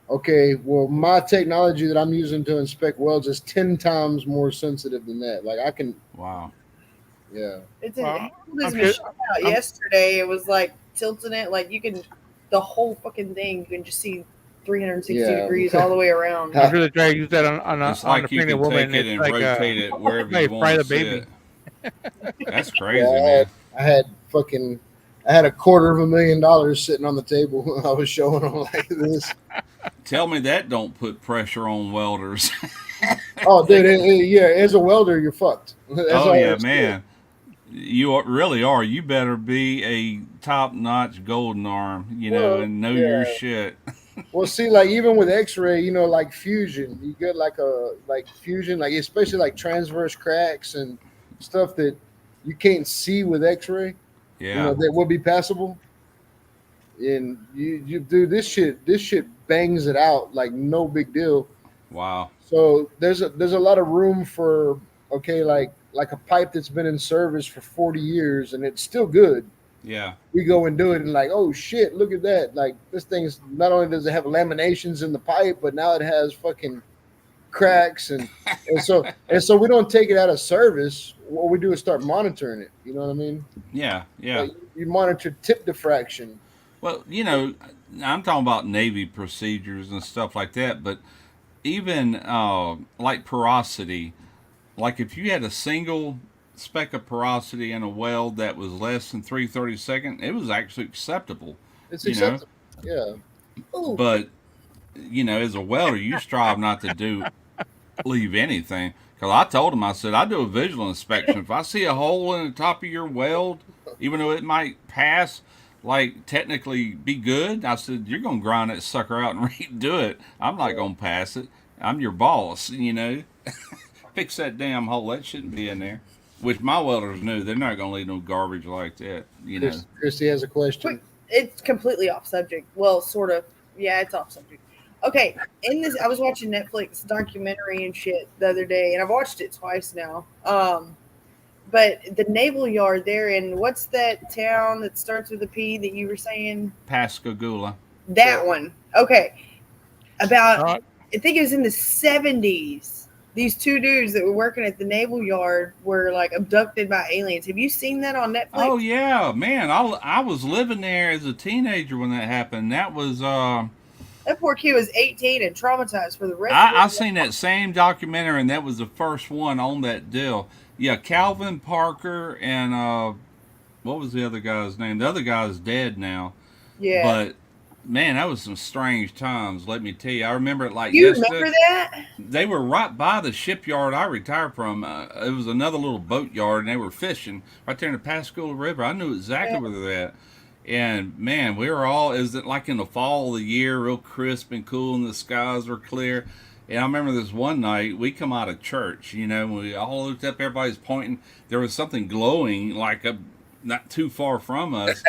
Okay, well, my technology that I'm using to inspect welds is 10 times more sensitive than that. Like I can, Wow. yeah. It's Well, it pulled his I'm machine sure- out yesterday. It was like tilting it, like you can the whole fucking thing. You can just see 360 Yeah. degrees all the way around. I'm sure they try to use that on It's a like you pregnant can woman. take it It's and like rotate it wherever like you fry want the to baby. sit. That's crazy, Yeah, man. I had $250,000 sitting on the table. I was showing them like this. Tell me that don't put pressure on welders. Oh, dude, yeah. As a welder, you're fucked. That's Oh all yeah, there's to it. man. Really are. You better be a top-notch golden arm, you know, Well, and know your yeah. shit. Well, see, like even with X-ray, you know, like fusion, you get like fusion, like especially like transverse cracks and stuff that you can't see with X-ray. You know, Yeah. that would be passable. And you do this shit. This shit bangs it out like no big deal. Wow. So there's a lot of room for okay, like a pipe that's been in service for 40 years and it's still good. Yeah. We go and do it and like, oh shit, look at that. Like this thing's not only does it have laminations in the pipe, but now it has fucking cracks and so we don't take it out of service. What we do is start monitoring it. You know what I mean? Yeah. Yeah. Like, you monitor tip diffraction. Well, you know, I'm talking about Navy procedures and stuff like that, but even like porosity, like if you had a single speck of porosity in a weld that was less than 3/32, it was actually acceptable. It's You know, acceptable. Yeah. Ooh, but you know, as a welder, you strive not to leave anything. Because I told him, I said, I do a visual inspection. If I see a hole in the top of your weld, even though it might pass, like technically be good, I said, you're going to grind that sucker out and redo it. I'm not going to pass it. I'm your boss, you know. Fix that damn hole. That shouldn't be in there. Which my welders knew. They're not going to leave no garbage like that, you know. Christy has a question. it's completely off subject. Well, sort of. Yeah, it's off subject. Okay, I was watching Netflix documentary and shit the other day, and I've watched it twice now. But the naval yard there in what's that town that starts with a P that you were saying? Pascagoula. That one. Okay. About Uh, I think it was in the 70s. These two dudes that were working at the naval yard were like abducted by aliens. Have you seen that on Netflix? Oh, yeah, man. I was living there as a teenager when that happened. That was... That poor kid was 18 and traumatized for the rest of I his life. seen that same documentary, and that was the first one on that deal. Yeah, Calvin Parker and what was the other guy's name? The other guy's dead now. Yeah. But man, that was some strange times. Let me tell you. I remember it like You yesterday. remember that? They were right by the shipyard I retired from. It was another little boat yard, and they were fishing right there in the Pascagoula River. I knew exactly where they're at. And man, we were all, is it like in the fall of the year, real crisp and cool, and the skies were clear. And I remember this one night, we come out of church, you know, we all looked up, everybody's pointing. There was something glowing, like not too far from us.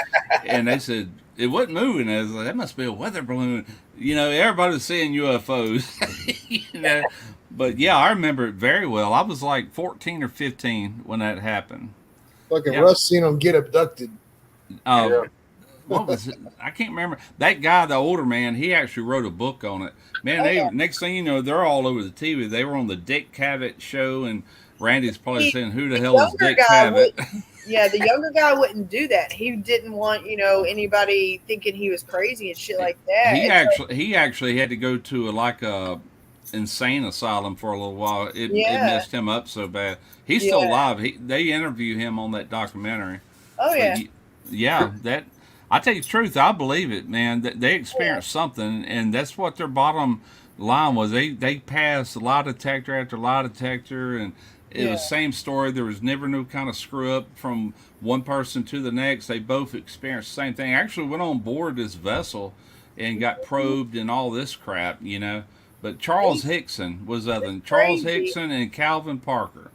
And they said, it wasn't moving. I was like, that must be a weather balloon. You know, everybody was seeing UFOs, you know. But yeah, I remember it very well. I was like 14 or 15 when that happened. Fucking Yeah. Russ seen them get abducted. Yeah. What was it? I can't remember. That guy, the older man, he actually wrote a book on it. Man, next thing you know, they're all over the TV. They were on the Dick Cavett show, and Randy's probably saying, "Who the hell is younger Dick guy Cavett?" Yeah, the younger guy wouldn't do that. He didn't want, anybody thinking he was crazy and shit like that. He actually had to go to a insane asylum for a little while. It messed him up so bad. He's still alive. They interview him on that documentary. Oh yeah. That I tell you the truth, I believe it, man. That they experienced something, and that's what their bottom line was. They passed lie detector after lie detector, and it was same story. There was never no kind of screw up from one person to the next. They both experienced the same thing. Actually went on board this vessel and got probed and all this crap, you know. But Charles Hickson was other than Charles Hickson and Calvin Parker.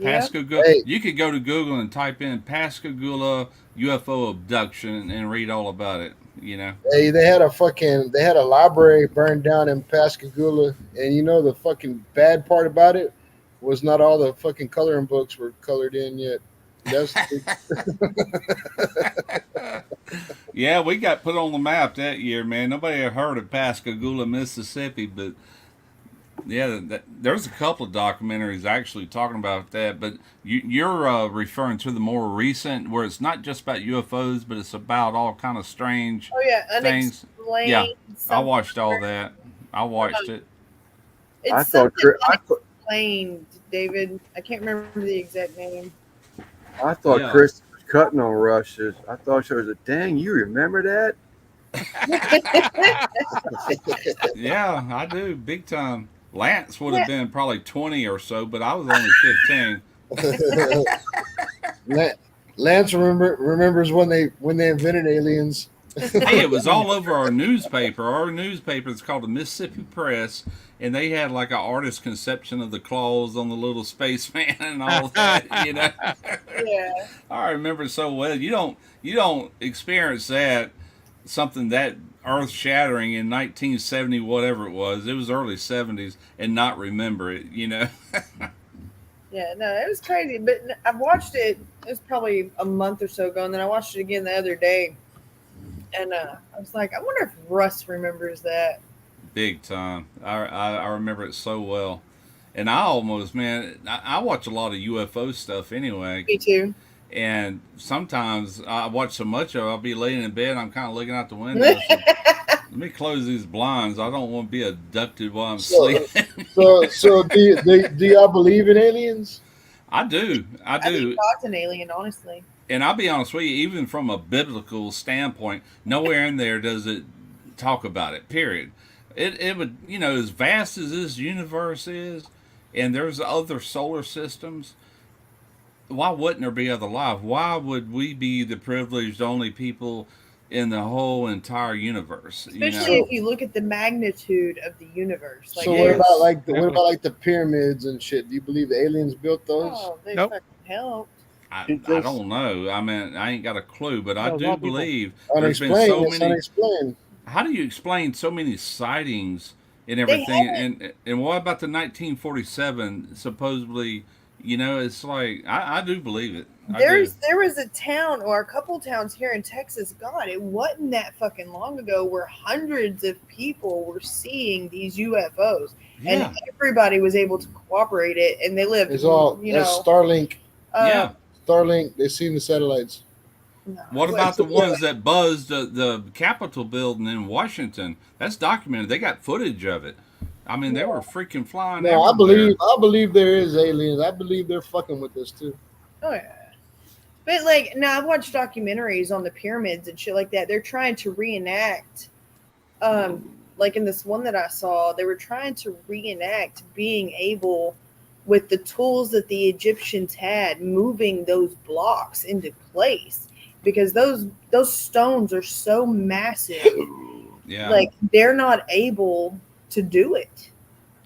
Pascagoula. Hey. You could go to Google and type in Pascagoula UFO abduction and read all about it. You know. Hey, they had a library burned down in Pascagoula, and the fucking bad part about it was not all the fucking coloring books were colored in yet. That's Yeah, we got put on the map that year, man. Nobody had heard of Pascagoula, Mississippi, but yeah, there's a couple of documentaries actually talking about that. But you're referring to the more recent, where it's not just about UFOs, but it's about all kind of strange things. Unexplained. Yeah, I watched all that. I watched it. It's I thought something unexplained, David. I can't remember the exact name. I thought Yeah. Chris was cutting on Rush's. I thought she was dang, you remember that? Yeah, I do, big time. Lance would have been probably 20 or so, but I was only 15. Lance remembers when they invented aliens. Hey, it was all over our newspaper. Our newspaper is called the Mississippi Press, and they had like an artist conception of the claws on the little spaceman and all that. You know, Yeah. I remember it so well. You don't experience that something that earth shattering in 1970, whatever it was. It was early 70s, and not remember it. You know. Yeah, no, it was crazy. But I've watched it. It was probably a month or so ago, and then I watched it again the other day. And I was like, I wonder if Russ remembers that. Big time. I remember it so well. And I almost, man, I watch a lot of UFO stuff anyway. Me too. And sometimes I watch so much of it, I'll be laying in bed, I'm kind of looking out the window. So let me close these blinds. I don't want to be abducted while I'm sleeping. So do y'all believe in aliens? I do. I think God's an alien, honestly. And I'll be honest with you, even from a biblical standpoint, nowhere in there does it talk about it, period. It would, as vast as this universe is, and there's other solar systems, why wouldn't there be other life? Why would we be the privileged only people in the whole entire universe? Especially if you look at the magnitude of the universe. Like, so what about the pyramids and shit? Do you believe the aliens built those? Oh, they Nope. fucking helped. I don't know. I mean, I ain't got a clue, but I do believe there's been Unexplained. so It's many. unexplained. How do you explain so many sightings and everything? And what about the 1947 supposedly? It's like I do believe it. There was a town or a couple towns here in Texas. God, it wasn't that fucking long ago where hundreds of people were seeing these UFOs, Yeah. and everybody was able to cooperate it, and they lived. It's all that's Starlink. Yeah. Starlink. They seen the satellites. No. What about the ones that buzzed the Capitol building in Washington? That's documented. They got footage of it. I mean, they were freaking flying. No, everywhere. I believe there is aliens. I believe they're fucking with us too. Oh yeah. But like now, I've watched documentaries on the pyramids and shit like that. They're trying to reenact, like in this one that I saw, they were trying to reenact being able, with the tools that the Egyptians had, moving those blocks into place because those stones are so massive. Yeah. Like they're not able to do it.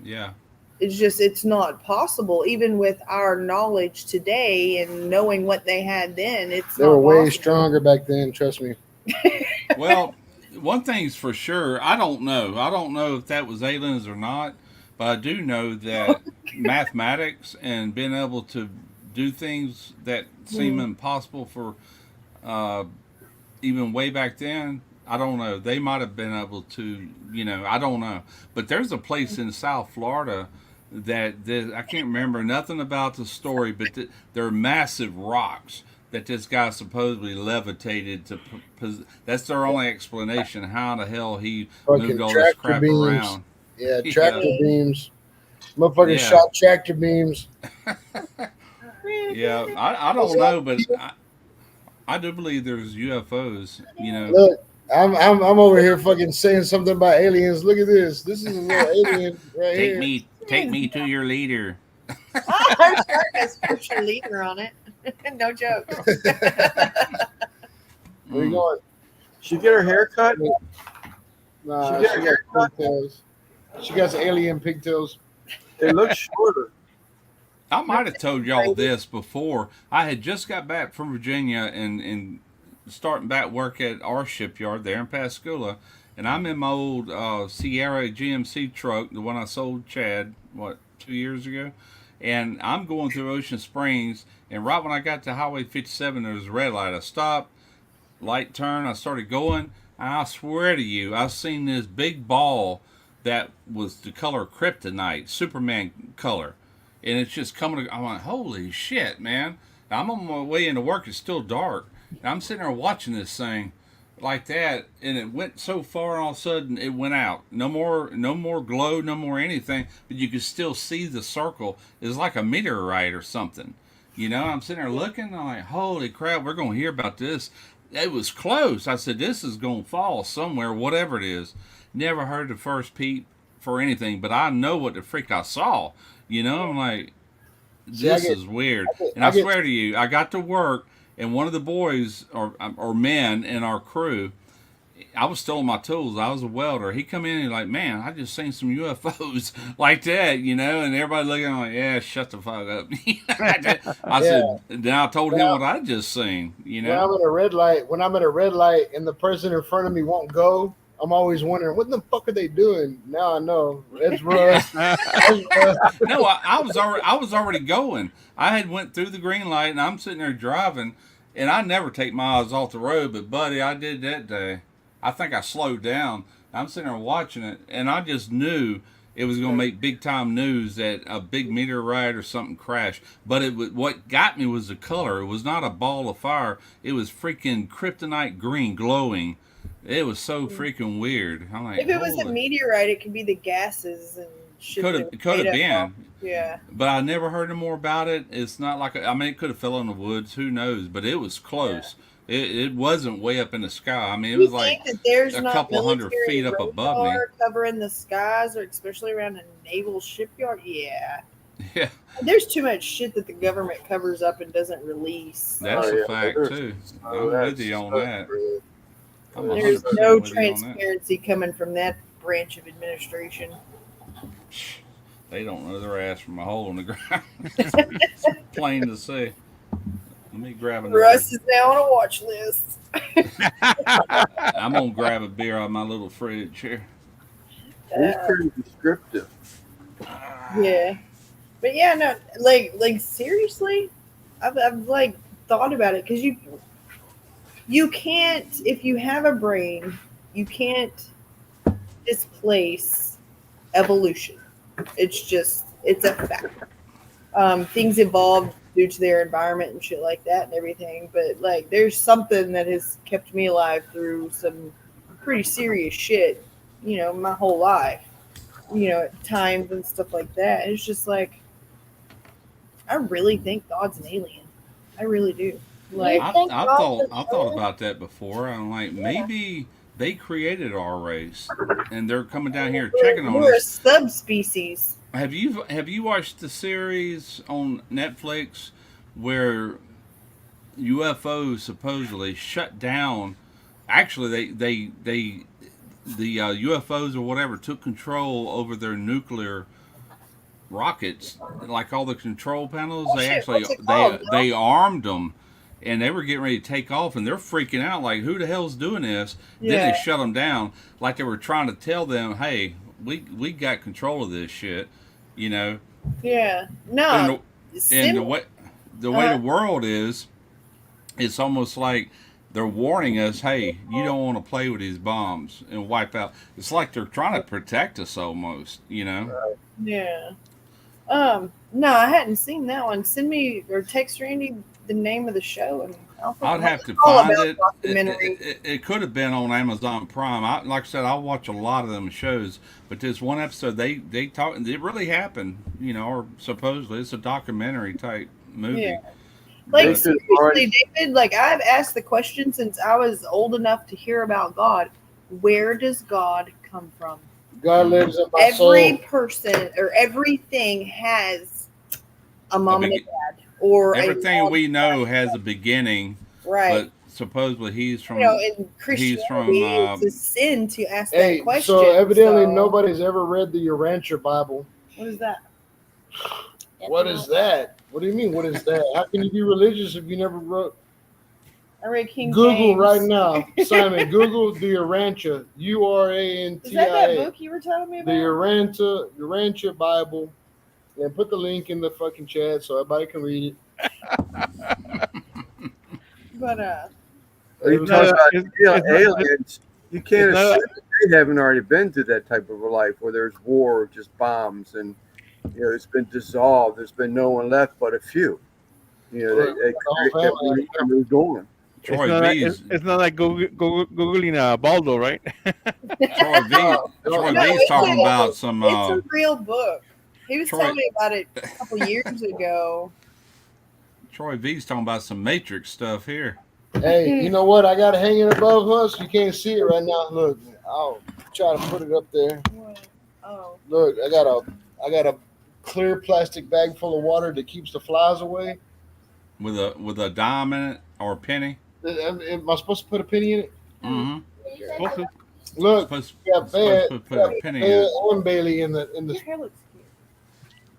Yeah. It's not possible, even with our knowledge today and knowing what they had then. They were way stronger back then. Trust me. Well, one thing's for sure. I don't know. I don't know if that was aliens or not, but I do know that mathematics and being able to do things that seem impossible for even way back then. I don't know. They might have been able to, I don't know. But there's a place in South Florida that I can't remember nothing about the story, but they're massive rocks that this guy supposedly levitated to. That's their only explanation. How the hell he moved all this crap around? Yeah, tractor beams. Motherfuckers shot tractor beams. Yeah, I don't know, but I do believe there's UFOs. Look, I'm over here fucking saying something about aliens. Look at this. This is a little alien right here. Take me to your leader. Our shirt has scripture leader on it. No joke. Where you going? She get her hair cut? Nah, she got pigtails. She got some alien pigtails. They look shorter. I might have told y'all this before. I had just got back from Virginia and starting back work at our shipyard there in Pascagoula, and I'm in my old Sierra GMC truck, the one I sold Chad 2 years ago, and I'm going through Ocean Springs, and right when I got to Highway 57, there was a red light. I stopped, light turned, I started going, and I swear to you, I've seen this big ball that was the color kryptonite, Superman color. And it's just coming. I'm like, holy shit, man. I'm on my way into work. It's still dark. And I'm sitting there watching this thing like that. And it went so far, and all of a sudden it went out. No more glow, no more anything. But you could still see the circle. It's like a meteorite or something. I'm sitting there looking. And I'm like, holy crap, we're going to hear about this. It was close. I said, this is going to fall somewhere, whatever it is. Never heard the first peep for anything. But I know what the freak I saw. I'm like, this is weird. And I swear to you, I got to work, and one of the boys or men in our crew, I was still on my tools. I was a welder. He come in and like, man, I just seen some UFOs like that, and everybody looking at me like, yeah, shut the fuck up. I said, then I told him what I just seen, When I'm at a red light and the person in front of me won't go, I'm always wondering, what the fuck are they doing? Now I know. It's Russ. No, I was already going. I had went through the green light and I'm sitting there driving, and I never take my eyes off the road, but buddy, I did that day. I think I slowed down. I'm sitting there watching it, and I just knew it was going to make big time news that a big meteorite or something crashed. But what got me was the color. It was not a ball of fire. It was freaking kryptonite green, glowing. It was so freaking weird. I'm like, if it was a meteorite, it could be the gases and shit. Could have been. Yeah. But I never heard any more about it. It's not like it could have fell in the woods. Who knows? But it was close. Yeah. It wasn't way up in the sky. I mean, it was like a couple hundred feet up above me. Covering the skies, or especially around a naval shipyard. Yeah. Yeah. There's too much shit that the government covers up and doesn't release. That's a fact too. I'm with you on that. There's no transparency coming from that branch of administration. They don't know their ass from a hole in the ground. It's plain to see. Let me grab another. Russ is now on a watch list. I'm gonna grab a beer out of my little fridge here. He's pretty descriptive. Yeah, but yeah, no, like seriously, I've like thought about it, because you can't, if you have a brain, you can't displace evolution. It's a fact. Things evolve due to their environment and shit like that and everything, but like there's something that has kept me alive through some pretty serious shit, my whole life, at times and stuff like that. And it's just like, I really think God's an alien. I really do. Like, I thought about that before. I'm like, maybe they created our race and they're coming down here checking on us. We're a subspecies. Have you watched the series on Netflix where UFOs supposedly shut down? Actually, the UFOs or whatever took control over their nuclear rockets, like all the control panels. They armed them, and they were getting ready to take off, and they're freaking out like, who the hell's doing this? Yeah. Then they shut them down, like they were trying to tell them, hey, we got control of this shit. Yeah. No. And the way the world is, it's almost like they're warning us, hey, you don't want to play with these bombs and wipe out. It's like they're trying to protect us almost, Yeah. No, I hadn't seen that one. Send me or text Randy the name of the show, and I'd have to find it. It could have been on Amazon Prime. Like I said, I watch a lot of them shows, but this one episode they talk. It really happened, or supposedly it's a documentary type movie. Yeah. Like seriously, David. Like I've asked the question since I was old enough to hear about God. Where does God come from? God lives in my soul. Every person or everything has a mom and a dad. Or everything we know has a beginning, right? But supposedly he's from. In Christianity, it's a sin to ask that question. So evidently, nobody's ever read the Urantia Bible. What is that? What is that? What do you mean? What is that? How can you be religious if you never wrote? I read King Google James. right now, Simon. Google the Urantia. URANTIA. Is that book you were telling me about? The Urantia Bible. And put the link in the fucking chat so everybody can read it. But are you talking about aliens? You can't assume they haven't already been through that type of a life where there's war or just bombs and it's been dissolved. There's been no one left but a few. They moved on. It's not like Googling Baldo, right? Troy V's talking about some. It's a real book. He was telling me about it a couple years ago. Troy V's talking about some Matrix stuff here. Hey, you know what? I got it hanging above us. You can't see it right now. Look, I'll try to put it up there. Oh. Look, I got a clear plastic bag full of water that keeps the flies away. With a dime in it or a penny. Am I supposed to put a penny in it? Mm-hmm. Supposed to. Look, Supposed, we got supposed Fed, to put a penny in Fed it. and Bailey in the Your hair looks cute.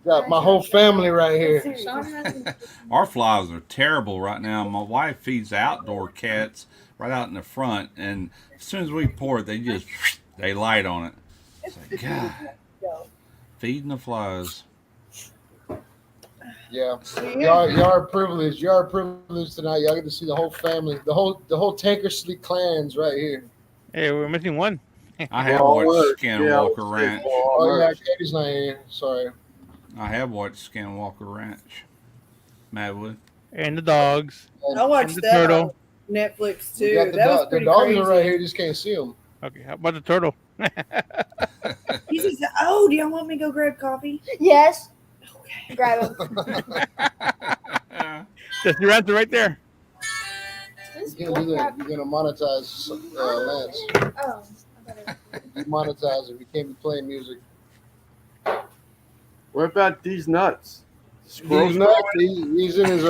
got my whole family right here. Our flies are terrible right now. My wife feeds outdoor cats right out in the front, and as soon as we pour it, they light on it. It's like, God, feeding the flies. Yeah, y'all are privileged. Y'all are privileged tonight. Y'all get to see the whole family, the whole Tankersley clans right here. Hey, we're missing one. I have Well, watched yeah, Skinwalker Ranch. Oh yeah, Katie's not here. Sorry. I have watched Skinwalker Ranch. Madwood. And the dogs. I watched the that turtle. on Netflix We too. got That was the pretty dogs crazy. are right here. You just can't see them. Okay, how about the turtle? He says, "Oh, do y'all want me to go grab coffee?" Yes. Okay. Grab him. That's your answer right there. You can't do that. You're gonna monetize Lance. Oh. You monetize if you can't be playing music. What about these nuts? Squirrel He's nuts. He's in his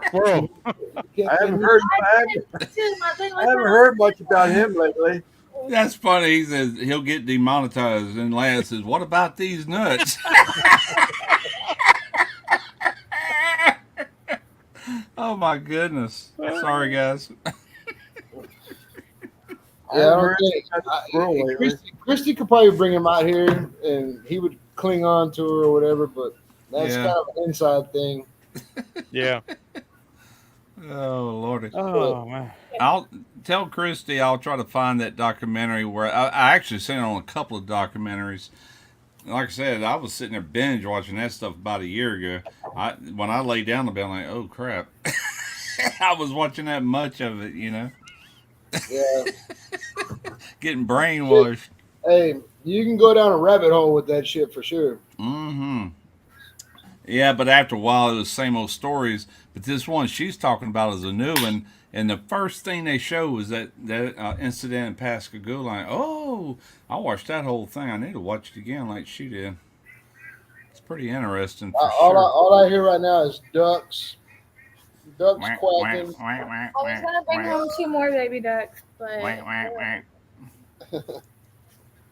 Squirrel. I haven't heard much about him lately. That's funny. He says he'll get demonetized, and Lance says, "What about these nuts?" Oh my goodness! Sorry, guys. Yeah, I don't think Christy could probably bring him out here, and he would cling on to her or whatever. But that's Yeah. kind of an inside thing. Yeah. Oh Lordy. Oh man. I'll tell Christy I'll try to find that documentary where I actually seen it on a couple of documentaries. Like I said, I was sitting there binge watching that stuff about a year ago. When I lay down the bed, I'm like, oh crap. I was watching that much of it, you know. Yeah. Getting brainwashed. Hey, you can go down a rabbit hole with that shit for sure. Mm-hmm. Yeah, but after a while, it was the same old stories. But this one she's talking about is a new one. And the first thing they show was that incident in Pascagoula. Like, oh, I watched that whole thing. I need to watch it again like she did. It's pretty interesting for sure. All I hear right now is ducks. Ducks quacking. I was gonna bring home 2 more baby ducks, but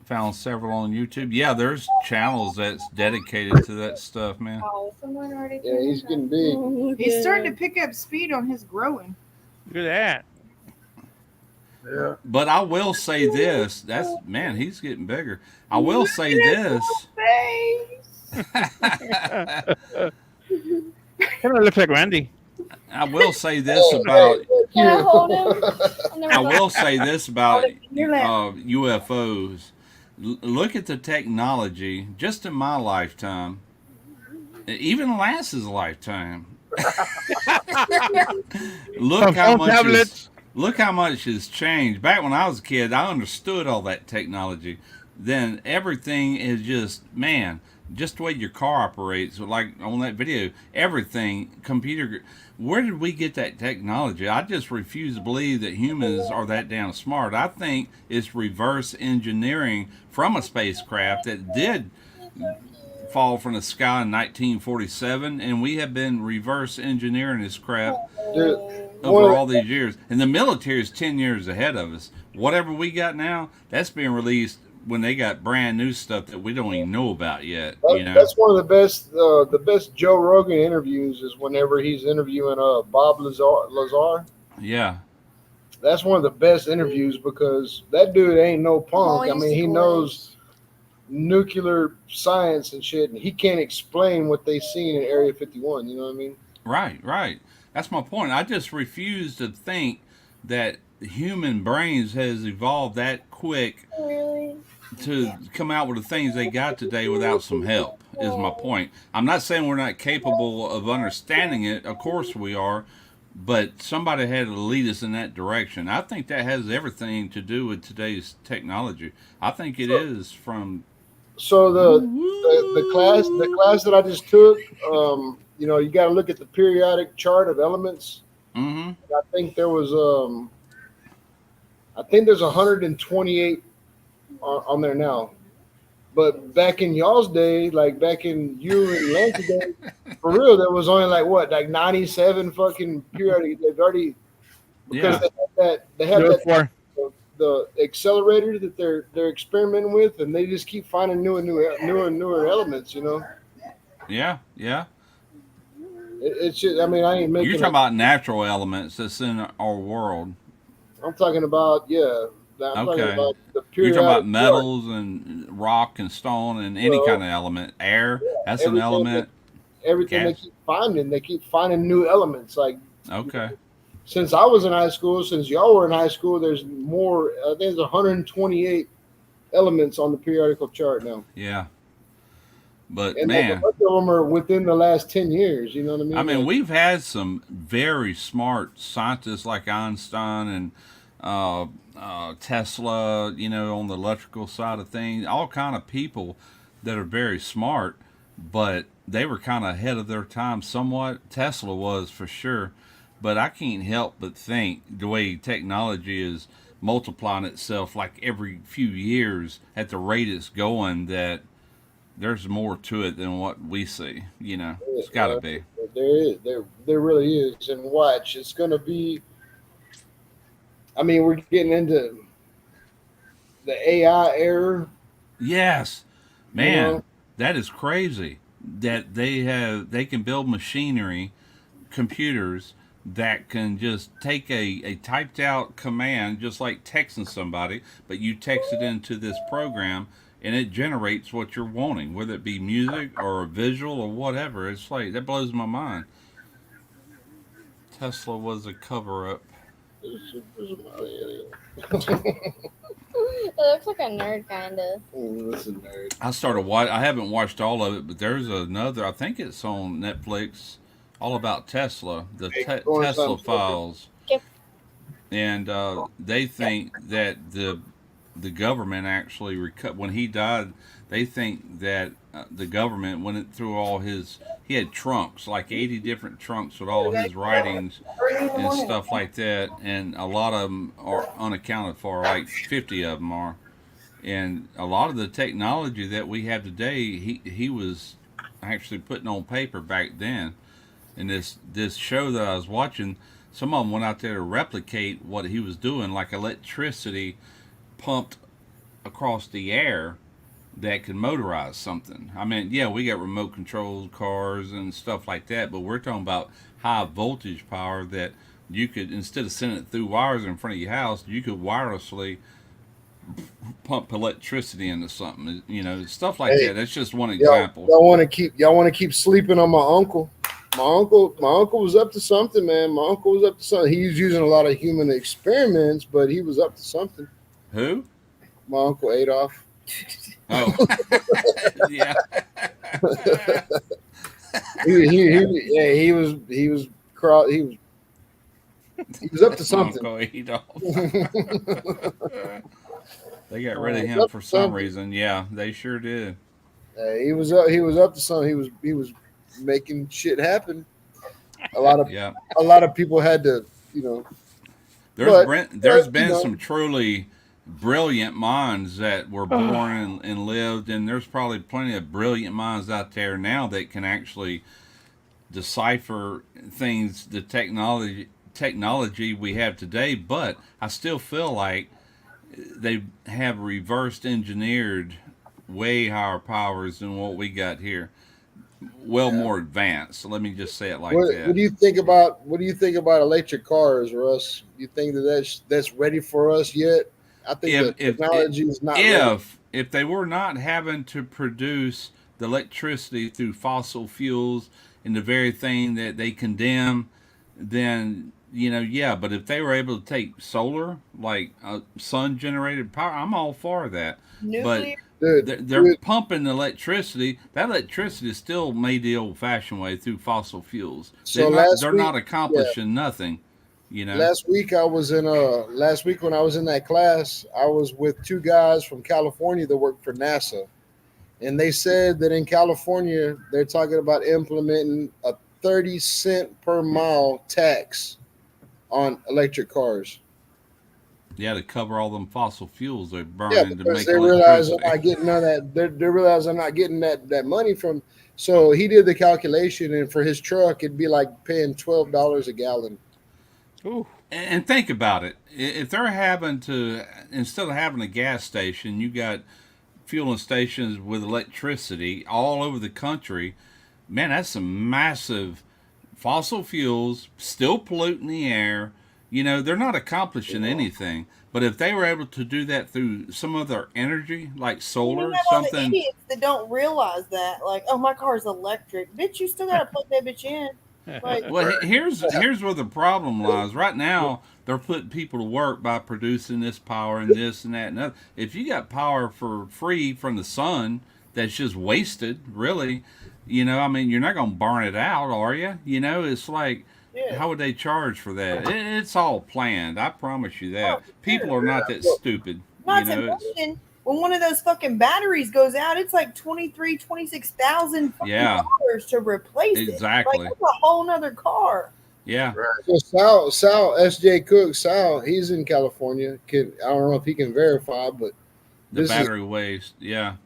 Found several on YouTube. Yeah, there's channels that's dedicated to that stuff, man. oh, someone already. Yeah, he's getting big. He's starting to pick up speed on his growing. Look at that. Yeah. But I will say this. Man, he's getting bigger. I will say this. Kind of looks like Randy. I will say this about. Can I hold him? I will say this about Your lap. UFOs. Look at the technology just in my lifetime, even Lance's lifetime. Look how much has changed. Back when I was a kid, I understood all that technology. Then everything is just the way your car operates. Like on that video, everything computer. Where did we get that technology? I just refuse to believe that humans are that damn smart. I think it's reverse engineering from a spacecraft that did fall from the sky in 1947, and we have been reverse engineering this crap over all these years. And the military is 10 years ahead of us. Whatever we got now, that's being released when they got brand new stuff that we don't even know about yet. That's one of the best Joe Rogan interviews is whenever he's interviewing Bob Lazar. Yeah. That's one of the best interviews because that dude ain't no punk. I mean, he knows nuclear science and shit, and he can't explain what they seen in Area 51. You know what I mean? Right. That's my point. I just refuse to think that human brains has evolved that quick to come out with the things they got today without some help, is my point. I'm not saying we're not capable of understanding it. Of course we are. But somebody had to lead us in that direction. I think that has everything to do with today's technology. I think it is from. So the class that I just took, you got to look at the periodic chart of elements. Mm-hmm. I think there was there's 128 on there now. But back in y'all's day, like back in you and Lance's day, for real, there was only like 97 fucking periodic. They've already because they have that the accelerator that they're experimenting with, and they just keep finding newer elements. You know. Yeah, yeah. It's just, I mean, I ain't making. You're talking about natural elements that's in our world. I'm talking about I'm talking Okay. about the You're talking about periodic metals and rock and stone and any kind of element. Air, that's an everything element. everything Gas. they keep finding new elements. Like Okay. since I was in high school, since y'all were in high school, there's more. I think there's 128 elements on the periodical chart now, Yeah. But and man, a bunch of them are within the last 10 years. You know what I mean? I mean, Like, we've had some very smart scientists like Einstein and Tesla, you know, on the electrical side of things, all kind of people that are very smart, but they were kind of ahead of their time somewhat. Tesla was for sure, but I can't help but think the way technology is multiplying itself like every few years at the rate it's going, that there's more to it than what we see. You know, it's got to be. there really is, and watch, it's gonna be. I mean, we're getting into the AI era. Yes, man, You know? that is crazy. That they can build machinery, computers that can just take a typed out command, just like texting somebody, but you text it into this program and it generates what you're wanting, whether it be music or a visual or whatever. It's like, that blows my mind. Tesla was a cover up. It looks like a nerd, kind of. Listen, nerd. I started watch. I haven't watched all of it, but there's another. I think it's on Netflix, all about Tesla, the Tesla files, Yep. and they think that the government actually when he died, they think that the government went through all his. He had trunks, like 80 different trunks with all his writings and stuff like that, and a lot of them are unaccounted for. Like 50 of them are. And a lot of the technology that we have today, he was actually putting on paper back then. And this show that I was watching, some of them went out there to replicate what he was doing, like electricity pumped across the air that could motorize something. I mean, yeah, we got remote controlled cars and stuff like that, but we're talking about high voltage power that you could, instead of sending it through wires in front of your house, you could wirelessly pump electricity into something, you know, stuff like that. That's just one example. Y'all want to keep sleeping on my uncle. My uncle was up to something, man. My uncle was up to something. He was using a lot of human experiments, but he was up to something. Who? My uncle Adolf. Oh, yeah. he was up to something. Uncle Adolf. They got rid of him for some reason. Yeah, they sure did. He was up to something. He was making shit happen. A lot of people had to, you know. There's been some truly brilliant minds that were born and lived, and there's probably plenty of brilliant minds out there now that can actually decipher things, the technology we have today. But I still feel like they have reversed engineered way higher powers than what we got here. Well, more advanced. Let me just say it like that. What do you think about electric cars, Russ? You think that's ready for us yet? I think the technology is not ready. If they were not having to produce the electricity through fossil fuels and the very thing that they condemn, then, you know, yeah. But if they were able to take solar, like sun generated power, I'm all for that. Nuclear. But they're pumping the electricity. That electricity is still made the old-fashioned way through fossil fuels. So They're not accomplishing nothing. You know. Last week when I was in that class, I was with two guys from California that work for NASA, and they said that in California they're talking about implementing a 30-cent per mile tax on electric cars. Yeah, to cover all them fossil fuels they're burning to make they realize they're not getting none of that. They realize they're not getting that money from. So he did the calculation, and for his truck, it'd be like paying $12 a gallon. Ooh. And think about it. If they're having to, instead of having a gas station, you got fueling stations with electricity all over the country. Man, that's some massive fossil fuels, still polluting the air. You know, they're not accomplishing anything. But if they were able to do that through some other energy, like You solar, have all the something. idiots that don't realize that. Like, oh, my car's electric. Bitch, you still got to plug that bitch in. Like, Well, here's where the problem lies. Right now, they're putting people to work by producing this power and this and that and that. If you got power for free from the sun, that's just wasted. Really, you know. I mean, you're not gonna burn it out, are you? You know, it's like, yeah. how would they charge for that? It's all planned. I promise you that. Oh, People are not that stupid. Not You to know, it's, mention, when one of those fucking batteries goes out, it's like 23, 26,000 Yeah. dollars to replace it. Exactly. Like, that's a whole nother car. yeah. So Sal, S.J. Cook, Sal, he's in California. I don't know if he can verify, but The this battery waste. Yeah.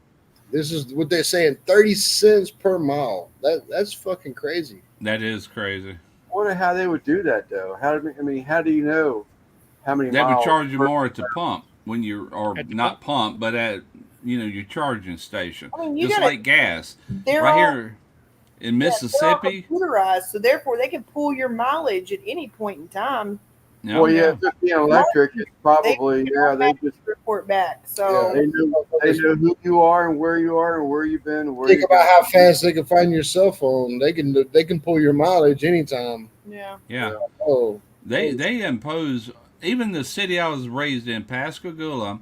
this is what they're saying: 30 cents per mile. That's fucking crazy. That is crazy. I wonder how they would do that though. How do you know how many They would miles charge you per- more at the pump when you're, or At the not pump, but at your charging station, I mean, you just gotta, like gas. they're Right all, here in they're all Mississippi. computerized, so therefore they can pull your mileage at any point in time. No, Well, yeah, if it's being electric, it's probably they just Report back. So they know who you are and where you are and where you've been and where Think you about got. how fast they can find your cell phone. They can pull your mileage anytime. yeah. yeah. Oh, They impose, even the city I was raised in, Pascagoula.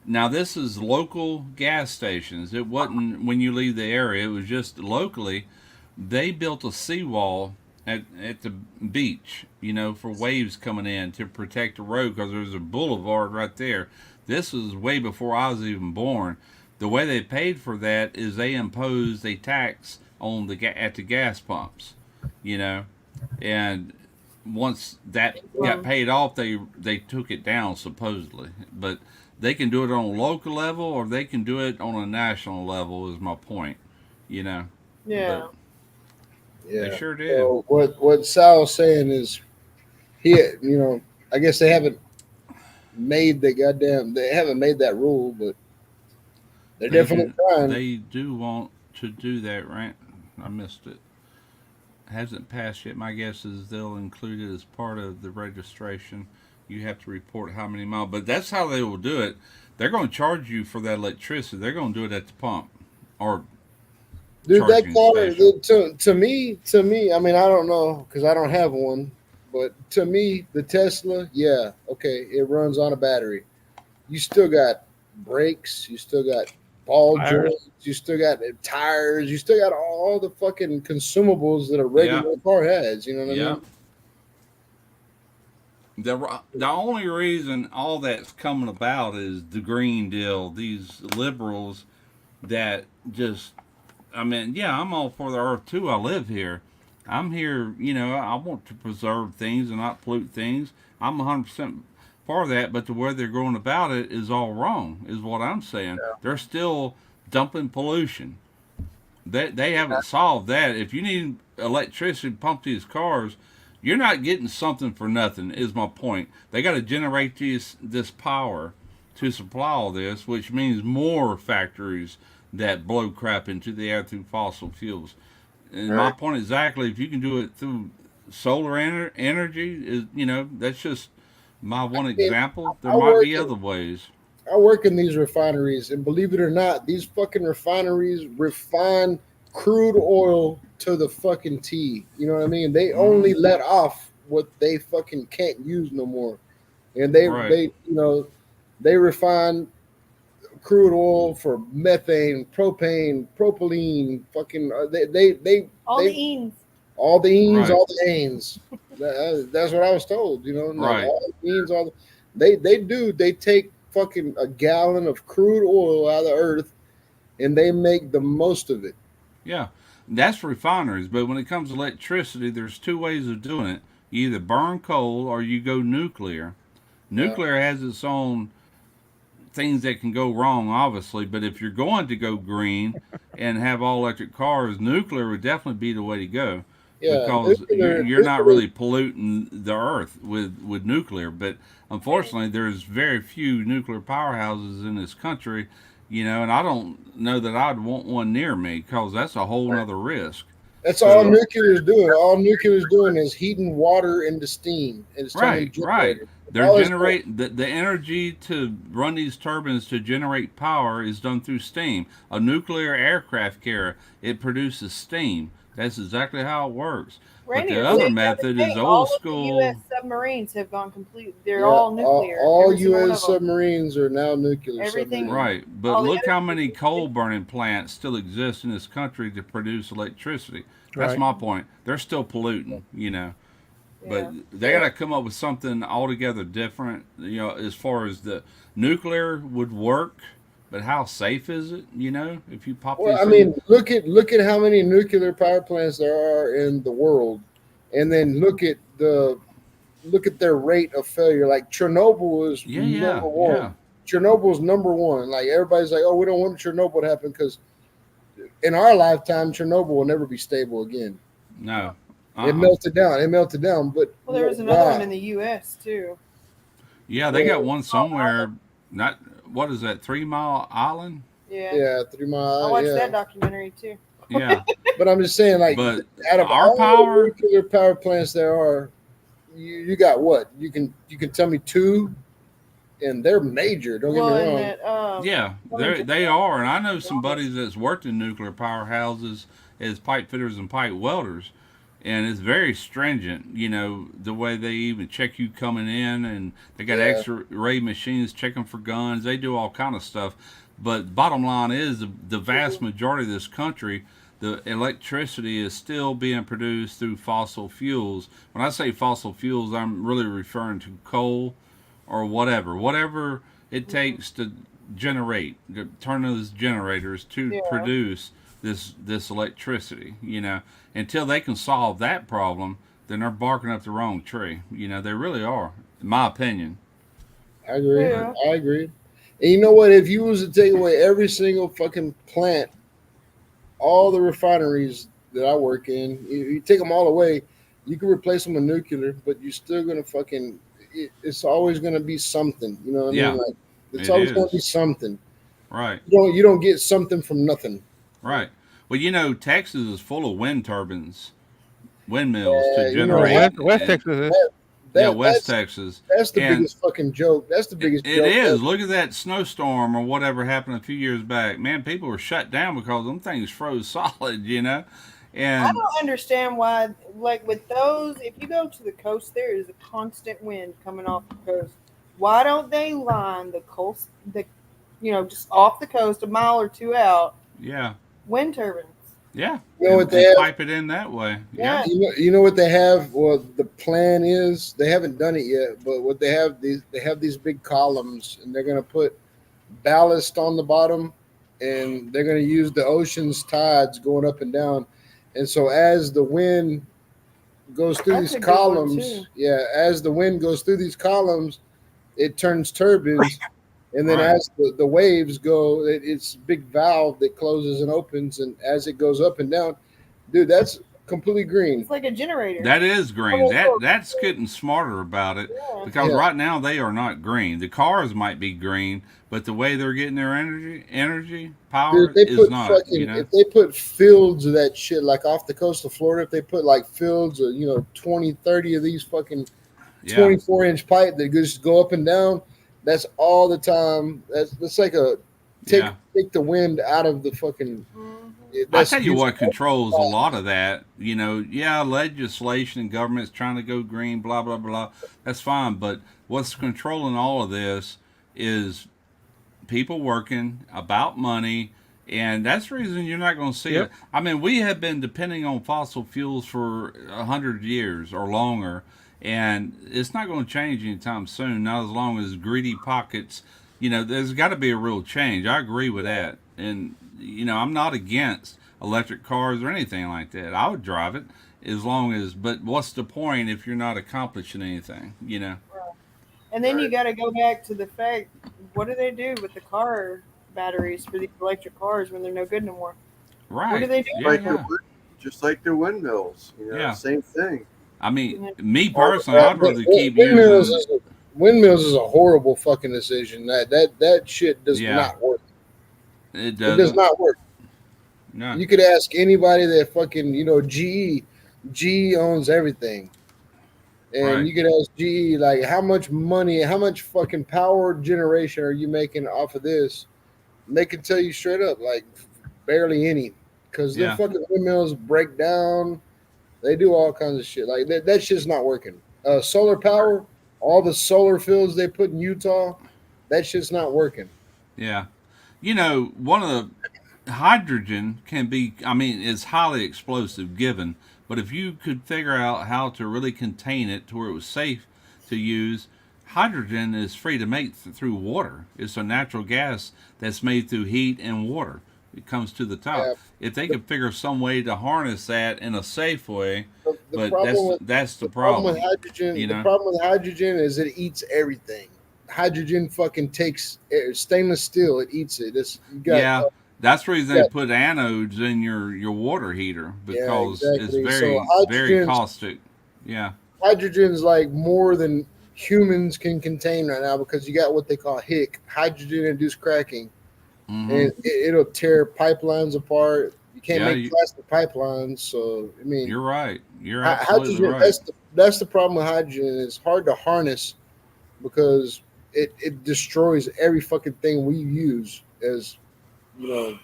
Now this is local gas stations. It wasn't when you leave the area. It was just locally. They built a seawall at the beach, for waves coming in to protect the road because there's a boulevard right there. This was way before I was even born. The way they paid for that is they imposed a tax on at the gas pumps, and once that got paid off, they took it down supposedly. But they can do it on a local level or they can do it on a national level. Is my point, Yeah. But yeah. they sure did. So what Sal's saying is, I guess they haven't made they haven't made that rule, but they're definitely trying. They do want to do that, right? I missed it. Hasn't passed yet. My guess is they'll include it as part of the registration. You have to report how many miles, but that's how they will do it. They're going to charge you for that electricity. They're going to do it at the pump or Dude, that charging car station. to me, I mean, I don't know because I don't have one, but to me, the Tesla, yeah, okay, it runs on a battery. You still got brakes, you still got ball Tires. joints, you still got tires, you still got all the fucking consumables that a regular car has. You know what I Yeah. mean? The only reason all that's coming about is the Green Deal. These liberals that just, I mean, yeah, I'm all for the earth too. I live here. I'm here, I want to preserve things and not pollute things. I'm 100% for that, but the way they're going about it is all wrong, is what I'm saying. Yeah. They're still dumping pollution. They haven't solved that. If you need electricity to pump these cars, you're not getting something for nothing, is my point. They got to generate this power to supply all this, which means more factories that blow crap into the air through fossil fuels. And my point exactly, if you can do it through solar energy, is that's just my one example. There might be other ways. I work in these refineries, and believe it or not, these fucking refineries refine crude oil to the fucking T. You know what I mean? They only let off what they fucking can't use no more, and they refine crude oil for methane, propane, propylene, fucking all the enes, all the anes. That's what I was told. Right. All the enes, they take fucking a gallon of crude oil out of the earth, and they make the most of it. Yeah, that's refineries. But when it comes to electricity, there's two ways of doing it. You either burn coal or you go nuclear. Nuclear has its own things that can go wrong, obviously, but if you're going to go green and have all electric cars, nuclear would definitely be the way to go. Yeah, because nuclear, you're not nuclear- really polluting the earth with nuclear. But unfortunately, there's very few nuclear powerhouses in this country, and I don't know that I'd want one near me because that's a whole nother risk. That's So- all nuclear is doing. All nuclear is doing is heating water into steam, and it's turning Right, right. generators. They're All it's generate the energy to run these turbines to generate power is done through steam. A nuclear aircraft carrier, it produces steam. That's exactly how it works. Randy, but the I other think method the is thing, all old of school. The U.S. submarines have gone complete. They're Yeah, all nuclear. All Every single one U.S. of them. submarines are now nuclear. Everything- submarines. Right, all but the look other- how many coal burning plants still exist in this country to produce electricity. That's Right. my point. They're still polluting, Yeah. But they got to come up with something altogether different. As far as the nuclear would work, but how safe is it? If you pop Well, these I things- mean, look at how many nuclear power plants there are in the world, and then look at their rate of failure. Like Chernobyl is number one. yeah. Chernobyl's number one. Like everybody's like, oh, we don't want Chernobyl to happen because in our lifetime, Chernobyl will never be stable again. No. It melted down. It melted down. But Well, there was another why? one in the U.S. too. Yeah, they got one somewhere. Not what is that? 3 Mile Island? Yeah. Yeah, 3 Mile. I watched yeah. that documentary too. Yeah, But I'm just saying, like, but out of our all power- the nuclear power plants there are, you got what? You can tell me two, and they're major. Don't Well, get me and wrong. that, yeah, they are, and I know some buddies that's worked in nuclear powerhouses as pipe fitters and pipe welders, and it's very stringent. The way they even check you coming in, and they got Yeah. X-ray machines checking for guns. They do all kind of stuff. But bottom line is, the vast majority of this country, the electricity is still being produced through fossil fuels. When I say fossil fuels, I'm really referring to coal or whatever it takes to generate, to turn those generators to produce this electricity. Until they can solve that problem, then they're barking up the wrong tree. They really are, in my opinion. I agree. Yeah. I agree. And you know what? If you was to take away every single fucking plant, all the refineries that I work in, you take them all away, you can replace them with nuclear, but you're still gonna fucking. It's always gonna be something. You know what I Yeah, mean? Like it's it always gonna is. be something. Right. You don't get something from nothing. Right. Well, Texas is full of wind turbines, windmills Yeah, to you know, generate. West Texas is. West that's, Texas. That's the And biggest fucking joke. That's the biggest It joke. is. Look at that snowstorm or whatever happened a few years back. Man, people were shut down because them things froze solid, I And don't understand why, like with those, if you go to the coast, there is a constant wind coming off the coast. Why don't they line the coast, just off the coast, a mile or two out, yeah, wind turbines? yeah. You know what And they have? pipe it in that way. Yeah. You know what they have? Well, the plan is they haven't done it yet, but what they have these big columns, and they're gonna put ballast on the bottom, and they're gonna use the ocean's tides going up and down, and so as the wind goes through That's these a good one, columns, too. as the wind goes through these columns, it turns turbines. And then Right. as the waves go, it's a big valve that closes and opens. And as it goes up and down, dude, that's completely green. It's like a generator. That is green. That's getting smarter about it Yeah. because Yeah. right now they are not green. The cars might be green, but the way they're getting their energy power Dude, they is put not. fucking, if they put fields of that shit, like off the coast of Florida, if they put like fields of, 20, 30 of these fucking Yeah. 24-inch pipe that just go up and down, that's all the time. That's like take the wind out of the fucking. Mhm. I tell you what controls a lot of that. Legislation and government's trying to go green, blah blah blah. That's fine, but what's controlling all of this is people working about money, and that's the reason you're not going to see it. I mean, we have been depending on fossil fuels for 100 years or longer, and it's not going to change anytime soon. Not as long as greedy pockets. There's got to be a real change. I agree with that, and I'm not against electric cars or anything like that. I would drive it as long as. But what's the point if you're not accomplishing anything? And then you got to go back to the fact, what do they do with the car batteries for these electric cars when they're no good no more? Right. What do they do? Yeah, yeah. just like the windmills. Yeah. Same thing. I mean, me personally, I'd rather keep windmills using. Windmills is a horrible fucking decision. That shit does Yeah. not work. It It does doesn't. not work. No. You could ask anybody that fucking GE owns everything, and Right. you could ask GE like how much money, how much fucking power generation are you making off of this? And they can tell you straight up like barely any, because Yeah. the fucking windmills break down. They do all kinds of shit like that shit's not working. Solar power, all the solar fields they put in Utah, that shit's not working. Yeah. One of the hydrogen can be, I mean, is highly explosive given, but if you could figure out how to really contain it to where it was safe to use, hydrogen is free to make through water. It's a natural gas that's made through heat and water. It comes to the top. Yeah. If they could figure some way to harness that in a safe way, The but problem that's the problem problem. with hydrogen. you The know? problem with hydrogen is it eats everything. Hydrogen fucking takes stainless steel. It eats it. You got, Yeah, that's the reason yeah. they put anodes in your water heater, because exactly. it's So very hydrogen's- caustic. Yeah, hydrogen's like more than humans can contain right now because you got what they call HIC, hydrogen-induced cracking, hmm and it'll tear pipelines apart. You can't Yeah, make you- plastic pipelines. So I mean, you're right. You're Hy- absolutely hydrogen. right. That's the problem with hydrogen. It's hard to harness because it destroys every fucking thing we use. As you know,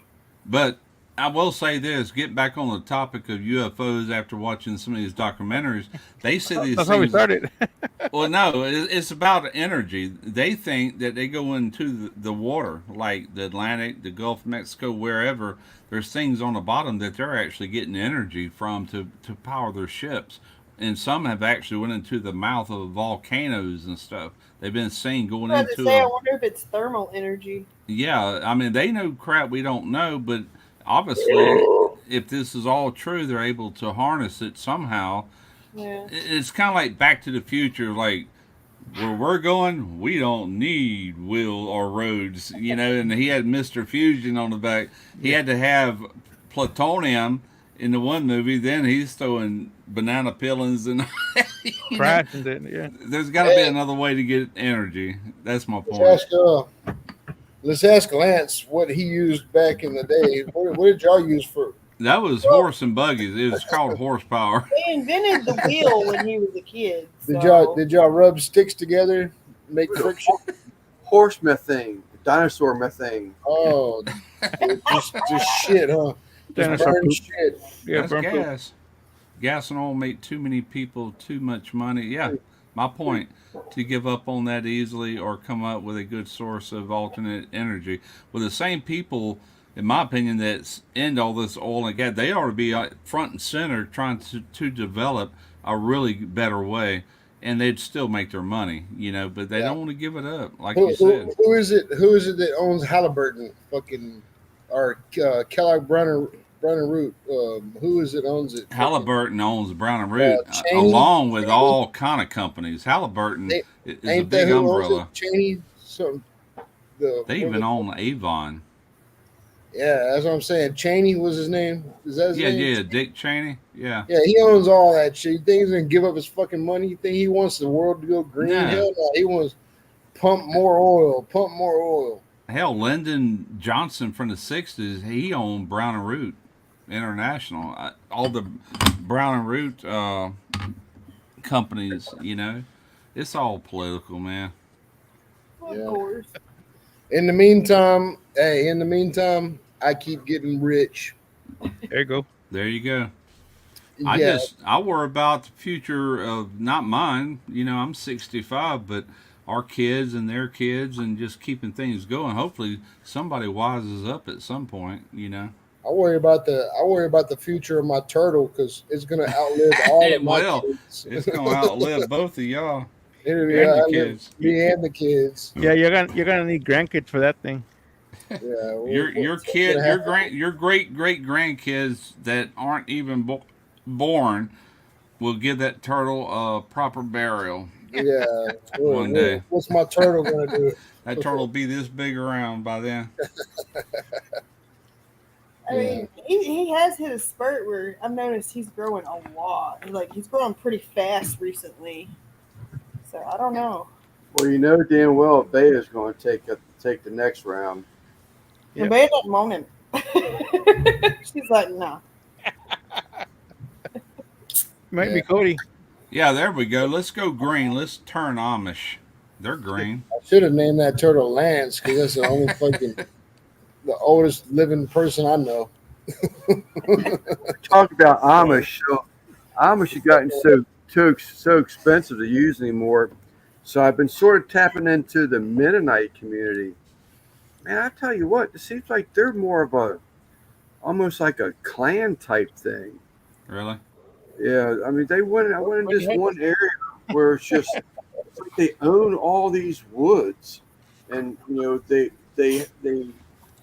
But I will say this: get back on the topic of UFOs after watching some of these documentaries. They see these That's how we things. started. Well, no, it's about energy. They think that they go into the water, like the Atlantic, the Gulf of Mexico, wherever. There's things on the bottom that they're actually getting energy from to power their ships. And some have actually went into the mouth of volcanoes and stuff. They've been seen going I was into to say, I a, wonder if it's thermal energy. yeah, I mean, they know crap we don't know, but obviously, if this is all true, they're able to harness it somehow. Yeah. It's kind of like Back to the Future, like where we're going, we don't need wheel or roads, and he had Mr. Fusion on the back. He had to have plutonium in the one movie, then he's throwing banana peelings and Crash and then yeah. there's got to be another way to get energy. That's my point. let's ask Lance what he used back in the day. What did y'all use for? That was horse and buggies. It was called horsepower. They invented the wheel when he was a kid. Did so- y'all rub sticks together, make friction? Horse methane, dinosaur methane. Oh, just shit, huh? Just Dinosaur burn poop. shit. Yeah, That's burn poop. gas. Gas and oil make too many people too much money. Yeah, my point. To give up on that easily or come up with a good source of alternate energy. Well, the same people, in my opinion, that end all this oil and gas, they ought to be front and center trying to develop a really better way, and they'd still make their money, but they don't want to give it up, like you said. Who is it? Who is it that owns Halliburton? Fucking or Kellogg Brown and Root. Who is it owns it? Halliburton owns Brown and Root, Cheney? along with all kind of companies. Halliburton is a Ain't big that who umbrella. owns it? Cheney. Something. They even own Avon. Yeah, that's what I'm saying. Cheney was his name. Is that his Yeah, name? yeah, Dick Cheney. Yeah. Yeah, he owns all that shit. You think he's gonna give up his fucking money? You think he wants the world to go green? No. Hell no. He wants pump more oil. Pump more oil. Hell, Lyndon Johnson from the 60s, he owned Brown and Root International. All the Brown and Root companies, it's all political, man. Of Yeah. course. In the meantime, I keep getting rich. There you go. There you go. Yeah, I worry about the future of not mine. I'm 65, but our kids and their kids, and just keeping things going. Hopefully, somebody wises up at some point. I worry about the future of my turtle because it's gonna outlive all It of my will. kids. It's gonna outlive both of y'all. It'll and the outlive kids. me and the kids. Yeah, you're gonna need grandkids for that thing. Yeah, Your kid, your great grandkids that aren't even born will give that turtle a proper burial. Yeah. One day. What's my turtle gonna do? That turtle will be this big around by then. I mean, he has hit a spurt where I've noticed he's growing a lot. Like he's growing pretty fast recently. So I don't know. Well, you know damn well Bay is going to take the next round. Yep. And Bay doesn't moan him. She's like, no. Might be Cody. Yeah, there we go. Let's go green. Let's turn Amish. They're green. I should have named that turtle Lance because that's the only fucking the oldest living person I know. Talk about Amish. So Amish have gotten so expensive to use anymore. So I've been sort of tapping into the Mennonite community. Man, I tell you what, it seems like they're more of almost like a clan type thing. Really? Yeah, I mean, I went in this one area where it's just it's like they own all these woods, and you know they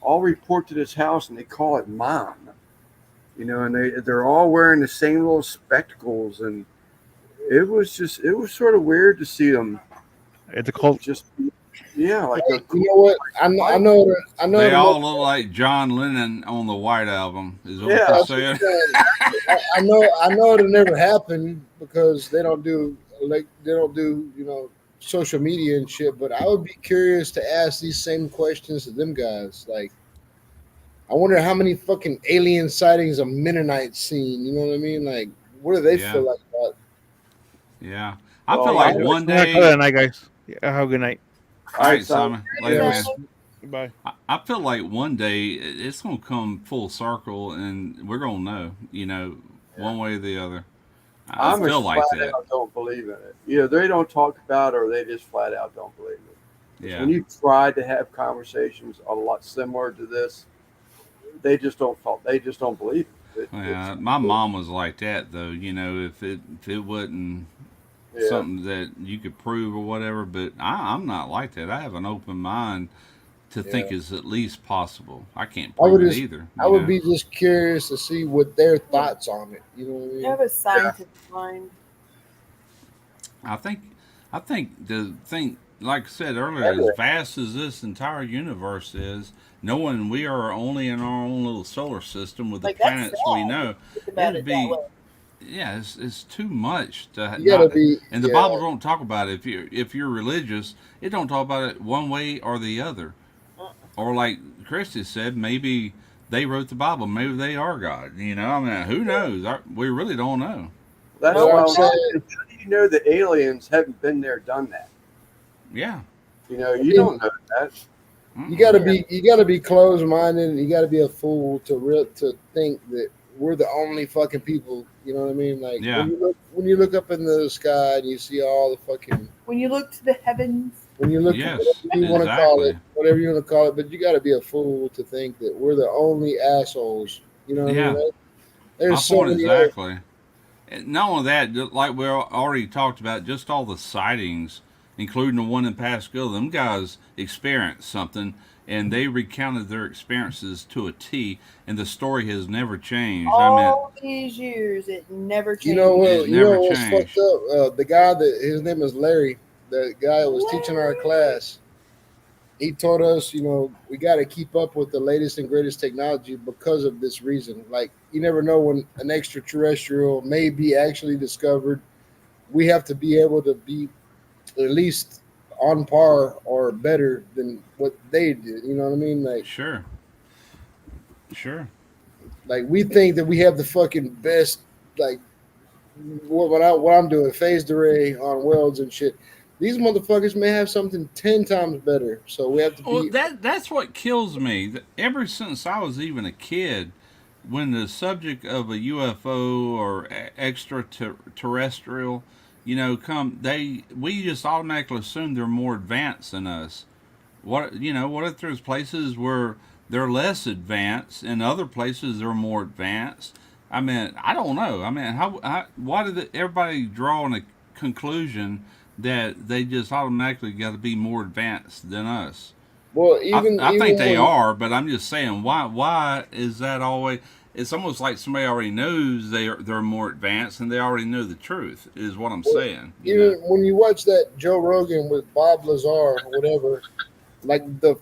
all report to this house and they call it Mom. You know, and they're all wearing the same little spectacles, and it was sort of weird to see them. It's a cult. Just like you know what? I know. They all look like John Lennon on the White Album. Is what you're saying? I know it'll never happen because they don't do social media and shit. But I would be curious to ask these same questions to them guys. Like, I wonder how many fucking alien sightings a Mennonite seen. You know what I mean? Like, what do they feel like about? Yeah, I feel like one day. Good night, guys. Have a good night. All right, Simon. Later, man. Goodbye. I feel like one day it's going to come full circle, and we're going to know, one way or the other. I feel like that. Out don't believe in it. Either they don't talk about it, or they just flat out don't believe it. Yeah. When you try to have conversations a lot similar to this, they just don't believe it. Yeah, my mom was like that though. If it wasn't something that you could prove or whatever, but I'm not like that. I have an open mind to think is at least possible. I can't prove it either. I would be just curious to see what their thoughts on it. You know what I mean? You have a scientific mind. I think the thing, like I said earlier, as vast as this entire universe is, knowing we are only in our own little solar system with the planets we know, it'd be. Yeah, it's too much to. And the Bible don't talk about it. If you're religious, it don't talk about it one way or the other. Or like Christy said, maybe they wrote the Bible. Maybe they are God. I mean, who knows? We really don't know. That's why I'm saying. You know, the aliens haven't been there, done that. Yeah. You don't know that. You gotta be closed-minded, and you gotta be a fool to think that we're the only fucking people. You know what I mean? Like when you look up in the sky and you see all the fucking. When you look to the heavens. When you look at whatever you want to call it, but you got to be a fool to think that we're the only assholes. You know what I mean? There's so many exactly. And not only that, like we already talked about, just all the sightings, including the one in Pasco. Them guys experienced something, and they recounted their experiences to a T, and the story has never changed. All these years, it never changed. You know what's fucked up? The guy his name is Larry. The guy that was teaching our class, he told us, we got to keep up with the latest and greatest technology because of this reason. Like, you never know when an extraterrestrial may be actually discovered. We have to be able to be at least on par or better than what they did. You know what I mean? Like, sure. Like, we think that we have the fucking best, like, what I'm doing, phased array on welds and shit. These motherfuckers may have something 10 times better, so we have to be. Well, that's what kills me. Ever since I was even a kid, when the subject of a UFO or extraterrestrial, we just automatically assume they're more advanced than us. What if there's places where they're less advanced and other places they're more advanced? I mean, I don't know. I mean, why did everybody draw a conclusion that they just automatically got to be more advanced than us? Well, I think they are, but I'm just saying, why is that always? It's almost like somebody already knows they're more advanced and they already know the truth. Is what I'm saying. Even when you watch that Joe Rogan with Bob Lazar or whatever, like the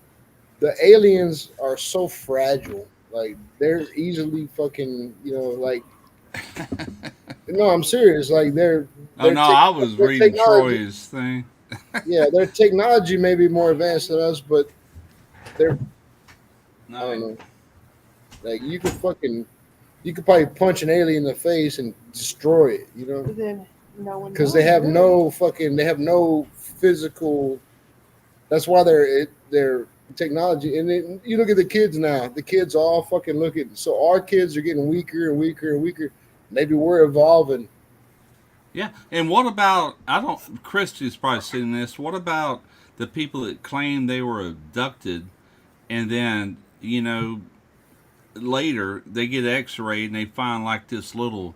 aliens are so fragile. Like they're easily fucking, you know, like no, I'm serious. Like Oh no, I was their reading technology, Troy's thing. yeah, their technology may be more advanced than us, but they're I don't No, know. Like you could probably punch an alien in the face and destroy it, you know, But then no one because knows, really. they have no physical. That's why their technology. And then you look at the kids now. The kids all fucking looking. So our kids are getting weaker and weaker and weaker. Maybe we're evolving. yeah. And what about? I don't. Christy's probably seen this. What about the people that claim they were abducted, and then later they get X-rayed and they find like this little.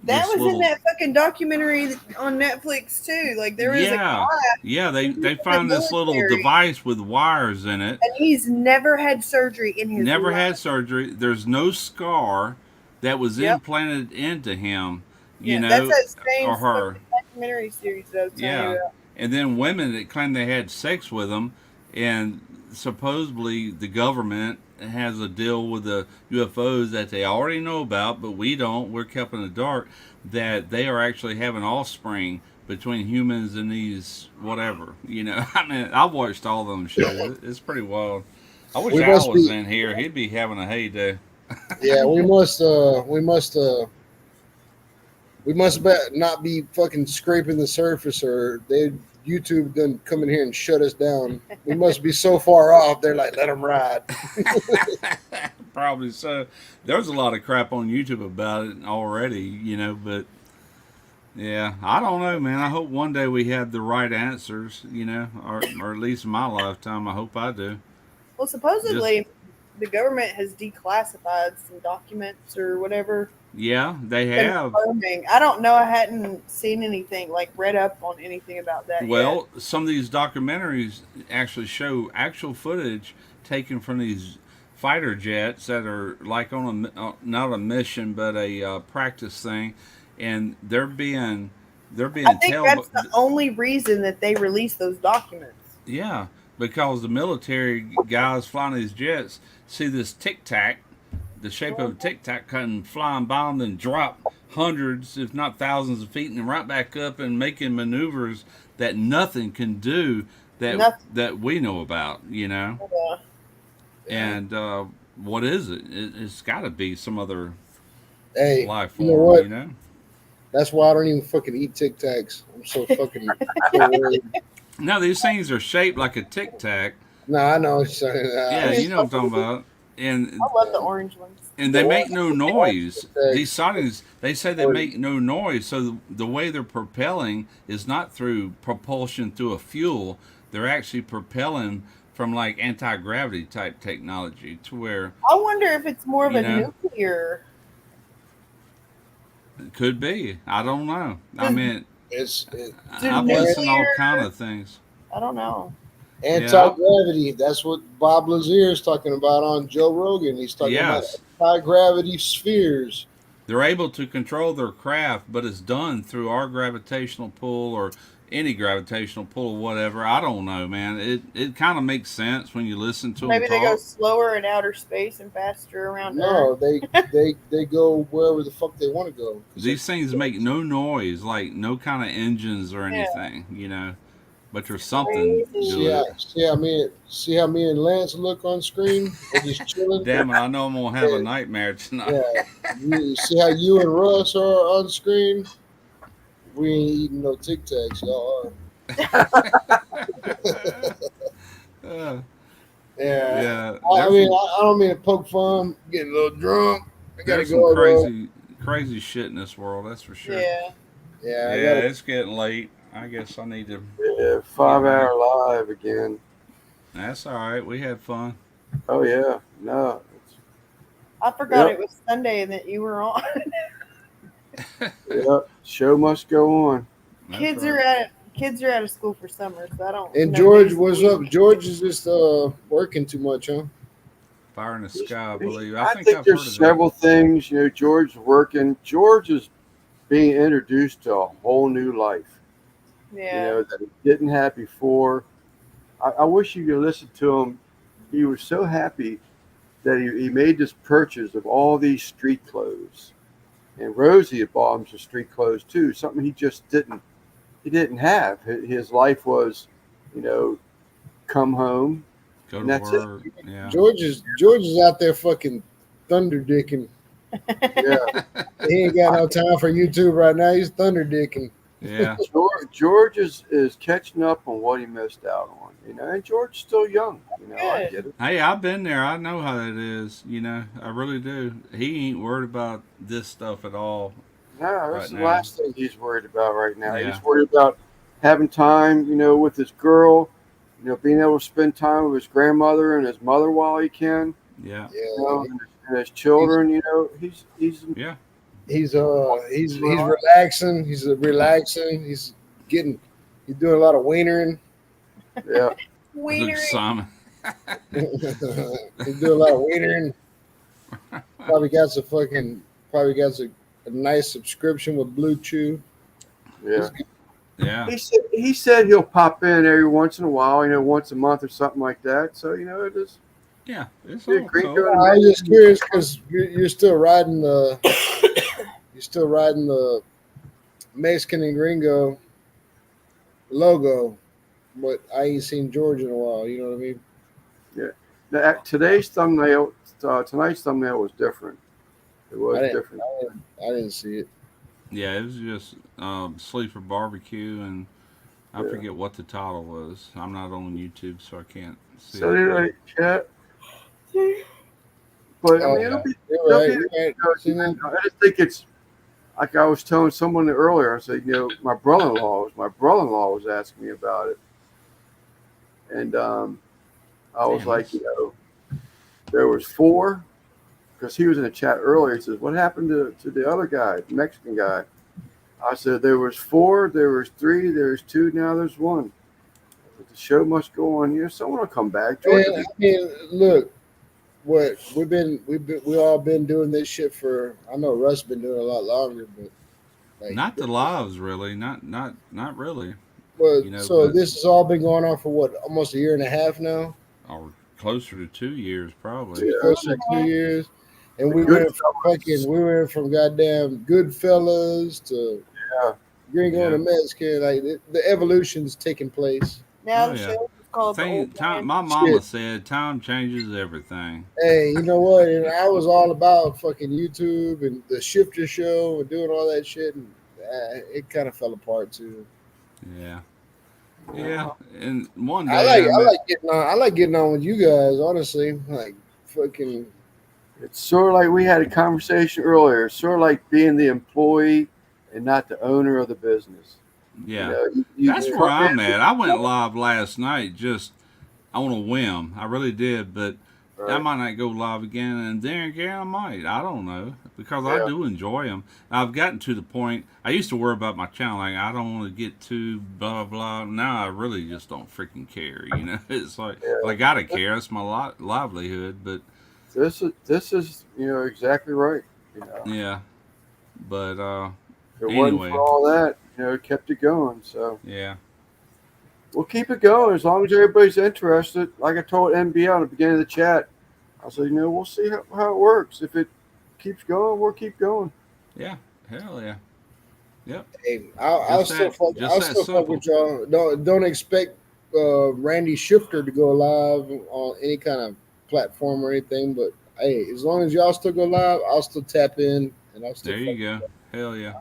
That This was in little, that fucking documentary on Netflix too. Like there was a yeah, guy yeah. They in the found this little military, device with wires in it. and he's never had surgery in his Never life. had surgery. There's no scar that was Yep. implanted into him. Yeah, that's that same Or her. fucking documentary series that I was telling you Yeah. about. And then women that claim they had sex with them, and supposedly the government has a deal with the UFOs that they already know about, but we don't. We're kept in the dark. That they are actually having offspring between humans and these whatever. I mean, I've watched all of them shows. It's pretty wild. I wish We Al must was be- in here. He'd be having a heyday. Yeah, we must not be fucking scraping the surface, or YouTube done come in here and shut us down. We must be so far off. They're like, let them ride. Probably so. There's a lot of crap on YouTube about it already, but yeah, I don't know, man. I hope one day we have the right answers, or at least in my lifetime, I hope I do. Well, supposedly the government has declassified some documents or whatever. Yeah, they have. Confirming. I don't know. I hadn't seen anything, like read up on anything about that. Well, some of these documentaries actually show actual footage taken from these fighter jets that are like on not a mission but a practice thing, and they're being I think that's the only reason that they release those documents. Yeah, because the military guys flying these jets see this tic tac, the shape of a tic tac, cutting flying by them, and drop hundreds, if not thousands of feet, and right back up and making maneuvers that nothing can do that we know about, Yeah. And what is it? It's got to be some other life you form, know what? That's why I don't even fucking eat Tic Tacs. I'm so fucking so worried. No, these things are shaped like a tic tac. No, I know. Yeah, you know what I'm talking about. And I love the orange ones. And they make no noise. These sightings, they say they make no noise. So the way they're propelling is not through propulsion through a fuel. They're actually propelling from like anti-gravity type technology to where. I wonder if it's more of You a know? nuclear. It could be. I don't know. I mean, I've nuclear- listened to all kind of things. I don't know. Anti-gravity. That's what Bob Lazar is talking about on Joe Rogan. He's talking Yes. about anti-gravity spheres. They're able to control their craft, but it's done through our gravitational pull or any gravitational pull or whatever. I don't know, man. It kind of makes sense when you listen to Maybe them they go talk. slower in outer space and faster around No, Earth. they go wherever the fuck they want to go. These things make no noise, like no kind of engines or Yeah. anything, but there's something Crazy. to it. See how me and Lance look on screen? We're just chilling. Damn it, I know I'm going to have a nightmare tonight. Yeah. You see how you and Russ are on screen? We ain't eating no Tic Tacs, y'all are. Uh, Yeah. yeah, I mean, I don't mean to poke fun, getting a little drunk. I gotta there's go. some crazy shit in this world, that's for sure. Yeah. Yeah, Yeah, it's getting late. I guess I need to. Yeah, 5-hour live again. That's all right. We had fun. Oh yeah, no. I forgot Yep. it was Sunday and that you were on. Yep, show must go on. That's kids right. are out of school for summer, so I don't. And know George, days of what's the up? week. George is just working too much, huh? Fire in the sky, I believe. I think think I've there's heard of several things. George's working. George is being introduced to a whole new life. Yeah. That he didn't have before. I wish you could listen to him. He was so happy that he made this purchase of all these street clothes, and Rosie had bought him some street clothes too. Something he just didn't have. His life was, come home. Go And to that's work. Yeah. George is out there fucking thunder dicking. Yeah. He ain't got no time for YouTube right now. He's thunder dicking. Yeah. George is catching up on what he missed out on. And George's still young. I get it. Hey, I've been there. I know how it is. I really do. He ain't worried about this stuff at all. No, that's right the now. last thing he's worried about right now. Yeah. He's worried about having time, with his girl, being able to spend time with his grandmother and his mother while he can, Yeah. and his children. He's Yeah. He's relaxing. He's relaxing. He's doing a lot of wienering. yeah. Luke Simon. He's doing a lot of wienering. Probably got a nice subscription with Blue Chew. Yeah. Yeah. He said he'll pop in every once in a while, once a month or something like that. So it is. Yeah. It's Yeah, all great cool. going. I was just curious because you're still riding the Mexican and Gringo logo, but I ain't seen George in a while. You know what I mean? Yeah. Tonight's thumbnail was different. It was different. I didn't see it. Yeah, it was just Sleeper Barbecue, and I Yeah. forget what the title was. I'm not on YouTube, so I can't see So it. anyway, chat. But I mean, Yeah. it'll be. You're right. You're right. I just think it's like I was telling someone earlier. I said, my brother-in-law was asking me about it, and I was Damn, like, that's- there was 4, because he was in the chat earlier. He says, "What happened to the other guy, the Mexican guy?" I said, "There was 4, there was 3, there's 2, now there's 1. But the show must go on. Someone will come back." Man, George, I mean, look, what we all been doing this shit for. I know Russ been doing it a lot longer, but like, Not the lives, really. Not really. But so but- this has all been going on for what, almost a year and a half now, Or closer to 2 years, probably. Yeah. close to 2 years, and we Good went from goddamn Goodfellas to Yeah. Gringo Yeah. and Mexican. Like the evolution's taking place. Now Oh, the yeah. show is called The Old Man. My mama Shit. said time changes everything. Hey, you know what? And I was all about fucking YouTube and the Shifter Show and doing all that shit, and it kind of fell apart too. Yeah. Yeah. And one day I like getting on with you guys. Honestly, like fucking. It's sort of like we had a conversation earlier. It's sort of like being the employee and not the owner of the business. yeah. You That's where I'm at. I went live last night just on a whim. I really did, but I Right. might not go live again, and then again I might. I don't know, because Yeah. I do enjoy them. I've gotten to the point. I used to worry about my channel, like I don't want to get too blah blah. Now I really just don't freaking care. It's like Yeah. well, I gotta care. It's my livelihood, but This is exactly right. yeah. But If it wasn't Anyway. for all that, it kept it going. So yeah, we'll keep it going as long as everybody's interested. Like I told MBL at the beginning of the chat, I said, we'll see how it works. If it keeps going, we'll keep going. yeah, hell yeah. Hey, I'll Just still that- fuck. just I'll that still fuck simple. with y'all. Don't expect Randy Shifter to go live on any kind of platform or anything. But hey, as long as y'all still go live, I'll still tap in and I'll still. There you go. Hell yeah.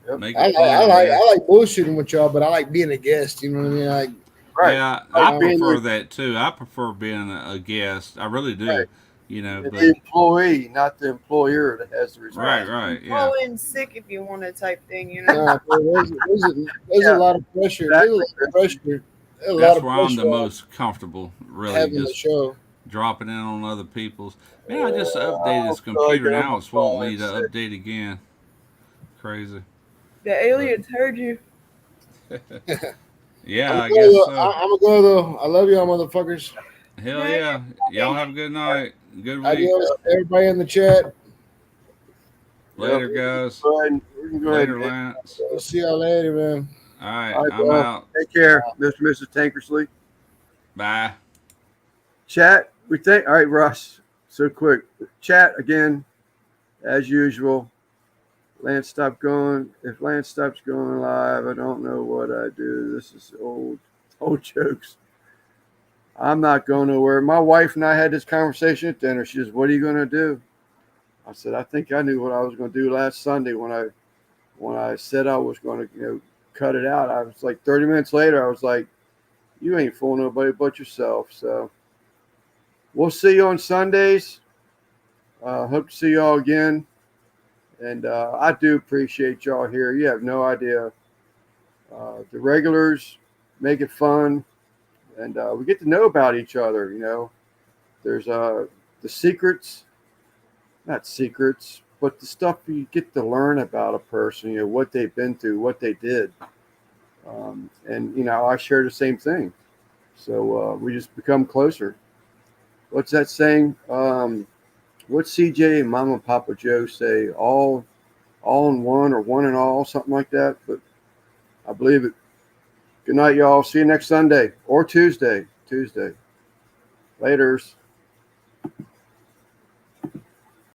Yep. Make I it fun, man. like bullshitting with y'all, but I like being a guest. You know what I mean? Like, Right. Yeah, I being prefer the- that too. I prefer being a guest. I really do. Right. But The employee, not the employer, that has the right, responsibility. right, yeah. Call in sick if you want a type thing, you know. nah, bro, there's a lot of pressure. There's a lot of pressure. There's a lot That's of where I'm the pressure on most comfortable, really, having the just show. dropping in on other people's. Man, I just updated this Oh, computer. God, Now it's wanting me to sick. update again. Crazy. The aliens heard you. Yeah, I I'm guess gonna so. I'm gonna go though. I love y'all, motherfuckers. Hell yeah. Y'all have a good night. Good week. Adios, everybody in the chat. Later, guys. Go ahead. We can go ahead. Later, and Lance. We'll see y'all later, man. All right, All right, I'm bro. out. Take care, Mr. and Mrs. Tankersley. Bye. Chat. All right, Russ. so quick. Chat again, as usual. Lance stopped going. If Lance stops going live, I don't know what I do. This is old jokes. I'm not going nowhere. My wife and I had this conversation at dinner. She says, "What are you going to do?" I said, "I think I knew what I was going to do last Sunday when I said I was going to, cut it out." I was like 30 minutes later. I was like, "You ain't fooling nobody but yourself." So we'll see you on Sundays. Hope to see y'all again. And I do appreciate y'all here. You have no idea. The regulars make it fun. And we get to know about each other, There's the secrets, not secrets, but the stuff you get to learn about a person, what they've been through, what they did. And I share the same thing. So we just become closer. What's that saying? What's CJ and Mama and Papa Joe say? All in one or one in all, something like that. But I believe it. Good night, y'all. See you next Sunday or Tuesday. Laters.